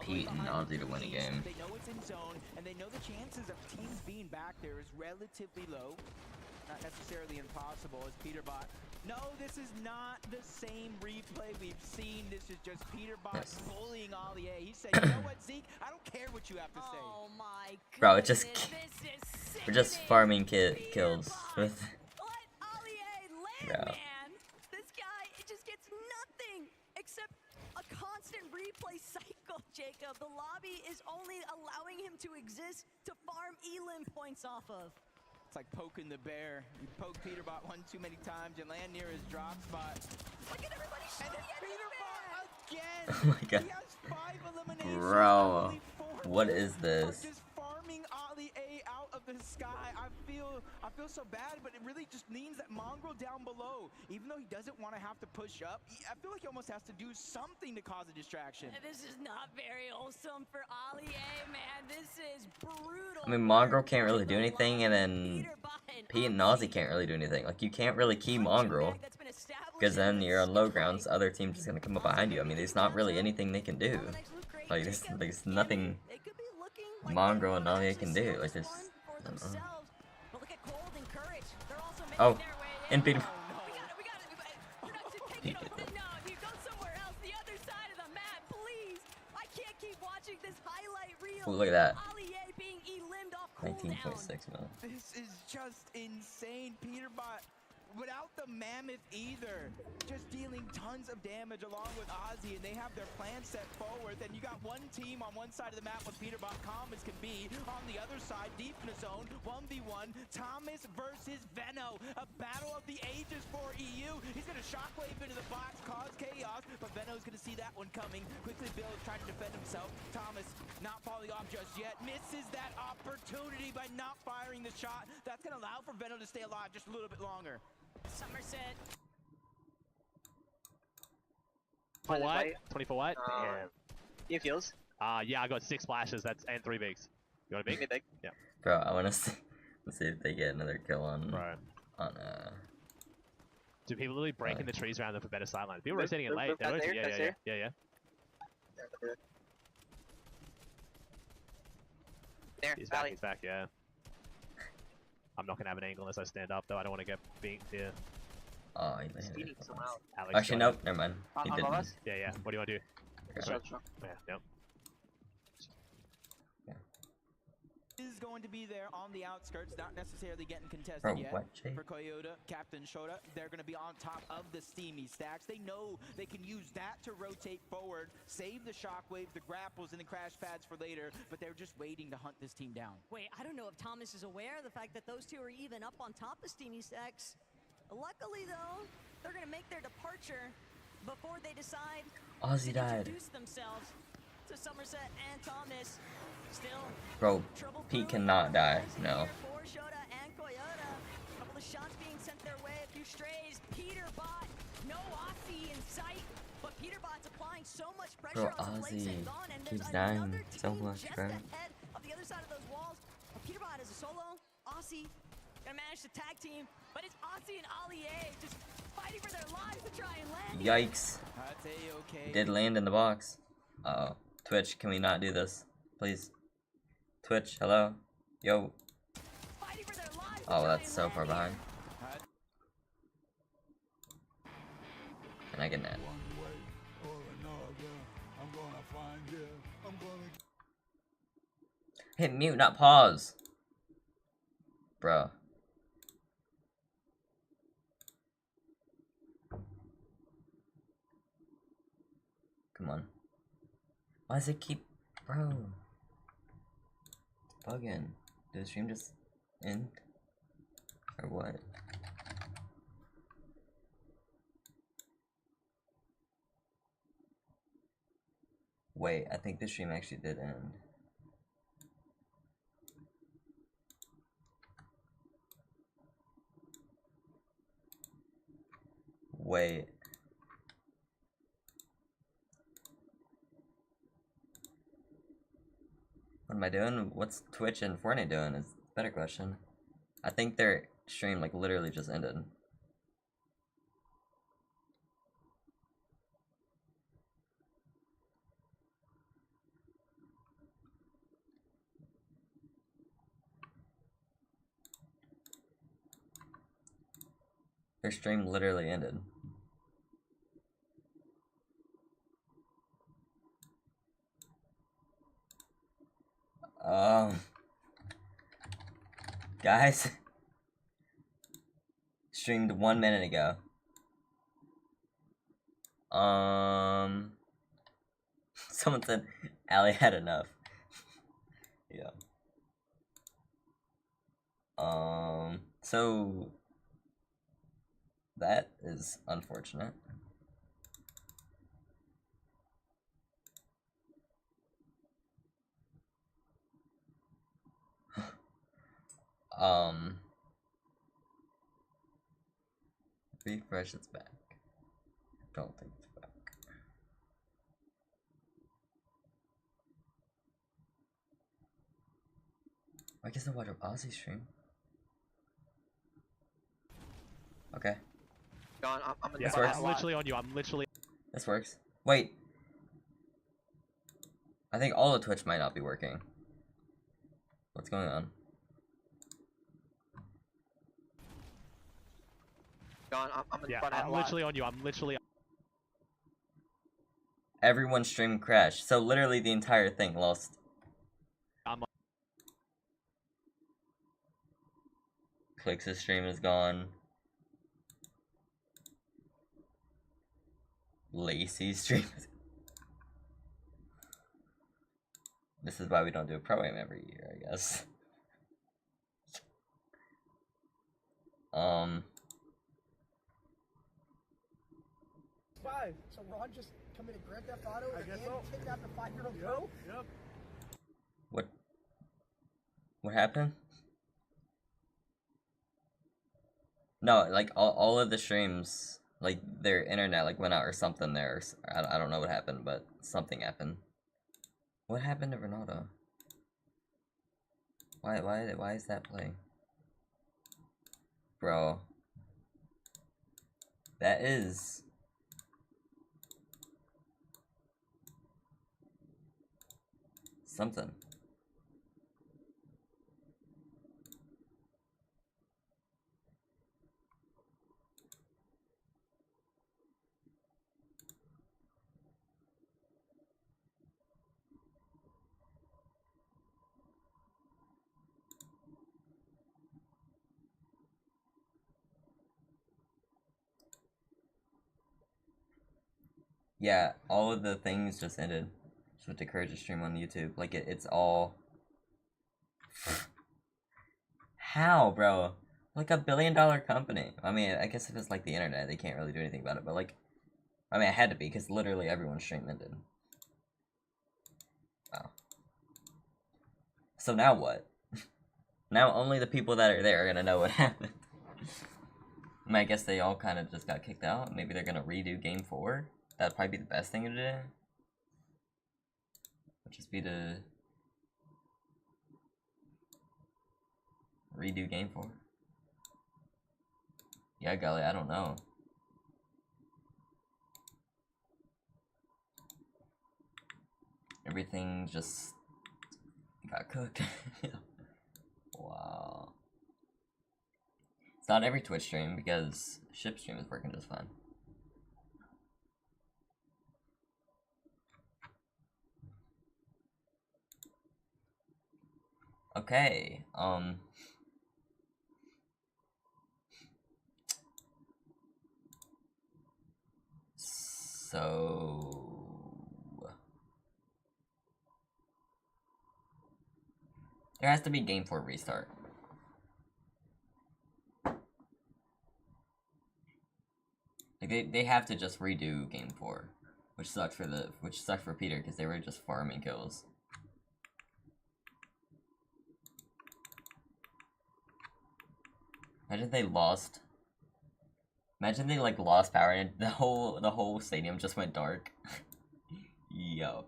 [SPEAKER 2] Pete and Ozzy to win a game.
[SPEAKER 19] They know it's in zone, and they know the chances of teams being back there is relatively low. Not necessarily impossible as Peterbot. No, this is not the same replay we've seen. This is just Peterbot bullying Ali A. He said, you know what, Zeke? I don't care what you have to say.
[SPEAKER 20] Oh my god.
[SPEAKER 2] Bro, it just we're just farming kills with. Bro.
[SPEAKER 20] This guy, it just gets nothing except a constant replay cycle, Jacob. The lobby is only allowing him to exist to farm elim points off of.
[SPEAKER 19] It's like poking the bear. You poke Peterbot one too many times and land near his drop spot.
[SPEAKER 20] Look at everybody shooting at
[SPEAKER 19] Peterbot again.
[SPEAKER 2] Oh my god.
[SPEAKER 19] He has 5 eliminations.
[SPEAKER 2] Bro, what is this?
[SPEAKER 19] Just farming Ali A out of the sky. I feel so bad, but it really just means that Mongrel down below, even though he doesn't want to have to push up, I feel like he almost has to do something to cause a distraction.
[SPEAKER 20] This is not very wholesome for Ali A, man. This is brutal.
[SPEAKER 2] I mean, Mongrel can't really do anything, and then Pete and Ozzy can't really do anything. Like, you can't really key Mongrel, because then you're on low grounds, the other team's just gonna come up behind you. I mean, there's not really anything they can do. Like, there's nothing Mongrel and Ozzy can do. Like, there's, I don't know. Oh, and Peter. Pete did that.
[SPEAKER 20] No, you go somewhere else, the other side of the map, please. I can't keep watching this highlight reel.
[SPEAKER 2] Ooh, look at that.
[SPEAKER 20] Ali A being elimed off
[SPEAKER 2] 19.6 mil.
[SPEAKER 19] This is just insane. Peterbot without the mammoth either, just dealing tons of damage along with Ozzy, and they have their plan set forward. Then you got one team on one side of the map with Peterbot calm as can be. On the other side, deep in the zone, 1v1, Thomas versus Veno, a battle of the ages for EU. He's gonna shockwave into the box, cause chaos, but Veno's gonna see that one coming. Quickly Bill trying to defend himself. Thomas not falling off just yet, misses that opportunity by not firing the shot. That's gonna allow for Veno to stay alive just a little bit longer.
[SPEAKER 20] Somerset.
[SPEAKER 21] For what? 24 what? Damn.
[SPEAKER 10] You have heals?
[SPEAKER 21] Yeah, I got 6 splashes. That's and 3 bigs. You want a big?
[SPEAKER 10] Big.
[SPEAKER 21] Yeah.
[SPEAKER 2] Bro, I want to see if they get another kill on.
[SPEAKER 21] Right. Do people literally breaking the trees around them for better sightlines? People rotating it late. Yeah.
[SPEAKER 10] There,
[SPEAKER 21] He's back,
[SPEAKER 10] Valley.
[SPEAKER 21] he's back, yeah. I'm not gonna have an angle unless I stand up, though. I don't want to get beat here.
[SPEAKER 2] Oh, he landed.
[SPEAKER 10] Speeding someone else.
[SPEAKER 21] Alex,
[SPEAKER 2] Actually,
[SPEAKER 21] go ahead.
[SPEAKER 2] nope, never mind. He
[SPEAKER 10] On
[SPEAKER 2] didn't.
[SPEAKER 10] us?
[SPEAKER 21] Yeah, yeah. What do you want to do?
[SPEAKER 10] Sure, sure.
[SPEAKER 21] Yeah, yep.
[SPEAKER 19] Is going to be there on the outskirts, not necessarily getting contested
[SPEAKER 2] Bro,
[SPEAKER 19] yet.
[SPEAKER 2] what, Jay?
[SPEAKER 19] For Toyota, Captain Shota, they're going to be on top of the steamy stacks. They know they can use that to rotate forward, save the shockwaves, the grapples, and the crash pads for later, but they're just waiting to hunt this team down.
[SPEAKER 20] Wait, I don't know if Thomas is aware of the fact that those two are even up on top of Steamy Stacks. Luckily, though, they're going to make their departure before they decide
[SPEAKER 2] Ozzy
[SPEAKER 20] to
[SPEAKER 2] died.
[SPEAKER 20] introduce themselves to Somerset and Thomas. Still,
[SPEAKER 2] Bro, Pete cannot die. No.
[SPEAKER 20] for Shota and Toyota. A couple of shots being sent their way, a few strays. Peterbot, no Aussie in sight, but Peterbot's applying so much pressure
[SPEAKER 2] Bro,
[SPEAKER 20] on
[SPEAKER 2] Ozzy
[SPEAKER 20] and gone, and
[SPEAKER 2] keeps
[SPEAKER 20] there's
[SPEAKER 2] dying
[SPEAKER 20] another
[SPEAKER 2] so
[SPEAKER 20] team
[SPEAKER 2] much,
[SPEAKER 20] just
[SPEAKER 2] bro.
[SPEAKER 20] ahead of the other side of those walls. But Peterbot is a solo. Aussie gonna manage to tag team, but it's Aussie and Ali A just fighting for their lives to try and land.
[SPEAKER 2] Yikes.
[SPEAKER 19] That's A-okay.
[SPEAKER 2] Did land in the box. Uh oh. Twitch, can we not do this? Please. Twitch, hello? Yo. Oh, that's so far behind. And I get that. Hit mute, not pause. Bro. Come on. Why does it keep... Bro. It's bugging. Did the stream just end? Or what? Wait, I think the stream actually did end. Wait. What am I doing? What's Twitch and Fortnite doing is a better question. I think their stream like literally just ended. Their stream literally ended. Guys, streamed 1 minute ago. Someone said Ali had enough. Yeah. So that is unfortunate. Refresh, it's back. Don't think it's back. I guess I'll watch an Aussie stream. Okay.
[SPEAKER 10] Gone. I'm in
[SPEAKER 21] Yeah,
[SPEAKER 10] the spot.
[SPEAKER 21] I'm literally on you. I'm literally.
[SPEAKER 2] This works. Wait. I think all of Twitch might not be working. What's going on?
[SPEAKER 10] Gone. I'm in
[SPEAKER 21] Yeah,
[SPEAKER 10] front of
[SPEAKER 21] I'm literally on you. I'm literally.
[SPEAKER 2] Everyone's stream crashed. So literally the entire thing lost. Click's stream is gone. Lacey's stream is... This is why we don't do a pro-am every year, I guess.
[SPEAKER 13] 5. So Ron just committed Grand Theft Auto and kidnapped a 5-year-old girl?
[SPEAKER 21] Yep.
[SPEAKER 2] What happened? No, like all of the streams, like their internet like went out or something there. I don't know what happened, but something happened. What happened to Ronaldo? Why is that playing? Bro. That is something. Yeah, all of the things just ended. Just with the courage to stream on YouTube. Like, it's all... How, bro? Like a $1 billion company. I mean, I guess if it's like the internet, they can't really do anything about it, but like... I mean, it had to be, because literally everyone's stream ended. Wow. So now what? Now only the people that are there are gonna know what happened. I mean, I guess they all kind of just got kicked out. Maybe they're gonna redo Game 4. That'd probably be the best thing to do. Would just be to redo Game 4. Yeah, Gully, I don't know. Everything just got cooked. Wow. It's not every Twitch stream because Ship stream is working just fine. Okay, so there has to be Game 4 restart. Like they have to just redo Game 4, which sucked for Peter because they were just farming kills. Imagine they lost. Imagine they like lost power and the whole stadium just went dark. Yo.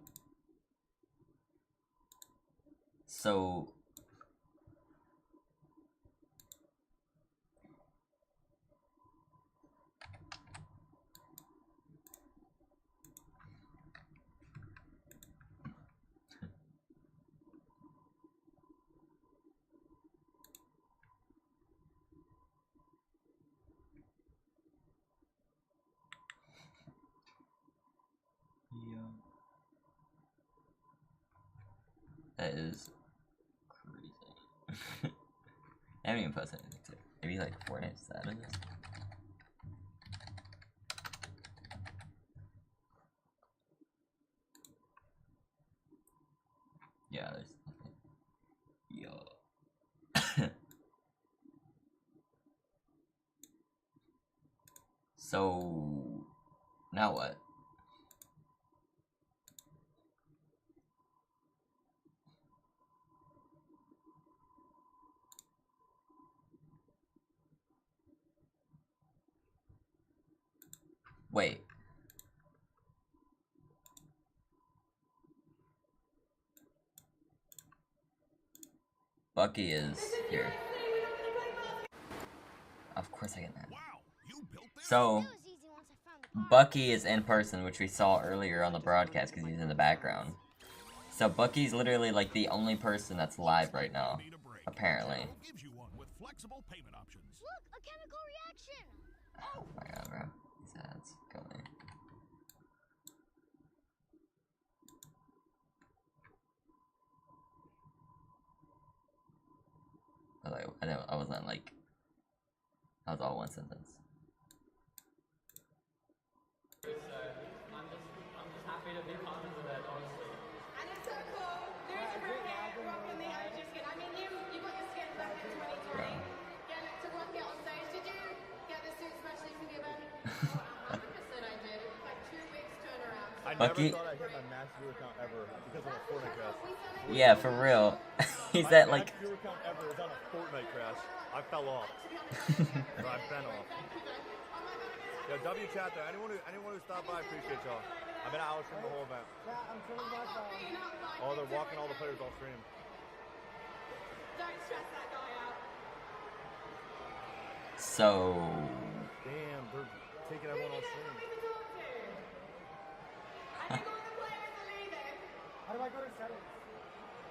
[SPEAKER 2] So that is crazy. I haven't even posted anything too. Maybe like Fortnite sad in this. Yeah, there's nothing. Yo. So now what? Wait. Bucky is here. Of course I get that. So, Bucky is in person, which we saw earlier on the broadcast because he's in the background. So Bucky's literally like the only person that's live right now, apparently. Oh my god, bro. These ads going. I wasn't like, that was all one sentence.
[SPEAKER 17] I'm just happy to be part of that, honestly. And it's so cool. There's a great rocking the OG skin. I mean, you got your skin back in 2020. Getting to rock it on stage. Did you get the suit especially for the event? 100% I did. It was like 2 weeks turnaround.
[SPEAKER 18] I
[SPEAKER 2] Bucky.
[SPEAKER 18] never thought I'd hit my max viewer count ever because of a Fortnite crash.
[SPEAKER 2] Yeah, for real. He's at like.
[SPEAKER 18] My max viewer count ever is on a Fortnite crash. I fell off. So I've been off. Yo, W chat there. Anyone who stopped by, appreciate y'all. I've been out stream the whole event. Oh, they're walking all the players off stream.
[SPEAKER 17] Don't stress that guy out.
[SPEAKER 2] So.
[SPEAKER 18] Damn, they're taking everyone off stream.
[SPEAKER 17] How do I go to settings?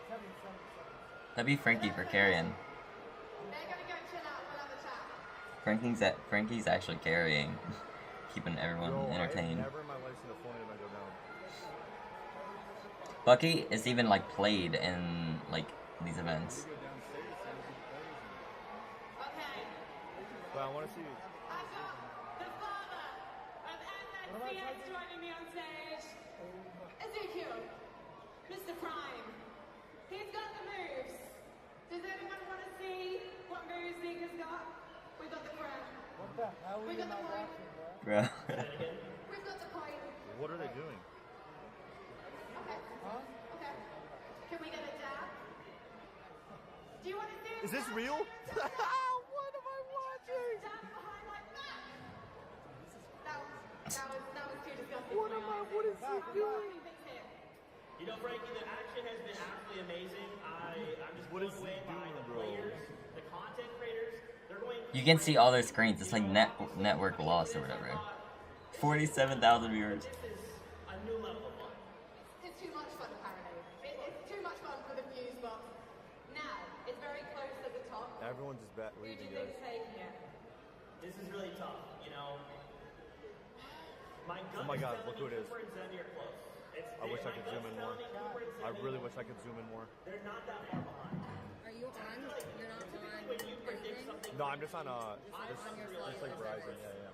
[SPEAKER 17] Settings.
[SPEAKER 2] That'd be Frankie for carrying. Frankie's actually carrying, keeping everyone entertained.
[SPEAKER 18] Never in my life seen a Fortnite event go down.
[SPEAKER 2] Bucky is even like played in like these events.
[SPEAKER 18] But I want to see.
[SPEAKER 17] CS joining me on stage. Ezekiel, Mr. Prime. He's got the moves. Does anyone want to see what moves Zeke's got? We got the crown.
[SPEAKER 18] What the hell
[SPEAKER 17] We got the point.
[SPEAKER 2] Bro.
[SPEAKER 17] We've got the point.
[SPEAKER 18] What are they doing?
[SPEAKER 17] Okay. Okay. Can we get a dab? Do you want to see?
[SPEAKER 18] Is this real?
[SPEAKER 17] What am I watching? Dab behind my back. That was too disgusting.
[SPEAKER 18] What is he doing?
[SPEAKER 3] You know, Frankie, the action has been absolutely amazing. I'm just blown away by the players, the content creators. They're going.
[SPEAKER 2] You can see all their screens. It's like network loss or whatever. 47,000 viewers.
[SPEAKER 3] A new level of fun.
[SPEAKER 17] It's too much fun, apparently. It's too much fun for the fuse box. Now, it's very close at the top.
[SPEAKER 18] Everyone's just leaving,
[SPEAKER 17] Who do you
[SPEAKER 18] guys.
[SPEAKER 17] think is taking it?
[SPEAKER 3] This is really tough, you know. My
[SPEAKER 18] Oh
[SPEAKER 3] gut
[SPEAKER 18] my
[SPEAKER 3] is
[SPEAKER 18] God,
[SPEAKER 3] telling
[SPEAKER 18] look who
[SPEAKER 3] me
[SPEAKER 18] it is.
[SPEAKER 3] Cooper and Zemie are close.
[SPEAKER 18] I wish I could zoom in more. I really wish I could zoom in more.
[SPEAKER 3] They're not that far behind.
[SPEAKER 16] Are you on? You're not on.
[SPEAKER 3] When you predict something,
[SPEAKER 18] No, I'm just on just like Verizon. Yeah.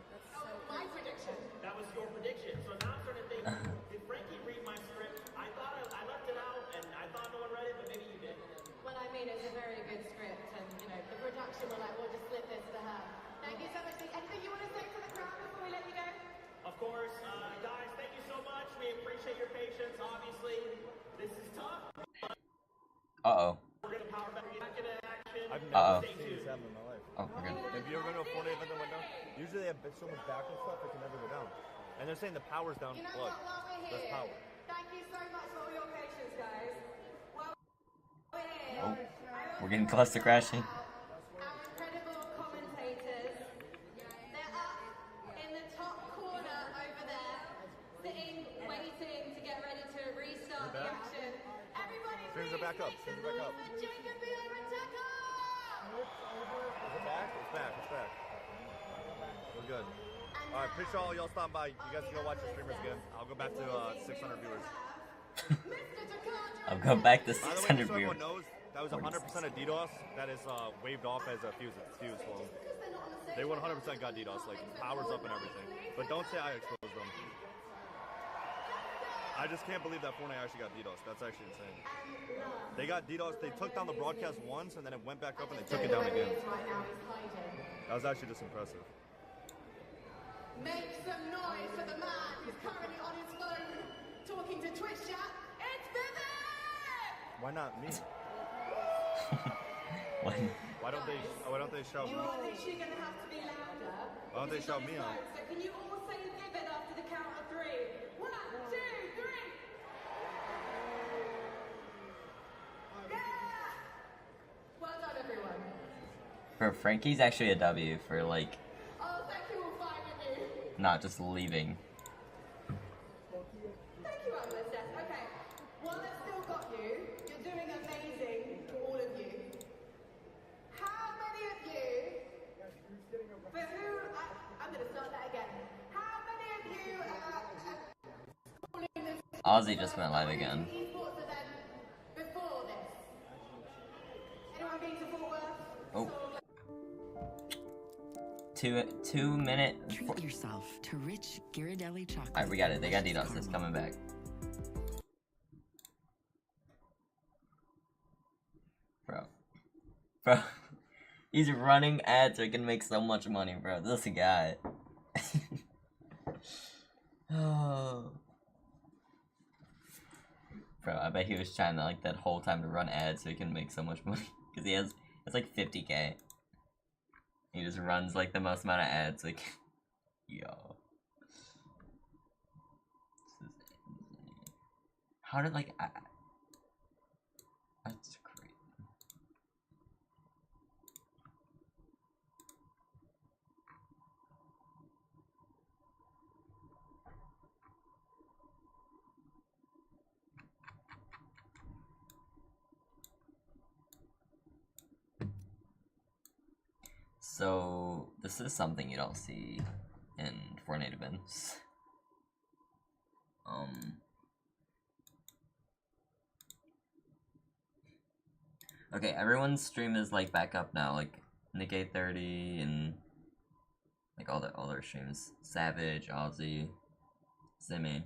[SPEAKER 17] My prediction.
[SPEAKER 3] that was your prediction. So now I'm starting to think, did Frankie read my script? I thought I left it out, and I thought no one read it, but maybe you did.
[SPEAKER 17] Well, I mean, it's a very good script, and you know, the production were like, we'll just slip this to her. Thank you so much. Anything you want to say to the crowd before we let you go?
[SPEAKER 3] Of course, guys, thank you so much. We appreciate your patience. Obviously, this is tough.
[SPEAKER 2] Uh-oh.
[SPEAKER 3] We're gonna power back into action.
[SPEAKER 18] I've
[SPEAKER 2] Uh-oh.
[SPEAKER 18] never seen this happen in my life.
[SPEAKER 2] Oh, we're good.
[SPEAKER 18] Have you ever been to a Fortnite event that went down? Usually they have so much background stuff it can never go down. And they're saying the power's down.
[SPEAKER 17] You know
[SPEAKER 18] Look,
[SPEAKER 17] what? While we're
[SPEAKER 18] there's
[SPEAKER 17] here,
[SPEAKER 18] power.
[SPEAKER 17] thank you so much for all your patience, guys. While we're here,
[SPEAKER 2] Oh, we're getting close to crashing.
[SPEAKER 17] our incredible commentators. They're up in the top corner over there, sitting, waiting to get ready to restart the action. Everybody,
[SPEAKER 18] Streams are back up. Streams are back up.
[SPEAKER 17] for Jacob Attacker!
[SPEAKER 18] Is it back? It's back. It's back. We're good. All right, appreciate all y'all stopping by. You guys can go watch the streamers again. I'll go back to 600 viewers.
[SPEAKER 2] I'll go back to
[SPEAKER 18] By the way,
[SPEAKER 2] 600
[SPEAKER 18] just so everyone
[SPEAKER 2] viewers.
[SPEAKER 18] knows, that was 100% of DDoS. That is waved off as a fuse flow. They 100% got DDoS, like powers up and everything. But don't say I exposed them. I just can't believe that Fortnite actually got DDoS. That's actually insane. They got DDoS. They took down the broadcast once, and then it went back up, and they took it down again. That was actually just impressive.
[SPEAKER 17] Make some noise for the man who's currently on his phone talking to Twitch chat. It's Vivek!
[SPEAKER 18] Why not me?
[SPEAKER 2] Why
[SPEAKER 18] Why don't they shout me?
[SPEAKER 17] You are literally going to have to be louder.
[SPEAKER 18] Why don't they shout me out?
[SPEAKER 17] So can you all say Vivek after the count of 3? 1, 2, 3. Yeah! Well done, everyone.
[SPEAKER 2] Bro, Frankie's actually a W for, like,
[SPEAKER 17] Oh, thank you all 5 of you.
[SPEAKER 2] not just leaving.
[SPEAKER 17] Thank you, Atlas. Okay. While I've still got you, you're doing amazing, all of you. How many of you, for who, I'm going to start that again. How many of you calling this
[SPEAKER 2] Ozzy just went live again.
[SPEAKER 17] esports event before this? Anyone been to Fort Worth?
[SPEAKER 2] Oh. 2 minute.
[SPEAKER 22] Treat yourself to rich Ghirardelli chocolate.
[SPEAKER 2] Alright, we got it. They got DDoS. It's coming back. Bro. He's running ads so he can make so much money, bro. This guy. Oh. Bro, I bet he was trying to, like, that whole time to run ads so he can make so much money. Because he has, it's like 50K. He just runs, like, the most amount of ads, like, yo. This is insane. How did, like, that's crazy. So, this is something you don't see in Fortnite events. Okay, everyone's stream is, like, back up now, like, Nick 830 and, like, all their streams. Savage, Ozzy, Zemie.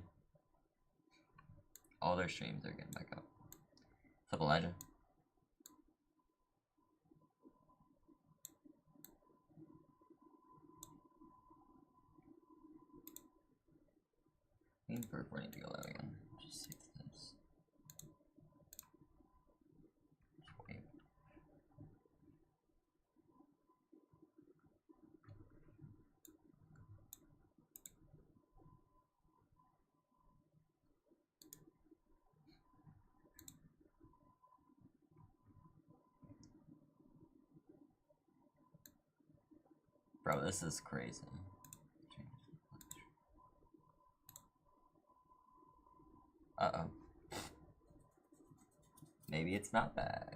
[SPEAKER 2] All their streams are getting back up. What's up, Elijah? Waiting for recording to go live again. Just 6 minutes. Wait. Bro, this is crazy. Uh-oh. Maybe it's not back.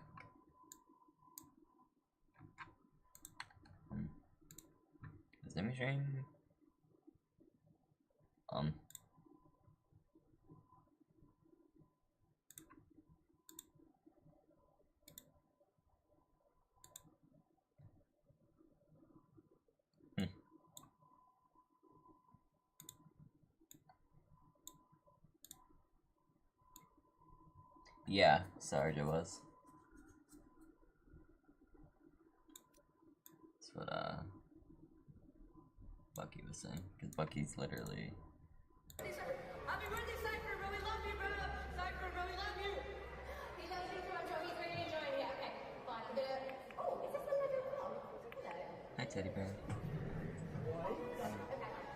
[SPEAKER 2] Is it stream? Yeah, Sarge it was. That's what Bucky was saying, because Bucky's literally.
[SPEAKER 16] Happy birthday, Cypher, bro. We love you, bro. Cypher, bro, we love you. He loves you so much, bro. He's really enjoying it. Okay, fine. I'm gonna. Oh, is this another vlog?
[SPEAKER 2] Hi, Teddy Bear.
[SPEAKER 16] Okay.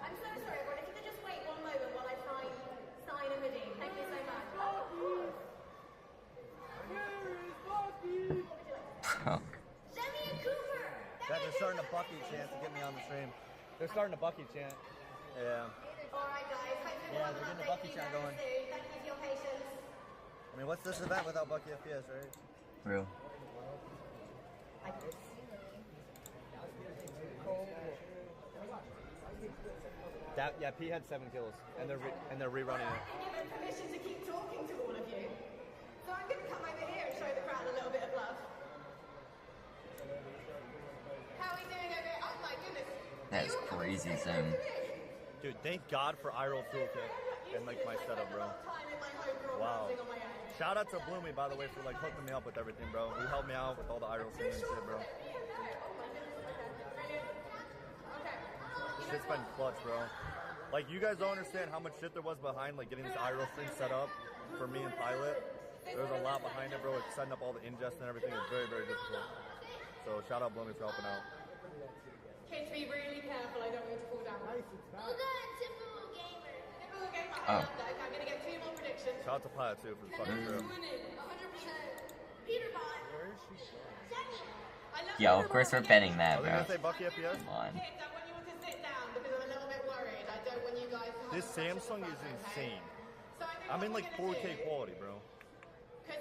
[SPEAKER 16] I'm so sorry, everyone. If you could just wait one moment while I sign and redeem. Thank you so much.
[SPEAKER 2] Oh.
[SPEAKER 16] Zemie and Cooper.
[SPEAKER 18] They're starting a Bucky chant to get me on the stream. They're starting a Bucky chant. Yeah.
[SPEAKER 16] All right, guys. Hopefully
[SPEAKER 18] Yeah,
[SPEAKER 16] we'll
[SPEAKER 18] they're
[SPEAKER 16] have
[SPEAKER 18] getting
[SPEAKER 16] an
[SPEAKER 18] the Bucky
[SPEAKER 16] update
[SPEAKER 18] chant
[SPEAKER 16] for you
[SPEAKER 18] going.
[SPEAKER 16] very soon. Thank you for your patience.
[SPEAKER 18] I mean, what's this event without Bucky FPS, right?
[SPEAKER 2] Real.
[SPEAKER 18] That, yeah, P had 7 kills, and they're rerunning it.
[SPEAKER 16] Given permission to keep talking to all of you, so I'm going to come over here and show the crowd a little bit of love. How are we doing over here? Oh my goodness.
[SPEAKER 2] That is crazy, Sim.
[SPEAKER 18] Dude, thank God for iRoll Toolkit and like my setup, bro. Wow. Shout out to Bloomy, by the way, for like hooking me up with everything, bro. He helped me out with all the iRoll streaming and shit, bro. Shit's been clutch, bro. Like, you guys don't understand how much shit there was behind like getting this iRoll stream set up for me and Pilot. There was a lot behind it, bro. Like setting up all the ingest and everything. It was very, very difficult. So shout out Bloomy for helping out.
[SPEAKER 16] Kids, be really careful. I don't want you to fall down. Well done, typical gamer. Typical gamer. I
[SPEAKER 2] Oh.
[SPEAKER 16] love that. Okay, I'm going to get 2 more predictions.
[SPEAKER 18] Shout out to Pilot too for the fucking crew.
[SPEAKER 16] 100%. Peter Bot. Where is she?
[SPEAKER 2] Yo, of course we're betting that,
[SPEAKER 18] Are we
[SPEAKER 2] bro.
[SPEAKER 18] gonna say Bucky FPS?
[SPEAKER 2] Come on.
[SPEAKER 16] Kids, I want you all to sit down because I'm a little bit worried. I don't want you guys to have
[SPEAKER 18] This Samsung is insane. I'm in like 4K quality, bro.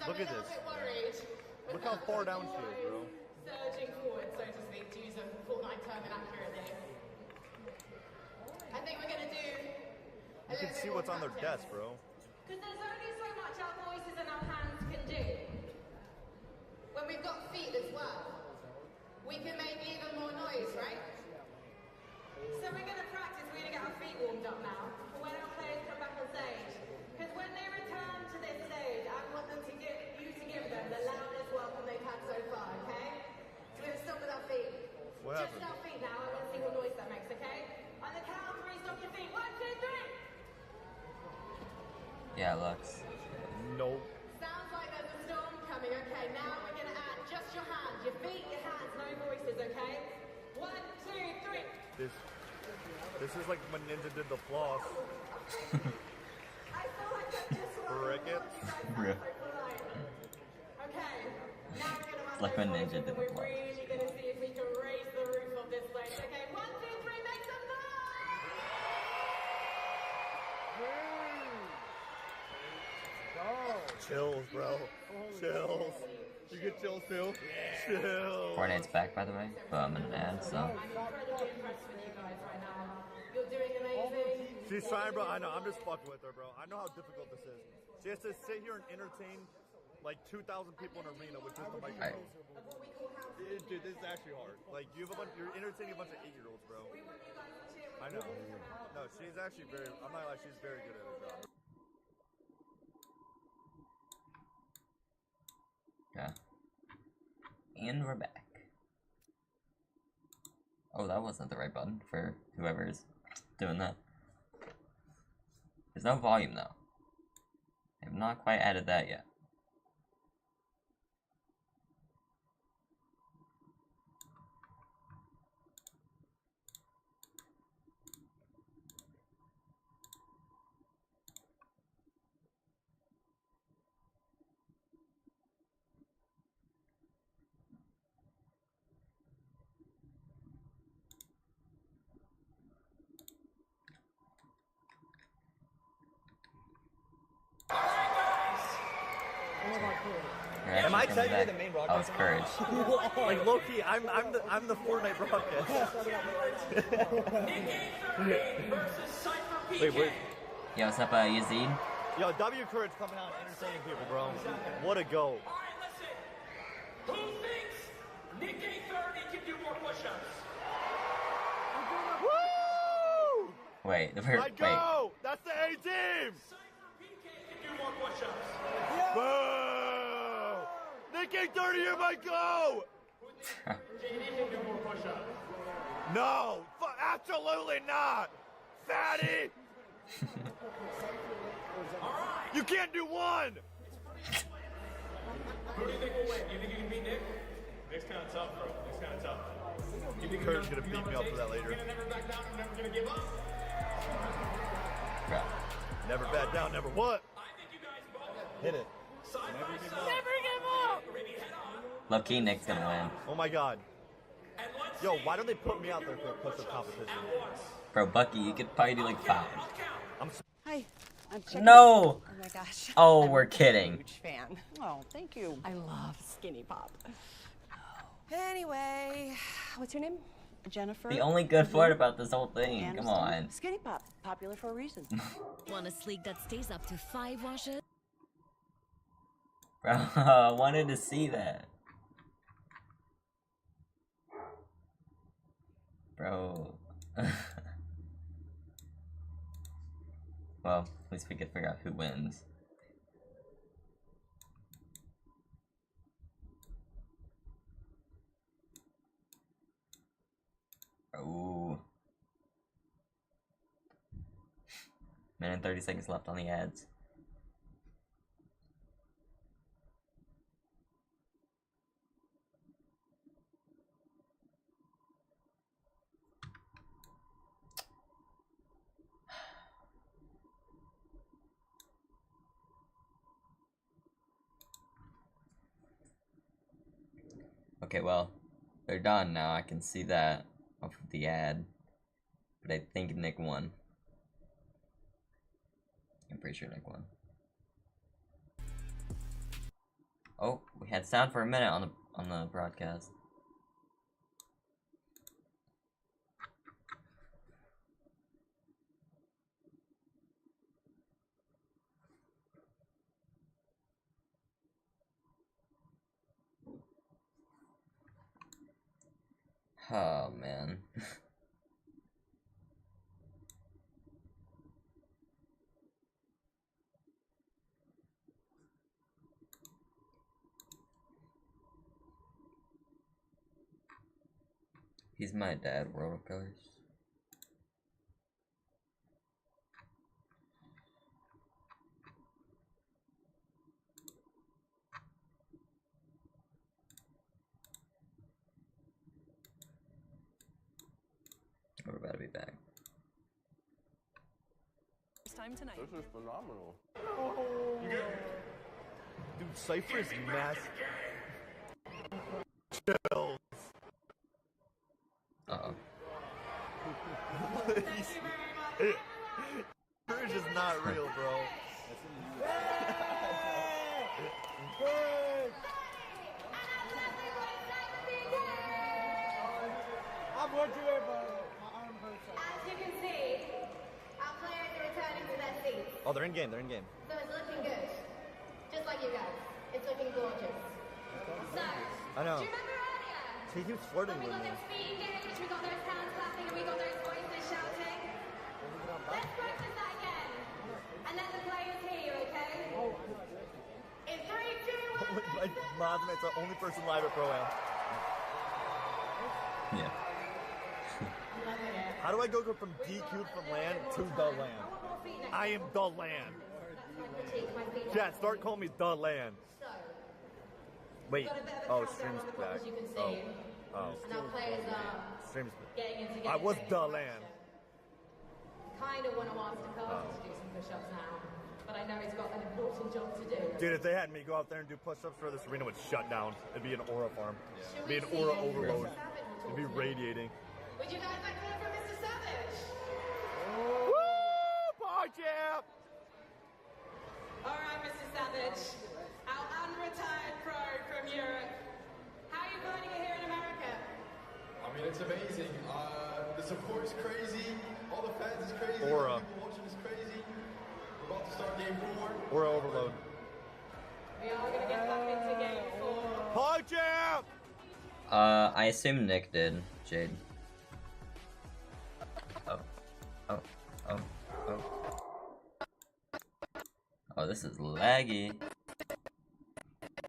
[SPEAKER 18] Look at this. Look how far down she is, bro.
[SPEAKER 16] Surging forward, so to speak, to use a Fortnite term inaccurately. I think we're going to do
[SPEAKER 18] You can see what's on their desk, bro.
[SPEAKER 16] because there's only so much our voices and our hands can do. When we've got feet as well, we can make even more noise, right? So we're going to practice, we're going to get our feet warmed up now for when our players come back on stage. Because when they return to this stage, I want them to give them the loudest welcome they've had so far, okay? So we're going to stop with our feet.
[SPEAKER 18] What
[SPEAKER 16] Just
[SPEAKER 18] happened?
[SPEAKER 16] our feet now, I want to see what noise that makes, okay? On the count of 3, stop your feet. 1, 2, 3!
[SPEAKER 2] Yeah, Lux.
[SPEAKER 18] Nope.
[SPEAKER 16] Sounds like there's a storm coming. Okay, now we're going to add just your hands, your feet, your hands, no voices, okay? 1, 2, 3.
[SPEAKER 18] This is like when Ninja did the floss.
[SPEAKER 16] I feel like that just
[SPEAKER 18] Cricket.
[SPEAKER 2] Real.
[SPEAKER 16] Okay, now we're going to
[SPEAKER 2] It's like when Ninja did the
[SPEAKER 16] we're
[SPEAKER 2] vlog.
[SPEAKER 16] really going to see if we can raise the roof of this place. Okay, 1, 2, 3, make some noise!
[SPEAKER 18] Chills, bro. Chills. You get chills too? Chills.
[SPEAKER 2] Fortnite's back, by the way, but I'm in an ad, so.
[SPEAKER 16] I'm incredibly impressed with you guys right now. You're doing amazing.
[SPEAKER 18] She's trying, bro. I know. I'm just fucking with her, bro. I know how difficult this is. She has to sit here and entertain like 2,000 people in an arena with just a microphone. Dude, this is actually hard. Like, you're entertaining a bunch of 8-year-olds, bro.
[SPEAKER 16] We want you guys to cheer
[SPEAKER 18] I know. No, she's actually very. I'm not like she's very good at her job.
[SPEAKER 2] Yeah. And we're back. Oh, that wasn't the right button for whoever's doing that. There's no volume though. I have not quite added that yet.
[SPEAKER 18] Am I technically the main broadcaster?
[SPEAKER 2] Oh, it's Courage.
[SPEAKER 18] Like low key, I'm the Fortnite broadcaster. wait.
[SPEAKER 2] Yo, what's up, Yazid?
[SPEAKER 18] Yo, W Courage coming out and entertaining people, bro. What a go.
[SPEAKER 7] Who thinks Nick A30 can do more push-ups?
[SPEAKER 18] Woo!
[SPEAKER 2] Wait,
[SPEAKER 18] Let's go! That's the A team!
[SPEAKER 7] Do more push-ups.
[SPEAKER 18] Boo! Nick A30, here might go! No! Absolutely not! Fatty! You can't do one!
[SPEAKER 7] Who do you think will win? You think you can beat Nick? Nick's kind of tough, bro. Nick's kind of tough.
[SPEAKER 18] You think Kurt's gonna beat me up for that later?
[SPEAKER 7] Never back down, I'm never gonna give up.
[SPEAKER 18] Never back down, never what? Hit it.
[SPEAKER 7] Never give up.
[SPEAKER 2] Low key, Nick's gonna win.
[SPEAKER 18] Oh my god. Yo, why don't they put me out there for a push-up competition?
[SPEAKER 2] Bro, Bucky, you could probably do like 5.
[SPEAKER 5] Hi. I'm checking.
[SPEAKER 2] No!
[SPEAKER 5] Oh my gosh.
[SPEAKER 2] Oh,
[SPEAKER 5] I'm
[SPEAKER 2] we're
[SPEAKER 5] a
[SPEAKER 2] kidding.
[SPEAKER 5] Huge fan. Oh, thank you. I love Skinny Pop. Anyway, what's your name? Jennifer.
[SPEAKER 2] The only good part about this whole thing.
[SPEAKER 5] Anderson.
[SPEAKER 2] Come on.
[SPEAKER 5] Skinny Pop, popular for a reason.
[SPEAKER 11] Want a sleek that stays up to 5 washes?
[SPEAKER 2] Bro, I wanted to see that. Bro. Well, at least we could figure out who wins. Ooh. Minute and 30 seconds left on the ads. Okay, well, they're done now. I can see that off of the ad. But I think Nick won. I'm pretty sure Nick won. Oh, we had sound for a minute on the broadcast. Oh man. He's my dad, World of Colors. We're about to be back.
[SPEAKER 23] It's time tonight.
[SPEAKER 18] This is phenomenal. Dude, Cypher is massive. Chills.
[SPEAKER 2] Uh-oh.
[SPEAKER 18] Courage is not real, bro.
[SPEAKER 16] I'm going to it, but my arm hurts. As you can see, our players are returning to their seats.
[SPEAKER 18] Oh, they're in game. They're in game.
[SPEAKER 16] So it's looking good. Just like you guys. It's looking gorgeous. So,
[SPEAKER 18] I know.
[SPEAKER 16] do you remember earlier?
[SPEAKER 18] He keeps flirting
[SPEAKER 16] when we
[SPEAKER 18] with
[SPEAKER 16] got
[SPEAKER 18] me.
[SPEAKER 16] that speed engage, we got those hands clapping, and we got those voices shouting. Let's practice that again. And let the players hear you, okay? In 3, 2, 1.
[SPEAKER 18] Like, Mazman's the only person live at Pro-Am.
[SPEAKER 2] Yeah.
[SPEAKER 18] How do I go from DQ'd from LAN to the LAN? I am the LAN. Chat, start calling me the LAN. Wait. Oh, stream's back. Oh. Oh.
[SPEAKER 16] Now players are
[SPEAKER 18] Stream's
[SPEAKER 16] getting into
[SPEAKER 18] I was the LAN.
[SPEAKER 16] Kind of want to ask Dakota to do some push-ups now, but I know he's got an important job to do.
[SPEAKER 18] Dude, if they had me go out there and do push-ups for this arena would shut down. It'd be an aura farm. It'd be an aura overload. It'd be radiating.
[SPEAKER 16] Would you guys like to hear from Mr. Savage?
[SPEAKER 18] Woo! Paw champ!
[SPEAKER 16] All right, Mr. Savage, our unretired pro from Europe. How are you finding it here in America?
[SPEAKER 4] I mean, it's amazing. The support is crazy. All the fans is crazy.
[SPEAKER 18] Aura.
[SPEAKER 4] All the people watching is crazy. We're about to start game 4.
[SPEAKER 18] Aura overload.
[SPEAKER 16] We are going to get back into game 4.
[SPEAKER 18] Paw champ!
[SPEAKER 2] I assume Nick did, Jade. Oh, this is laggy.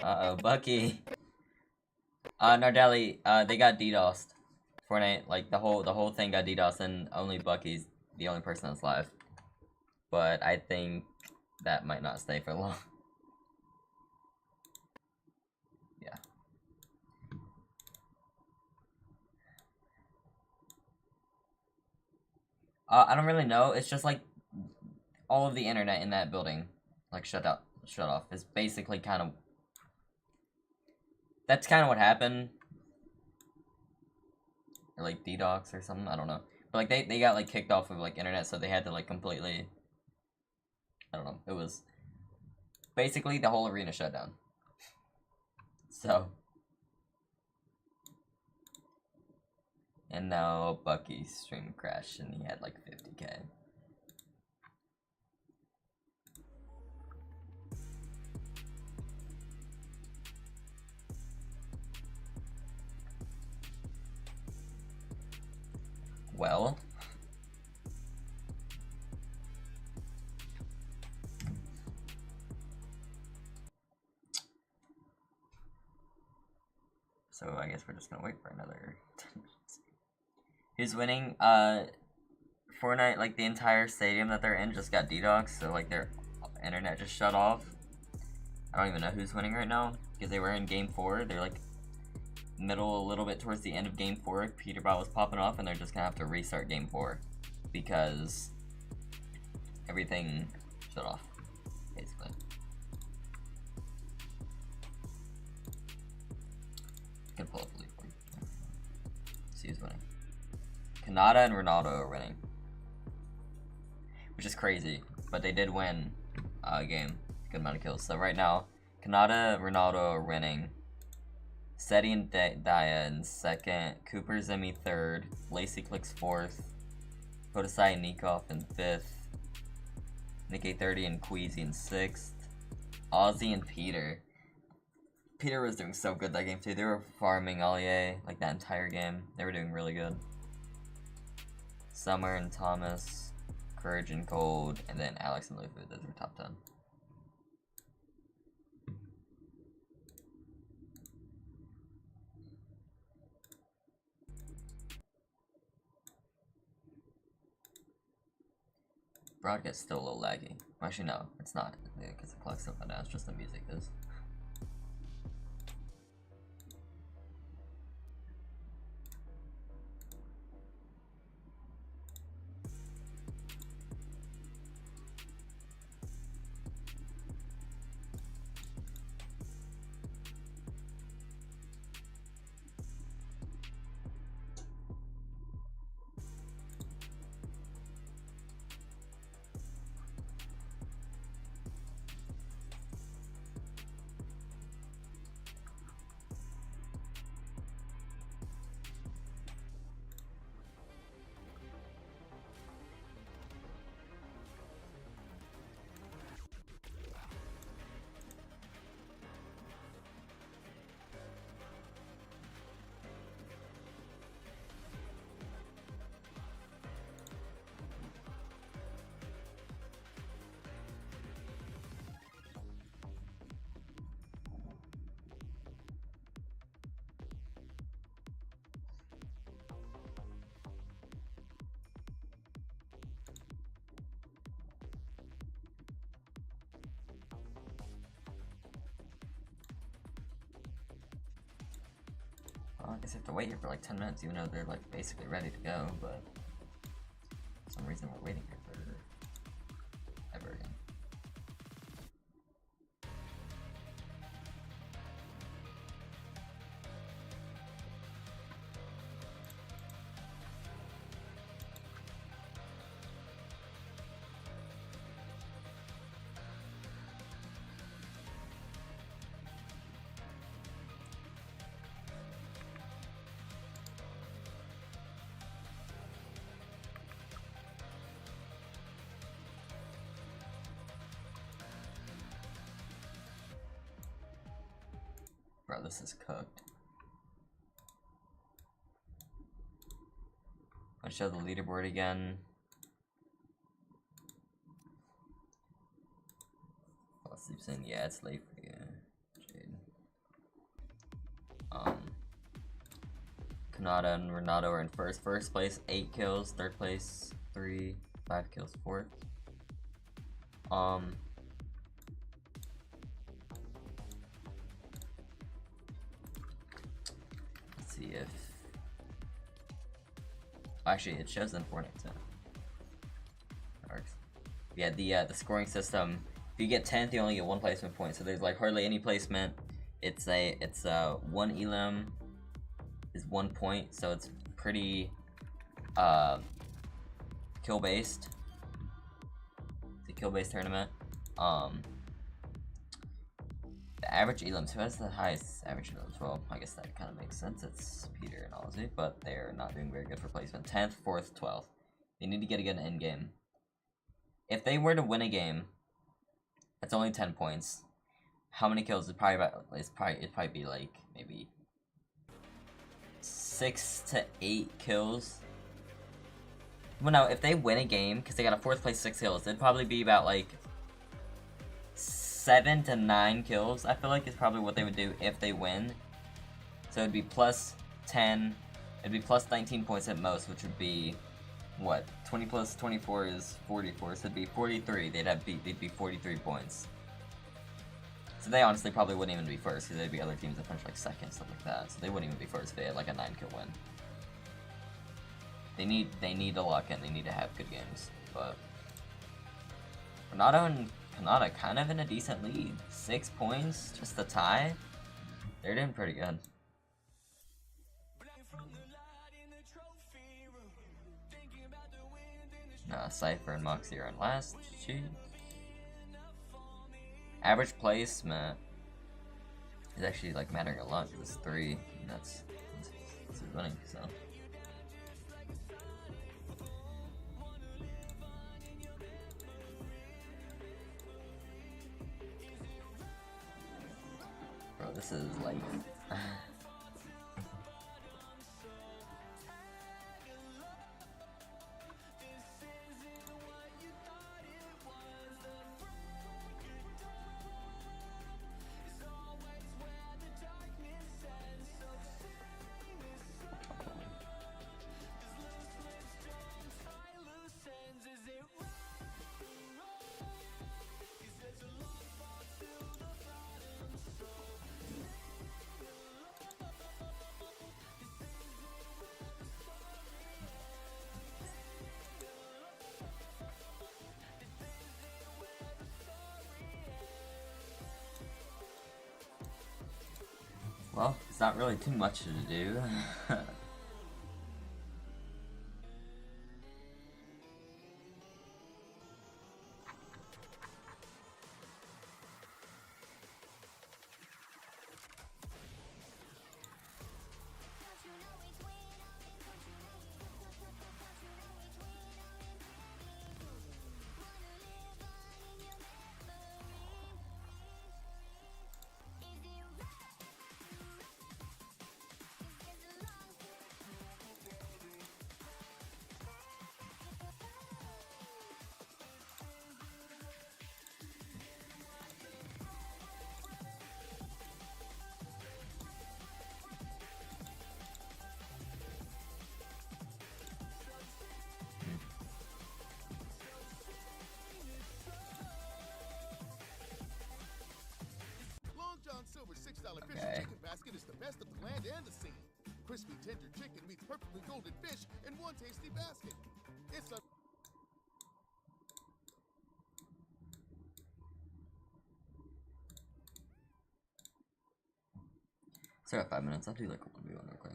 [SPEAKER 2] Uh-oh, Bucky. Nardelli, they got DDoSed. Fortnite, like, the whole thing got DDoSed, and only Bucky's the only person that's live. But I think that might not stay for long. Yeah. I don't really know. It's just like all of the internet in that building, like, shut off. It's basically kind of. That's kind of what happened. Or like DDoS or something. I don't know. But like they got like kicked off of like internet, so they had to like completely. I don't know. It was basically the whole arena shut down. So. And now Bucky's stream crashed and he had like 50K. Well. So I guess we're just gonna wait for another 10 minutes. Who's winning? Fortnite, like the entire stadium that they're in just got DDoS, so like their internet just shut off. I don't even know who's winning right now, because they were in game 4. They're like middle, a little bit towards the end of game 4. Peterbot was popping off, and they're just gonna have to restart game 4 because everything shut off, basically. I can pull up the league for you. See who's winning. Kanata and Ronaldo are winning, which is crazy, but they did win a game. Good amount of kills. So right now, Kanata, Ronaldo are winning. Seti and Daya in second. Cooper, Zemie third. Lacey Clicks fourth. Kodasai and Nikov in fifth. Nick 30 and Queasy in sixth. Ozzy and Peter. Peter was doing so good that game too. They were farming Ollier like that entire game. They were doing really good. Summer and Thomas, Courage and Cold, and then Alex and Lufu. Those were top 10. Broadcast still a little laggy. Actually, no, it's not, because the clock's up now. It's just the music is. I guess you have to wait here for like 10 minutes, even though they're like basically ready to go, but for some reason we're waiting here for ever again. Bro, this is cooked. I'll show the leaderboard again. Fall sleeps in. Yeah, it's late for you, Jade. Kanata and Renato are in first. First place, 8 kills. Third place, 3, 5 kills. Fourth. Let's see if actually it shows in Fortnite too. That works. Yeah, the scoring system. If you get 10th, you only get 1 placement point. So there's like hardly any placement. It's 1 elim is 1 point, so it's pretty kill based. It's a kill based tournament. The average elims, who has the highest average elims? Well, I guess that kind of makes sense. It's Peter and Ozzy, but they're not doing very good for placement. 10th, 4th, 12th. They need to get a good end game. If they were to win a game, it's only 10 points. How many kills? It'd probably be like maybe 6 to 8 kills. Well, no, if they win a game, because they got a 4th place 6 kills, it'd probably be about like 7 to 9 kills, I feel like, is probably what they would do if they win. So it'd be plus 10, it'd be plus 19 points at most, which would be, what, 20 plus 24 is 44, so it'd be 43, they'd be 43 points. So they honestly probably wouldn't even be first, because there'd be other teams that finish like second, stuff like that, so they wouldn't even be first if they had like a 9 kill win. They need to lock in, they need to have good games, but Renato and Kanata kind of in a decent lead. 6 points, just a tie. They're doing pretty good. Cypher and Moxie are in last. Jeez. Average placement is actually like mattering a lot because it's 3. And that's who's winning. So. Bro, this is like well, it's not really too much to do.
[SPEAKER 9] $6 fish and chicken basket is the best of the land and the sea. crispy, tender chicken meets perfectly golden fish in one tasty basket. It's a...
[SPEAKER 2] Start at 5 minutes. I'll do like a 1v1 real quick.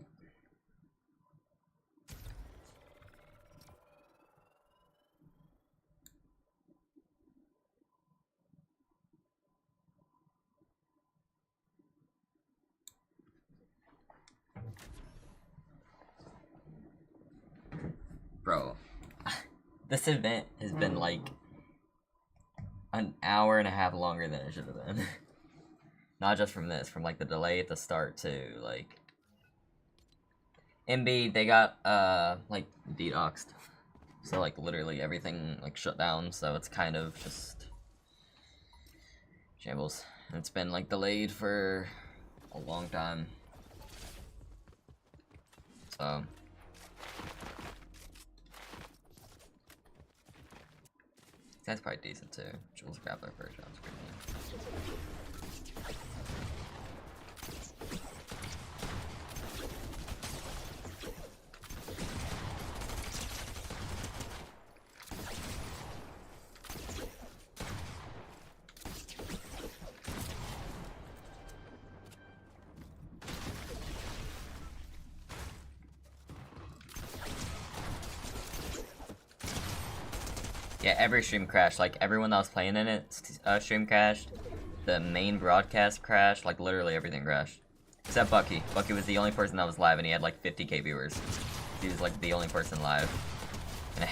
[SPEAKER 2] Bro, this event has been like an hour and a half longer than it should have been. Not just from this, from like the delay at the start to like MB, they got like dedoxed. So like literally everything like shut down, so it's kind of just shambles. And it's been like delayed for a long time. So that's probably decent too. Jules grabbed their first round screen. Yeah, every stream crashed. Like, everyone that was playing in it stream crashed. The main broadcast crashed. Like, literally everything crashed. Except Bucky. Bucky was the only person that was live, and he had like 50k viewers. He was like the only person live. And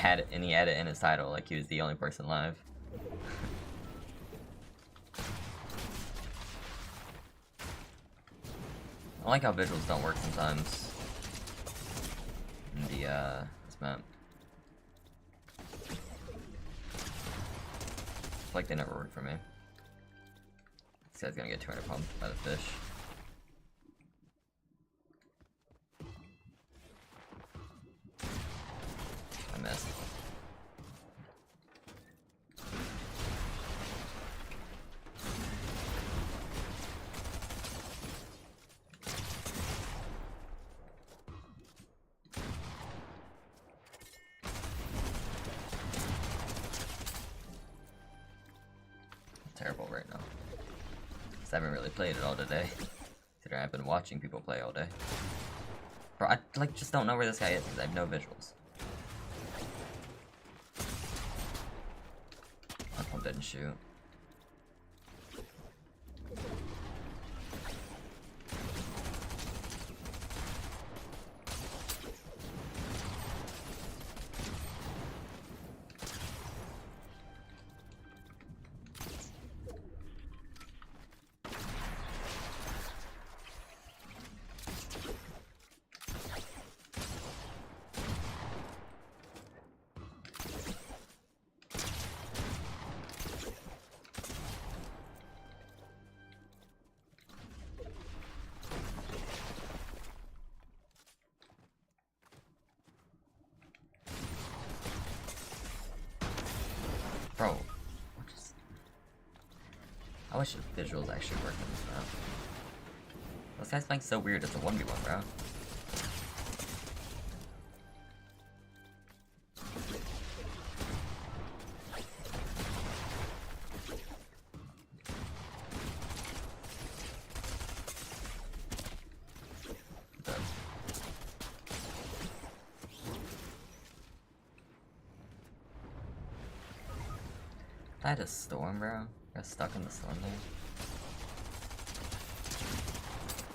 [SPEAKER 2] he had it in his title, like he was the only person live. I like how visuals don't work sometimes in the this map. It's like they never work for me. This guy's gonna get 200 pumped by the fish. I missed. Terrible right now. 'Cause I haven't really played it all today. Considering I've been watching people play all day. Bro, I like just don't know where this guy is because I have no visuals. My phone didn't shoot. Bro, I wish the visuals actually worked in this map. This guy's playing so weird, it's a 1v1, bro. I had a storm, bro. Got stuck in the storm there.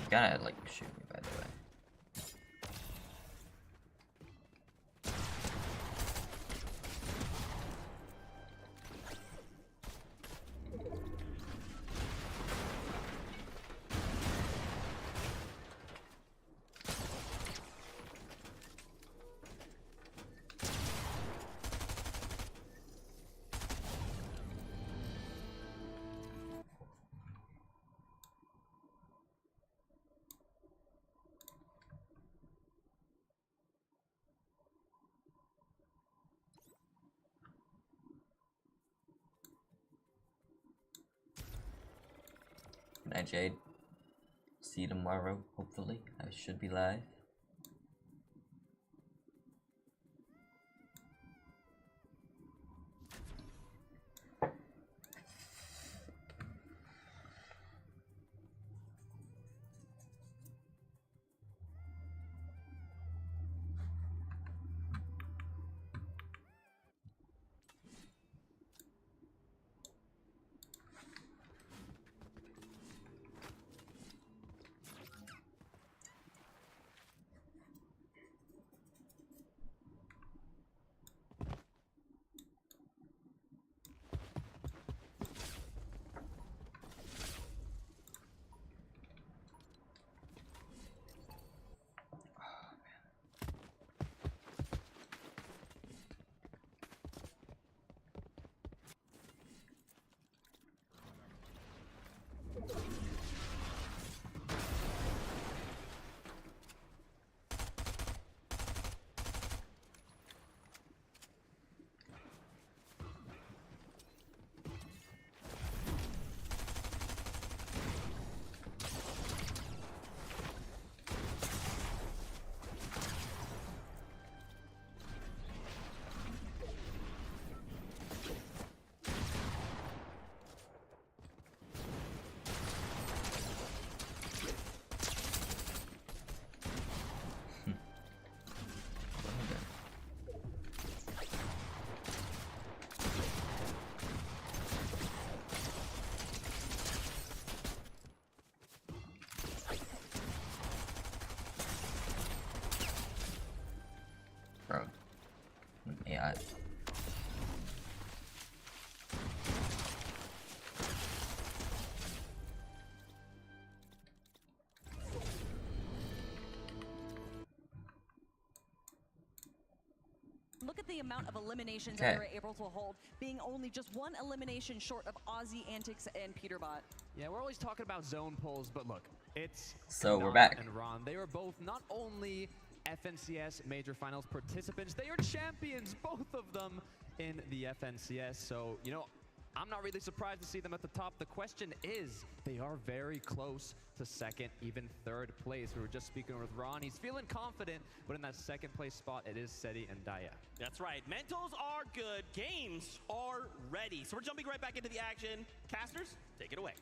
[SPEAKER 2] You gotta, like, shoot me, by the way. Good night, Jade. See you tomorrow, hopefully. I should be live.
[SPEAKER 1] look at the amount of eliminations
[SPEAKER 2] Okay.
[SPEAKER 1] that they were able to hold, being only just one elimination short of Aussie Antics and Peterbot.
[SPEAKER 12] Yeah, we're always talking about zone pulls, but look, it's
[SPEAKER 2] So we're
[SPEAKER 12] Nana
[SPEAKER 2] back.
[SPEAKER 12] and Ron. They are both not only FNCS Major Finals participants, they are champions, both of them in the FNCS. So, you know, I'm not really surprised to see them at the top. The question is, they are very close to second, even third place. We were just speaking with Ron. He's feeling confident, but in that second place spot, it is Seti and Daya.
[SPEAKER 3] That's right. Mentals are good. Games are ready. So we're jumping right back into the action. Casters, take it away.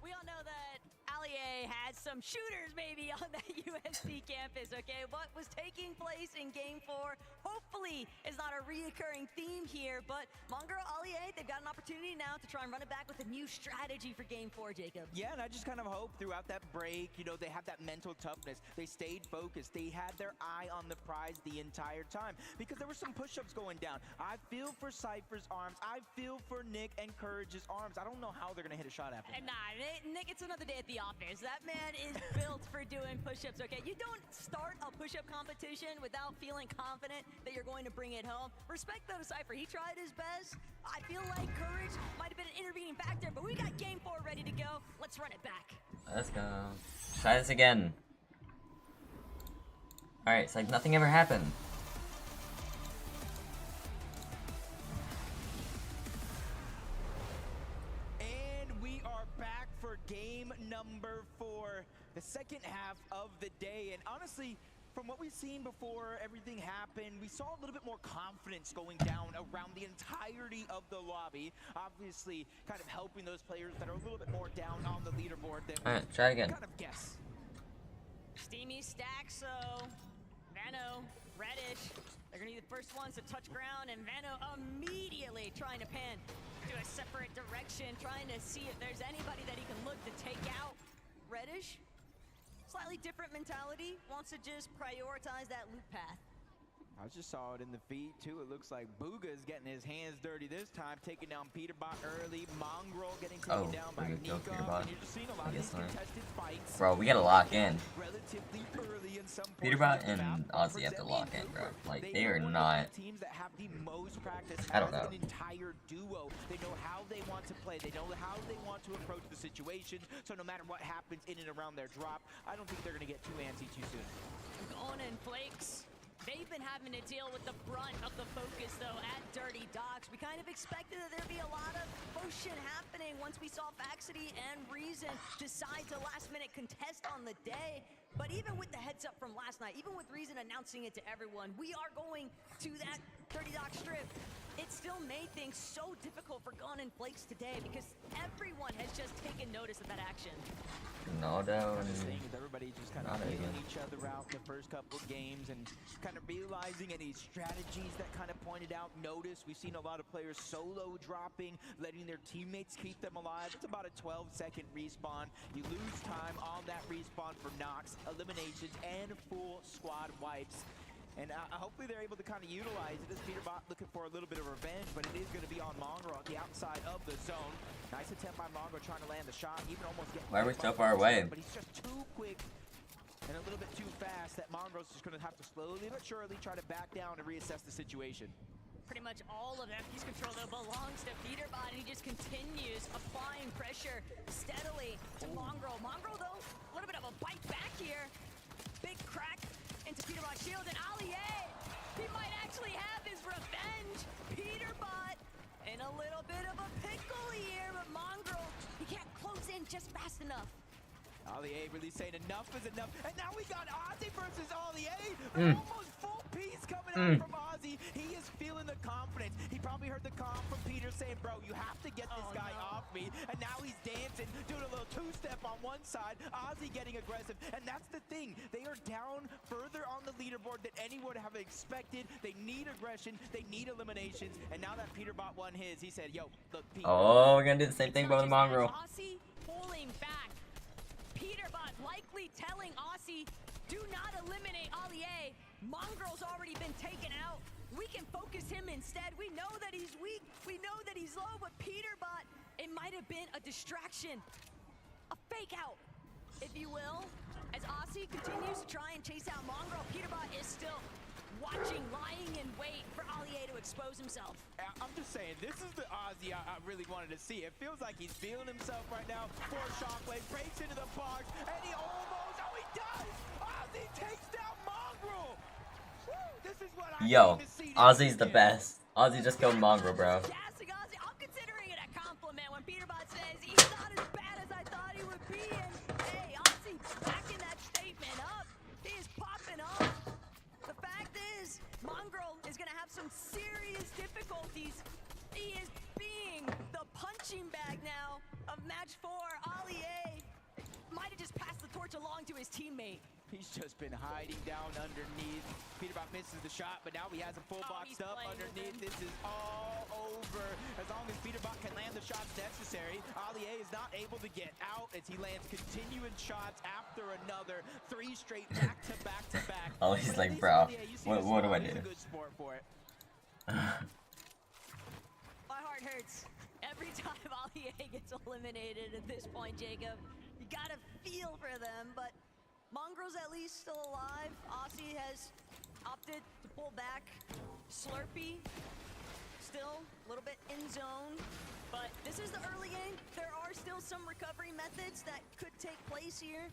[SPEAKER 20] We all know that Allier had some shooters maybe on that USC campus, okay? What was taking place in Game 4 hopefully is not a reoccurring theme here, but Mongrel, Allier, they've got an opportunity now to try and run it back with a new strategy for Game 4, Jacob.
[SPEAKER 19] Yeah, and I just kind of hope throughout that break, you know, they have that mental toughness. They stayed focused. They had their eye on the prize the entire time because there were some push-ups going down. I feel for Cypher's arms. I feel for Nick and Courage's arms. I don't know how they're going to hit a shot after that.
[SPEAKER 20] Nah, Nick, it's another day at the office. That man is built for doing push-ups, okay? You don't start a push-up competition without feeling confident that you're going to bring it home. Respect though to Cypher. He tried his best. I feel like Courage might have been an intervening factor, but we got Game 4 ready to go. Let's run it back.
[SPEAKER 2] Let's go. Try this again. Alright, it's like nothing ever happened.
[SPEAKER 19] And we are back for game number 4, the second half of the day. And honestly, from what we've seen before everything happened, we saw a little bit more confidence going down around the entirety of the lobby. Obviously, kind of helping those players that are a little bit more down on the leaderboard that
[SPEAKER 2] Alright, try again.
[SPEAKER 19] kind of guess.
[SPEAKER 20] Steamy stack, so Vano, Reddish, they're gonna be the first ones to touch ground, and Vano immediately trying to pan to a separate direction, trying to see if there's anybody that he can look to take out. Reddish, slightly different mentality, wants to just prioritize that loop path.
[SPEAKER 19] I just saw it in the feed too. It looks like Booga's getting his hands dirty this time, taking down Peterbot early. Mongrel getting taken down by
[SPEAKER 2] Booga killed
[SPEAKER 19] Nico.
[SPEAKER 2] Peterbot.
[SPEAKER 19] And you're just seeing a lot of these contested fights.
[SPEAKER 2] Bro, we gotta lock in.
[SPEAKER 19] Relatively early in some
[SPEAKER 2] Peterbot and Aussie have to lock in, bro. Like, they are not.
[SPEAKER 19] teams that have the most practice
[SPEAKER 2] I don't
[SPEAKER 19] as
[SPEAKER 2] know.
[SPEAKER 19] an entire duo. They know how they want to play. They know how they want to approach the situation. So no matter what happens in and around their drop, I don't think they're gonna get too antsy too soon.
[SPEAKER 20] Going in Flakes. They've been having to deal with the brunt of the focus, though, at Dirty Docks. We kind of expected that there'd be a lot of motion happening once we saw Vaxity and Reason decide to last-minute contest on the day. But even with the heads up from last night, even with Reason announcing it to everyone, we are going to that Dirty Dock strip. It still made things so difficult for Gun and Flakes today because everyone has just taken notice of that action.
[SPEAKER 2] Ronaldo and
[SPEAKER 19] Everybody just kind of feeling each other out the first couple of games and kind of realizing any strategies that kind of pointed out. Notice we've seen a lot of players solo dropping, letting their teammates keep them alive. It's about a 12-second respawn. You lose time on that respawn for knocks, eliminations, and full squad wipes. And hopefully they're able to kind of utilize it as Peterbot looking for a little bit of revenge, but it is going to be on Mongrel at the outside of the zone. Nice attempt by Mongrel trying to land the shot, even almost getting...
[SPEAKER 2] Why are we so far away?
[SPEAKER 19] But he's just too quick and a little bit too fast that Mongrel's just going to have to slowly but surely try to back down and reassess the situation.
[SPEAKER 20] Pretty much all of FP's control, though, belongs to Peterbot, and he just continues applying pressure steadily to Mongrel. Mongrel, though, a little bit of a bite back here. Big crack into Peterbot's shield, and Allier, he might actually have his revenge. Peterbot in a little bit of a pickle here, but Mongrel, he can't close in just fast enough.
[SPEAKER 19] Allier really saying enough is enough, and now we got Ozzy versus Allier. Almost full piece coming out from Ozzy. He is feeling the confidence. He probably heard the calm from Peter saying, bro, you have to get this guy off me. And now he's dancing, doing a little two-step on one side. Ozzy getting aggressive, and that's the thing. They are down further on the leaderboard than anyone would have expected. They need aggression. They need eliminations. And now that Peterbot won his, he said, yo, look, Pete.
[SPEAKER 2] oh, we're gonna do the same thing but with Mongrel.
[SPEAKER 20] Aussie pulling back. Peterbot likely telling Aussie, do not eliminate Allier. Mongrel's already been taken out. We can focus him instead. We know that he's weak. We know that he's low, but Peterbot, it might have been a distraction. A fake out, if you will. As Aussie continues to try and chase out Mongrel, Peterbot is still watching, lying in wait for Allier to expose himself.
[SPEAKER 19] I'm just saying, this is the Ozzy I really wanted to see. It feels like he's feeling himself right now. Poor Shockwave breaks into the box, and he almost, oh, he does! Ozzy takes down Mongrel! Woo, this is what I
[SPEAKER 2] Yo,
[SPEAKER 19] need to see.
[SPEAKER 2] Ozzy's the best. Ozzy just killed Mongrel, bro.
[SPEAKER 20] Gassing Ozzy, I'm considering it a compliment when Peterbot says he's not as bad as I thought he would be. And hey, Ozzy backing that statement up. He is popping off. The fact is, Mongrel is going to have some serious difficulties. He is being the punching bag now of match 4. Allier might have just passed the torch along to his teammate.
[SPEAKER 19] He's just been hiding down underneath. Peterbot misses the shot, but now he has a full boxed up underneath. This is all over. As long as Peterbot can land the shots necessary, Allier is not able to get out as he lands continuing shots after another. 3 straight back to back to back.
[SPEAKER 2] Oh, he's like, bro, what do I do?
[SPEAKER 19] He's a good sport for it.
[SPEAKER 20] My heart hurts every time Allier gets eliminated at this point, Jacob. You gotta feel for them, but Mongrel's at least still alive. Aussie has opted to pull back. Slurpee still a little bit in zone, but this is the early game. There are still some recovery methods that could take place here.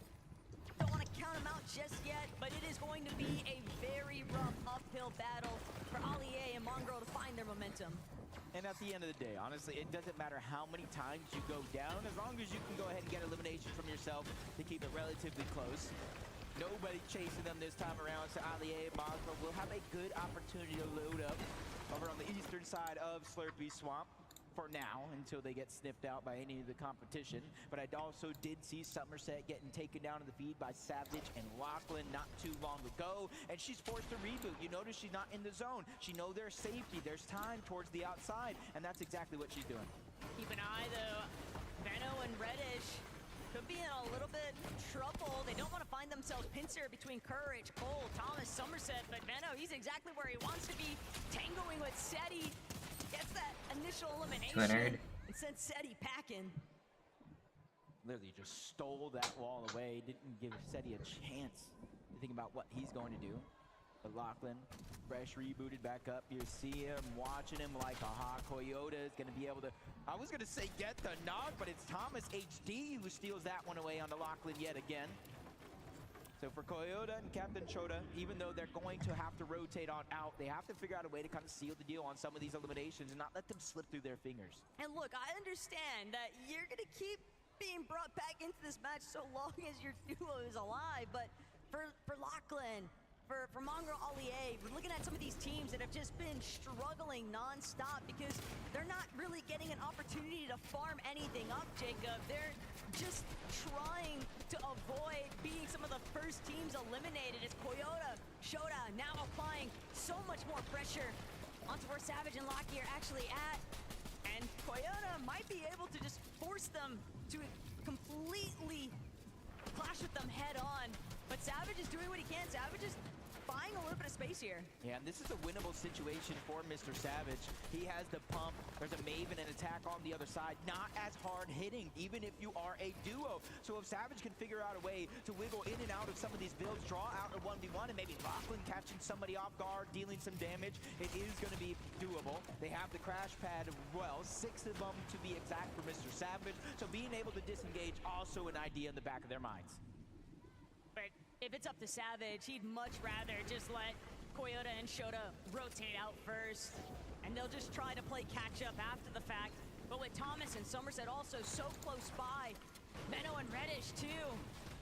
[SPEAKER 20] Don't want to count them out just yet, but it is going to be a very rough uphill battle for Allier and Mongrel to find their momentum.
[SPEAKER 19] And at the end of the day, honestly, it doesn't matter how many times you go down, as long as you can go ahead and get elimination from yourself to keep it relatively close. Nobody chasing them this time around, so Allier and Mongrel will have a good opportunity to load up over on the eastern side of Slurpee Swamp for now, until they get sniffed out by any of the competition. But I also did see Somerset getting taken down to the feed by Savage and Lachlan not too long ago, and she's forced to reboot. You notice she's not in the zone. She knows there's safety, there's time towards the outside, and that's exactly what she's doing.
[SPEAKER 20] Keep an eye, though. Veno and Reddish could be in a little bit of trouble. They don't want to find themselves pincer between Courage, Cole, Thomas, Somerset, but Veno, he's exactly where he wants to be, tangoing with Seti. Gets that initial elimination and sent Seti packing.
[SPEAKER 19] Literally just stole that wall away, didn't give Seti a chance to think about what he's going to do. But Lachlan, fresh rebooted back up. You see him, watching him like a hawk. Coyote is going to be able to, I was going to say get the knock, but it's Thomas HD who steals that one away onto Lachlan yet again. So for Coyote and Captain Chota, even though they're going to have to rotate on out, they have to figure out a way to kind of seal the deal on some of these eliminations and not let them slip through their fingers.
[SPEAKER 20] And look, I understand that you're going to keep being brought back into this match so long as your duo is alive, but for Lachlan, for Mongrel Allier, we're looking at some of these teams that have just been struggling non-stop because they're not really getting an opportunity to farm anything up, Jacob. They're just trying to avoid being some of the first teams eliminated as Coyote, Shota now applying so much more pressure onto where Savage and Locky are actually at. And Coyote might be able to just force them to completely clash with them head on. But Savage is doing what he can. Savage is buying a little bit of space here.
[SPEAKER 19] Yeah, and this is a winnable situation for Mr. Savage. He has the pump. There's a Maven and attack on the other side. Not as hard hitting, even if you are a duo. So if Savage can figure out a way to wiggle in and out of some of these builds, draw out a 1v1, and maybe Lachlan catching somebody off guard, dealing some damage, it is going to be doable. They have the crash pad as well, 6 of them to be exact for Mr. Savage. So being able to disengage, also an idea in the back of their minds.
[SPEAKER 20] But if it's up to Savage, he'd much rather just let Coyote and Shota rotate out first, and they'll just try to play catch-up after the fact. But with Thomas and Somerset also so close by, Veno and Reddish too,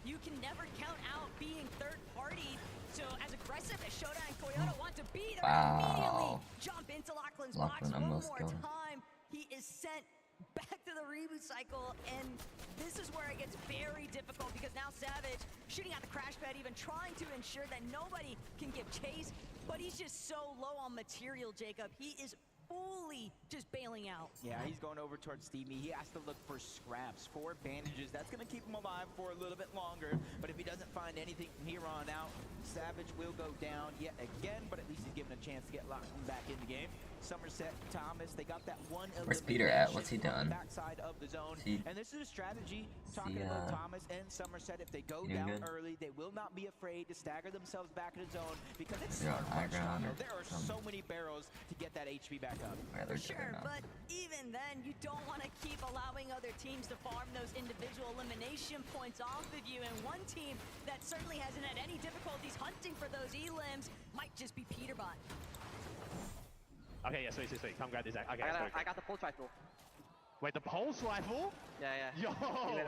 [SPEAKER 20] you can never count out being third-party. So as aggressive as Shota and Coyote want to be, they're immediately jump into Lachlan's box one more time. He is sent back to the reboot cycle, and this is where it gets very difficult because now Savage shooting at the crash pad, even trying to ensure that nobody can give chase, but he's just so low on material, Jacob. He is fully just bailing out.
[SPEAKER 19] Yeah, he's going over towards Stevie. He has to look for scraps, for bandages. That's going to keep him alive for a little bit longer. But if he doesn't find anything from here on out, Savage will go down yet again, but at least he's given a chance to get locked back in the game. Somerset, Thomas, they got that one.
[SPEAKER 2] Where's Peter at? What's he done?
[SPEAKER 19] Backside of the zone. And this is a strategy talking about Thomas and Somerset. If they go down early, they will not be afraid to stagger themselves back in the zone because it's so much stronger. There are so many barrels to get that HP back up.
[SPEAKER 20] For sure, but even then, you don't want to keep allowing other teams to farm those individual elimination points off of you. And one team that certainly hasn't had any difficulties hunting for those elims might just be Peterbot.
[SPEAKER 21] Okay, yeah, sweet. Come grab this. Okay,
[SPEAKER 10] I got the pulse rifle.
[SPEAKER 21] Wait, the pulse rifle?
[SPEAKER 10] Yeah.
[SPEAKER 21] Yo,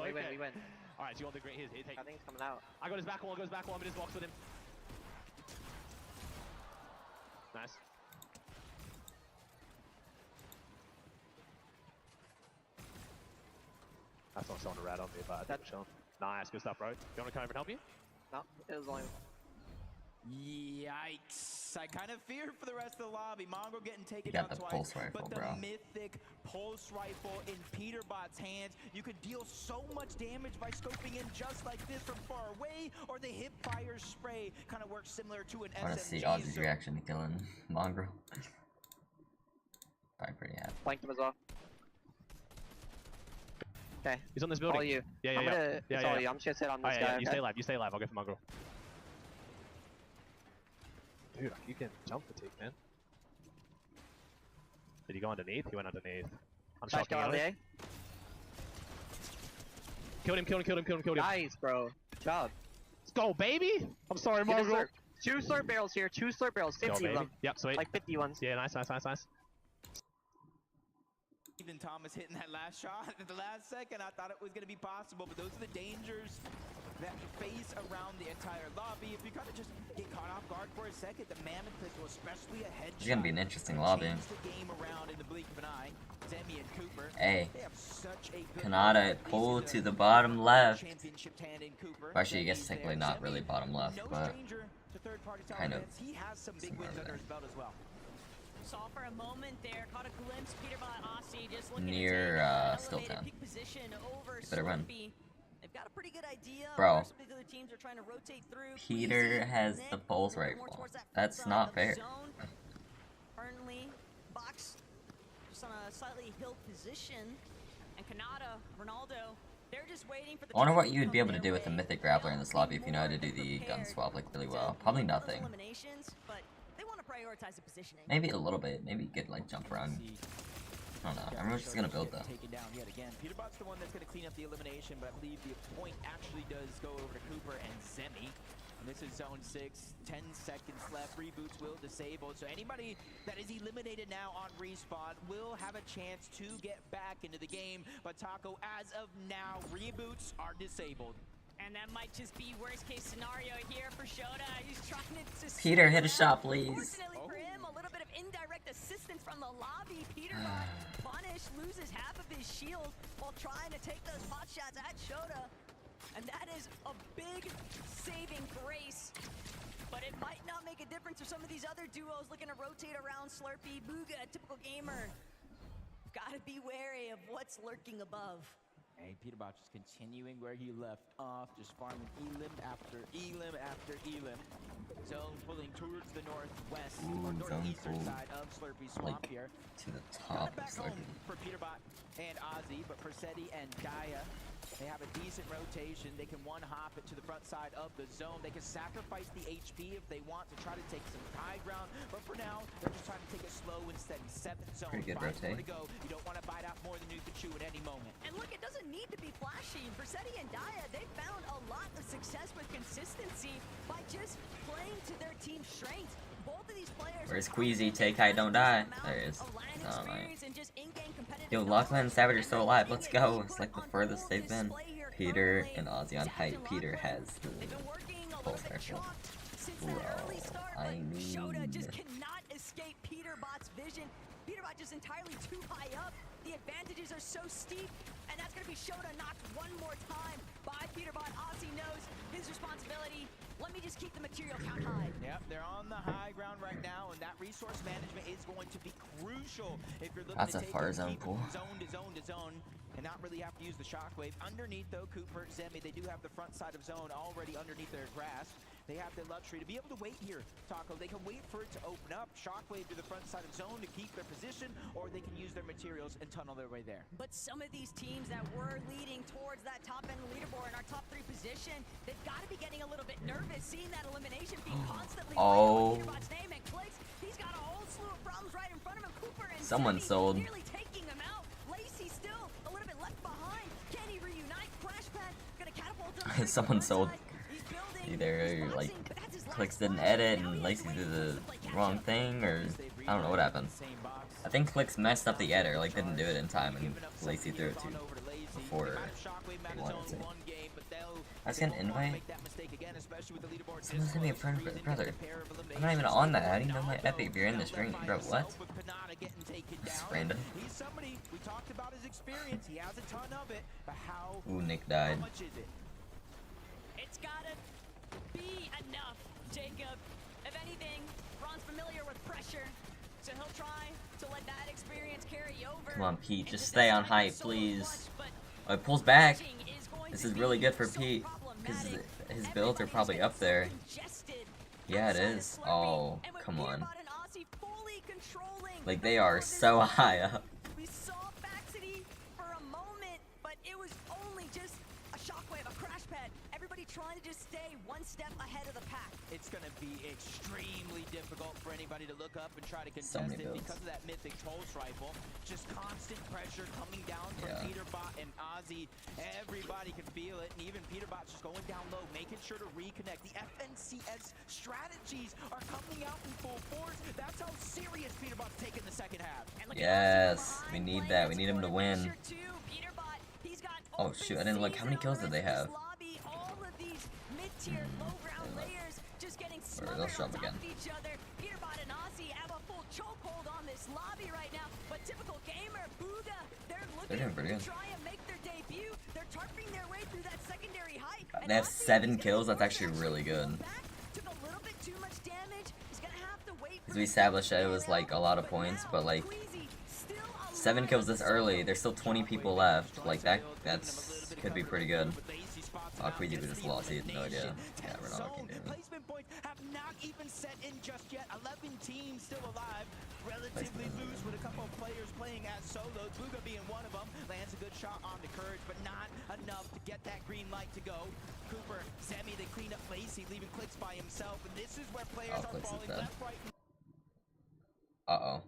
[SPEAKER 10] we win.
[SPEAKER 21] All right, so you want the great? Here, take.
[SPEAKER 10] I think it's coming out.
[SPEAKER 21] I got his back wall. I'm in his box with him. Nice. That's not someone to rat on me, but I think we're chilling. Nice, good stuff, bro. You want to come over and help you?
[SPEAKER 10] No, it was only.
[SPEAKER 19] Yikes. I kind of feared for the rest of the lobby. Mongo getting taken
[SPEAKER 2] got
[SPEAKER 19] out
[SPEAKER 2] the
[SPEAKER 19] twice.
[SPEAKER 2] pulse rifle,
[SPEAKER 19] but the
[SPEAKER 2] bro.
[SPEAKER 19] mythic pulse rifle in Peterbot's hands. You could deal so much damage by scoping in just like this from far away, or the hip fire spray kind of works similar to an SMG.
[SPEAKER 2] I want to see Ozzy's reaction to killing Mongrel. Probably pretty happy.
[SPEAKER 10] Flanked him as well. Okay.
[SPEAKER 21] He's on this building.
[SPEAKER 10] All you.
[SPEAKER 21] Yeah.
[SPEAKER 10] It's all you. I'm just gonna sit on this guy.
[SPEAKER 21] Yeah, you stay alive. I'll go for Mongrel. Dude, you can jump fatigue, man. Did he go underneath? He went underneath. I'm shocking on it. Killed him.
[SPEAKER 10] Nice, bro. Good job.
[SPEAKER 21] Let's go, baby! I'm sorry, Mongrel.
[SPEAKER 10] Two slurp barrels here. 2 slurp barrels. 50 of them.
[SPEAKER 21] Yep, sweet.
[SPEAKER 10] Like 50 ones.
[SPEAKER 21] Yeah, nice.
[SPEAKER 19] Even Thomas hitting that last shot at the last second, I thought it was going to be possible, but those are the dangers that you face around the entire lobby. If you kind of just get caught off guard for a second, the Mammoth pistol, especially a headshot.
[SPEAKER 2] It's gonna be an interesting lobby.
[SPEAKER 19] The game around in the blink of an eye. Zemie and Cooper.
[SPEAKER 2] Hey,
[SPEAKER 19] they have such a good
[SPEAKER 2] Kanata pull to the bottom left.
[SPEAKER 19] championship hand in Cooper.
[SPEAKER 2] Actually, I guess technically not really bottom left, but kind of
[SPEAKER 19] he has some big wins under his belt as well.
[SPEAKER 20] Saw for a moment there, caught a glimpse. Peterbot Aussie just looking
[SPEAKER 2] near
[SPEAKER 20] to take
[SPEAKER 2] Stilltown.
[SPEAKER 20] peak position over
[SPEAKER 2] Better run.
[SPEAKER 20] Slurpee. They've got a pretty good idea.
[SPEAKER 2] Bro,
[SPEAKER 20] The other teams are trying to rotate through.
[SPEAKER 2] Peter has the pulse rifle. That's not fair.
[SPEAKER 20] Burnley, Box, just on a slightly hill position. And Kanata, Ronaldo, they're just waiting for the
[SPEAKER 2] I wonder what you'd be able to do with a Mythic Grappler in this lobby if you know how to do the gun swap like really well. Probably nothing.
[SPEAKER 20] But they want to prioritize the positioning.
[SPEAKER 2] Maybe a little bit. Maybe you could like jump around. I don't know. Everyone's just gonna build though.
[SPEAKER 19] Taken down yet again. Peterbot's the one that's going to clean up the elimination, but I believe the point actually does go over to Cooper and Zemie. And this is zone 6, 10 seconds left. Reboots will disable. So anybody that is eliminated now on respawn will have a chance to get back into the game. But Taco, as of now, reboots are disabled.
[SPEAKER 20] And that might just be worst case scenario here for Shota. He's trying to
[SPEAKER 2] Peter, hit a shot, please.
[SPEAKER 20] Fortunately for him, a little bit of indirect assistance from the lobby. Peterbot punished, loses half of his shield while trying to take those pot shots at Shota. And that is a big saving grace. But it might not make a difference for some of these other duos looking to rotate around Slurpee. Booga, typical gamer. Gotta be wary of what's lurking above.
[SPEAKER 19] Hey, Peterbot just continuing where he left off, just farming elim after elim after elim. Zone pulling towards the northwest or northeastern side of Slurpee Swamp here.
[SPEAKER 2] To the top of Slurpee.
[SPEAKER 19] For Peterbot and Ozzy, but for Seti and Daya, they have a decent rotation. They can one-hop it to the front side of the zone. They can sacrifice the HP if they want to try to take some high ground. But for now, they're just trying to take it slow and steady. 7th zone.
[SPEAKER 2] Pretty good
[SPEAKER 19] 5 more
[SPEAKER 2] rotate.
[SPEAKER 19] to go. You don't want to bite out more than you can chew at any moment.
[SPEAKER 20] And look, it doesn't need to be flashy. For Seti and Daya, they found a lot of success with consistency by just playing to their team's strengths. Both of these players.
[SPEAKER 2] Where's Queasy? Take height, don't die. There he is. Oh my. Yo, Lachlan and Savage are still alive. Let's go. It's like the furthest they've been. Peter and Ozzy on height. Peter has the pulse rifle. Bro, I mean.
[SPEAKER 20] Shota just cannot escape Peterbot's vision. Peterbot just entirely too high up. The advantages are so steep, and that's going to be Shota knocked one more time by Peterbot. Ozzy knows his responsibility. Let me just keep the material count high.
[SPEAKER 19] Yep, they're on the high ground right now, and that resource management is going to be crucial if you're looking
[SPEAKER 2] That's
[SPEAKER 19] to
[SPEAKER 2] a
[SPEAKER 19] take
[SPEAKER 2] far
[SPEAKER 19] it,
[SPEAKER 2] zone
[SPEAKER 19] keep it
[SPEAKER 2] pool.
[SPEAKER 19] zone to zone to zone, and not really have to use the shockwave. Underneath, though, Cooper, Zemie, they do have the front side of zone already underneath their grasp. They have the luxury to be able to wait here, Taco. They can wait for it to open up, shockwave to the front side of zone to keep their position, or they can use their materials and tunnel their way there.
[SPEAKER 20] But some of these teams that were leading towards that top-end leaderboard in our top 3 position, they've got to be getting a little bit nervous, seeing that elimination being constantly Peterbot's name, and Clicks, he's got a whole slew of problems right in front of him. Cooper and
[SPEAKER 2] Someone
[SPEAKER 20] Zemie
[SPEAKER 2] sold.
[SPEAKER 20] nearly taking him out. Lacey still a little bit left behind. Can he reunite? Crash pad gonna catapult him.
[SPEAKER 2] Someone sold. Either like Clicks didn't edit and Lacey did the wrong thing, or I don't know what happened. I think Clicks messed up the edit, like didn't do it in time, and Lacey threw it to before they wanted to. I was gonna invite. Someone's gonna be a friend for the brother. I'm not even on that. How do you know my epic if you're in the stream, bro? What? That's random.
[SPEAKER 19] He's somebody we talked about his experience. He has a ton of it, but how
[SPEAKER 2] Ooh, Nick died.
[SPEAKER 19] much is it?
[SPEAKER 20] It's gotta be enough, Jacob. If anything, Ron's familiar with pressure, so he'll try to let that experience carry over.
[SPEAKER 2] Come on, Pete. Just stay on height, please. Oh, it pulls back. This is really good for Pete, because his builds are probably up there. Yeah, it is. Oh, come on. Like, they are so high up.
[SPEAKER 20] We saw Baxity for a moment, but it was only just a shockwave, a crash pad. Everybody trying to just stay one step ahead of the pack.
[SPEAKER 19] It's going to be extremely difficult for anybody to look up and try to contest
[SPEAKER 2] many
[SPEAKER 19] it
[SPEAKER 2] builds.
[SPEAKER 19] because of that mythic pulse rifle. Just constant pressure coming down from Peterbot and Ozzy. Everybody can feel it, and even Peterbot's just going down low, making sure to reconnect. The FNCS strategies are coming out in full force. That's how serious Peterbot's taking the second half.
[SPEAKER 2] Yes, we need that. We need him to win. Oh shoot, I didn't look. How many kills did they have? Or they'll show up again.
[SPEAKER 20] Peterbot and Ozzy have a full chokehold on this lobby right now, but typical gamer, Booga, they're
[SPEAKER 2] doing
[SPEAKER 20] looking
[SPEAKER 2] pretty
[SPEAKER 20] to
[SPEAKER 2] good.
[SPEAKER 20] try and make their debut. They're tarping their way through that secondary height.
[SPEAKER 2] They have 7 kills. That's actually really good.
[SPEAKER 20] Took a little bit too much damage. He's gonna have to wait.
[SPEAKER 2] Because we established that it was like a lot of points, but like 7 kills this early. There's still 20 people left. Like that's could be pretty good. Oh, Queasy we just lost. He had no idea. Yeah, Ronaldo came in.
[SPEAKER 19] Placement points have not even set in just yet. 11 teams still alive. Relatively loose with a couple of players playing as solos. Booga being one of them. Lands a good shot on the Courage, but not enough to get that green light to go. Cooper, Zemie, they clean up Lacey, leaving Clicks by himself. And this is where players are
[SPEAKER 2] Clicks is
[SPEAKER 19] falling
[SPEAKER 2] dead.
[SPEAKER 19] left, right, and
[SPEAKER 2] Uh-oh.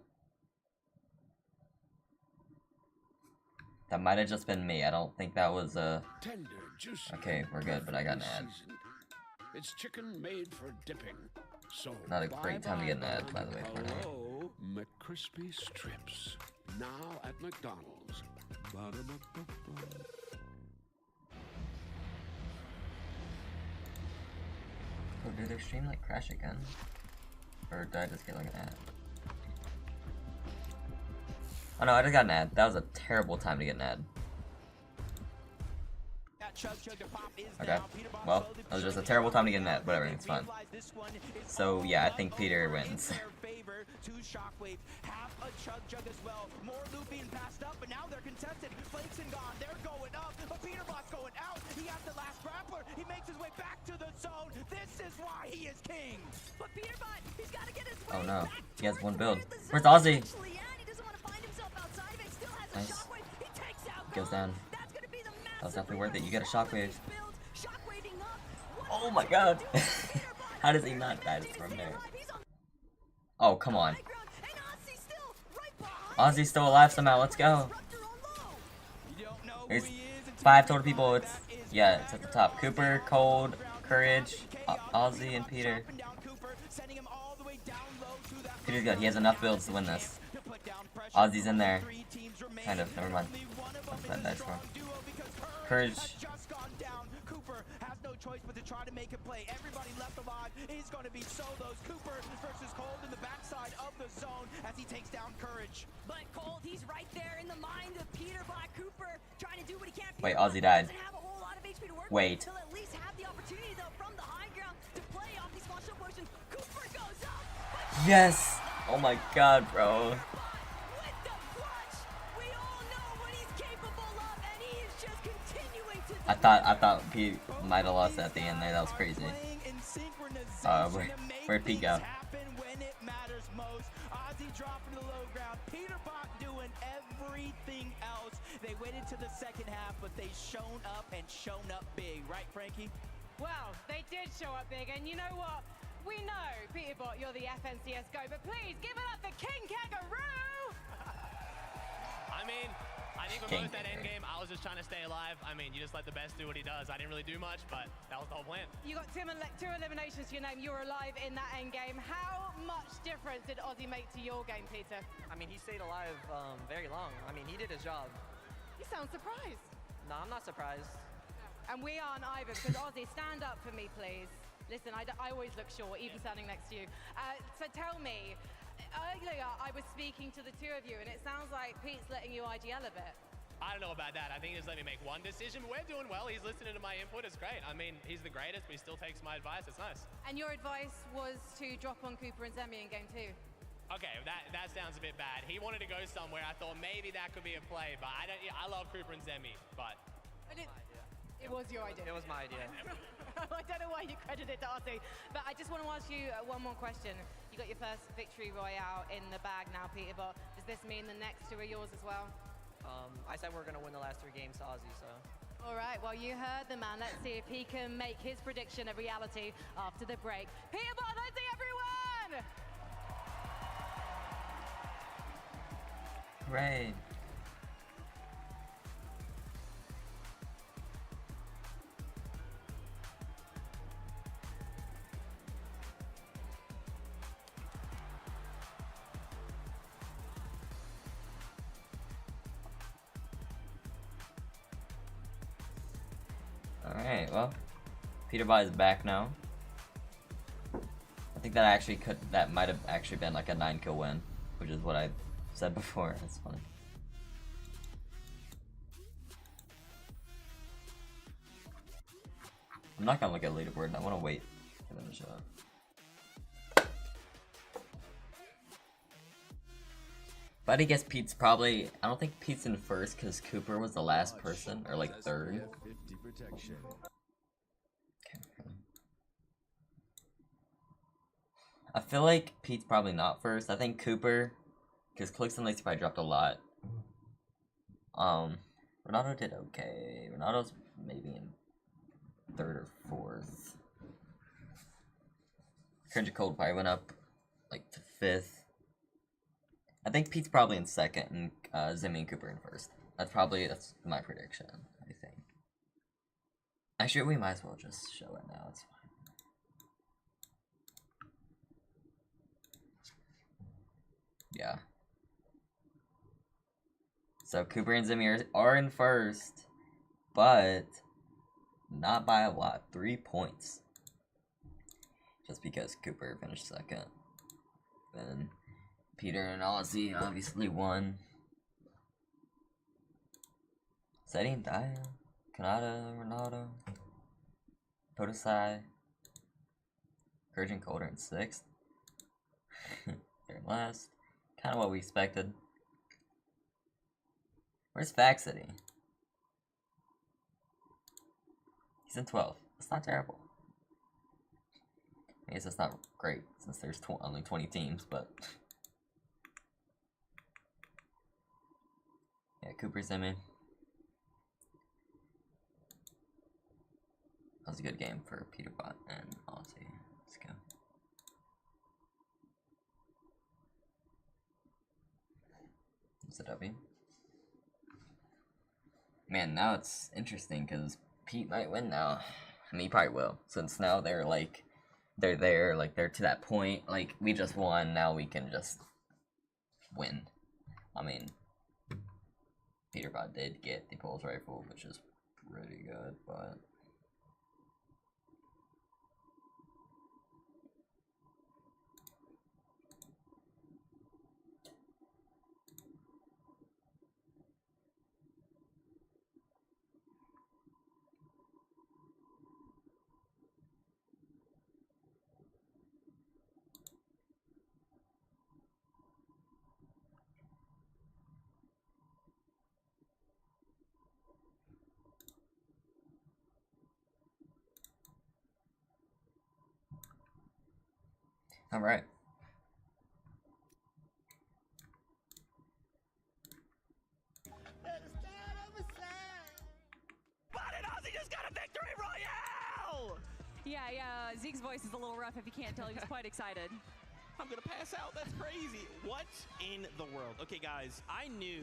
[SPEAKER 2] That might have just been me. I don't think that was
[SPEAKER 8] Tender, juicy,
[SPEAKER 2] okay, we're good, but I got an ad.
[SPEAKER 8] seasoned. It's chicken made for dipping. So
[SPEAKER 2] Not a great time to get an ad, by the way, Fortnite.
[SPEAKER 8] Hello, McCrispy strips. Now at McDonald's. Ba-da-ba-ba-ba.
[SPEAKER 2] Oh, did their stream like crash again? Or did I just get like an ad? Oh no, I just got an ad. That was a terrible time to get an ad. Okay, well, that was just a terrible time to get an ad. Whatever, it's fine. So yeah, I think Peter wins.
[SPEAKER 19] Shockwave, half a chug as well. More loot being passed up, but now they're contested. Flakes and gone, they're going up, but Peterbot's going out. He has the last grappler. He makes his way back to the zone. This is why he is king.
[SPEAKER 20] But Peterbot, he's got to get his way
[SPEAKER 2] Oh no,
[SPEAKER 20] back
[SPEAKER 2] he has one build.
[SPEAKER 20] towards the
[SPEAKER 2] Where's
[SPEAKER 20] zone.
[SPEAKER 2] Ozzy?
[SPEAKER 20] Actually, yeah, he doesn't want to find himself outside of it. Still has a
[SPEAKER 2] Nice.
[SPEAKER 20] shockwave. He takes out
[SPEAKER 2] Goes
[SPEAKER 20] Gone.
[SPEAKER 2] down.
[SPEAKER 20] That's gonna be the
[SPEAKER 2] That was
[SPEAKER 20] massive
[SPEAKER 2] definitely worth it. You get a shockwave.
[SPEAKER 20] build. Shockwaving up.
[SPEAKER 2] Oh my god! How does he not die from there? Oh, come on. Ozzy's still alive somehow, let's go. There's 5 total people, it's at the top. Cooper, Cold, Courage, Ozzy, and Peter. Peter's good, he has enough builds to win this. Ozzy's in there. Kind of, never mind. That dice for him. Courage.
[SPEAKER 19] No choice but to try to make a play. Everybody left alive is going to be solos. Cooper versus Cold in the backside of the zone as he takes down Courage.
[SPEAKER 20] But Cold, he's right there in the mind of Peterbot. Cooper trying to do what he can.
[SPEAKER 2] Wait, Ozzy died.
[SPEAKER 20] Doesn't have a whole lot of HP to work
[SPEAKER 2] Wait.
[SPEAKER 20] with. He'll at least have the opportunity though
[SPEAKER 2] Yes! Oh my god, bro. I thought Pete might have lost at the end there. That was crazy. Where'd Pete go?
[SPEAKER 19] When it matters most. Ozzy dropping to the low ground. Peterbot doing everything else. They waited to the second half, but they shown up and shown up big, right, Frankie?
[SPEAKER 16] Well, they did show up big, and you know what? We know, Peterbot, you're the FNCS GO, but please give it up for King Kangaroo!
[SPEAKER 14] I think for most that end game, I was just trying to stay alive. You just let the best do what he does. I didn't really do much, but that was the whole plan.
[SPEAKER 16] You got two eliminations to your name. You were alive in that end game. How much difference did Ozzy make to your game, Peter?
[SPEAKER 10] He stayed alive very long. He did his job.
[SPEAKER 16] You sound surprised.
[SPEAKER 10] No, I'm not surprised.
[SPEAKER 16] And we aren't either, because Ozzy, stand up for me, please. Listen, I always look short, even standing next to you. So tell me, earlier I was speaking to the two of you, and it sounds like Pete's letting you IGL a bit.
[SPEAKER 14] I don't know about that. I think he just let me make one decision, but we're doing well. He's listening to my input. It's great. He's the greatest, but he still takes my advice. It's nice.
[SPEAKER 16] And your advice was to drop on Cooper and Zemie in game 2.
[SPEAKER 14] Okay, that sounds a bit bad. He wanted to go somewhere. I thought maybe that could be a play, but I love Cooper and Zemie, but...
[SPEAKER 16] It was your idea.
[SPEAKER 10] It was my idea.
[SPEAKER 16] I don't know why you credit it to Ozzy, but I just want to ask you one more question. You got your first victory royale in the bag now, Peterbot. Does this mean the next two are yours as well?
[SPEAKER 10] I said we're going to win the last 3 games to Ozzy, so...
[SPEAKER 16] All right, well, you heard the man. Let's see if he can make his prediction a reality after the break. Peterbot, let's see everyone!
[SPEAKER 2] Hooray. Alright, well, Peterbot is back now. I think that might have actually been like a 9-kill win, which is what I said before. That's funny. I'm not gonna look at leaderboard. I want to wait for them to show up. But I guess Pete's probably... I don't think Pete's in first because Cooper was the last person, or like third. Okay. I feel like Pete's probably not first. I think Cooper, because Clicks and Lacey probably dropped a lot. Ronaldo did okay. Ronaldo's maybe in third or fourth. Cringe Cold probably went up like to fifth. I think Pete's probably in second, and Zemie and Cooper in first. That's my prediction, I think. Actually, we might as well just show it now. It's fine. Yeah. So Cooper and Zemie are in first, but not by a lot. 3 points. Just because Cooper finished second. Then Peter and Ozzy obviously won. Seti and Daya, Kanata, Ronaldo, Podosai, Virgin Colder in 6th. They're in last. Kind of what we expected. Where's Fact City? He's in 12th. That's not terrible. I guess that's not great since there's only 20 teams, but... Yeah, Cooper Zemie. That was a good game for Peterbot and Ozzy. Let's go. It's a W. Man, now it's interesting because Pete might win now. I mean, he probably will, since now they're there, like they're to that point. Like, we just won, now we can just win. I mean, Peterbot did get the pulse rifle, which is pretty good, but... All right.
[SPEAKER 3] Just got a victory royale!
[SPEAKER 1] Yeah, Zeke's voice is a little rough if you can't tell. He's quite excited.
[SPEAKER 3] I'm gonna pass out, that's crazy. What in the world? Okay guys, I knew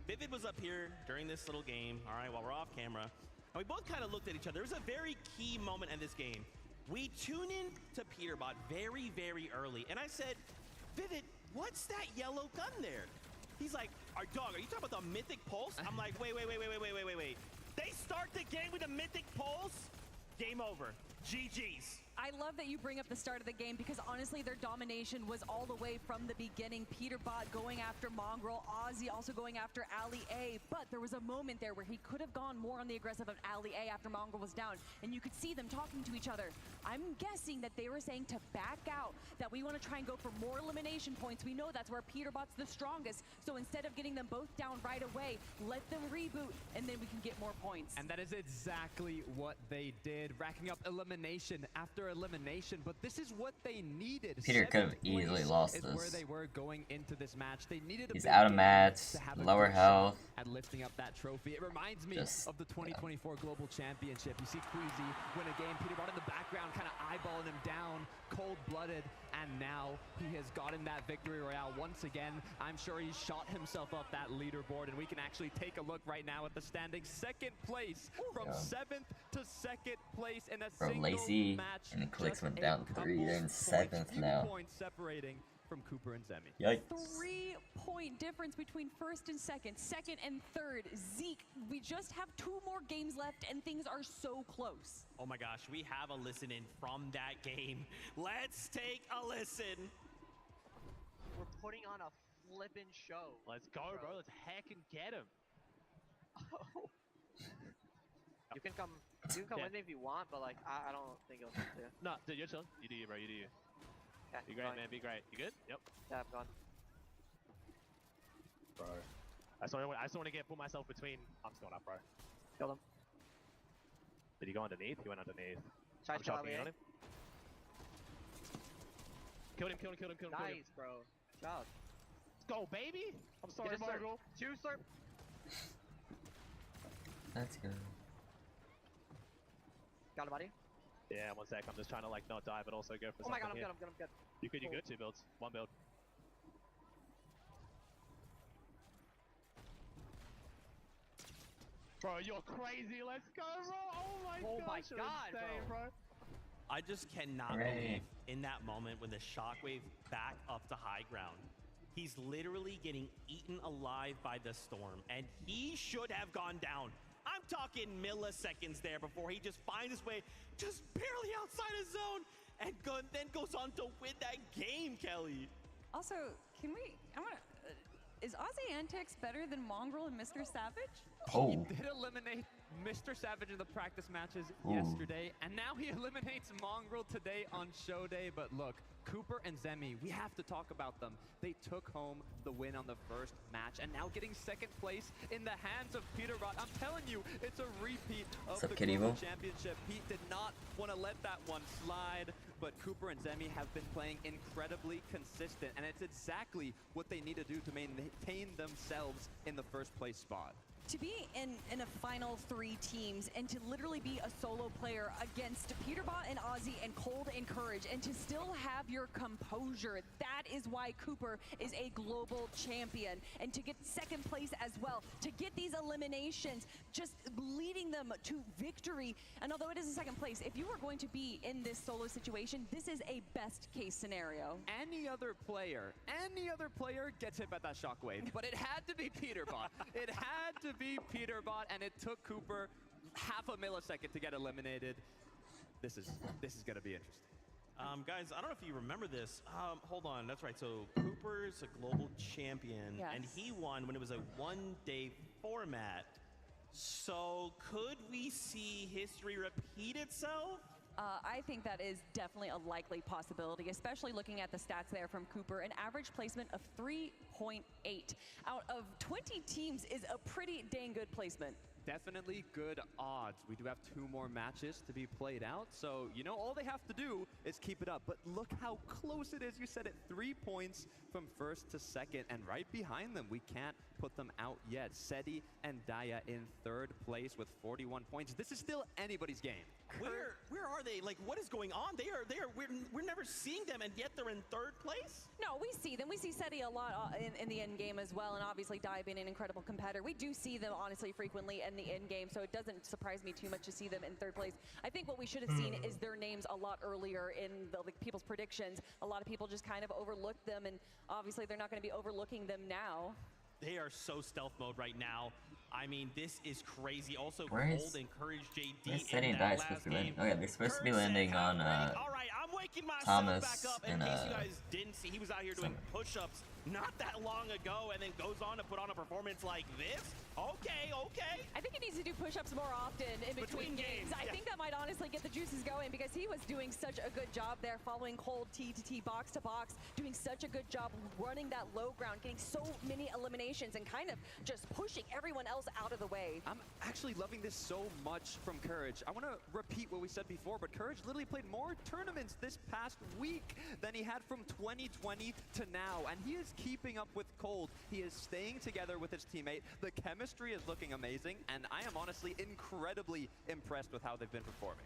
[SPEAKER 3] Vivid was up here during this little game, all right, while we're off camera. And we both kind of looked at each other. There was a very key moment in this game. We tune in to Peterbot very, very early. And I said, Vivid, what's that yellow gun there? He's like, our dog, are you talking about the Mythic Pulse? I'm like, wait. They start the game with a Mythic Pulse? Game over. GG's.
[SPEAKER 1] I love that you bring up the start of the game because honestly their domination was all the way from the beginning. Peterbot going after Mongrel, Ozzy also going after Ali A, but there was a moment there where he could have gone more on the aggressive of Ali A after Mongrel was down, and you could see them talking to each other. I'm guessing that they were saying to back out, that we want to try and go for more elimination points. We know that's where Peterbot's the strongest, so instead of getting them both down right away, let them reboot, and then we can get more points.
[SPEAKER 12] And that is exactly what they did, racking up elimination after elimination, but this is what they needed.
[SPEAKER 2] Peter could have easily lost this.
[SPEAKER 12] Where they were going into this match. They needed
[SPEAKER 2] He's out of mats, lower health.
[SPEAKER 12] At lifting up that trophy. It reminds me of the 2024 Global Championship. You see Queasy win a game, Peterbot in the background kind of eyeballing him down, cold-blooded, and now he has gotten that victory royale once again. I'm sure he shot himself up that leaderboard, and we can actually take a look right now at the standings. Second place from 7th to 2nd place in a single
[SPEAKER 2] Lacey
[SPEAKER 12] match.
[SPEAKER 2] and the Clicks went down 3. They're in 7th now.
[SPEAKER 12] Points separating from Cooper and Zemie.
[SPEAKER 2] Yikes.
[SPEAKER 1] 3-point difference between first and second and third. Zeke, we just have 2 more games left and things are so close.
[SPEAKER 3] Oh my gosh, we have a listen in from that game. Let's take a listen.
[SPEAKER 10] We're putting on a flippin' show.
[SPEAKER 21] Let's go, bro. Let's heck and get him.
[SPEAKER 10] Oh. You can come with me if you want, but like I don't think it'll come to you.
[SPEAKER 21] No, dude, you're chilling. You do you, bro. You do you.
[SPEAKER 10] Okay,
[SPEAKER 21] Be great, man. Be great. You good? Yep.
[SPEAKER 10] Yeah, I'm gone.
[SPEAKER 21] Bro. I just want to put myself between. I'm just going up, bro.
[SPEAKER 10] Killed him.
[SPEAKER 21] Did he go underneath? He went underneath.
[SPEAKER 10] I'm
[SPEAKER 21] chopping in on him. Killed him.
[SPEAKER 10] Nice, bro. Good job.
[SPEAKER 21] Let's go, baby. I'm sorry, Mongrel.
[SPEAKER 10] 2 slurp.
[SPEAKER 2] Let's go.
[SPEAKER 10] Got a body?
[SPEAKER 21] Yeah, 1 sec. I'm just trying to like not die, but also go for
[SPEAKER 10] something. Oh my god,
[SPEAKER 21] here.
[SPEAKER 10] I'm good.
[SPEAKER 21] You good? 2 builds. 1 build. Bro, you're crazy. Let's go, bro. Oh my god, bro.
[SPEAKER 3] I just cannot believe in that moment when the shockwave back up to high ground. He's literally getting eaten alive by the storm, and he should have gone down. I'm talking milliseconds there before he just finds his way just barely outside his zone and then goes on to win that game, Kelly.
[SPEAKER 1] Also, is Ozzy Antics better than Mongrel and Mr. Savage?
[SPEAKER 2] Oh.
[SPEAKER 12] He did eliminate Mr. Savage in the practice matches yesterday, and now he eliminates Mongrel today on show day. But look, Cooper and Zemie, we have to talk about them. They took home the win on the first match, and now getting 2nd place in the hands of Peterbot. I'm telling you, it's a repeat of the Global Championship. Pete did not want to let that one slide, but Cooper and Zemie have been playing incredibly consistent, and it's exactly what they need to do to maintain themselves in the first place spot.
[SPEAKER 1] To be in a final 3 teams and to literally be a solo player against Peterbot and Ozzy and Cold and Courage and to still have your composure, that is why Cooper is a global champion. And to get 2nd place as well, to get these eliminations, just leading them to victory. And although it is a 2nd place, if you are going to be in this solo situation, this is a best case scenario.
[SPEAKER 12] Any other player gets hit by that shockwave, but it had to be Peterbot. It had to be Peterbot, and it took Cooper half a millisecond to get eliminated. This is gonna be interesting.
[SPEAKER 3] Guys, I don't know if you remember this. Hold on, that's right. So Cooper's a global champion, and he won when it was a 1-day format. So could we see history repeat itself?
[SPEAKER 1] I think that is definitely a likely possibility, especially looking at the stats there from Cooper. An average placement of 3.8 out of 20 teams is a pretty dang good placement.
[SPEAKER 12] definitely good odds. We do have 2 more matches to be played out, so you know all they have to do is keep it up. But look how close it is. You said it, 3 points from first to second, and right behind them, we can't put them out yet. Seti and Daya in 3rd place with 41 points. This is still anybody's game.
[SPEAKER 3] Where are they? Like, what is going on? We're never seeing them, and yet they're in 3rd place?
[SPEAKER 1] No, we see them. We see Seti a lot in the end game as well, and obviously Dai being an incredible competitor. We do see them, honestly, frequently in the end game, so it doesn't surprise me too much to see them in 3rd place. I think what we should have seen is their names a lot earlier in the people's predictions. A lot of people just kind of overlooked them, and obviously they're not going to be overlooking them now.
[SPEAKER 3] They are so stealth mode right now. I mean, this is crazy. Also,
[SPEAKER 2] Where is-
[SPEAKER 3] Cold encouraged JD
[SPEAKER 2] Where's
[SPEAKER 3] in
[SPEAKER 2] Seti and
[SPEAKER 3] that
[SPEAKER 2] Dai supposed
[SPEAKER 3] last
[SPEAKER 2] to be landing?
[SPEAKER 3] game.
[SPEAKER 2] Okay, they're supposed to be landing on
[SPEAKER 3] All right, I'm waking myself
[SPEAKER 2] Thomas
[SPEAKER 3] back up. In
[SPEAKER 2] and,
[SPEAKER 3] case you guys didn't see, he was out here doing push-ups not that long ago, and then goes on to put on a performance like this. Okay.
[SPEAKER 1] I think he needs to do push-ups more often in between games. I think that might honestly get the juices going, because he was doing such a good job there, following Cold T to T, box to box, doing such a good job running that low ground, getting so many eliminations, and kind of just pushing everyone else out of the way.
[SPEAKER 12] I'm actually loving this so much from Courage. I want to repeat what we said before, but Courage literally played more tournaments this past week than he had from 2020 to now, and he is keeping up with Cold. He is staying together with his teammate. The chemistry is looking amazing, and I am honestly incredibly impressed with how they've been performing.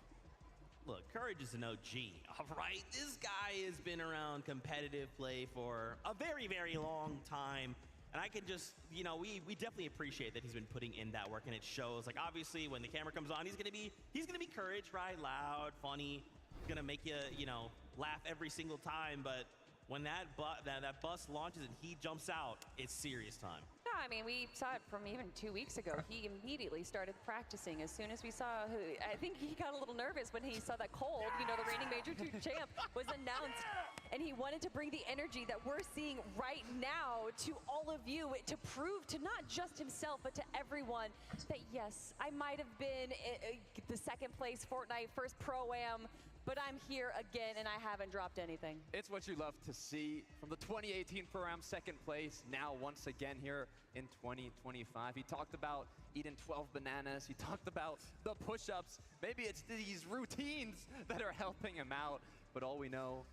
[SPEAKER 3] Look, Courage is an OG, all right? This guy has been around competitive play for a very, very long time. And I can just, you know, we definitely appreciate that he's been putting in that work, and it shows. Like, obviously, when the camera comes on, he's gonna be Courage, right? Loud, funny. He's gonna make you, you know, laugh every single time. But when that bus launches and he jumps out, it's serious time.
[SPEAKER 1] No, I mean, we saw it from even 2 weeks ago. He immediately started practicing as soon as we saw I think he got a little nervous when he saw that Cold, you know, the reigning Major 2 champ, was announced. And he wanted to bring the energy that we're seeing right now to all of you, to prove to not just himself, but to everyone that, yes, I might have been the 2nd place Fortnite, first Pro-Am, but I'm here again, and I haven't dropped anything.
[SPEAKER 12] It's what you love to see from the 2018 Pro-Am 2nd place, now once again here in 2025. He talked about eating 12 bananas. He talked about the push-ups. Maybe it's these routines that are helping him out, but all we know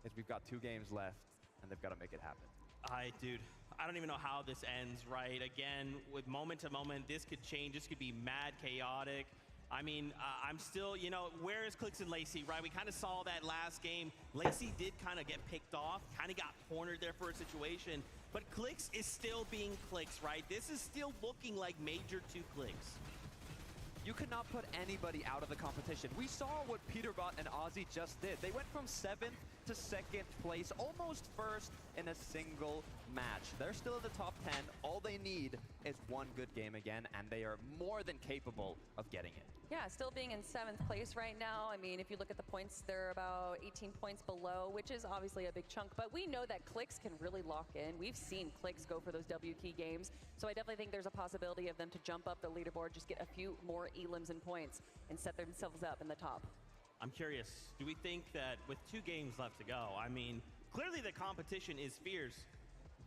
[SPEAKER 12] is we've got 2 games left, and they've got to make it happen.
[SPEAKER 3] Dude, I don't even know how this ends, right? Again, with moment to moment, this could change. This could be mad chaotic. I mean, I'm still, you know, where is Clix and Lacey, right? We kind of saw that last game. Lacey did kind of get picked off, kind of got cornered there for a situation, but Clix is still being Clix, right? This is still looking like Major 2 Clix.
[SPEAKER 12] You could not put anybody out of the competition. We saw what Peterbot and Ozzy just did. They went from 7th to 2nd place, almost first in a single match. They're still at the top 10. All they need is one good game again, and they are more than capable of getting it.
[SPEAKER 1] Yeah, still being in 7th place right now. I mean, if you look at the points, they're about 18 points below, which is obviously a big chunk, but we know that Clix can really lock in. We've seen Clix go for those W key games, so I definitely think there's a possibility of them to jump up the leaderboard, just get a few more elims and points, and set themselves up in the top.
[SPEAKER 3] I'm curious, do we think that with 2 games left to go, I mean, clearly the competition is fierce.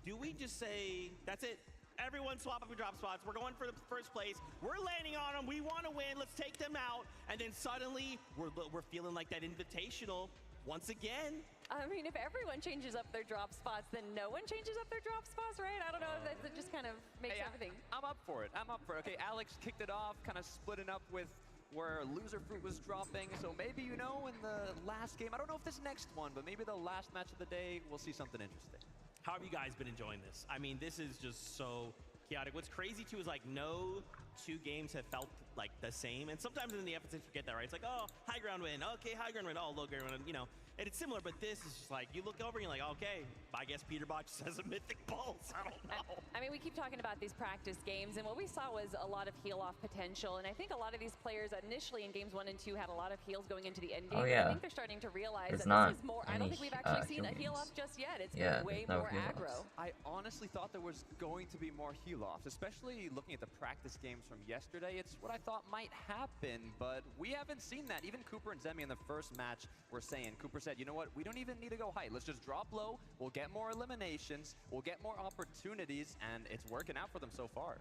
[SPEAKER 3] Do we just say, that's it? Everyone swap up your drop spots. We're going for the first place. We're landing on them. We want to win. Let's take them out. And then suddenly we're feeling like that invitational once again.
[SPEAKER 1] I mean, if everyone changes up their drop spots, then no one changes up their drop spots, right? I don't know. That just kind of makes everything.
[SPEAKER 12] I'm up for it. Okay, Alex kicked it off, kind of splitting up with where Loser Fruit was dropping. So maybe, you know, in the last game, I don't know if this next one, but maybe the last match of the day, we'll see something interesting.
[SPEAKER 3] How have you guys been enjoying this? I mean, this is just so chaotic. What's crazy too is like no 2 games have felt like the same. And sometimes in the FNCS forget that, right? It's like, oh, high ground win. Okay, high ground win. Oh, low ground win. You know, and it's similar, but this is just like, you look over and you're like, okay, I guess Peterbot just has a mythic pulse. I don't know.
[SPEAKER 1] I mean, we keep talking about these practice games, and what we saw was a lot of heal-off potential. And I think a lot of these players initially in games 1 and 2 had a lot of heals going into the end game.
[SPEAKER 2] Oh, yeah.
[SPEAKER 1] I think they're starting to realize
[SPEAKER 2] There's
[SPEAKER 1] that this is
[SPEAKER 2] not
[SPEAKER 1] more. I don't think we've actually seen a heal-off just yet. It's been way more aggro.
[SPEAKER 12] I honestly thought there was going to be more heal-offs, especially looking at the practice games from yesterday. It's what I thought might happen, but we haven't seen that. Even Cooper and Zemie in the first match were saying, Cooper said, you know what, we don't even need to go high. Let's just drop low. We'll get more eliminations. We'll get more opportunities, and it's working out for them so far.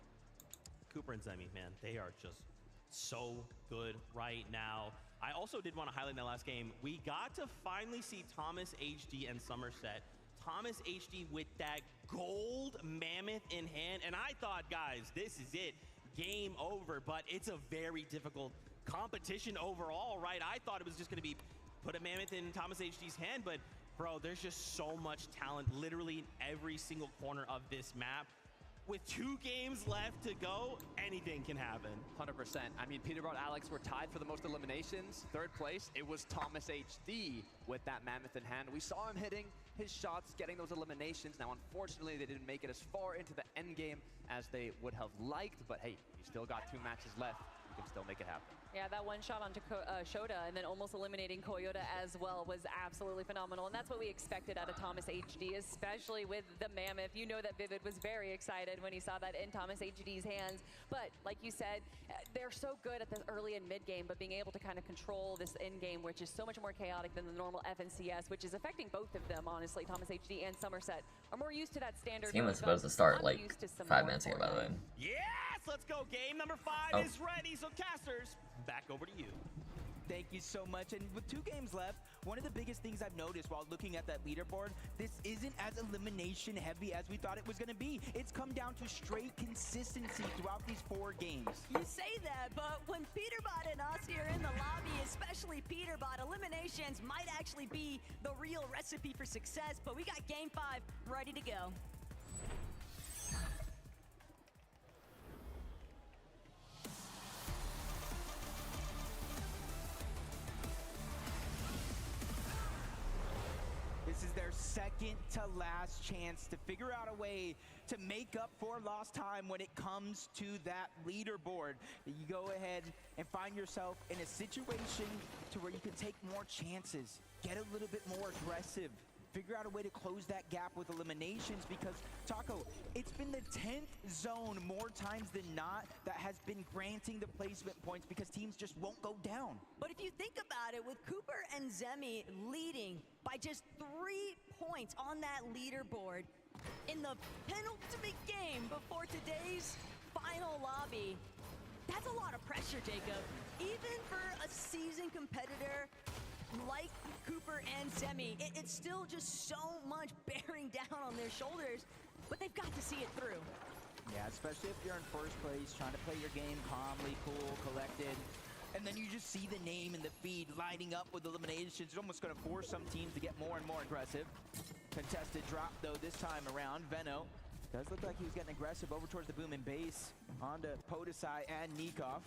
[SPEAKER 3] Cooper and Zemie, man, they are just so good right now. I also did want to highlight in that last game, we got to finally see Thomas HD and Somerset. Thomas HD with that gold mammoth in hand, and I thought, guys, this is it. Game over, but it's a very difficult competition overall, right? I thought it was just going to be put a mammoth in Thomas HD's hand, but bro, there's just so much talent literally in every single corner of this map. With 2 games left to go, anything can happen.
[SPEAKER 12] 100%. I mean, Peterborough and Alex were tied for the most eliminations. 3rd place, it was Thomas HD with that mammoth in hand. We saw him hitting his shots, getting those eliminations. Now, unfortunately, they didn't make it as far into the end game as they would have liked, but hey, you still got 2 matches left. You can still make it happen.
[SPEAKER 1] Yeah, that one shot onto Shota and then almost eliminating Koyota as well was absolutely phenomenal. And that's what we expected out of Thomas HD, especially with the mammoth. You know that Vivid was very excited when he saw that in Thomas HD's hands. But like you said, they're so good at the early and mid game, but being able to kind of control this end game, which is so much more chaotic than the normal FNCS, which is affecting both of them, honestly. Thomas HD and Somerset are more used to that standard.
[SPEAKER 2] This game was supposed to start like 5 minutes ago, by the way.
[SPEAKER 3] Yes, let's go. Game number 5 is ready. So casters, back over to you.
[SPEAKER 19] Thank you so much. And with 2 games left, one of the biggest things I've noticed while looking at that leaderboard, this isn't as elimination heavy as we thought it was going to be. It's come down to straight consistency throughout these 4 games.
[SPEAKER 20] You say that, but when Peterbot and Aussie are in the lobby, especially Peterbot, eliminations might actually be the real recipe for success. But we got game 5 ready to go.
[SPEAKER 19] This is their second to last chance to figure out a way to make up for lost time when it comes to that leaderboard. You go ahead and find yourself in a situation to where you can take more chances, get a little bit more aggressive, figure out a way to close that gap with eliminations, because Taco, it's been the 10th zone more times than not that has been granting the placement points because teams just won't go down.
[SPEAKER 20] But if you think about it, with Cooper and Zemie leading by just 3 points on that leaderboard in the penultimate game before today's final lobby, that's a lot of pressure, Jacob. Even for a seasoned competitor like Cooper and Zemie, it's still just so much bearing down on their shoulders, but they've got to see it through.
[SPEAKER 19] Yeah, especially if you're in first place, trying to play your game calmly, cool, collected, and then you just see the name in the feed lighting up with eliminations. It's almost going to force some teams to get more and more aggressive. Contested drop, though, this time around. Veno does look like he was getting aggressive over towards the boom and base onto Podesai and Nikov.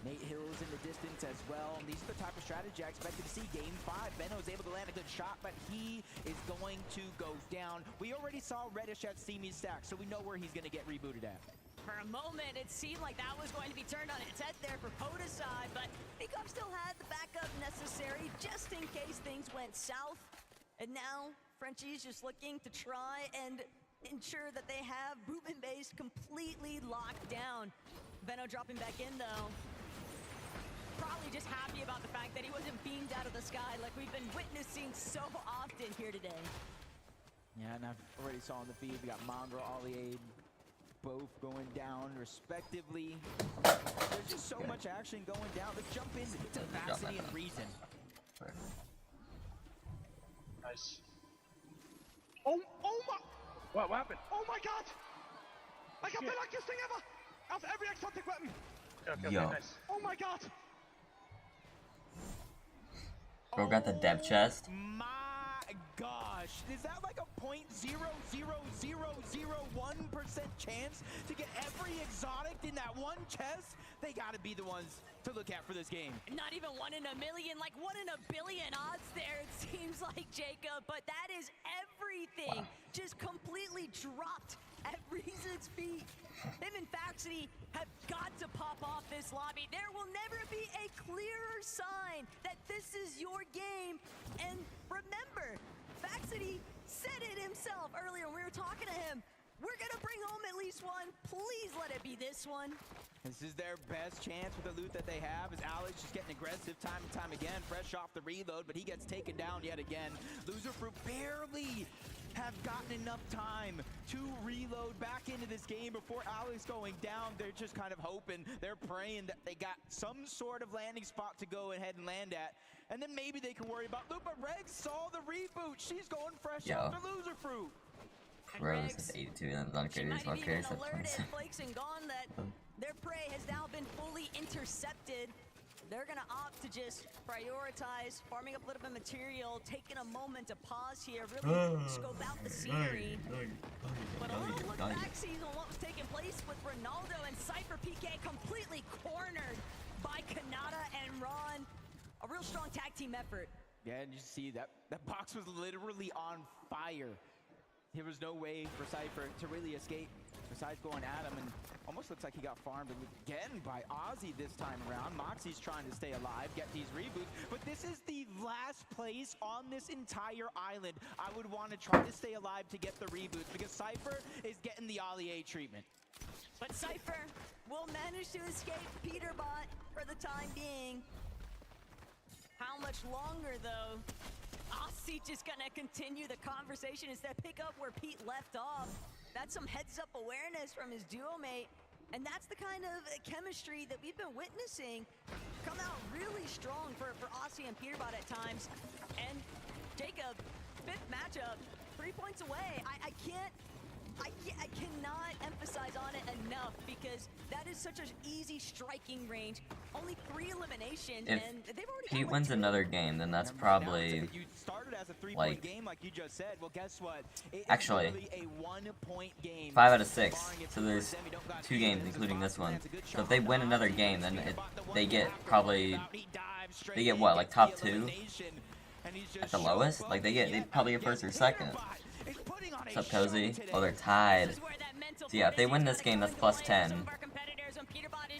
[SPEAKER 19] Nate Hill's in the distance as well. And these are the type of strategy I expected to see. Game 5, Veno is able to land a good shot, but he is going to go down. We already saw Reddish at Semi's stack, so we know where he's going to get rebooted at.
[SPEAKER 20] For a moment, it seemed like that was going to be turned on its head there for Podesai, but Nikov still had the backup necessary just in case things went south. And now, Frenchie's just looking to try and ensure that they have boom and base completely locked down. Veno dropping back in, though. Probably just happy about the fact that he wasn't beamed out of the sky like we've been witnessing so often here today.
[SPEAKER 19] Yeah, and I've already saw on the feed, we got Mongrel, Ollie, both going down respectively. There's just so much action going down. Let's jump into Tenacity and Reason.
[SPEAKER 21] Nice. Oh my! What happened? Oh my god! I got the luckiest thing ever! Out of every exotic weapon! Okay, nice. Oh my god!
[SPEAKER 2] Bro got the dev chest.
[SPEAKER 19] My gosh, is that like a 0.00001% chance to get every exotic in that one chest? They gotta be the ones to look at for this game.
[SPEAKER 20] Not even 1 in a million, like 1 in a billion odds there, it seems like, Jacob, but that is everything. Wow. Just completely dropped at Reason's feet. Him and Faxity have got to pop off this lobby. There will never be a clearer sign that this is your game. And remember, Faxity said it himself earlier when we were talking to him. We're gonna bring home at least one. Please let it be this one.
[SPEAKER 19] This is their best chance with the loot that they have, as Alex just getting aggressive time and time again, fresh off the reload, but he gets taken down yet again. Loser Fruit barely have gotten enough time to reload back into this game before Alex going down. They're just kind of hoping, they're praying that they got some sort of landing spot to go ahead and land at, and then maybe they can worry about Loot. But Reg saw the reboot. She's going fresh after Loser Fruit.
[SPEAKER 2] Rose has 82 and then carries, well carries at 27.
[SPEAKER 20] Flakes and gone that their prey has now been fully intercepted. They're gonna opt to just prioritize farming up a little bit of material, taking a moment to pause here, really scope out the scenery. But a little look back sees on what was taking place with Ronaldo and Cypher. PK completely cornered by Kanata and Ron. A real strong tag team effort.
[SPEAKER 19] Yeah, and you see that box was literally on fire. There was no way for Cypher to really escape besides going at him, and almost looks like he got farmed again by Ozzy this time around. Moxie's trying to stay alive, get these reboots, but this is the last place on this entire island I would want to try to stay alive to get the reboots, because Cypher is getting the Ollie treatment.
[SPEAKER 20] But Cypher will manage to escape Peterbot for the time being. How much longer, though? Ozzy just gonna continue the conversation instead, pick up where Pete left off. That's some heads-up awareness from his duo mate, and that's the kind of chemistry that we've been witnessing come out really strong for Ozzy and Peterbot at times. And Jacob, fifth matchup, 3 points away. I cannot emphasize on it enough, because that is such an easy striking range. Only 3 eliminations,
[SPEAKER 2] If
[SPEAKER 20] and they've already
[SPEAKER 2] Pete
[SPEAKER 20] got
[SPEAKER 2] wins another game, then that's probably
[SPEAKER 19] You started as a 3-point
[SPEAKER 2] like
[SPEAKER 19] game, like you just said. Well, guess what?
[SPEAKER 2] actually
[SPEAKER 19] a 1-point game.
[SPEAKER 2] 5 out of 6. So there's 2 games, including this one. So if they win another game, then they get probably what, like top 2 at the lowest? Like they probably get first or second. What's up, Cozy? Oh, they're tied. So yeah, if they win this game, that's plus 10.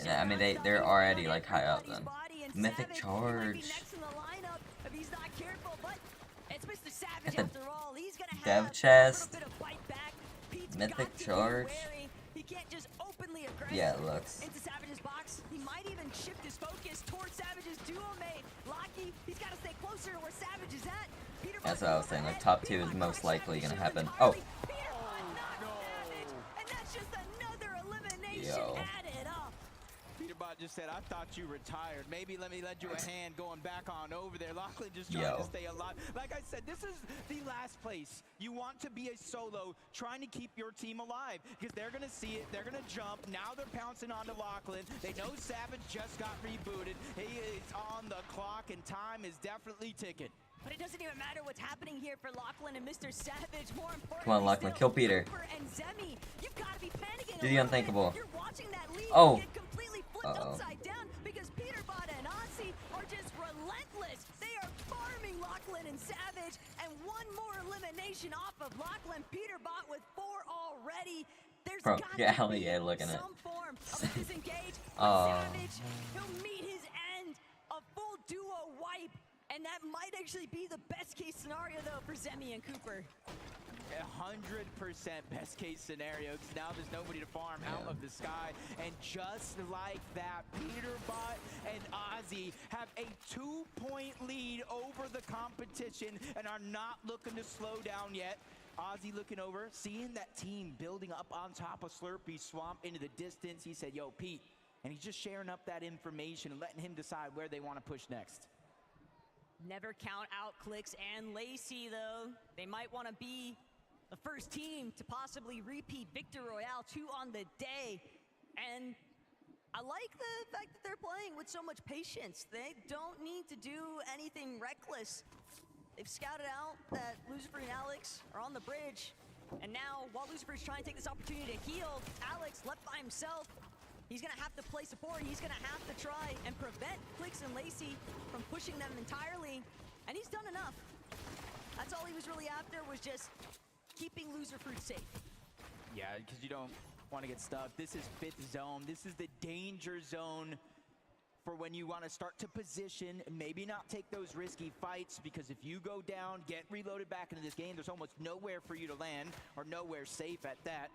[SPEAKER 2] And I mean, they're already like high up then. Mythic Charge. Got the Dev Chest. Mythic Charge. Yeah, it looks.
[SPEAKER 20] Into Savage's box. He might even shift his focus towards Savage's duo mate. Locky, he's got to stay closer to where Savage is at.
[SPEAKER 2] That's what I was saying, like top 2 is most likely gonna happen. Oh! Yo.
[SPEAKER 19] Peterbot just said, I thought you retired. Maybe let me lend you a hand going back on over there. Lachlan just trying to stay alive. Like I said, this is the last place you want to be a solo, trying to keep your team alive, because they're going to see it, they're going to jump. Now they're pouncing onto Lachlan. They know Savage just got rebooted. He is on the clock, and time is definitely ticking.
[SPEAKER 20] But it doesn't even matter what's happening here for Lachlan and Mr. Savage. More importantly,
[SPEAKER 2] Come on, Lachlan, kill Peter.
[SPEAKER 20] And Zemie, you've got to be panicking.
[SPEAKER 2] Do the unthinkable.
[SPEAKER 20] You're watching that lead get completely flipped upside down, because Peterbot and Ozzy are just relentless. They are farming Lachlan and Savage, and one more elimination off of Lachlan. Peterbot with 4 already. There's got to be
[SPEAKER 2] looking at
[SPEAKER 20] some form of a disengage. Savage, he'll meet his end. A full duo wipe. And that might actually be the best case scenario, though, for Zemie and Cooper.
[SPEAKER 19] 100% best case scenario, because now there's nobody to farm out of the sky. And just like that, Peterbot and Ozzy have a 2-point lead over the competition and are not looking to slow down yet. Ozzy looking over, seeing that team building up on top of Slurpee Swamp into the distance. He said, yo, Pete. And he's just sharing up that information and letting him decide where they want to push next.
[SPEAKER 20] Never count out Clicks and Lacey, though. They might want to be the first team to possibly repeat Victor Royale 2 on the day. And I like the fact that they're playing with so much patience. They don't need to do anything reckless. They've scouted out that Lucifer and Alex are on the bridge. And now, while Lucifer's trying to take this opportunity to heal, Alex left by himself. He's going to have to play support. He's going to have to try and prevent Clicks and Lacey from pushing them entirely. And he's done enough. That's all he was really after, was just keeping Loser Fruit safe.
[SPEAKER 19] Yeah, because you don't want to get stuck. This is 5th zone. This is the danger zone for when you want to start to position, maybe not take those risky fights, because if you go down, get reloaded back into this game, there's almost nowhere for you to land, or nowhere safe at that.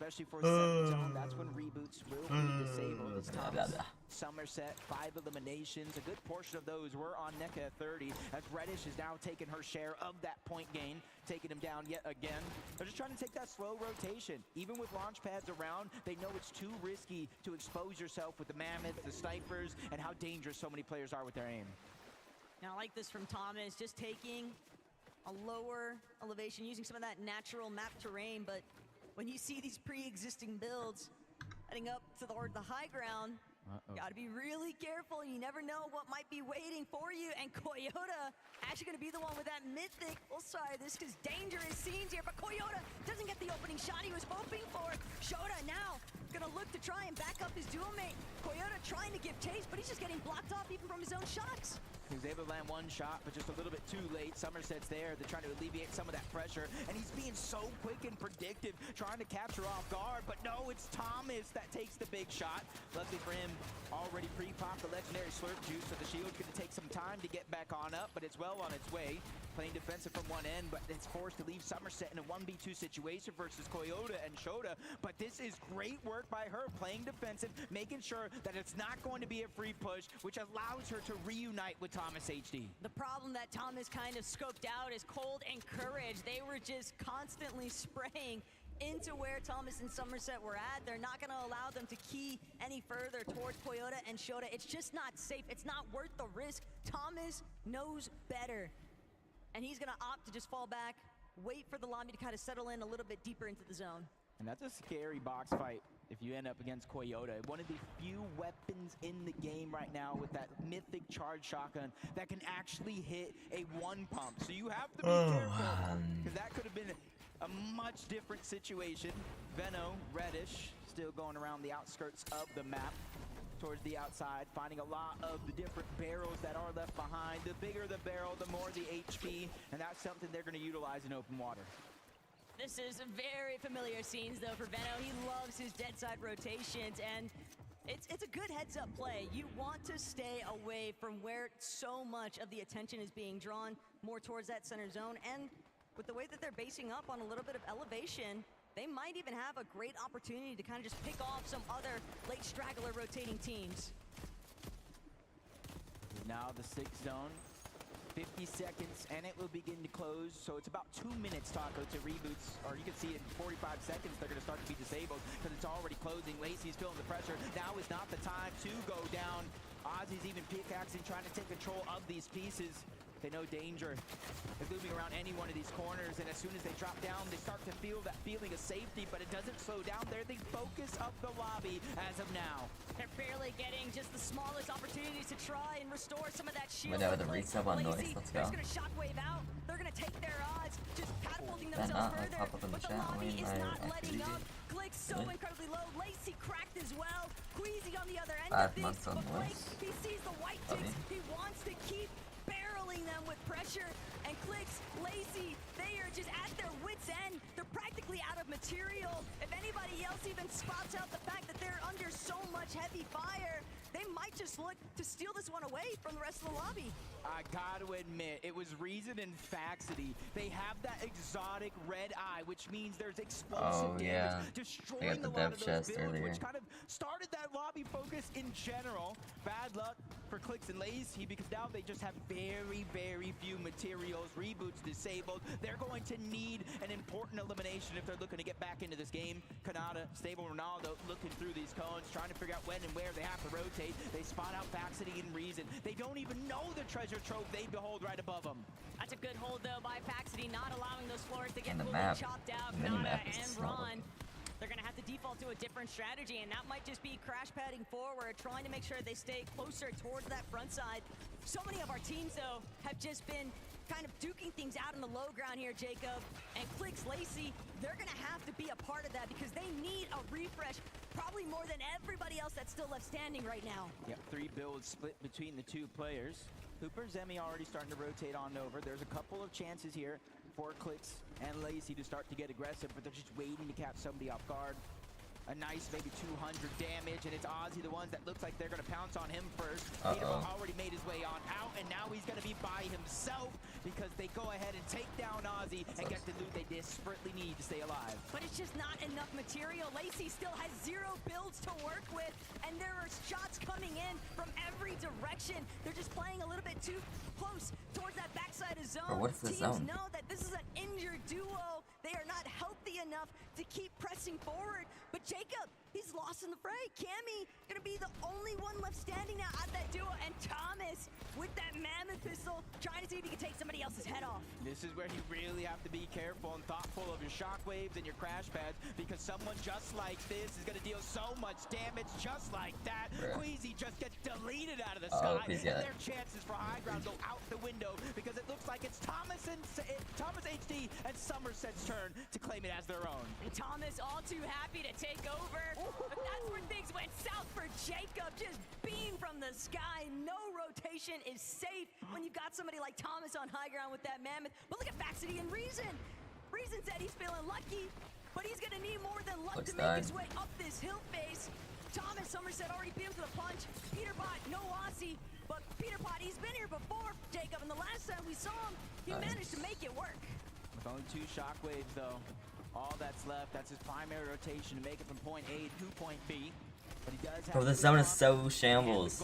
[SPEAKER 19] especially for the second zone. That's when reboots will be disabled. It's Thomas, Somerset, 5 eliminations. A good portion of those were on NECA at 30, as Reddish has now taken her share of that point gain, taking him down yet again. They're just trying to take that slow rotation. Even with launch pads around, they know it's too risky to expose yourself with the mammoths, the snipers, and how dangerous so many players are with their aim.
[SPEAKER 20] Now, I like this from Thomas, just taking a lower elevation, using some of that natural map terrain, but when you see these pre-existing builds heading up toward the high ground, gotta be really careful. You never know what might be waiting for you. And Coyota actually gonna be the one with that mythic. Well, sorry, this is dangerous scenes here, but Coyota doesn't get the opening shot he was hoping for. Shota now gonna look to try and back up his dual mate. Coyota trying to give chase, but he's just getting blocked off even from his own shots.
[SPEAKER 19] He was able to land one shot, but just a little bit too late. Somerset's there. They're trying to alleviate some of that pressure, and he's being so quick and predictive, trying to capture off guard. But no, it's Thomas that takes the big shot. Luckily for him, already pre-popped the legendary slurp juice, so the shield's going to take some time to get back on up, but it's well on its way. Playing defensive from one end, but it's forced to leave Somerset in a 1v2 situation versus Coyota and Shota. But this is great work by her, playing defensive, making sure that it's not going to be a free push, which allows her to reunite with Thomas HD.
[SPEAKER 20] The problem that Thomas kind of scoped out is Cold and Courage. They were just constantly spraying into where Thomas and Somerset were at. They're not going to allow them to key any further towards Coyota and Shota. It's just not safe. It's not worth the risk. Thomas knows better. And he's going to opt to just fall back, wait for the lobby to kind of settle in a little bit deeper into the zone.
[SPEAKER 19] And that's a scary box fight if you end up against Coyota. One of the few weapons in the game right now with that mythic charge shotgun that can actually hit a one pump. So you have to be careful, because that could have been a much different situation. Veno, Reddish, still going around the outskirts of the map, towards the outside, finding a lot of the different barrels that are left behind. The bigger the barrel, the more the HP, and that's something they're going to utilize in open water.
[SPEAKER 20] This is a very familiar scenes, though, for Veno. He loves his dead side rotations, and it's a good heads-up play. You want to stay away from where so much of the attention is being drawn more towards that center zone, and with the way that they're basing up on a little bit of elevation, they might even have a great opportunity to kind of just pick off some other late straggler rotating teams.
[SPEAKER 19] Now the 6th zone, 50 seconds, and it will begin to close. So it's about 2 minutes, Taco, to reboots, or you can see in 45 seconds they're going to start to be disabled because it's already closing. Lacey's feeling the pressure. Now is not the time to go down. Ozzy's even pickaxing, trying to take control of these pieces. They know danger is looming around any one of these corners, and as soon as they drop down, they start to feel that feeling of safety, but it doesn't slow down. They're the focus of the lobby as of now.
[SPEAKER 20] They're barely getting just the smallest opportunities to try and restore some of that shield.
[SPEAKER 2] Went out with a resub on Noise, let's go.
[SPEAKER 20] They're gonna shockwave out. They're gonna take their odds, just catapulting themselves further.
[SPEAKER 2] Pop up in the
[SPEAKER 20] But the
[SPEAKER 2] chat
[SPEAKER 20] lobby is not letting
[SPEAKER 2] activity.
[SPEAKER 20] up. Click so incredibly low. Lacey cracked as well. Queasy on the other end
[SPEAKER 2] 5
[SPEAKER 20] of things.
[SPEAKER 2] months on
[SPEAKER 20] But Blake,
[SPEAKER 2] Noise.
[SPEAKER 20] he sees the white ticks. He wants to keep barreling them with pressure, and Clicks, Lacey, they are just at their wits' end. They're practically out of material. If anybody else even spots out the fact that they're under so much heavy fire, they might just look to steal this one away from the rest of the lobby.
[SPEAKER 19] I gotta admit, it was Reason and Faxity. They have that exotic red eye, which means there's explosive damage, destroying a lot of those builds, which kind of started that lobby focus in general. Bad luck for Clicks and Lacey, because now they just have very, very few materials. Reboots disabled. They're going to need an important elimination if they're looking to get back into this game. Kanata, Stable Ronaldo looking through these cones, trying to figure out when and where they have to rotate. They spot out Faxity and Reason. They don't even know the treasure trove they behold right above them.
[SPEAKER 20] That's a good hold, though, by Faxity, not allowing those floors to get fully
[SPEAKER 2] map.
[SPEAKER 20] chopped out.
[SPEAKER 2] Mini-map
[SPEAKER 20] Kanata
[SPEAKER 2] is
[SPEAKER 20] and Ron, they're going to have to default to a different strategy, and that might just be crash padding forward, trying to make sure they stay closer towards that front side. So many of our teams, though, have just been kind of duking things out in the low ground here, Jacob. And Clicks, Lacey, they're going to have to be a part of that because they need a refresh, probably more than everybody else that's still left standing right now.
[SPEAKER 19] Yep, 3 builds split between the 2 players. Hooper, Zemie already starting to rotate on over. There's a couple of chances here for Clicks and Lacey to start to get aggressive, but they're just waiting to catch somebody off guard. A nice maybe 200 damage, and it's Ozzy, the ones that looks like they're going to pounce on him first. Peter already made his way on out, and now he's going to be by himself. because they go ahead and take down Ozzy and get the loot they desperately need to stay alive.
[SPEAKER 20] But it's just not enough material. Lacey still has 0 builds to work with, and there are shots coming in from every direction. They're just playing a little bit too close towards that backside of zone.
[SPEAKER 2] Bro, what is this
[SPEAKER 20] Teams
[SPEAKER 2] zone?
[SPEAKER 20] know that this is an injured duo. They are not healthy enough to keep pressing forward. But Jacob, he's lost in the fray. Cammy gonna be the only one left standing now at that duo, and Thomas with that mammoth pistol trying to see if he can take somebody else's head off.
[SPEAKER 19] This is where you really have to be careful and thoughtful of your shockwaves and your crash pads, because someone just like this is going to deal so much damage just like that. Queasy just gets deleted out of the sky, and their chances for high ground go out the window, because it looks like it's Thomas HD and Somerset's turn to claim it as their own.
[SPEAKER 20] And Thomas all too happy to take over, but that's where things went south for Jacob. Just beam from the sky. No rotation is safe when you've got somebody like Thomas on high ground with that mammoth. But look at Faxity and Reason. Reason said he's feeling lucky, but he's gonna need more than luck to make his way up this hill face. Thomas, Somerset already beat him to the punch. Peterbot, no Aussie, but Peterbot, he's been here before, Jacob, and the last time we saw him, he managed to make it work.
[SPEAKER 19] With only 2 shockwaves, though, all that's left, that's his primary rotation to make it from point A to point B. But he does have
[SPEAKER 2] this zone is so shambles.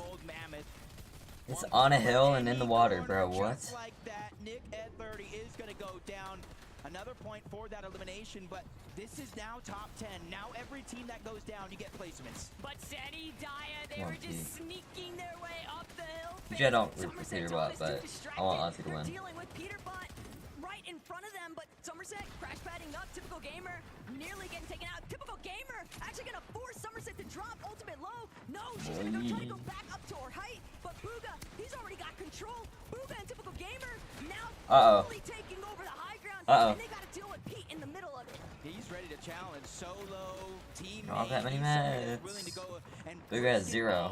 [SPEAKER 2] It's on a hill and in the water, bro. What?
[SPEAKER 19] Just like that, Nick at 30 is going to go down. Another point for that elimination, but this is now top 10. Now every team that goes down, you get placements.
[SPEAKER 20] But Seti, Daya, they were just sneaking their way up the hill.
[SPEAKER 2] Usually I don't root for Peterbot, but I want Ozzy to win.
[SPEAKER 20] Dealing with Peterbot right in front of them, but Somerset crash padding up. Typical Gamer nearly getting taken out. Typical Gamer actually gonna force Somerset to drop ultimate low. No, she's gonna go try to go back up to her height, but Booga, he's already got control. Booga and Typical Gamer now fully taking over the high ground, and they gotta deal with Pete in the middle of it.
[SPEAKER 19] He's ready to challenge solo teammate.
[SPEAKER 2] Not that many
[SPEAKER 19] willing to
[SPEAKER 2] mats.
[SPEAKER 19] go and
[SPEAKER 2] Booga has 0.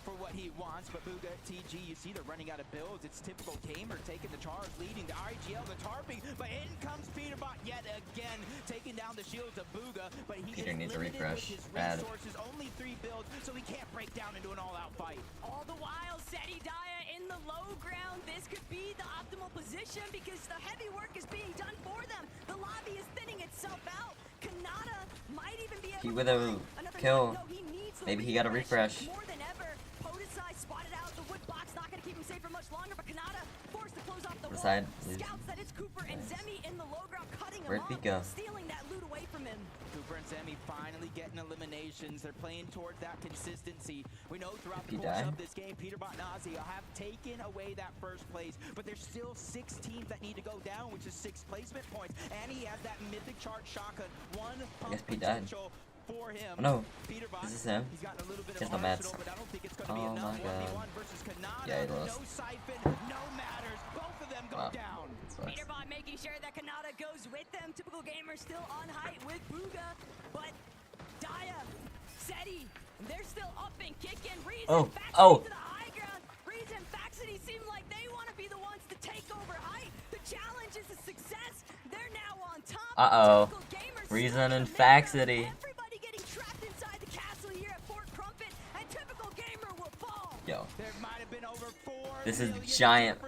[SPEAKER 19] for what he wants, but Booga TG, you see they're running out of builds. It's Typical Gamer taking the charge, leading the IGL, the tarping, but in comes Peterbot yet again, taking down the shields of Booga, but he
[SPEAKER 2] Peter
[SPEAKER 19] is
[SPEAKER 2] needs a
[SPEAKER 19] limited
[SPEAKER 2] refresh.
[SPEAKER 19] with his
[SPEAKER 2] Bad.
[SPEAKER 19] resources, only 3 builds, so he can't break down into an all-out fight.
[SPEAKER 20] All the while, Seti Daya in the low ground. This could be the optimal position because the heavy work is being done for them. The lobby is thinning itself out. Kanata might even be able
[SPEAKER 2] He
[SPEAKER 20] to
[SPEAKER 2] with a
[SPEAKER 20] find another
[SPEAKER 2] kill.
[SPEAKER 20] No, he needs the
[SPEAKER 2] Maybe he got a refresh.
[SPEAKER 20] more than ever. Podesai spotted out the wood box, not going to keep him safe for much longer, but Kanata forced to close off the wall.
[SPEAKER 2] Side,
[SPEAKER 20] Scouts that it's Cooper and Zemi in the low ground, cutting
[SPEAKER 2] Where'd
[SPEAKER 20] him
[SPEAKER 2] he go?
[SPEAKER 20] off, stealing that loot away from him.
[SPEAKER 19] Cooper and Zemi finally getting eliminations. They're playing towards that consistency. We know throughout the
[SPEAKER 2] He
[SPEAKER 19] course
[SPEAKER 2] died?
[SPEAKER 19] of this game, Peterbot and Ozzy have taken away that first place, but there's still 6 teams that need to go down, which is 6 placement points, and he has that mythic chart shotgun. 1 pump
[SPEAKER 2] Pete died.
[SPEAKER 19] potential for him.
[SPEAKER 2] Oh no,
[SPEAKER 19] Peterbot,
[SPEAKER 2] is this him?
[SPEAKER 19] he's got a little bit
[SPEAKER 2] He has
[SPEAKER 19] of
[SPEAKER 2] no mats.
[SPEAKER 19] arsenal, but I don't think it's going to be
[SPEAKER 2] Oh
[SPEAKER 19] enough.
[SPEAKER 2] my god.
[SPEAKER 19] 1v1 versus Kanata.
[SPEAKER 2] Yeah, he lost.
[SPEAKER 19] No siphon, no matters. Both of them go down.
[SPEAKER 20] Peterbot making sure that Kanata goes with them. Typical Gamer still on height with Booga, but Daya, Seti, they're still up and kicking. Reason, Faxity to the high ground. Reason, Faxity seem like they want to be the ones to take over height. The challenge is a success. They're now on top. Typical Gamer
[SPEAKER 2] Reason and Faxity.
[SPEAKER 20] everybody getting trapped inside the castle here at Fort Crumpet, and Typical Gamer will fall.
[SPEAKER 2] Yo.
[SPEAKER 19] There might have been over 4
[SPEAKER 2] This is giant.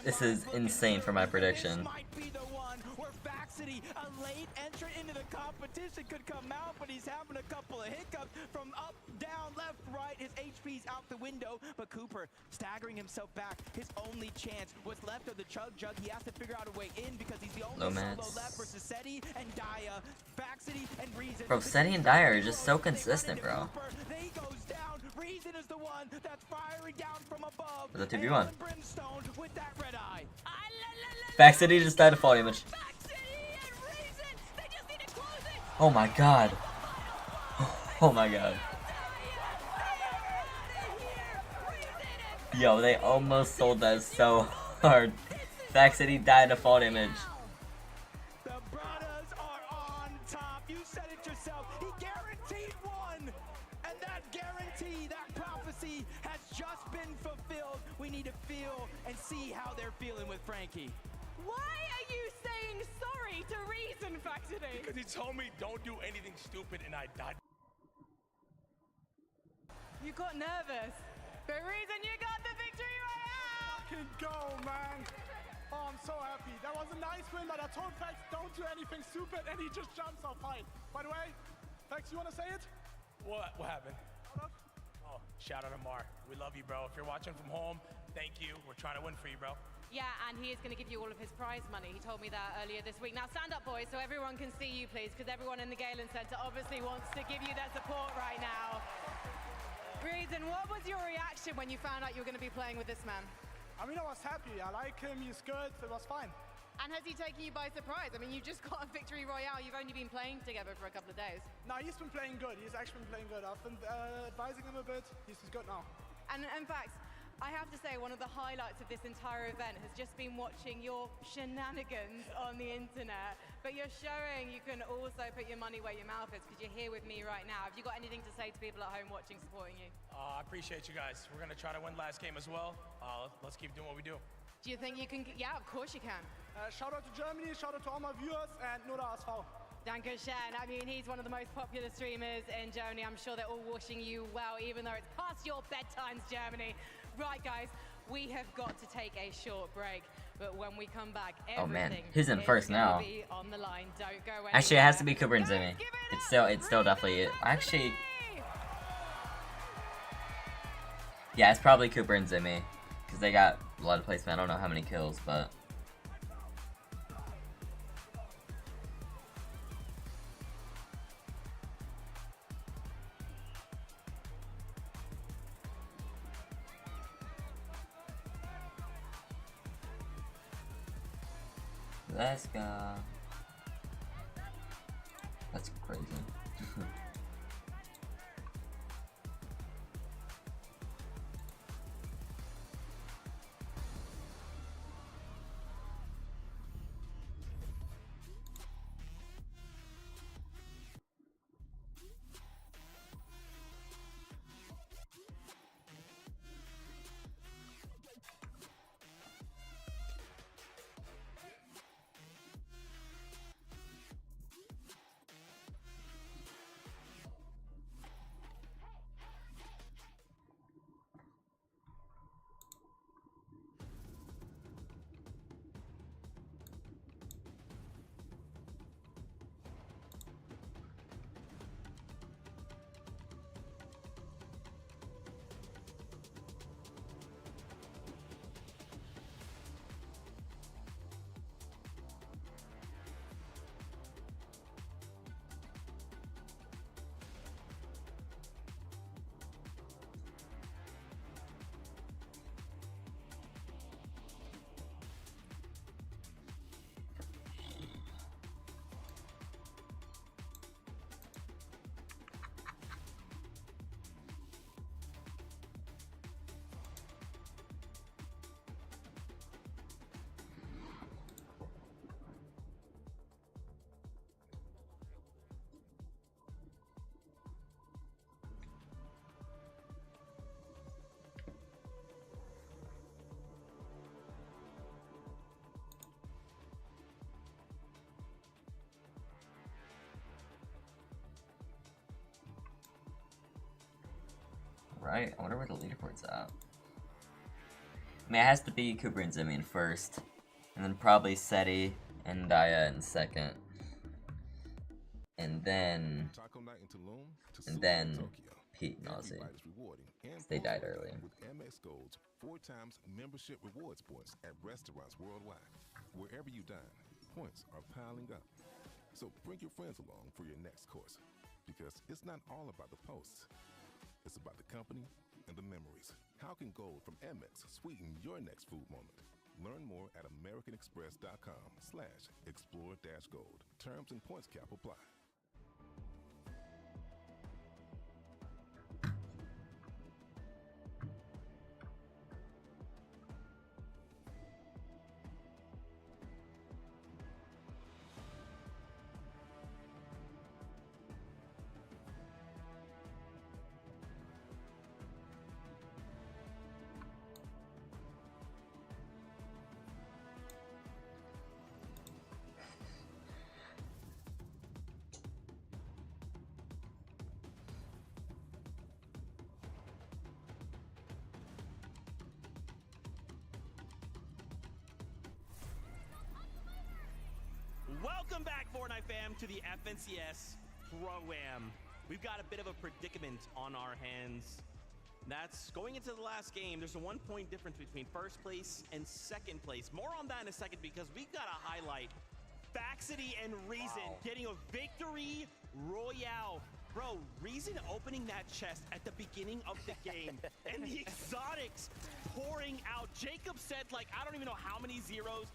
[SPEAKER 2] This is insane for my prediction.
[SPEAKER 19] might be the one where Faxity, a late entrant into the competition, could come out, but he's having a couple of hiccups from up, down, left, right. His HP's out the window, but Cooper staggering himself back. His only chance was left of the Chug Jug. He has to figure out a way in because he's the only solo left versus Seti and Daya. Faxity and Reason.
[SPEAKER 2] Bro, Seti and Daya are just so consistent, bro.
[SPEAKER 19] He goes down. Reason is the one that's firing down from above.
[SPEAKER 2] Was that 2v1?
[SPEAKER 19] Brimstone with that red eye.
[SPEAKER 2] Faxity just died to fall damage. Oh my god. Oh my god. Yo, they almost sold that so hard. Faxity died to fall damage.
[SPEAKER 19] The brothers are on top. You said it yourself. He guaranteed one. And that guarantee, that prophecy has just been fulfilled. We need to feel and see how they're feeling with Frankie.
[SPEAKER 16] Why are you saying sorry to Reason, Faxity?
[SPEAKER 6] Because he told me don't do anything stupid and I died.
[SPEAKER 16] You got nervous. But Reason, you got the victory royale!
[SPEAKER 6] Fucking go, man!
[SPEAKER 21] Oh, I'm so happy. That was a nice win, but I told Fax, don't do anything stupid, and he just jumps off high. By the way, Fax, you want to say it?
[SPEAKER 6] What happened? Oh, shout out to Mar. We love you, bro. If you're watching from home, thank you. We're trying to win for you, bro.
[SPEAKER 16] Yeah, and he is going to give you all of his prize money. He told me that earlier this week. Now stand up, boys, so everyone can see you, please, because everyone in the Galen Center obviously wants to give you their support right now. Reason, what was your reaction when you found out you were going to be playing with this man?
[SPEAKER 21] I mean, I was happy. I like him. He's good. It was fine.
[SPEAKER 16] And has he taken you by surprise? I mean, you just got a victory royale. You've only been playing together for a couple of days.
[SPEAKER 21] No, he's been playing good. He's actually been playing good. I've been advising him a bit. He's good now.
[SPEAKER 16] And in fact, I have to say one of the highlights of this entire event has just been watching your shenanigans on the internet. But you're showing you can also put your money where your mouth is because you're here with me right now. Have you got anything to say to people at home watching, supporting you?
[SPEAKER 6] I appreciate you guys. We're going to try to win last game as well. Let's keep doing what we do.
[SPEAKER 16] Do you think you can? Yeah, of course you can.
[SPEAKER 21] Shout out to Germany, shout out to all my viewers, and nur der ASV.
[SPEAKER 16] Dankeschön. I mean, he's one of the most popular streamers in Germany. I'm sure they're all wishing you well, even though it's past your bedtimes, Germany. Right, guys, we have got to take a short break. But when we come back,
[SPEAKER 2] oh man,
[SPEAKER 16] everything
[SPEAKER 2] he's in first now.
[SPEAKER 16] be on the line. Don't go anywhere.
[SPEAKER 2] Actually, it has to be Cooper and Zimmy. It's still definitely it. Actually, yeah, it's probably Cooper and Zimmy because they got a lot of placement. I don't know how many kills, but. Let's go. That's crazy. Right, I wonder where the leaderboard's at. I mean, it has to be Cooper and Zimmy in first, and then probably Seti and Daya in second, and then Pete and Ozzy. They died early.
[SPEAKER 13] With Amex Gold's 4x membership rewards points at restaurants worldwide. Wherever you dine, points are piling up. So bring your friends along for your next course, because it's not all about the posts. It's about the company and the memories. How can gold from Amex sweeten your next food moment? Learn more at americanexpress.com/explore-gold. Terms and points cap apply.
[SPEAKER 3] Welcome back, Fortnite fam, to the FNCS Pro-Am. We've got a bit of a predicament on our hands. That's going into the last game. There's a 1 point difference between first place and second place. More on that in a second because we've got to highlight Faxity and Reason getting a victory royale. Bro, Reason opening that chest at the beginning of the game and the exotics pouring out. Jacob said, like, I don't even know how many zeros.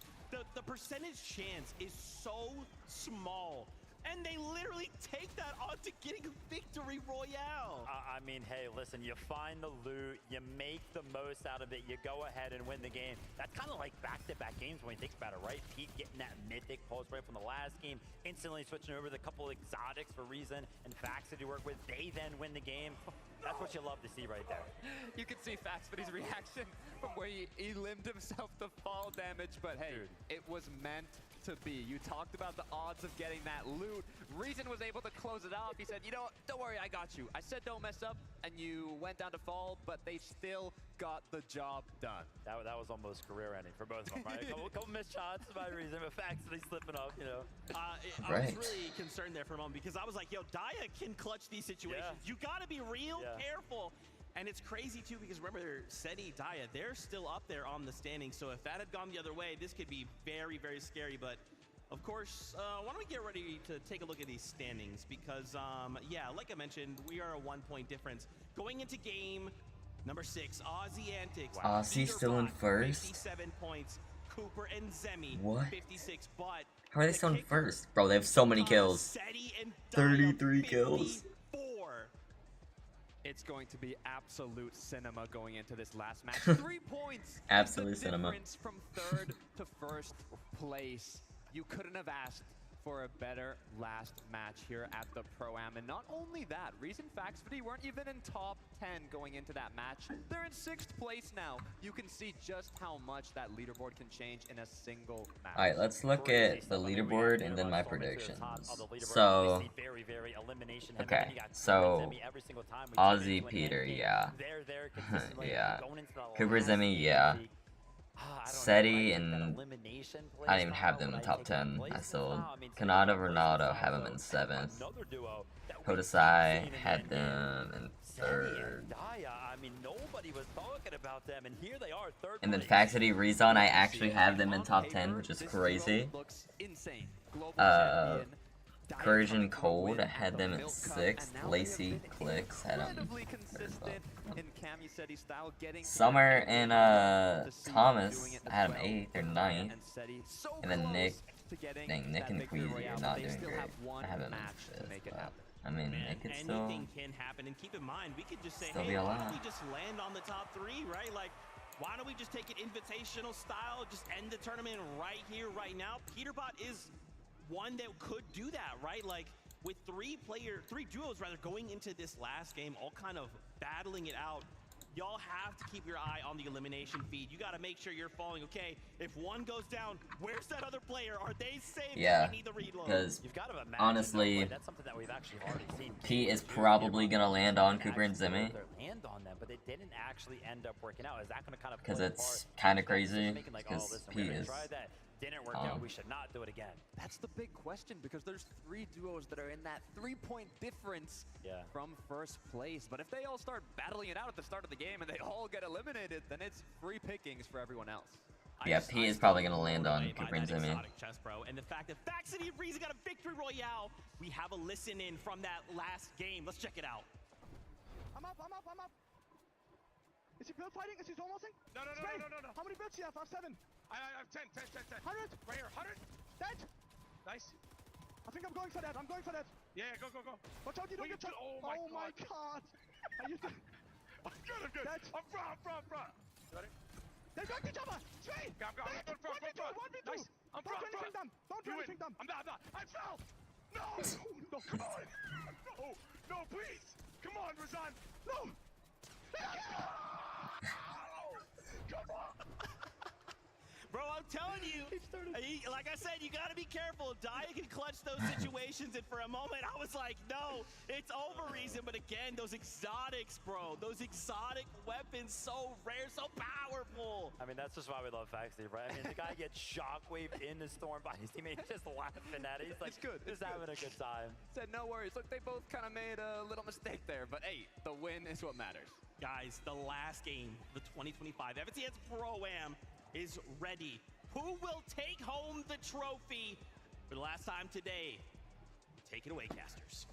[SPEAKER 3] The percentage chance is so small. And they literally take that on to getting a victory royale.
[SPEAKER 15] I mean, hey, listen, you find the loot, you make the most out of it, you go ahead and win the game. That's kind of like back-to-back games when you think about it, right? Pete getting that mythic pulse right from the last game, instantly switching over to a couple exotics for Reason and Faxity to work with. They then win the game. That's what you love to see right there.
[SPEAKER 12] You can see Faxity's reaction from where he limbed himself to fall damage, but hey, it was meant to be. You talked about the odds of getting that loot. Reason was able to close it off. He said, you know, don't worry, I got you. I said don't mess up, and you went down to fall, but they still got the job done.
[SPEAKER 15] That was almost career-ending for both of them, right? A couple missed shots by Reason, but Faxity slipping up, you know.
[SPEAKER 3] I was really concerned there for a moment because I was like, yo, Daya can clutch these situations. You gotta be real careful. And it's crazy too because remember, Seti, Daya, they're still up there on the standings. So if that had gone the other way, this could be very, very scary. But of course, why don't we get ready to take a look at these standings? Because yeah, like I mentioned, we are a 1 point difference. Going into game number 6, Aussie Antics.
[SPEAKER 2] Aussie still in first?
[SPEAKER 3] 57 points. Cooper and Zemie,
[SPEAKER 2] what?
[SPEAKER 3] 56. But
[SPEAKER 2] how are they still in first? Bro, they have so many kills. 33 kills.
[SPEAKER 12] It's going to be absolute cinema going into this last match. 3 points.
[SPEAKER 2] Absolute cinema.
[SPEAKER 12] Difference from third to first place. You couldn't have asked for a better last match here at the Pro-Am. And not only that, Reason Faxity weren't even in top 10 going into that match. They're in 6th place now. You can see just how much that leaderboard can change in a single match.
[SPEAKER 2] Alright, let's look at the leaderboard and then my predictions. So, okay, so Aussie Peter, yeah. Yeah. Cooper Zemie, yeah. Seti and I don't even have them in the top 10. I sold. Kanata Ronaldo have them in 7th. Hodasai had them in 3rd. And then Faxity Rezon, I actually have them in top 10, which is crazy. Courage and Cold, I had them in 6th. Lacy Clicks had them Summer and Thomas, I had them 8th or 9th. And then Nick, dang, Nick and Queasy are not doing great. I have them in 5th, but I mean, it could still
[SPEAKER 3] can happen. And keep in mind, we could just say,
[SPEAKER 2] still
[SPEAKER 3] hey,
[SPEAKER 2] be a
[SPEAKER 3] why
[SPEAKER 2] lot.
[SPEAKER 3] don't we just land on the top 3, right? Like, why don't we just take it invitational style, just end the tournament right here, right now? Peterbot is one that could do that, right? Like, with 3 duos rather going into this last game, all kind of battling it out. Y'all have to keep your eye on the elimination feed. You got to make sure you're following. Okay, if one goes down, where's that other player? Are they safe?
[SPEAKER 2] Yeah,
[SPEAKER 3] we need the reload.
[SPEAKER 2] because honestly,
[SPEAKER 15] that's something that we've actually already seen.
[SPEAKER 2] Pete is probably gonna land on Cooper and Zemie.
[SPEAKER 15] Land on them, but it didn't actually end up working out. Is that going to kind of
[SPEAKER 2] because it's kind of crazy because Pete is.
[SPEAKER 15] Didn't work out. We should not do it again.
[SPEAKER 12] That's the big question because there's 3 duos that are in that 3-point difference from first place. But if they all start battling it out at the start of the game and they all get eliminated, then it's free pickings for everyone else.
[SPEAKER 2] Yeah, P is probably going to land on Cooper and Zemie.
[SPEAKER 3] And the fact that Faxity and Reason got a victory royale, we have a listen in from that last game. Let's check it out.
[SPEAKER 21] I'm up. Is he build fighting? Is he almost? No. How many builds do you have? I have 7. I have 10. 100. Right here, 100. Dead. Nice. I think I'm going for that. Yeah, go. Watch out, you don't get shot. Oh my god. Are you dead? I'm good. Dead. I'm front. You ready? They're going to jump. Straight. I'm front. 1v2. Nice. I'm front. Don't do anything dumb. I'm not. I fell. No, come on. No, please. Come on, Razan. No. Come on!
[SPEAKER 3] Bro, I'm I'm telling you, like I said, you got to be careful. Dia can clutch those situations, and for a moment, I was like, no, it's over, Reason. But again, those exotics, bro, those exotic weapons, so rare, so powerful.
[SPEAKER 15] I mean, that's just why we love Faxley, right? I mean, the guy gets shockwaved in the storm by his teammate, just laughing at it. He's like, just having a good time.
[SPEAKER 12] Said no worries. Look, they both kind of made a little mistake there, but hey, the win is what matters.
[SPEAKER 3] Guys, the last game, the 2025 FNCS Pro-Am is ready. Who will take home the trophy for the last time today? Take it away, casters.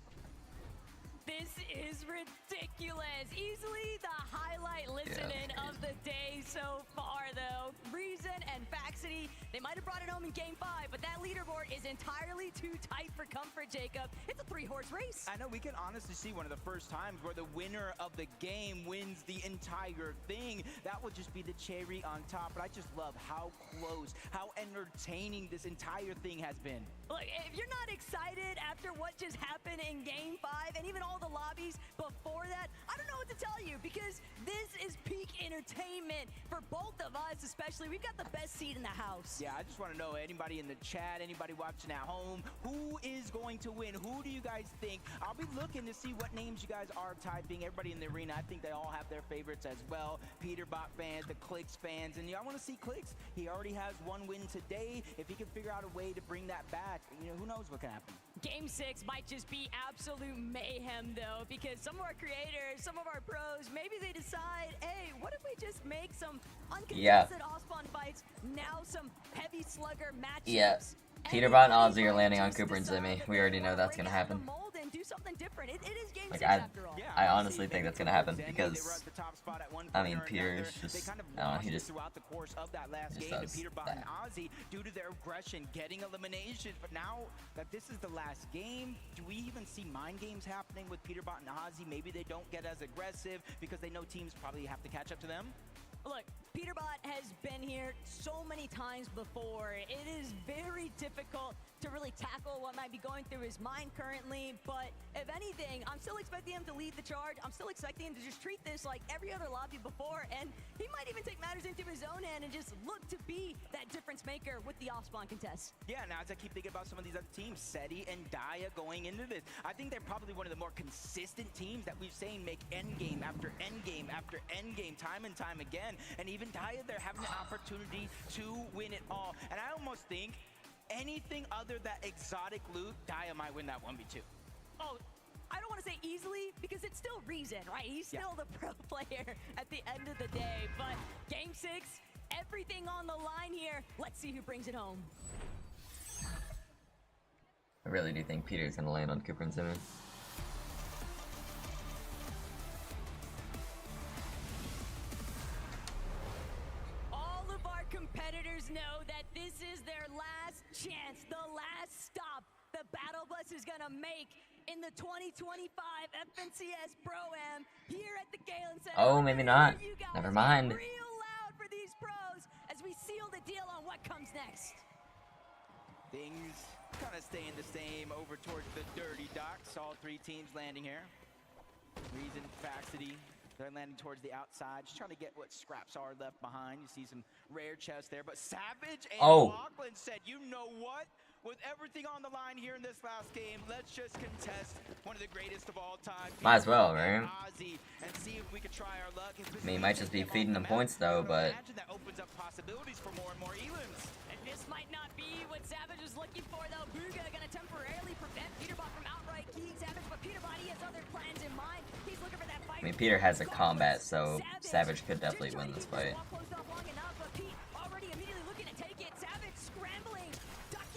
[SPEAKER 20] This is ridiculous. Easily the highlight listening of the day so far, though. Reason and Faxity, they might have brought it home in Game 5, but that leaderboard is entirely too tight for comfort, Jacob. It's a 3-horse race.
[SPEAKER 19] I know, we can honestly see one of the first times where the winner of the game wins the entire thing. That would just be the cherry on top, but I just love how close, how entertaining this entire thing has been.
[SPEAKER 20] Look, if you're not excited after what just happened in Game 5 and even all the lobbies before that, I don't know what to tell you, because this is peak entertainment for both of us, especially. We've got the best seat in the house.
[SPEAKER 19] Yeah, I just want to know, anybody in the chat, anybody watching at home, who is going to win? Who do you guys think? I'll be looking to see what names you guys are typing. Everybody in the arena, I think they all have their favorites as well. Peterbot fans, the Clicks fans, and I want to see Clicks. He already has one win today. If he can figure out a way to bring that back, who knows what can happen.
[SPEAKER 20] Game 6 might just be absolute mayhem, though, because some of our creators, some of our pros, maybe they decide, hey, what if we just make some uncontested Ospawn fights, now some heavy slugger matchups?
[SPEAKER 2] Yeah. Peterbot and Ozzy are landing on Cooper and Zimmy. We already know that's gonna happen.
[SPEAKER 20] Do something different. It is game
[SPEAKER 2] Like,
[SPEAKER 20] 6 after all.
[SPEAKER 2] I honestly think that's gonna happen because, I mean, Peter's just, I don't know, he just
[SPEAKER 19] throughout the course of that last game to Peterbot and Ozzy due to their aggression, getting eliminations. But now that this is the last game, do we even see mind games happening with Peterbot and Ozzy? Maybe they don't get as aggressive because they know teams probably have to catch up to them.
[SPEAKER 20] Look, Peterbot has been here so many times before. It is very difficult to really tackle what might be going through his mind currently, but if anything, I'm still expecting him to lead the charge. I'm still expecting him to just treat this like every other lobby before, and he might even take matters into his own hand and just look to be that difference maker with the off-spawn contest.
[SPEAKER 19] Yeah, now as I keep thinking about some of these other teams, Seti and Dia going into this, I think they're probably one of the more consistent teams that we've seen make endgame after endgame after endgame, time and time again. And even Dia, they're having an opportunity to win it all. And I almost think anything other than exotic loot, Dia might win that 1v2.
[SPEAKER 20] Oh, I don't want to say easily because it's still Reason, right? He's still the pro player at the end of the day. But game 6, everything on the line here. Let's see who brings it home.
[SPEAKER 2] I really do think Peter's gonna land on Cooper and Zimmy.
[SPEAKER 20] All of our competitors know that this is their last chance, the last stop the Battle Bus is gonna make in the 2025 FNCS Pro-Am here at the Galen Center.
[SPEAKER 2] Oh, maybe not. Never mind.
[SPEAKER 20] Real loud for these pros as we seal the deal on what comes next.
[SPEAKER 19] Things kind of staying the same over towards the dirty docks. All three teams landing here. Reason, Faxity, they're landing towards the outside, just trying to get what scraps are left behind. You see some rare chests there, but Savage and Lachlan said, you know what? With everything on the line here in this last game, let's just contest one of the greatest of all time.
[SPEAKER 2] Might as well, right?
[SPEAKER 19] And see if we can try our luck.
[SPEAKER 2] I mean, he might just be feeding them points though, but
[SPEAKER 19] that opens up possibilities for more and more elims.
[SPEAKER 20] And this might not be what Savage is looking for, though. Booga gonna temporarily prevent Peterbot from outright keying Savage, but Peterbot, he has other plans in mind. He's looking for that fight.
[SPEAKER 2] I mean, Peter has a combat, so Savage could definitely win this fight.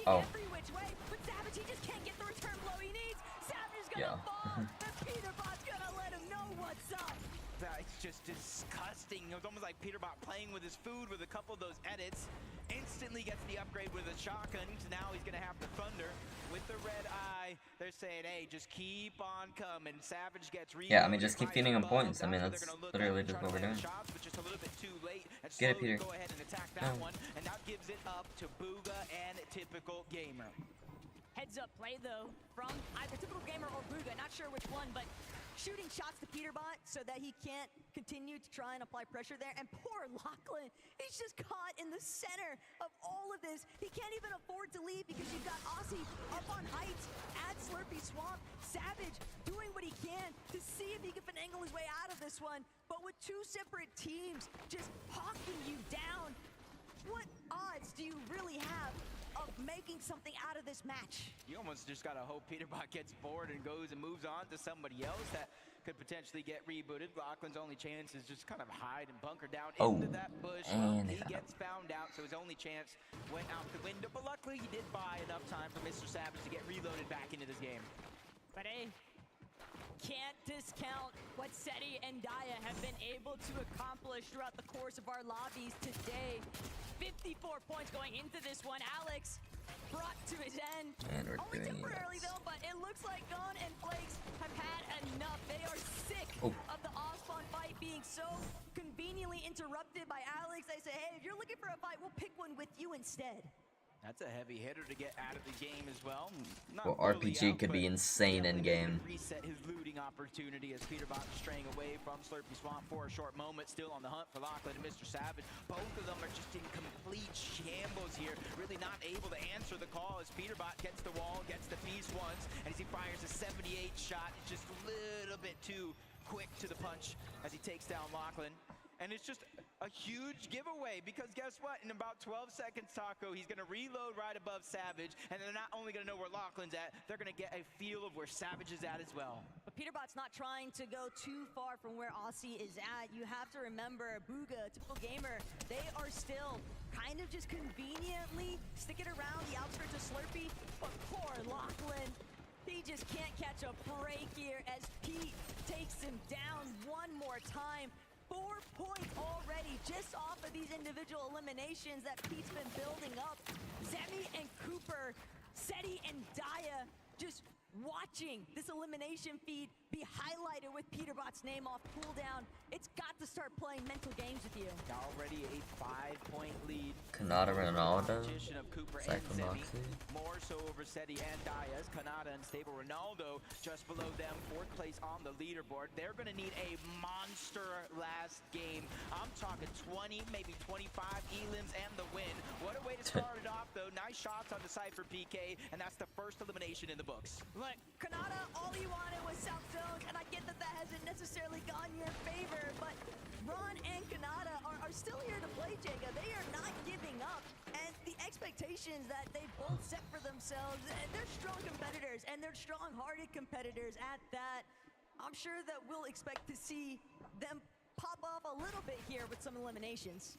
[SPEAKER 20] Every which way, but Savage, he just can't get the return blow he needs. Savage is gonna fall, and Peterbot's gonna let him know what's up.
[SPEAKER 19] It's just disgusting. It was almost like Peterbot playing with his food with a couple of those edits. Instantly gets the upgrade with a shotgun, so now he's gonna have the Thunder. With the red eye, they're saying, hey, just keep on coming. Savage gets
[SPEAKER 2] yeah, I mean, just keep feeding him points. I mean, that's literally just what we're doing. Get it, Peter.
[SPEAKER 19] Go ahead and attack that one, and that gives it up to Booga and Typical Gamer.
[SPEAKER 20] heads up play though from either Typical Gamer or Booga, not sure which one, but shooting shots to Peterbot so that he can't continue to try and apply pressure there. And poor Lachlan, he's just caught in the center of all of this. He can't even afford to leave because you've got Aussie up on heights at Slurpy Swamp. Savage doing what he can to see if he can finagle his way out of this one. But with two separate teams just hawking you down, what odds do you really have of making something out of this match?
[SPEAKER 19] You almost just gotta hope Peterbot gets bored and goes and moves on to somebody else that could potentially get rebooted. Lachlan's only chance is just kind of hide and bunker down into that bush.
[SPEAKER 2] And
[SPEAKER 19] he gets found out, so his only chance went out the window. But luckily, he did buy enough time for Mr. Savage to get reloaded back into this game.
[SPEAKER 20] But hey, can't discount what Seti and Daya have been able to accomplish throughout the course of our lobbies today. 54 points going into this one. Alex brought to his end.
[SPEAKER 2] And we're
[SPEAKER 20] only
[SPEAKER 2] doing
[SPEAKER 20] temporarily though, but it looks like Gon and Flakes have had enough. They are sick of the off-spawn fight being so conveniently interrupted by Alex. They say, hey, if you're looking for a fight, we'll pick one with you instead.
[SPEAKER 19] That's a heavy hitter to get out of the game as well.
[SPEAKER 2] Well, RPG could be insane in game.
[SPEAKER 19] Reset his looting opportunity as Peterbot straying away from Slurpy Swamp for a short moment, still on the hunt for Lachlan and Mr. Savage. Both of them are just in complete shambles here, really not able to answer the call as Peterbot gets the wall, gets the piece once, and as he fires a 78 shot, it's just a little bit too quick to the punch as he takes down Lachlan. And it's just a huge giveaway because guess what? In about 12 seconds, Taco, he's going to reload right above Savage, and they're not only going to know where Lachlan's at, they're going to get a feel of where Savage is at as well.
[SPEAKER 20] But Peterbot's not trying to go too far from where Aussie is at. You have to remember, Booga, Typical Gamer, they are still kind of just conveniently sticking around the outskirts of Slurpy, but poor Lachlan, he just can't catch a break here as Pete takes him down one more time. 4 points already just off of these individual eliminations that Pete's been building up. Zemie and Cooper, Seti and Daya just watching this elimination feed be highlighted with Peterbot's name off cooldown. It's got to start playing mental games with you.
[SPEAKER 19] Already a 5-point lead.
[SPEAKER 2] Kanata Ronaldo.
[SPEAKER 19] Of Cooper and Zemie, more so over Seti and Daya. Kanata and Stable Ronaldo just below them, 4th place on the leaderboard. They're going to need a monster last game. I'm talking 20, maybe 25 elims and the win. What a way to start it off, though. Nice shots on the Cypher PK, and that's the first elimination in the books.
[SPEAKER 20] Look, Kanata, all you wanted was South Zones, and I get that that hasn't necessarily gone your favor, but Ron and Kanata are still here to play, Jacob. They are not giving up, and the expectations that they both set for themselves, they're strong competitors, and they're strong-hearted competitors at that. I'm sure that we'll expect to see them pop off a little bit here with some eliminations.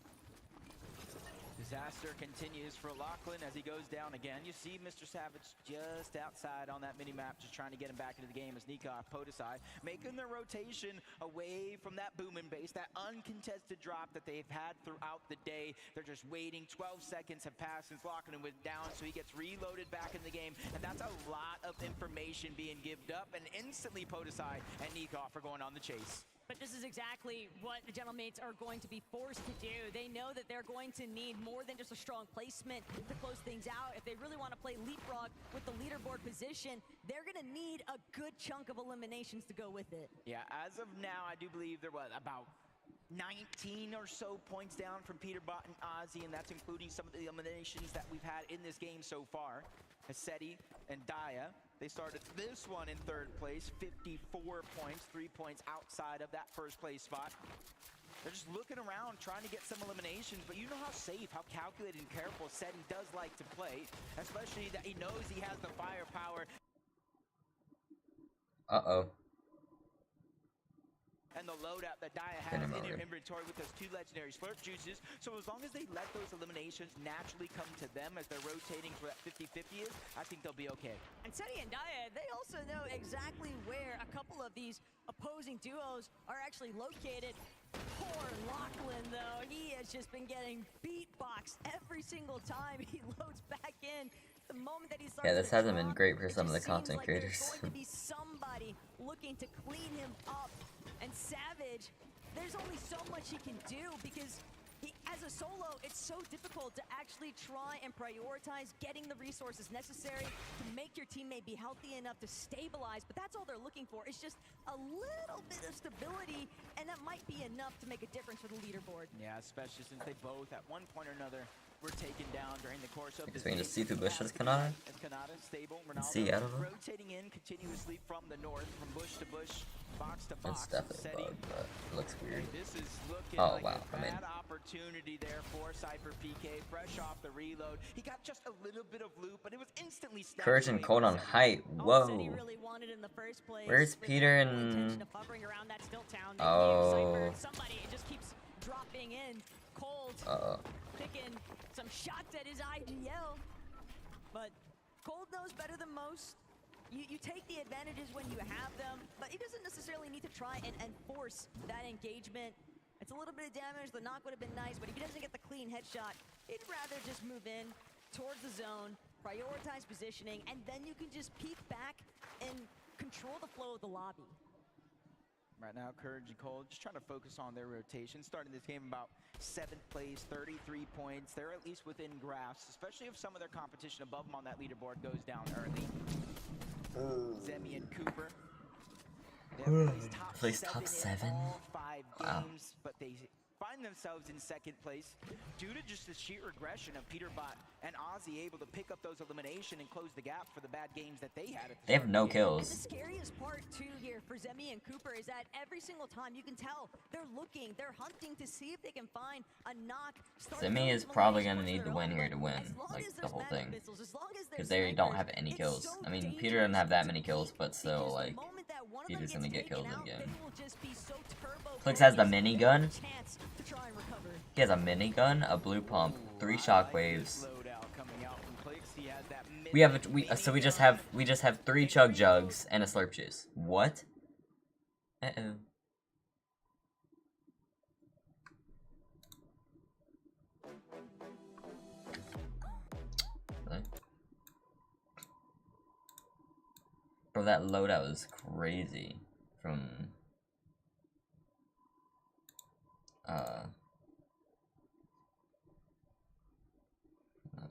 [SPEAKER 19] Disaster continues for Lachlan as he goes down again. You see Mr. Savage just outside on that mini-map, just trying to get him back into the game as Nikov, Podesai, making their rotation away from that booming base, that uncontested drop that they've had throughout the day. They're just waiting. 12 seconds have passed since Lachlan went down, so he gets reloaded back in the game, and that's a lot of information being given up, and instantly Podesai and Nikov are going on the chase.
[SPEAKER 20] But this is exactly what the Gentlemates are going to be forced to do. They know that they're going to need more than just a strong placement to close things out. If they really want to play leapfrog with the leaderboard position, they're going to need a good chunk of eliminations to go with it.
[SPEAKER 19] Yeah, as of now, I do believe they're, about 19 or so points down from Peterbot and Ozzy, and that's including some of the eliminations that we've had in this game so far. Seti and Daya, they started this one in 3rd place, 54 points, 3 points outside of that 1st place spot. They're just looking around, trying to get some eliminations, but you know how safe, how calculated and careful Seti does like to play, especially that he knows he has the firepower.
[SPEAKER 2] Uh-oh.
[SPEAKER 19] And the loadout that Daya has in her inventory with those 2 legendary slurp juices. So as long as they let those eliminations naturally come to them as they're rotating for that 50-50 is, I think they'll be okay.
[SPEAKER 20] And Seti and Daya, they also know exactly where a couple of these opposing duos are actually located. Poor Lachlan, though. He has just been getting beatboxed every single time he loads back in. The moment that he starts,
[SPEAKER 2] yeah, this hasn't been great for some of the content creators.
[SPEAKER 20] There's going to be somebody looking to clean him up. And Savage, there's only so much he can do because he, as a solo, it's so difficult to actually try and prioritize getting the resources necessary to make your teammate be healthy enough to stabilize, but that's all they're looking for. It's just a little bit of stability, and that might be enough to make a difference for the leaderboard.
[SPEAKER 19] Yeah, especially since they both, at one point or another, were taken down during the course of
[SPEAKER 2] I guess
[SPEAKER 19] this
[SPEAKER 2] we can just
[SPEAKER 19] game.
[SPEAKER 2] see through bushes, Kanata.
[SPEAKER 19] And Kanata stable,
[SPEAKER 2] See, I don't know.
[SPEAKER 19] rotating in continuously from the north, from bush to bush, box to box.
[SPEAKER 2] It's definitely bugged, but it looks weird.
[SPEAKER 19] This is looking
[SPEAKER 2] Oh,
[SPEAKER 19] like
[SPEAKER 2] wow,
[SPEAKER 19] a bad opportunity there for Cypher PK, fresh off the reload. He got just a little bit of loot, but it was instantly snatched
[SPEAKER 2] Courage and
[SPEAKER 19] away
[SPEAKER 2] Cold
[SPEAKER 19] from
[SPEAKER 2] on
[SPEAKER 19] Zemi.
[SPEAKER 2] height. Whoa.
[SPEAKER 20] Really wanted in the first place.
[SPEAKER 2] Where's Peter and?
[SPEAKER 20] Around that still town.
[SPEAKER 2] Oh.
[SPEAKER 20] Somebody just keeps dropping in. Cold. Picking some shots at his IGL. But Cold knows better than most. You take the advantages when you have them, but he doesn't necessarily need to try and force that engagement. It's a little bit of damage. The knock would have been nice, but if he doesn't get the clean headshot, he'd rather just move in towards the zone, prioritize positioning, and then you can just peek back and control the flow of the lobby.
[SPEAKER 19] Right now, Courage and Cold just trying to focus on their rotation. Starting this game about 7th place, 33 points. They're at least within grasp, especially if some of their competition above them on that leaderboard goes down early. Zemie and Cooper.
[SPEAKER 2] Plays top 7?
[SPEAKER 19] All 5
[SPEAKER 2] Wow.
[SPEAKER 19] games, but they find themselves in 2nd place due to just the sheer regression of Peterbot and Ozzy able to pick up those elimination and close the gap for the bad games that they had.
[SPEAKER 2] They have no kills.
[SPEAKER 20] And the scariest part too here for Zemie and Cooper is that every single time you can tell they're looking, they're hunting to see if they can find a knock.
[SPEAKER 2] Zemie is probably gonna need the win here to win, like the whole thing, because they don't have any kills. I mean, Peter doesn't have that many kills, but still, like, Peter's gonna get kills in the game. Clix has the minigun. He has a minigun, a blue pump, 3 shockwaves. So we just have 3 chug jugs and a slurp juice. What? Uh-oh. Really? Bro, that loadout is crazy. From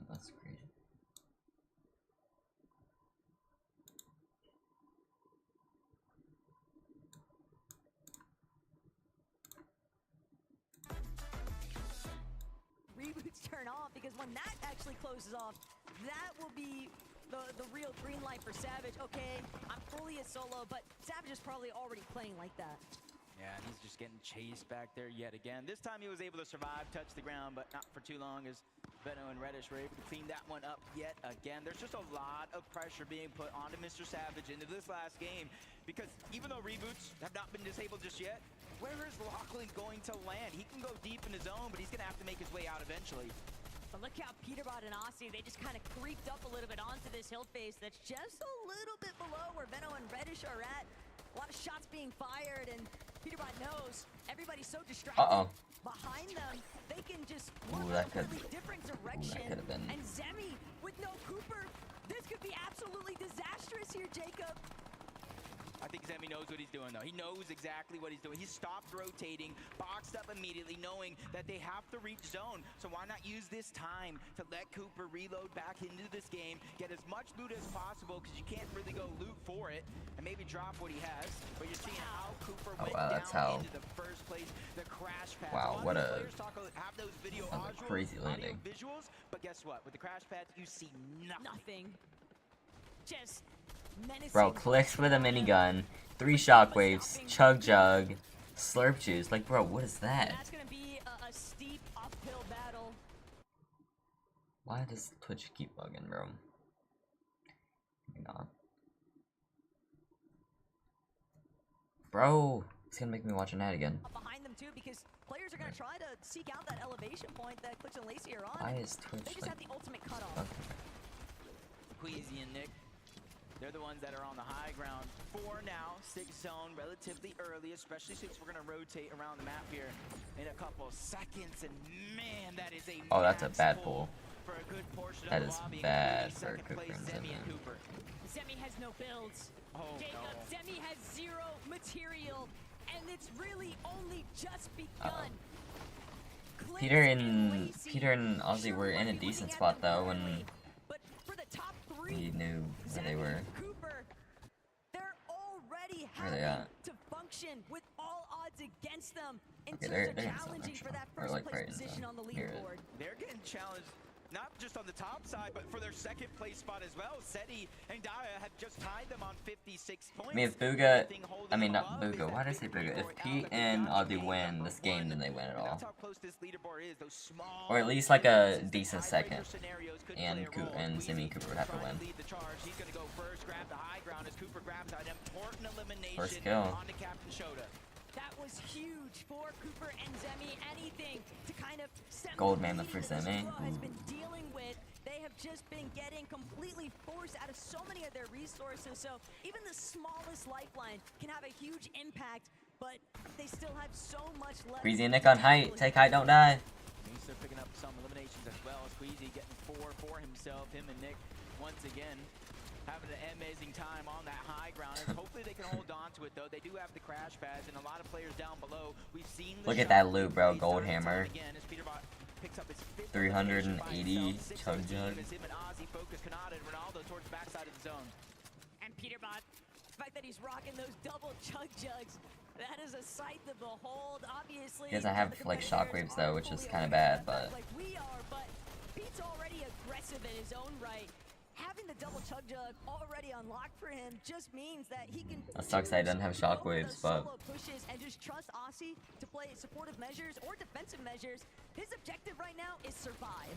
[SPEAKER 2] that's crazy.
[SPEAKER 20] Reboots turn off, because when that actually closes off, that will be the real green light for Savage. Okay, I'm fully a solo, but Savage is probably already playing like that.
[SPEAKER 19] Yeah, and he's just getting chased back there yet again. This time he was able to survive, touch the ground, but not for too long as Veno and Reddish were able to clean that one up yet again. There's just a lot of pressure being put onto Mr. Savage into this last game, because even though reboots have not been disabled just yet, where is Lachlan going to land? He can go deep in his zone, but he's going to have to make his way out eventually.
[SPEAKER 20] But look how Peterbot and Aussie, they just kind of creeped up a little bit onto this hill face that's just a little bit below where Veno and Reddish are at. A lot of shots being fired, and Peterbot knows everybody's so distracted. Behind them, they can just look in a really different direction. And Zemie with no Cooper, this could be absolutely disastrous here, Jacob.
[SPEAKER 19] I think Zemie knows what he's doing, though. He knows exactly what he's doing. He stopped rotating, boxed up immediately, knowing that they have to reach zone. So why not use this time to let Cooper reload back into this game, get as much loot as possible, because you can't really go loot for it, and maybe drop what he has. But you're seeing how Cooper went down into the first place, the crash pad.
[SPEAKER 2] Wow, what a
[SPEAKER 19] have those video
[SPEAKER 2] crazy landing.
[SPEAKER 19] Visuals, but guess what? With the crash pads, you see nothing.
[SPEAKER 20] Just menacing.
[SPEAKER 2] Bro, Clix with a minigun, 3 shockwaves, chug jug, slurp juice. Like, bro, what is that?
[SPEAKER 20] That's gonna be a steep uphill battle.
[SPEAKER 2] Why does Twitch keep bugging, bro? Nah. Bro, it's gonna make me watch an ad again.
[SPEAKER 20] Behind them too, because players are gonna try to seek out that elevation point that Clix and Lacey are on.
[SPEAKER 2] Why is Twitch
[SPEAKER 20] They just
[SPEAKER 2] like...
[SPEAKER 20] have the ultimate cutoff.
[SPEAKER 19] Queasy and Nick, they're the ones that are on the high ground for now. 6 zone relatively early, especially since we're gonna rotate around the map here in a couple seconds. And man, that is a
[SPEAKER 2] that's a bad pull.
[SPEAKER 19] For a good portion
[SPEAKER 2] That
[SPEAKER 19] of
[SPEAKER 2] is
[SPEAKER 19] the lobby,
[SPEAKER 2] bad for
[SPEAKER 19] second place,
[SPEAKER 2] Cooper and
[SPEAKER 19] Zemie and Cooper.
[SPEAKER 20] Zemie has no builds. Jacob, Zemie has 0 material, and it's really only just begun.
[SPEAKER 2] Peter and Ozzy were in a decent spot though when we knew where they were.
[SPEAKER 20] They're already
[SPEAKER 2] Where they at?
[SPEAKER 20] to function with all odds against them in
[SPEAKER 2] Okay,
[SPEAKER 20] terms
[SPEAKER 2] they're
[SPEAKER 20] of
[SPEAKER 2] in zone,
[SPEAKER 20] challenging for
[SPEAKER 2] actually.
[SPEAKER 20] that
[SPEAKER 2] Or
[SPEAKER 20] first
[SPEAKER 2] like
[SPEAKER 20] place
[SPEAKER 2] right in
[SPEAKER 20] position
[SPEAKER 2] zone.
[SPEAKER 20] on the
[SPEAKER 2] Near it.
[SPEAKER 19] Leaderboard. They're getting challenged not just on the top side, but for their second place spot as well. Seti and Daya have just tied them on 56 points.
[SPEAKER 2] I mean, if Booga, I mean not Booga, why did I say Booga? If Pete and Ozzy win this game, then they win it all. Or at least like a decent second. And Zemie Cooper would have to win. First kill.
[SPEAKER 20] That was huge for Cooper and Zemie. Anything to kind of
[SPEAKER 2] Gold mammoth for Zemie.
[SPEAKER 20] has been dealing with. They have just been getting completely forced out of so many of their resources. So even the smallest lifeline can have a huge impact, but they still have so much left.
[SPEAKER 2] Queasy and Nick on height. Take height, don't die.
[SPEAKER 19] He's still picking up some eliminations as well. Squeezy getting 4 for himself. Him and Nick once again having an amazing time on that high ground. And hopefully they can hold on to it though. They do have the crash pads and a lot of players down below. We've seen the
[SPEAKER 2] Look at that loot, bro. Gold hammer. 380 chug jug.
[SPEAKER 20] And Peterbot, the fact that he's rocking those double chug jugs, that is a sight to behold. Obviously,
[SPEAKER 2] He doesn't have like shockwaves though, which is kind of bad, but
[SPEAKER 20] like we are, but Pete's already aggressive in his own right. Having the double chug jug already unlocked for him just means that he can.
[SPEAKER 2] that sucks that he doesn't have shockwaves, but
[SPEAKER 20] Solo pushes and just trust Aussie to play supportive measures or defensive measures. His objective right now is survive.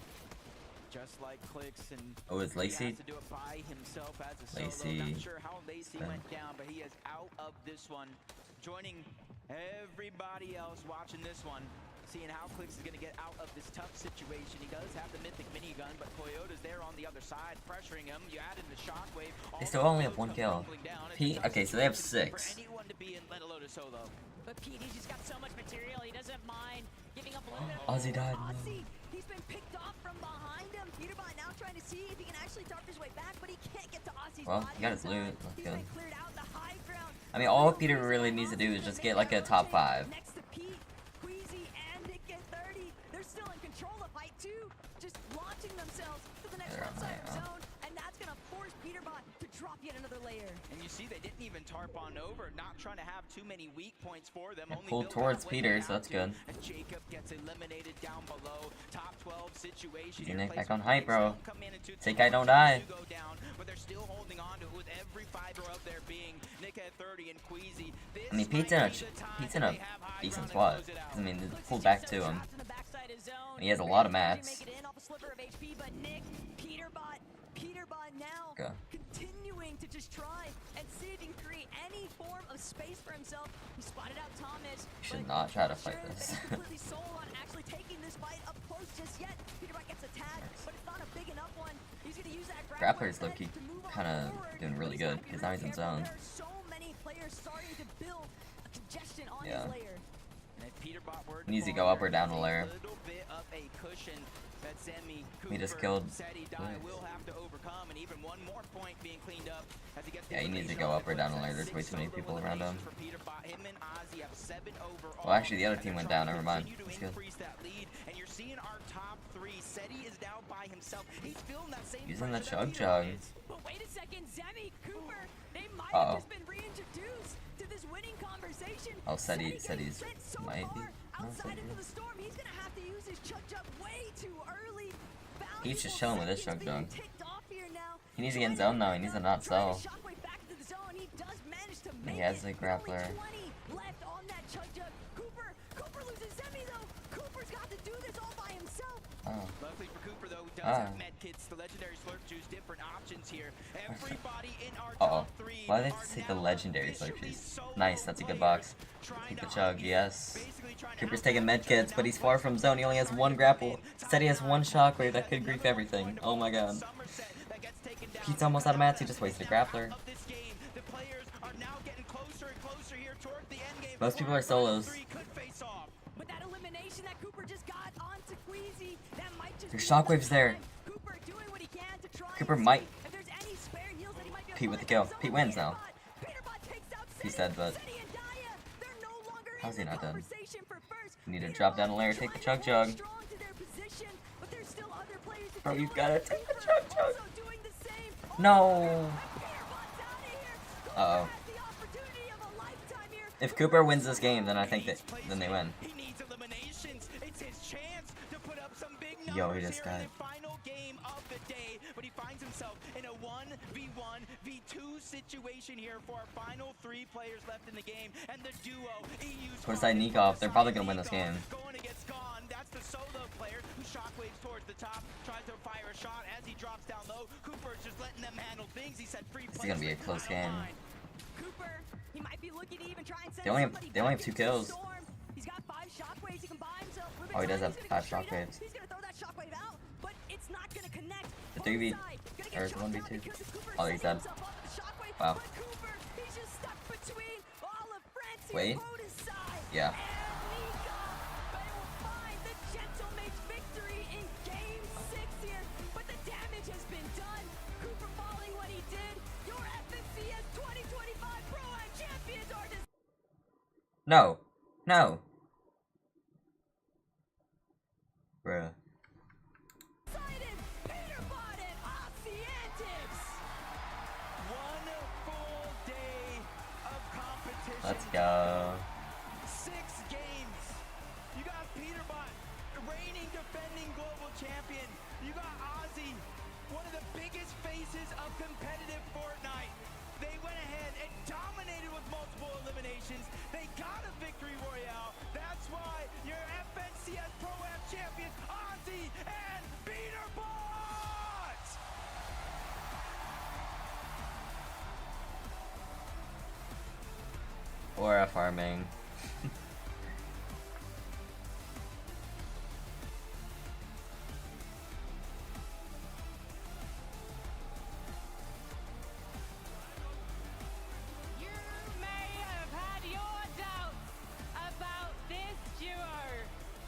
[SPEAKER 19] Just like Clicks and
[SPEAKER 2] oh, it's Lacey.
[SPEAKER 19] he has to do it by himself as a solo.
[SPEAKER 2] Lacey.
[SPEAKER 19] Not sure how Lacey went down, but he is out of this one, joining everybody else watching this one. Seeing how Clicks is going to get out of this tough situation. He does have the mythic minigun, but Toyota's there on the other side, pressuring him. You add in the shockwave.
[SPEAKER 2] They still only have 1 kill. Pete, okay, so they have 6.
[SPEAKER 19] Anyone to be in, let alone a solo.
[SPEAKER 20] But Pete, he's just got so much material. He doesn't mind giving up a little bit.
[SPEAKER 2] Ozzy died.
[SPEAKER 20] Aussie, he's been picked off from behind him. Peterbot now trying to see if he can actually dart his way back, but he can't get to Aussie's
[SPEAKER 2] Well,
[SPEAKER 20] body.
[SPEAKER 2] he got his loot. That's good.
[SPEAKER 20] Cleared out the high ground.
[SPEAKER 2] I mean, all Peter really needs to do is just get like a top 5.
[SPEAKER 20] Next to Pete, Queasy, and Nick get 30. They're still in control of height too, just launching themselves to the next outside zone, and that's gonna force Peterbot to drop yet another layer.
[SPEAKER 19] And you see, they didn't even tarp on over, not trying to have too many weak points for them. Only
[SPEAKER 2] Pulled towards Peter, so that's good.
[SPEAKER 19] And Jacob gets eliminated down below. Top 12 situation.
[SPEAKER 2] Easy Nick back on height, bro. Take height, don't die.
[SPEAKER 19] But they're still holding on to it with every fiber of their being. Nick at 30 and Queasy.
[SPEAKER 2] I mean, Pete's in a decent spot. I mean, they pulled back to him. And he has a lot of mats.
[SPEAKER 20] Peterbot now continuing to just try and see if he can create any form of space for himself. He spotted out Thomas.
[SPEAKER 2] Should not try to fight this.
[SPEAKER 20] Completely sold on actually taking this fight up close just yet. Peterbot gets a tag, but it's not a big enough one. He's gonna use that
[SPEAKER 2] Grappler's low-key kind of doing really good because now he's in zone.
[SPEAKER 20] There are so many players starting to build a congestion on
[SPEAKER 2] Yeah.
[SPEAKER 20] his layer.
[SPEAKER 19] And if Peterbot were
[SPEAKER 2] Needs to go up or down a layer.
[SPEAKER 19] little bit of a cushion that Zemie,
[SPEAKER 2] He just
[SPEAKER 19] Cooper,
[SPEAKER 2] killed.
[SPEAKER 19] Seti, Daya will have to overcome, and even one more point being cleaned up as he gets
[SPEAKER 2] Yeah, he needs to go up or down a layer. There's way too many people around him.
[SPEAKER 19] for Peterbot. Him and Ozzy have 7 overall.
[SPEAKER 2] Well, actually, the other team went down. Never mind. That's good.
[SPEAKER 19] Increase that lead, and you're seeing our top 3. Seti is now by himself. He's feeling that same
[SPEAKER 2] Using the
[SPEAKER 19] pressure that
[SPEAKER 2] chug
[SPEAKER 19] Peter
[SPEAKER 2] jug.
[SPEAKER 19] is.
[SPEAKER 20] But wait a second, Zemie, Cooper, they might
[SPEAKER 2] Uh-oh.
[SPEAKER 20] have just been reintroduced to this winning conversation.
[SPEAKER 2] Oh, Seti's
[SPEAKER 20] so
[SPEAKER 2] might be.
[SPEAKER 20] far
[SPEAKER 2] No,
[SPEAKER 20] outside
[SPEAKER 2] Seti
[SPEAKER 20] into the
[SPEAKER 2] is.
[SPEAKER 20] storm. He's gonna have to use his chug jug way too early.
[SPEAKER 2] He's just chilling with his chug jug.
[SPEAKER 20] Ticked off here now.
[SPEAKER 2] He needs to get in zone now. He needs to not sell.
[SPEAKER 20] Shockwave back into the zone. He does manage to
[SPEAKER 2] He
[SPEAKER 20] make
[SPEAKER 2] has
[SPEAKER 20] it.
[SPEAKER 2] the grappler.
[SPEAKER 20] Only 20 left on that chug jug. Cooper loses Zemie though. Cooper's got to do this all by himself.
[SPEAKER 2] Oh.
[SPEAKER 19] Luckily for Cooper, though, does
[SPEAKER 2] Ah.
[SPEAKER 19] have med kits, the legendary slurp juice, different options here. Everybody in our
[SPEAKER 2] Uh-oh.
[SPEAKER 19] top 3
[SPEAKER 2] Why did they take the legendary slurp juice? Nice, that's a good box. Keep the chug, yes. Cooper's taking medkits, but he's far from zone. He only has 1 grapple. Said he has 1 shockwave that could grief everything. Oh my god. Pete's almost out of mats. He just wasted a grappler. Most people are solos.
[SPEAKER 20] With that elimination that Cooper just got onto Queasy, that might just
[SPEAKER 2] There's
[SPEAKER 20] be enough
[SPEAKER 2] shockwaves there.
[SPEAKER 20] time. Cooper doing what he can to try
[SPEAKER 2] Cooper
[SPEAKER 20] and
[SPEAKER 2] might.
[SPEAKER 20] see if there's any spare heals that he might be able
[SPEAKER 2] Pete
[SPEAKER 20] to
[SPEAKER 2] with the
[SPEAKER 20] put
[SPEAKER 2] kill.
[SPEAKER 20] in his
[SPEAKER 2] Pete
[SPEAKER 20] own.
[SPEAKER 2] wins now.
[SPEAKER 20] Peterbot takes out
[SPEAKER 2] He's
[SPEAKER 20] Seti.
[SPEAKER 2] dead, but
[SPEAKER 20] Seti and Daya, they're no longer
[SPEAKER 2] how's
[SPEAKER 20] in
[SPEAKER 2] he
[SPEAKER 20] the
[SPEAKER 2] not dead?
[SPEAKER 20] conversation for first.
[SPEAKER 2] Need to drop down a layer, take the chug chug. Bro, you gotta take the chug chug. No. Uh oh. If Cooper wins this game, then I think that then they win. Yo, he just got.
[SPEAKER 19] But he finds himself in a 1v1 v2 situation here for our final 3 players left in the game, and the duo EU's
[SPEAKER 2] Put aside Nikov, they're probably gonna win this game.
[SPEAKER 19] going against Gone. That's the solo player who shockwaves towards the top, tries to fire a shot as he drops down low. Cooper's just letting them handle things. He said free.
[SPEAKER 2] This is gonna be a close game.
[SPEAKER 20] Cooper, he might be looking to even try and send
[SPEAKER 2] They only have 2 kills.
[SPEAKER 20] He's got 5 shockwaves. He can buy himself.
[SPEAKER 2] Oh, he does have 5 shockwaves.
[SPEAKER 20] He's gonna throw that shockwave out, but it's not gonna connect.
[SPEAKER 2] The 3v or is it 1v2? Oh, he's dead. Wow. Wait. Yeah. No. No. Bruh. Let's go.
[SPEAKER 19] 6 games. You got Peterbot, reigning defending global champion. You got Ozzy, one of the biggest faces of competitive Fortnite. They went ahead and dominated with multiple eliminations. They got a victory royale. That's why your FNCS Pro Am champions, Ozzy and Peterbot!
[SPEAKER 2] Or farming.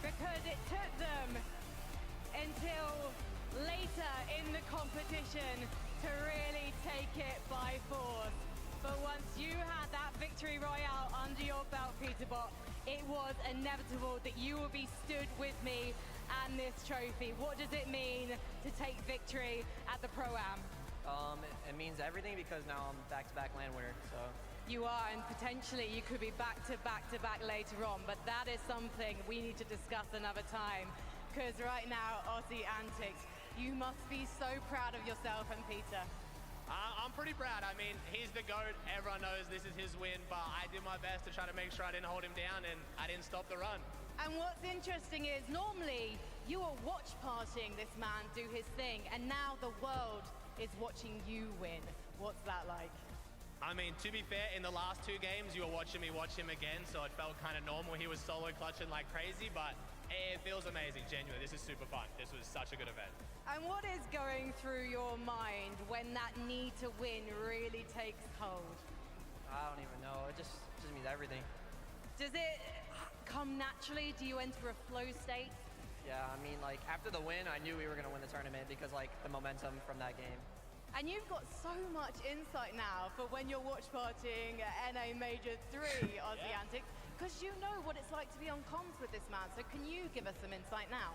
[SPEAKER 1] Because it took them until later in the competition to really take it by force. But once you had that victory royale under your belt, Peterbot, it was inevitable that you will be stood with me and this trophy. What does it mean to take victory at the Pro-Am?
[SPEAKER 10] It means everything because now I'm back-to-back LAN winner, so.
[SPEAKER 1] You are, and potentially you could be back-to-back later on, but that is something we need to discuss another time. Because right now, Aussie Antics, you must be so proud of yourself and Peter.
[SPEAKER 14] I'm pretty proud. I mean, he's the GOAT. Everyone knows this is his win, but I did my best to try to make sure I didn't hold him down, and I didn't stop the run.
[SPEAKER 1] And what's interesting is, normally, you are watch partying this man do his thing, and now the world is watching you win. What's that like?
[SPEAKER 14] I mean, to be fair, in the last 2 games, you were watching me watch him again, so it felt kind of normal. He was solo clutching like crazy, but it feels amazing, genuinely. This is super fun. This was such a good event.
[SPEAKER 1] And what is going through your mind when that need to win really takes hold?
[SPEAKER 10] I don't even know. It just means everything.
[SPEAKER 1] Does it come naturally? Do you enter a flow state?
[SPEAKER 10] Yeah, I mean, like, after the win, I knew we were going to win the tournament because, like, the momentum from that game.
[SPEAKER 1] And you've got so much insight now for when you're watch partying at NA Major 3, Aussie Antics, because you know what it's like to be on comms with this man. So can you give us some insight now?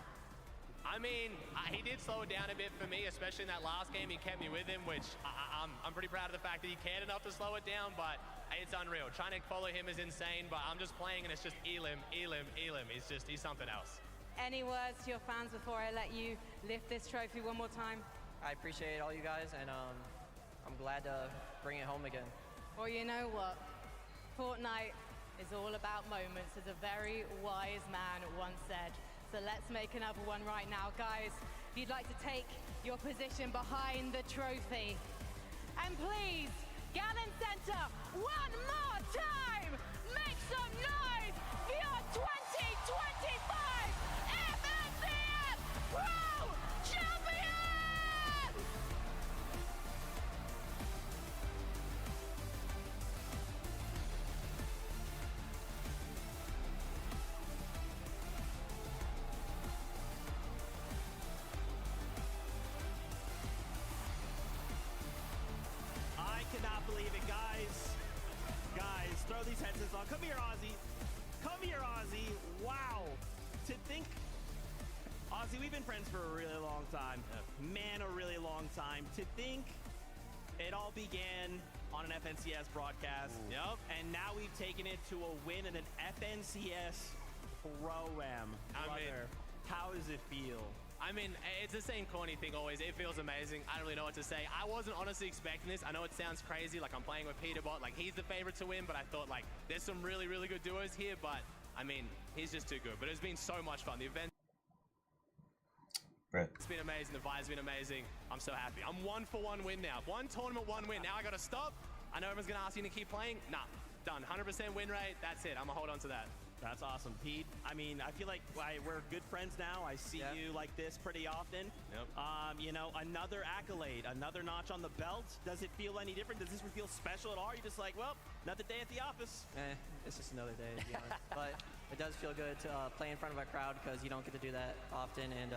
[SPEAKER 14] I mean, he did slow it down a bit for me, especially in that last game. He kept me with him, which I'm pretty proud of the fact that he cared enough to slow it down, but it's unreal. Trying to follow him is insane, but I'm just playing and it's just Elim. He's something else.
[SPEAKER 1] Any words to your fans before I let you lift this trophy one more time?
[SPEAKER 10] I appreciate all you guys, and I'm glad to bring it home again.
[SPEAKER 1] Well, you know what? Fortnite is all about moments, as a very wise man once said. So let's make another one right now. Guys, if you'd like to take your position behind the trophy. And please, Gannon Center, one more time! Make some noise for your 2025 FNCS Pro Champion!
[SPEAKER 3] I cannot believe it, guys. Guys, throw these headsets on. Come here, Ozzy. Come here, Ozzy. Wow. To think, Ozzy, we've been friends for a really long time. Man, a really long time. To think it all began on an FNCS broadcast.
[SPEAKER 7] Yep.
[SPEAKER 3] And now we've taken it to a win in an FNCS Pro-Am. Brother, how does it feel?
[SPEAKER 14] I mean, it's the same corny thing always. It feels amazing. I don't really know what to say. I wasn't honestly expecting this. I know it sounds crazy, like I'm playing with Peterbot, like he's the favorite to win, but I thought like there's some really, really good duos here, but I mean, he's just too good. But it's been so much fun. The event, it's been amazing. The vibe's been amazing. I'm so happy. I'm 1-for-1 win now. 1 tournament, 1 win. Now I gotta stop. I know everyone's gonna ask you to keep playing. Nah, done. 100% win rate. That's it. I'm gonna hold on to that.
[SPEAKER 3] That's awesome, Pete. I mean, I feel like we're good friends now. I see you like this pretty often.
[SPEAKER 14] Yep.
[SPEAKER 3] You know, another accolade, another notch on the belt. Does it feel any different? Does this feel special at all? You're just like, well, another day at the office.
[SPEAKER 10] It's just another day, to be honest. But it does feel good to play in front of a crowd because you don't get to do that often, and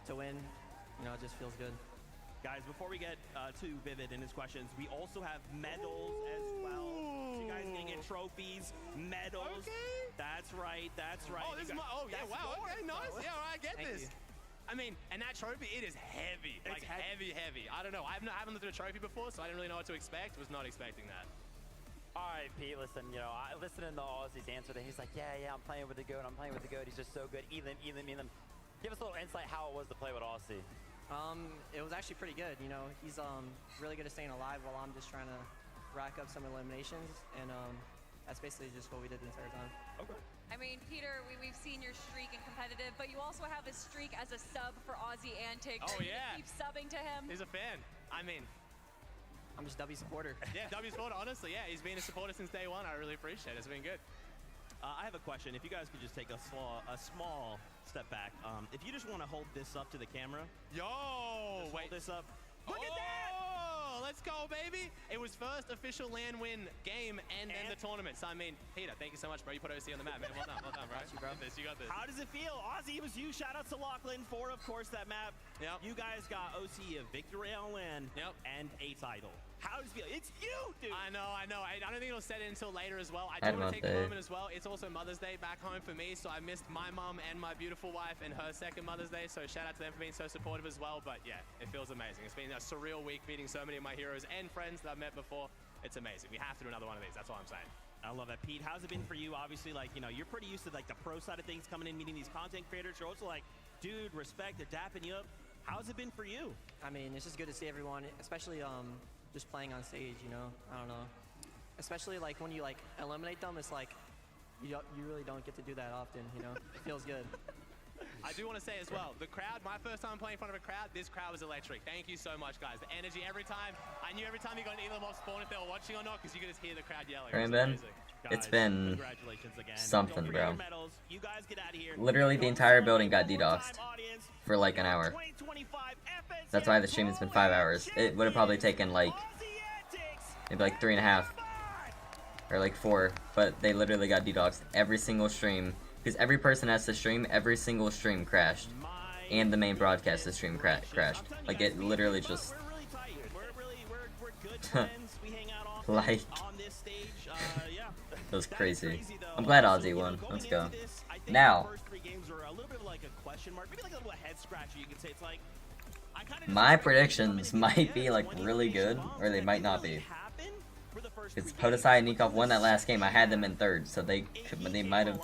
[SPEAKER 10] to win, you know, it just feels good.
[SPEAKER 3] Guys, before we get to Vivid and his questions, we also have medals as well. So you guys can get trophies, medals.
[SPEAKER 14] Okay.
[SPEAKER 3] That's right. That's right.
[SPEAKER 14] Oh, this is my, yeah, wow. Okay, nice. Yeah, all right, I get
[SPEAKER 10] Thank
[SPEAKER 14] this.
[SPEAKER 10] you.
[SPEAKER 14] I mean, and that trophy, it is heavy. Like heavy. I don't know. I haven't looked at a trophy before, so I didn't really know what to expect. Was not expecting that.
[SPEAKER 15] All right, Pete, listen, you know, I listening to Ozzy's answer that he's like, yeah, I'm playing with the GOAT, he's just so good. Elam. Give us a little insight how it was to play with Ozzy.
[SPEAKER 10] It was actually pretty good. You know, he's really good at staying alive while I'm just trying to rack up some eliminations, and that's basically just what we did the entire time.
[SPEAKER 3] Okay.
[SPEAKER 1] I mean, Peter, we've seen your streak in competitive, but you also have a streak as a sub for Aussie Antics.
[SPEAKER 14] Oh, yeah.
[SPEAKER 1] Keep subbing to him.
[SPEAKER 14] He's a fan. I mean,
[SPEAKER 10] I'm just W supporter.
[SPEAKER 14] Yeah, W supporter, honestly. Yeah, he's been a supporter since day one. I really appreciate it. It's been good.
[SPEAKER 3] I have a question. If you guys could just take a small step back. If you just want to hold this up to the camera.
[SPEAKER 14] Yo!
[SPEAKER 3] Wait. Hold this up.
[SPEAKER 14] Look at that! Let's go, baby! It was first official LAN win game and then the tournament. So, I mean, Peter, thank you so much, bro. You put OC on the map, man. Well done, bro. You got this.
[SPEAKER 3] How does it feel? Ozzy, it was you. Shout out to Lachlan for, of course, that map.
[SPEAKER 14] Yep.
[SPEAKER 3] You guys got OC a victory on LAN and a title. How does it feel? It's you, dude!
[SPEAKER 14] I know. I don't think it'll set in until later as well. I do want to take a moment as well. It's also Mother's Day back home for me, so I missed my mom and my beautiful wife and her second Mother's Day, so shout out to them for being so supportive as well. But yeah, it feels amazing. It's been a surreal week meeting so many of my heroes and friends that I've met before. It's amazing. We have to do another one of these. That's all I'm saying.
[SPEAKER 3] I love that. Pete, how's it been for you? Obviously, like, you know, you're pretty used to like the pro side of things, coming in, meeting these content creators. You're also like, dude, respect, they're dapping you up. How's it been for you?
[SPEAKER 10] I mean, it's just good to see everyone, especially just playing on stage, you know. I don't know. Especially like when you like eliminate them, it's like you really don't get to do that often, you know. It feels good.
[SPEAKER 14] I do want to say as well, the crowd, my first time playing in front of a crowd, this crowd was electric. Thank you so much, guys. The energy every time. I knew every time you got an Elam off spawn if they were watching or not, because you could just hear the crowd yelling.
[SPEAKER 2] Brandon, it's been something, bro.
[SPEAKER 3] You guys get out of here.
[SPEAKER 2] Literally, the entire building got DDoSed for like an hour. That's why the stream has been 5 hours. It would have probably taken like maybe like 3.5 or like 4, but they literally got DDoSed every single stream because every person has to stream. Every single stream crashed, and the main broadcast the stream crashed. Like it literally just like it was crazy. I'm glad Ozzy won. Let's go. Now, my predictions might be like really good, or they might not be. It's Podesai and Nikov won that last game. I had them in third, so they might have.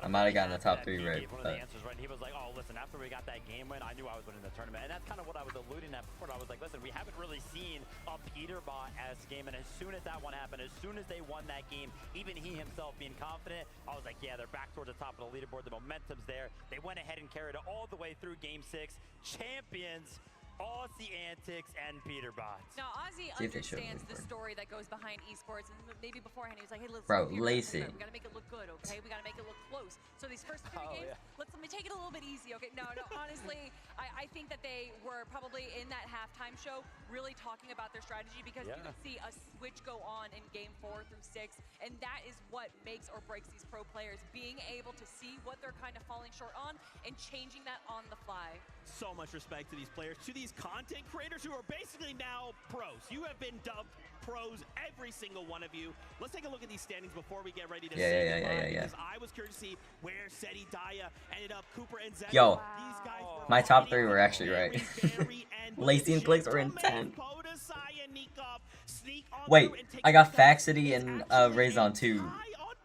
[SPEAKER 2] I might have gotten the top 3 right.
[SPEAKER 15] One of the answers, right? He was like, "Oh, listen. After we got that game win, I knew I was winning the tournament." And that's kind of what I was alluding at before. I was like, "Listen, we haven't really seen a Peterbot-esque game." And as soon as that one happened, as soon as they won that game, even he himself being confident, I was like, "Yeah, they're back towards the top of the leaderboard. The momentum's there." They went ahead and carried it all the way through Game 6. Champions. Aussie Antics and Peterbot.
[SPEAKER 1] Now, Aussie understands the story that goes behind esports, and maybe beforehand he was like, "Hey, let's
[SPEAKER 2] bro, Lacey.
[SPEAKER 1] We gotta make it look good, okay? We gotta make it look close. So these first 3 games, let me take it a little bit easy, okay?" No, honestly, I think that they were probably in that halftime show really talking about their strategy because you could see a switch go on in game 4 through 6, and that is what makes or breaks these pro players, being able to see what they're kind of falling short on and changing that on the fly.
[SPEAKER 3] So much respect to these players, to the these content creators who are basically now pros. You have been dubbed pros, every single one of you. Let's take a look at these standings before we get ready to say goodbye. Because I was curious to see where Seti Daya ended up. Cooper and Zed.
[SPEAKER 2] Yo, my top 3 were actually right. Lacey and Clicks were in 10. Wait, I got Faxity and Raison 2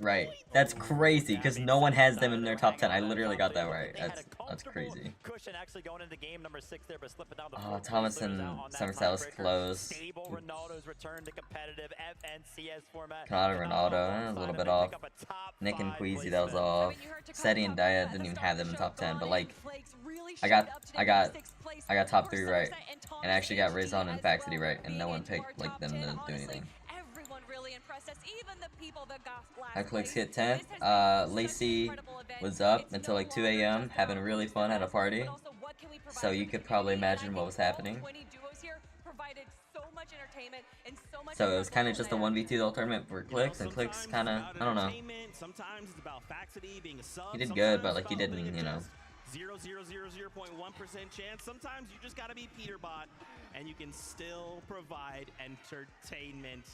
[SPEAKER 2] right. That's crazy, because no one has them in their top 10. I literally got that right. That's crazy.
[SPEAKER 15] Cushion actually going into game number 6 there, but slipping down the
[SPEAKER 2] Oh, Thomas and Somerset was close.
[SPEAKER 15] Stable Ronaldo's return to competitive FNCS format.
[SPEAKER 2] Canada Ronaldo, a little bit off. Nick and Queasy, that was off. Seti and Daya didn't even have them in top 10, but like, I got top 3 right, and I actually got Raison and Faxity right, and no one picked like them to do anything. My Clicks hit 10th. Lacey was up until like 2 a.m. having really fun at a party, so you could probably imagine what was happening. So it was kind of just a 1v2 the whole tournament for Clicks, and Clicks kind of, I don't know. He did good, but like he didn't, you know.
[SPEAKER 3] 0.1% chance. Sometimes you just gotta be Peterbot, and you can still provide entertainment.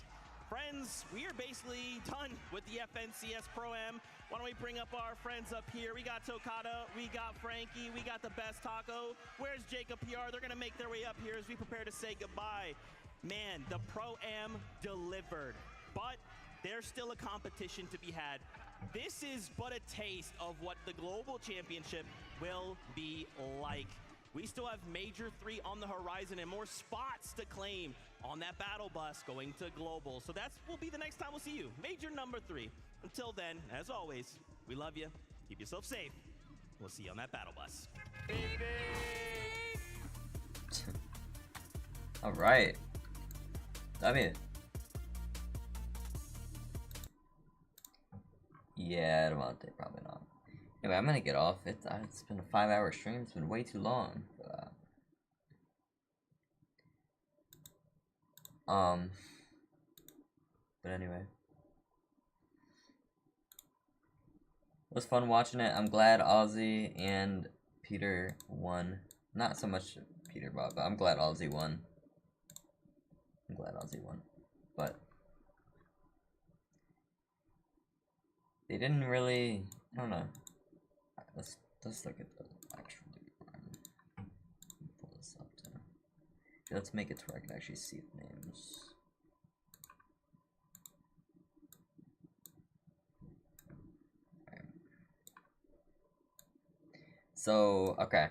[SPEAKER 3] Friends, we are basically done with the FNCS Pro-Am. Why don't we bring up our friends up here? We got Tokata, we got Frankie, we got the best taco. Where's Jacob PR? They're gonna make their way up here as we prepare to say goodbye. Man, the Pro-Am delivered, but there's still a competition to be had. This is but a taste of what the Global Championship will be like. We still have Major 3 on the horizon and more spots to claim on that battle bus going to Global. So that will be the next time we'll see you. Major number 3. Until then, as always, we love you. Keep yourself safe. We'll see you on that battle bus.
[SPEAKER 2] All right. W. Yeah, Devontae, probably not. Anyway, I'm gonna get off. It's been a 5-hour stream. It's been way too long for that. But anyway, it was fun watching it. I'm glad Ozzy and Peter won. Not so much Peter Bob, but I'm glad Ozzy won. But they didn't really, I don't know. Let's look at the actual run. Pull this up too. Let's make it to where I can actually see the names. Right. So, okay.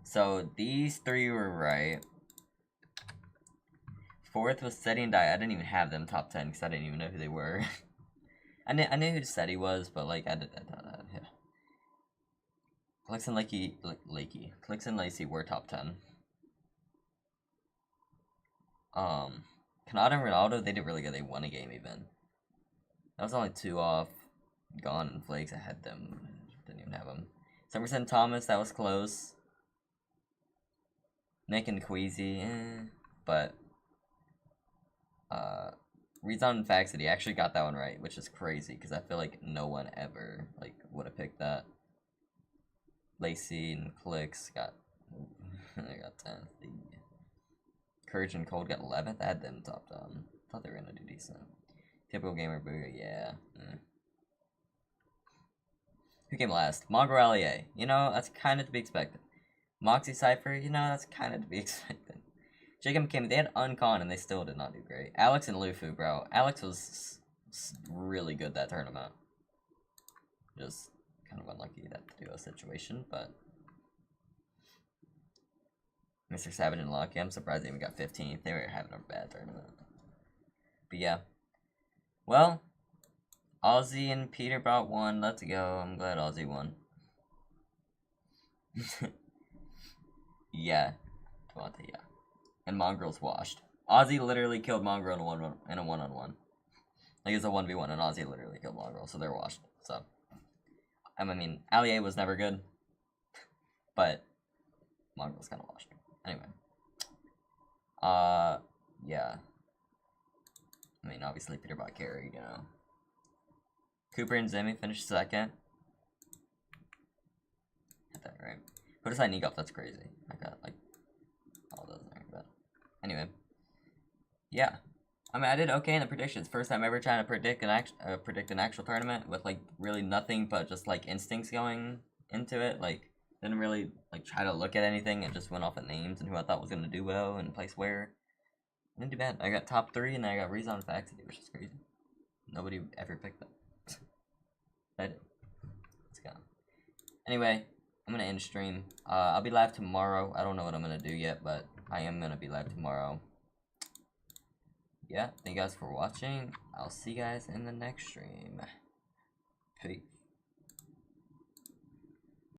[SPEAKER 2] So these 3 were right. 4th was Seti and Daya. I didn't even have them top 10 because I didn't even know who they were. I knew who Seti was, but like I yeah. Clicks and Clicks and Lacey were top 10. Canada and Ronaldo, they did really good. They won a game even. That was only 2 off. Gone and Flakes, I had them. Didn't even have them. Somerset Thomas, that was close. Nick and Queasy, but Rezon and Faxity actually got that one right, which is crazy because I feel like no one ever like would have picked that. Lacey and Clicks got they got 10th. Courage and Cold got 11th. I had them top 10. Thought they were gonna do decent. Typical Gamer Booger, yeah. Who came last? Mongrel Allier. You know, that's kind of to be expected. Moxie Cypher, you know, that's kind of to be expected. Jacob came, they had Uncon and they still did not do great. Alex and Lufu, bro. Alex was really good that tournament. Just kind of unlucky that duo situation, but Mr. Savage and Lucky, I'm surprised they even got 15th. They were having a bad tournament. But yeah. Well, Ozzy and Peterbot won. Let's go. I'm glad Ozzy won. Yeah. Devontae, yeah. And Mongrel's washed. Ozzy literally killed Mongrel in a one-on-one. Like, it's a 1v1, and Ozzy literally killed Mongrel, so they're washed. So, I mean, Allier was never good, but Mongrel's kind of washed. Anyway. Yeah. I mean, obviously, Peterbot carried, you know. Cooper and Zemie finished 2nd. Hit that right. Who does I need off? That's crazy. I got, like, all those. Anyway, yeah. I mean, I did okay in the predictions. First time ever trying to predict an actual tournament with like really nothing but just like instincts going into it. Like didn't really like try to look at anything and just went off of names and who I thought was gonna do well and place where. I didn't do bad. I got top 3 and I got Reason with accident, which is crazy. Nobody ever picked that. I did. Let's go. Anyway, I'm gonna end stream. I'll be live tomorrow. I don't know what I'm gonna do yet, but I am gonna be live tomorrow. Yeah, thank you guys for watching. I'll see you guys in the next stream. Peace.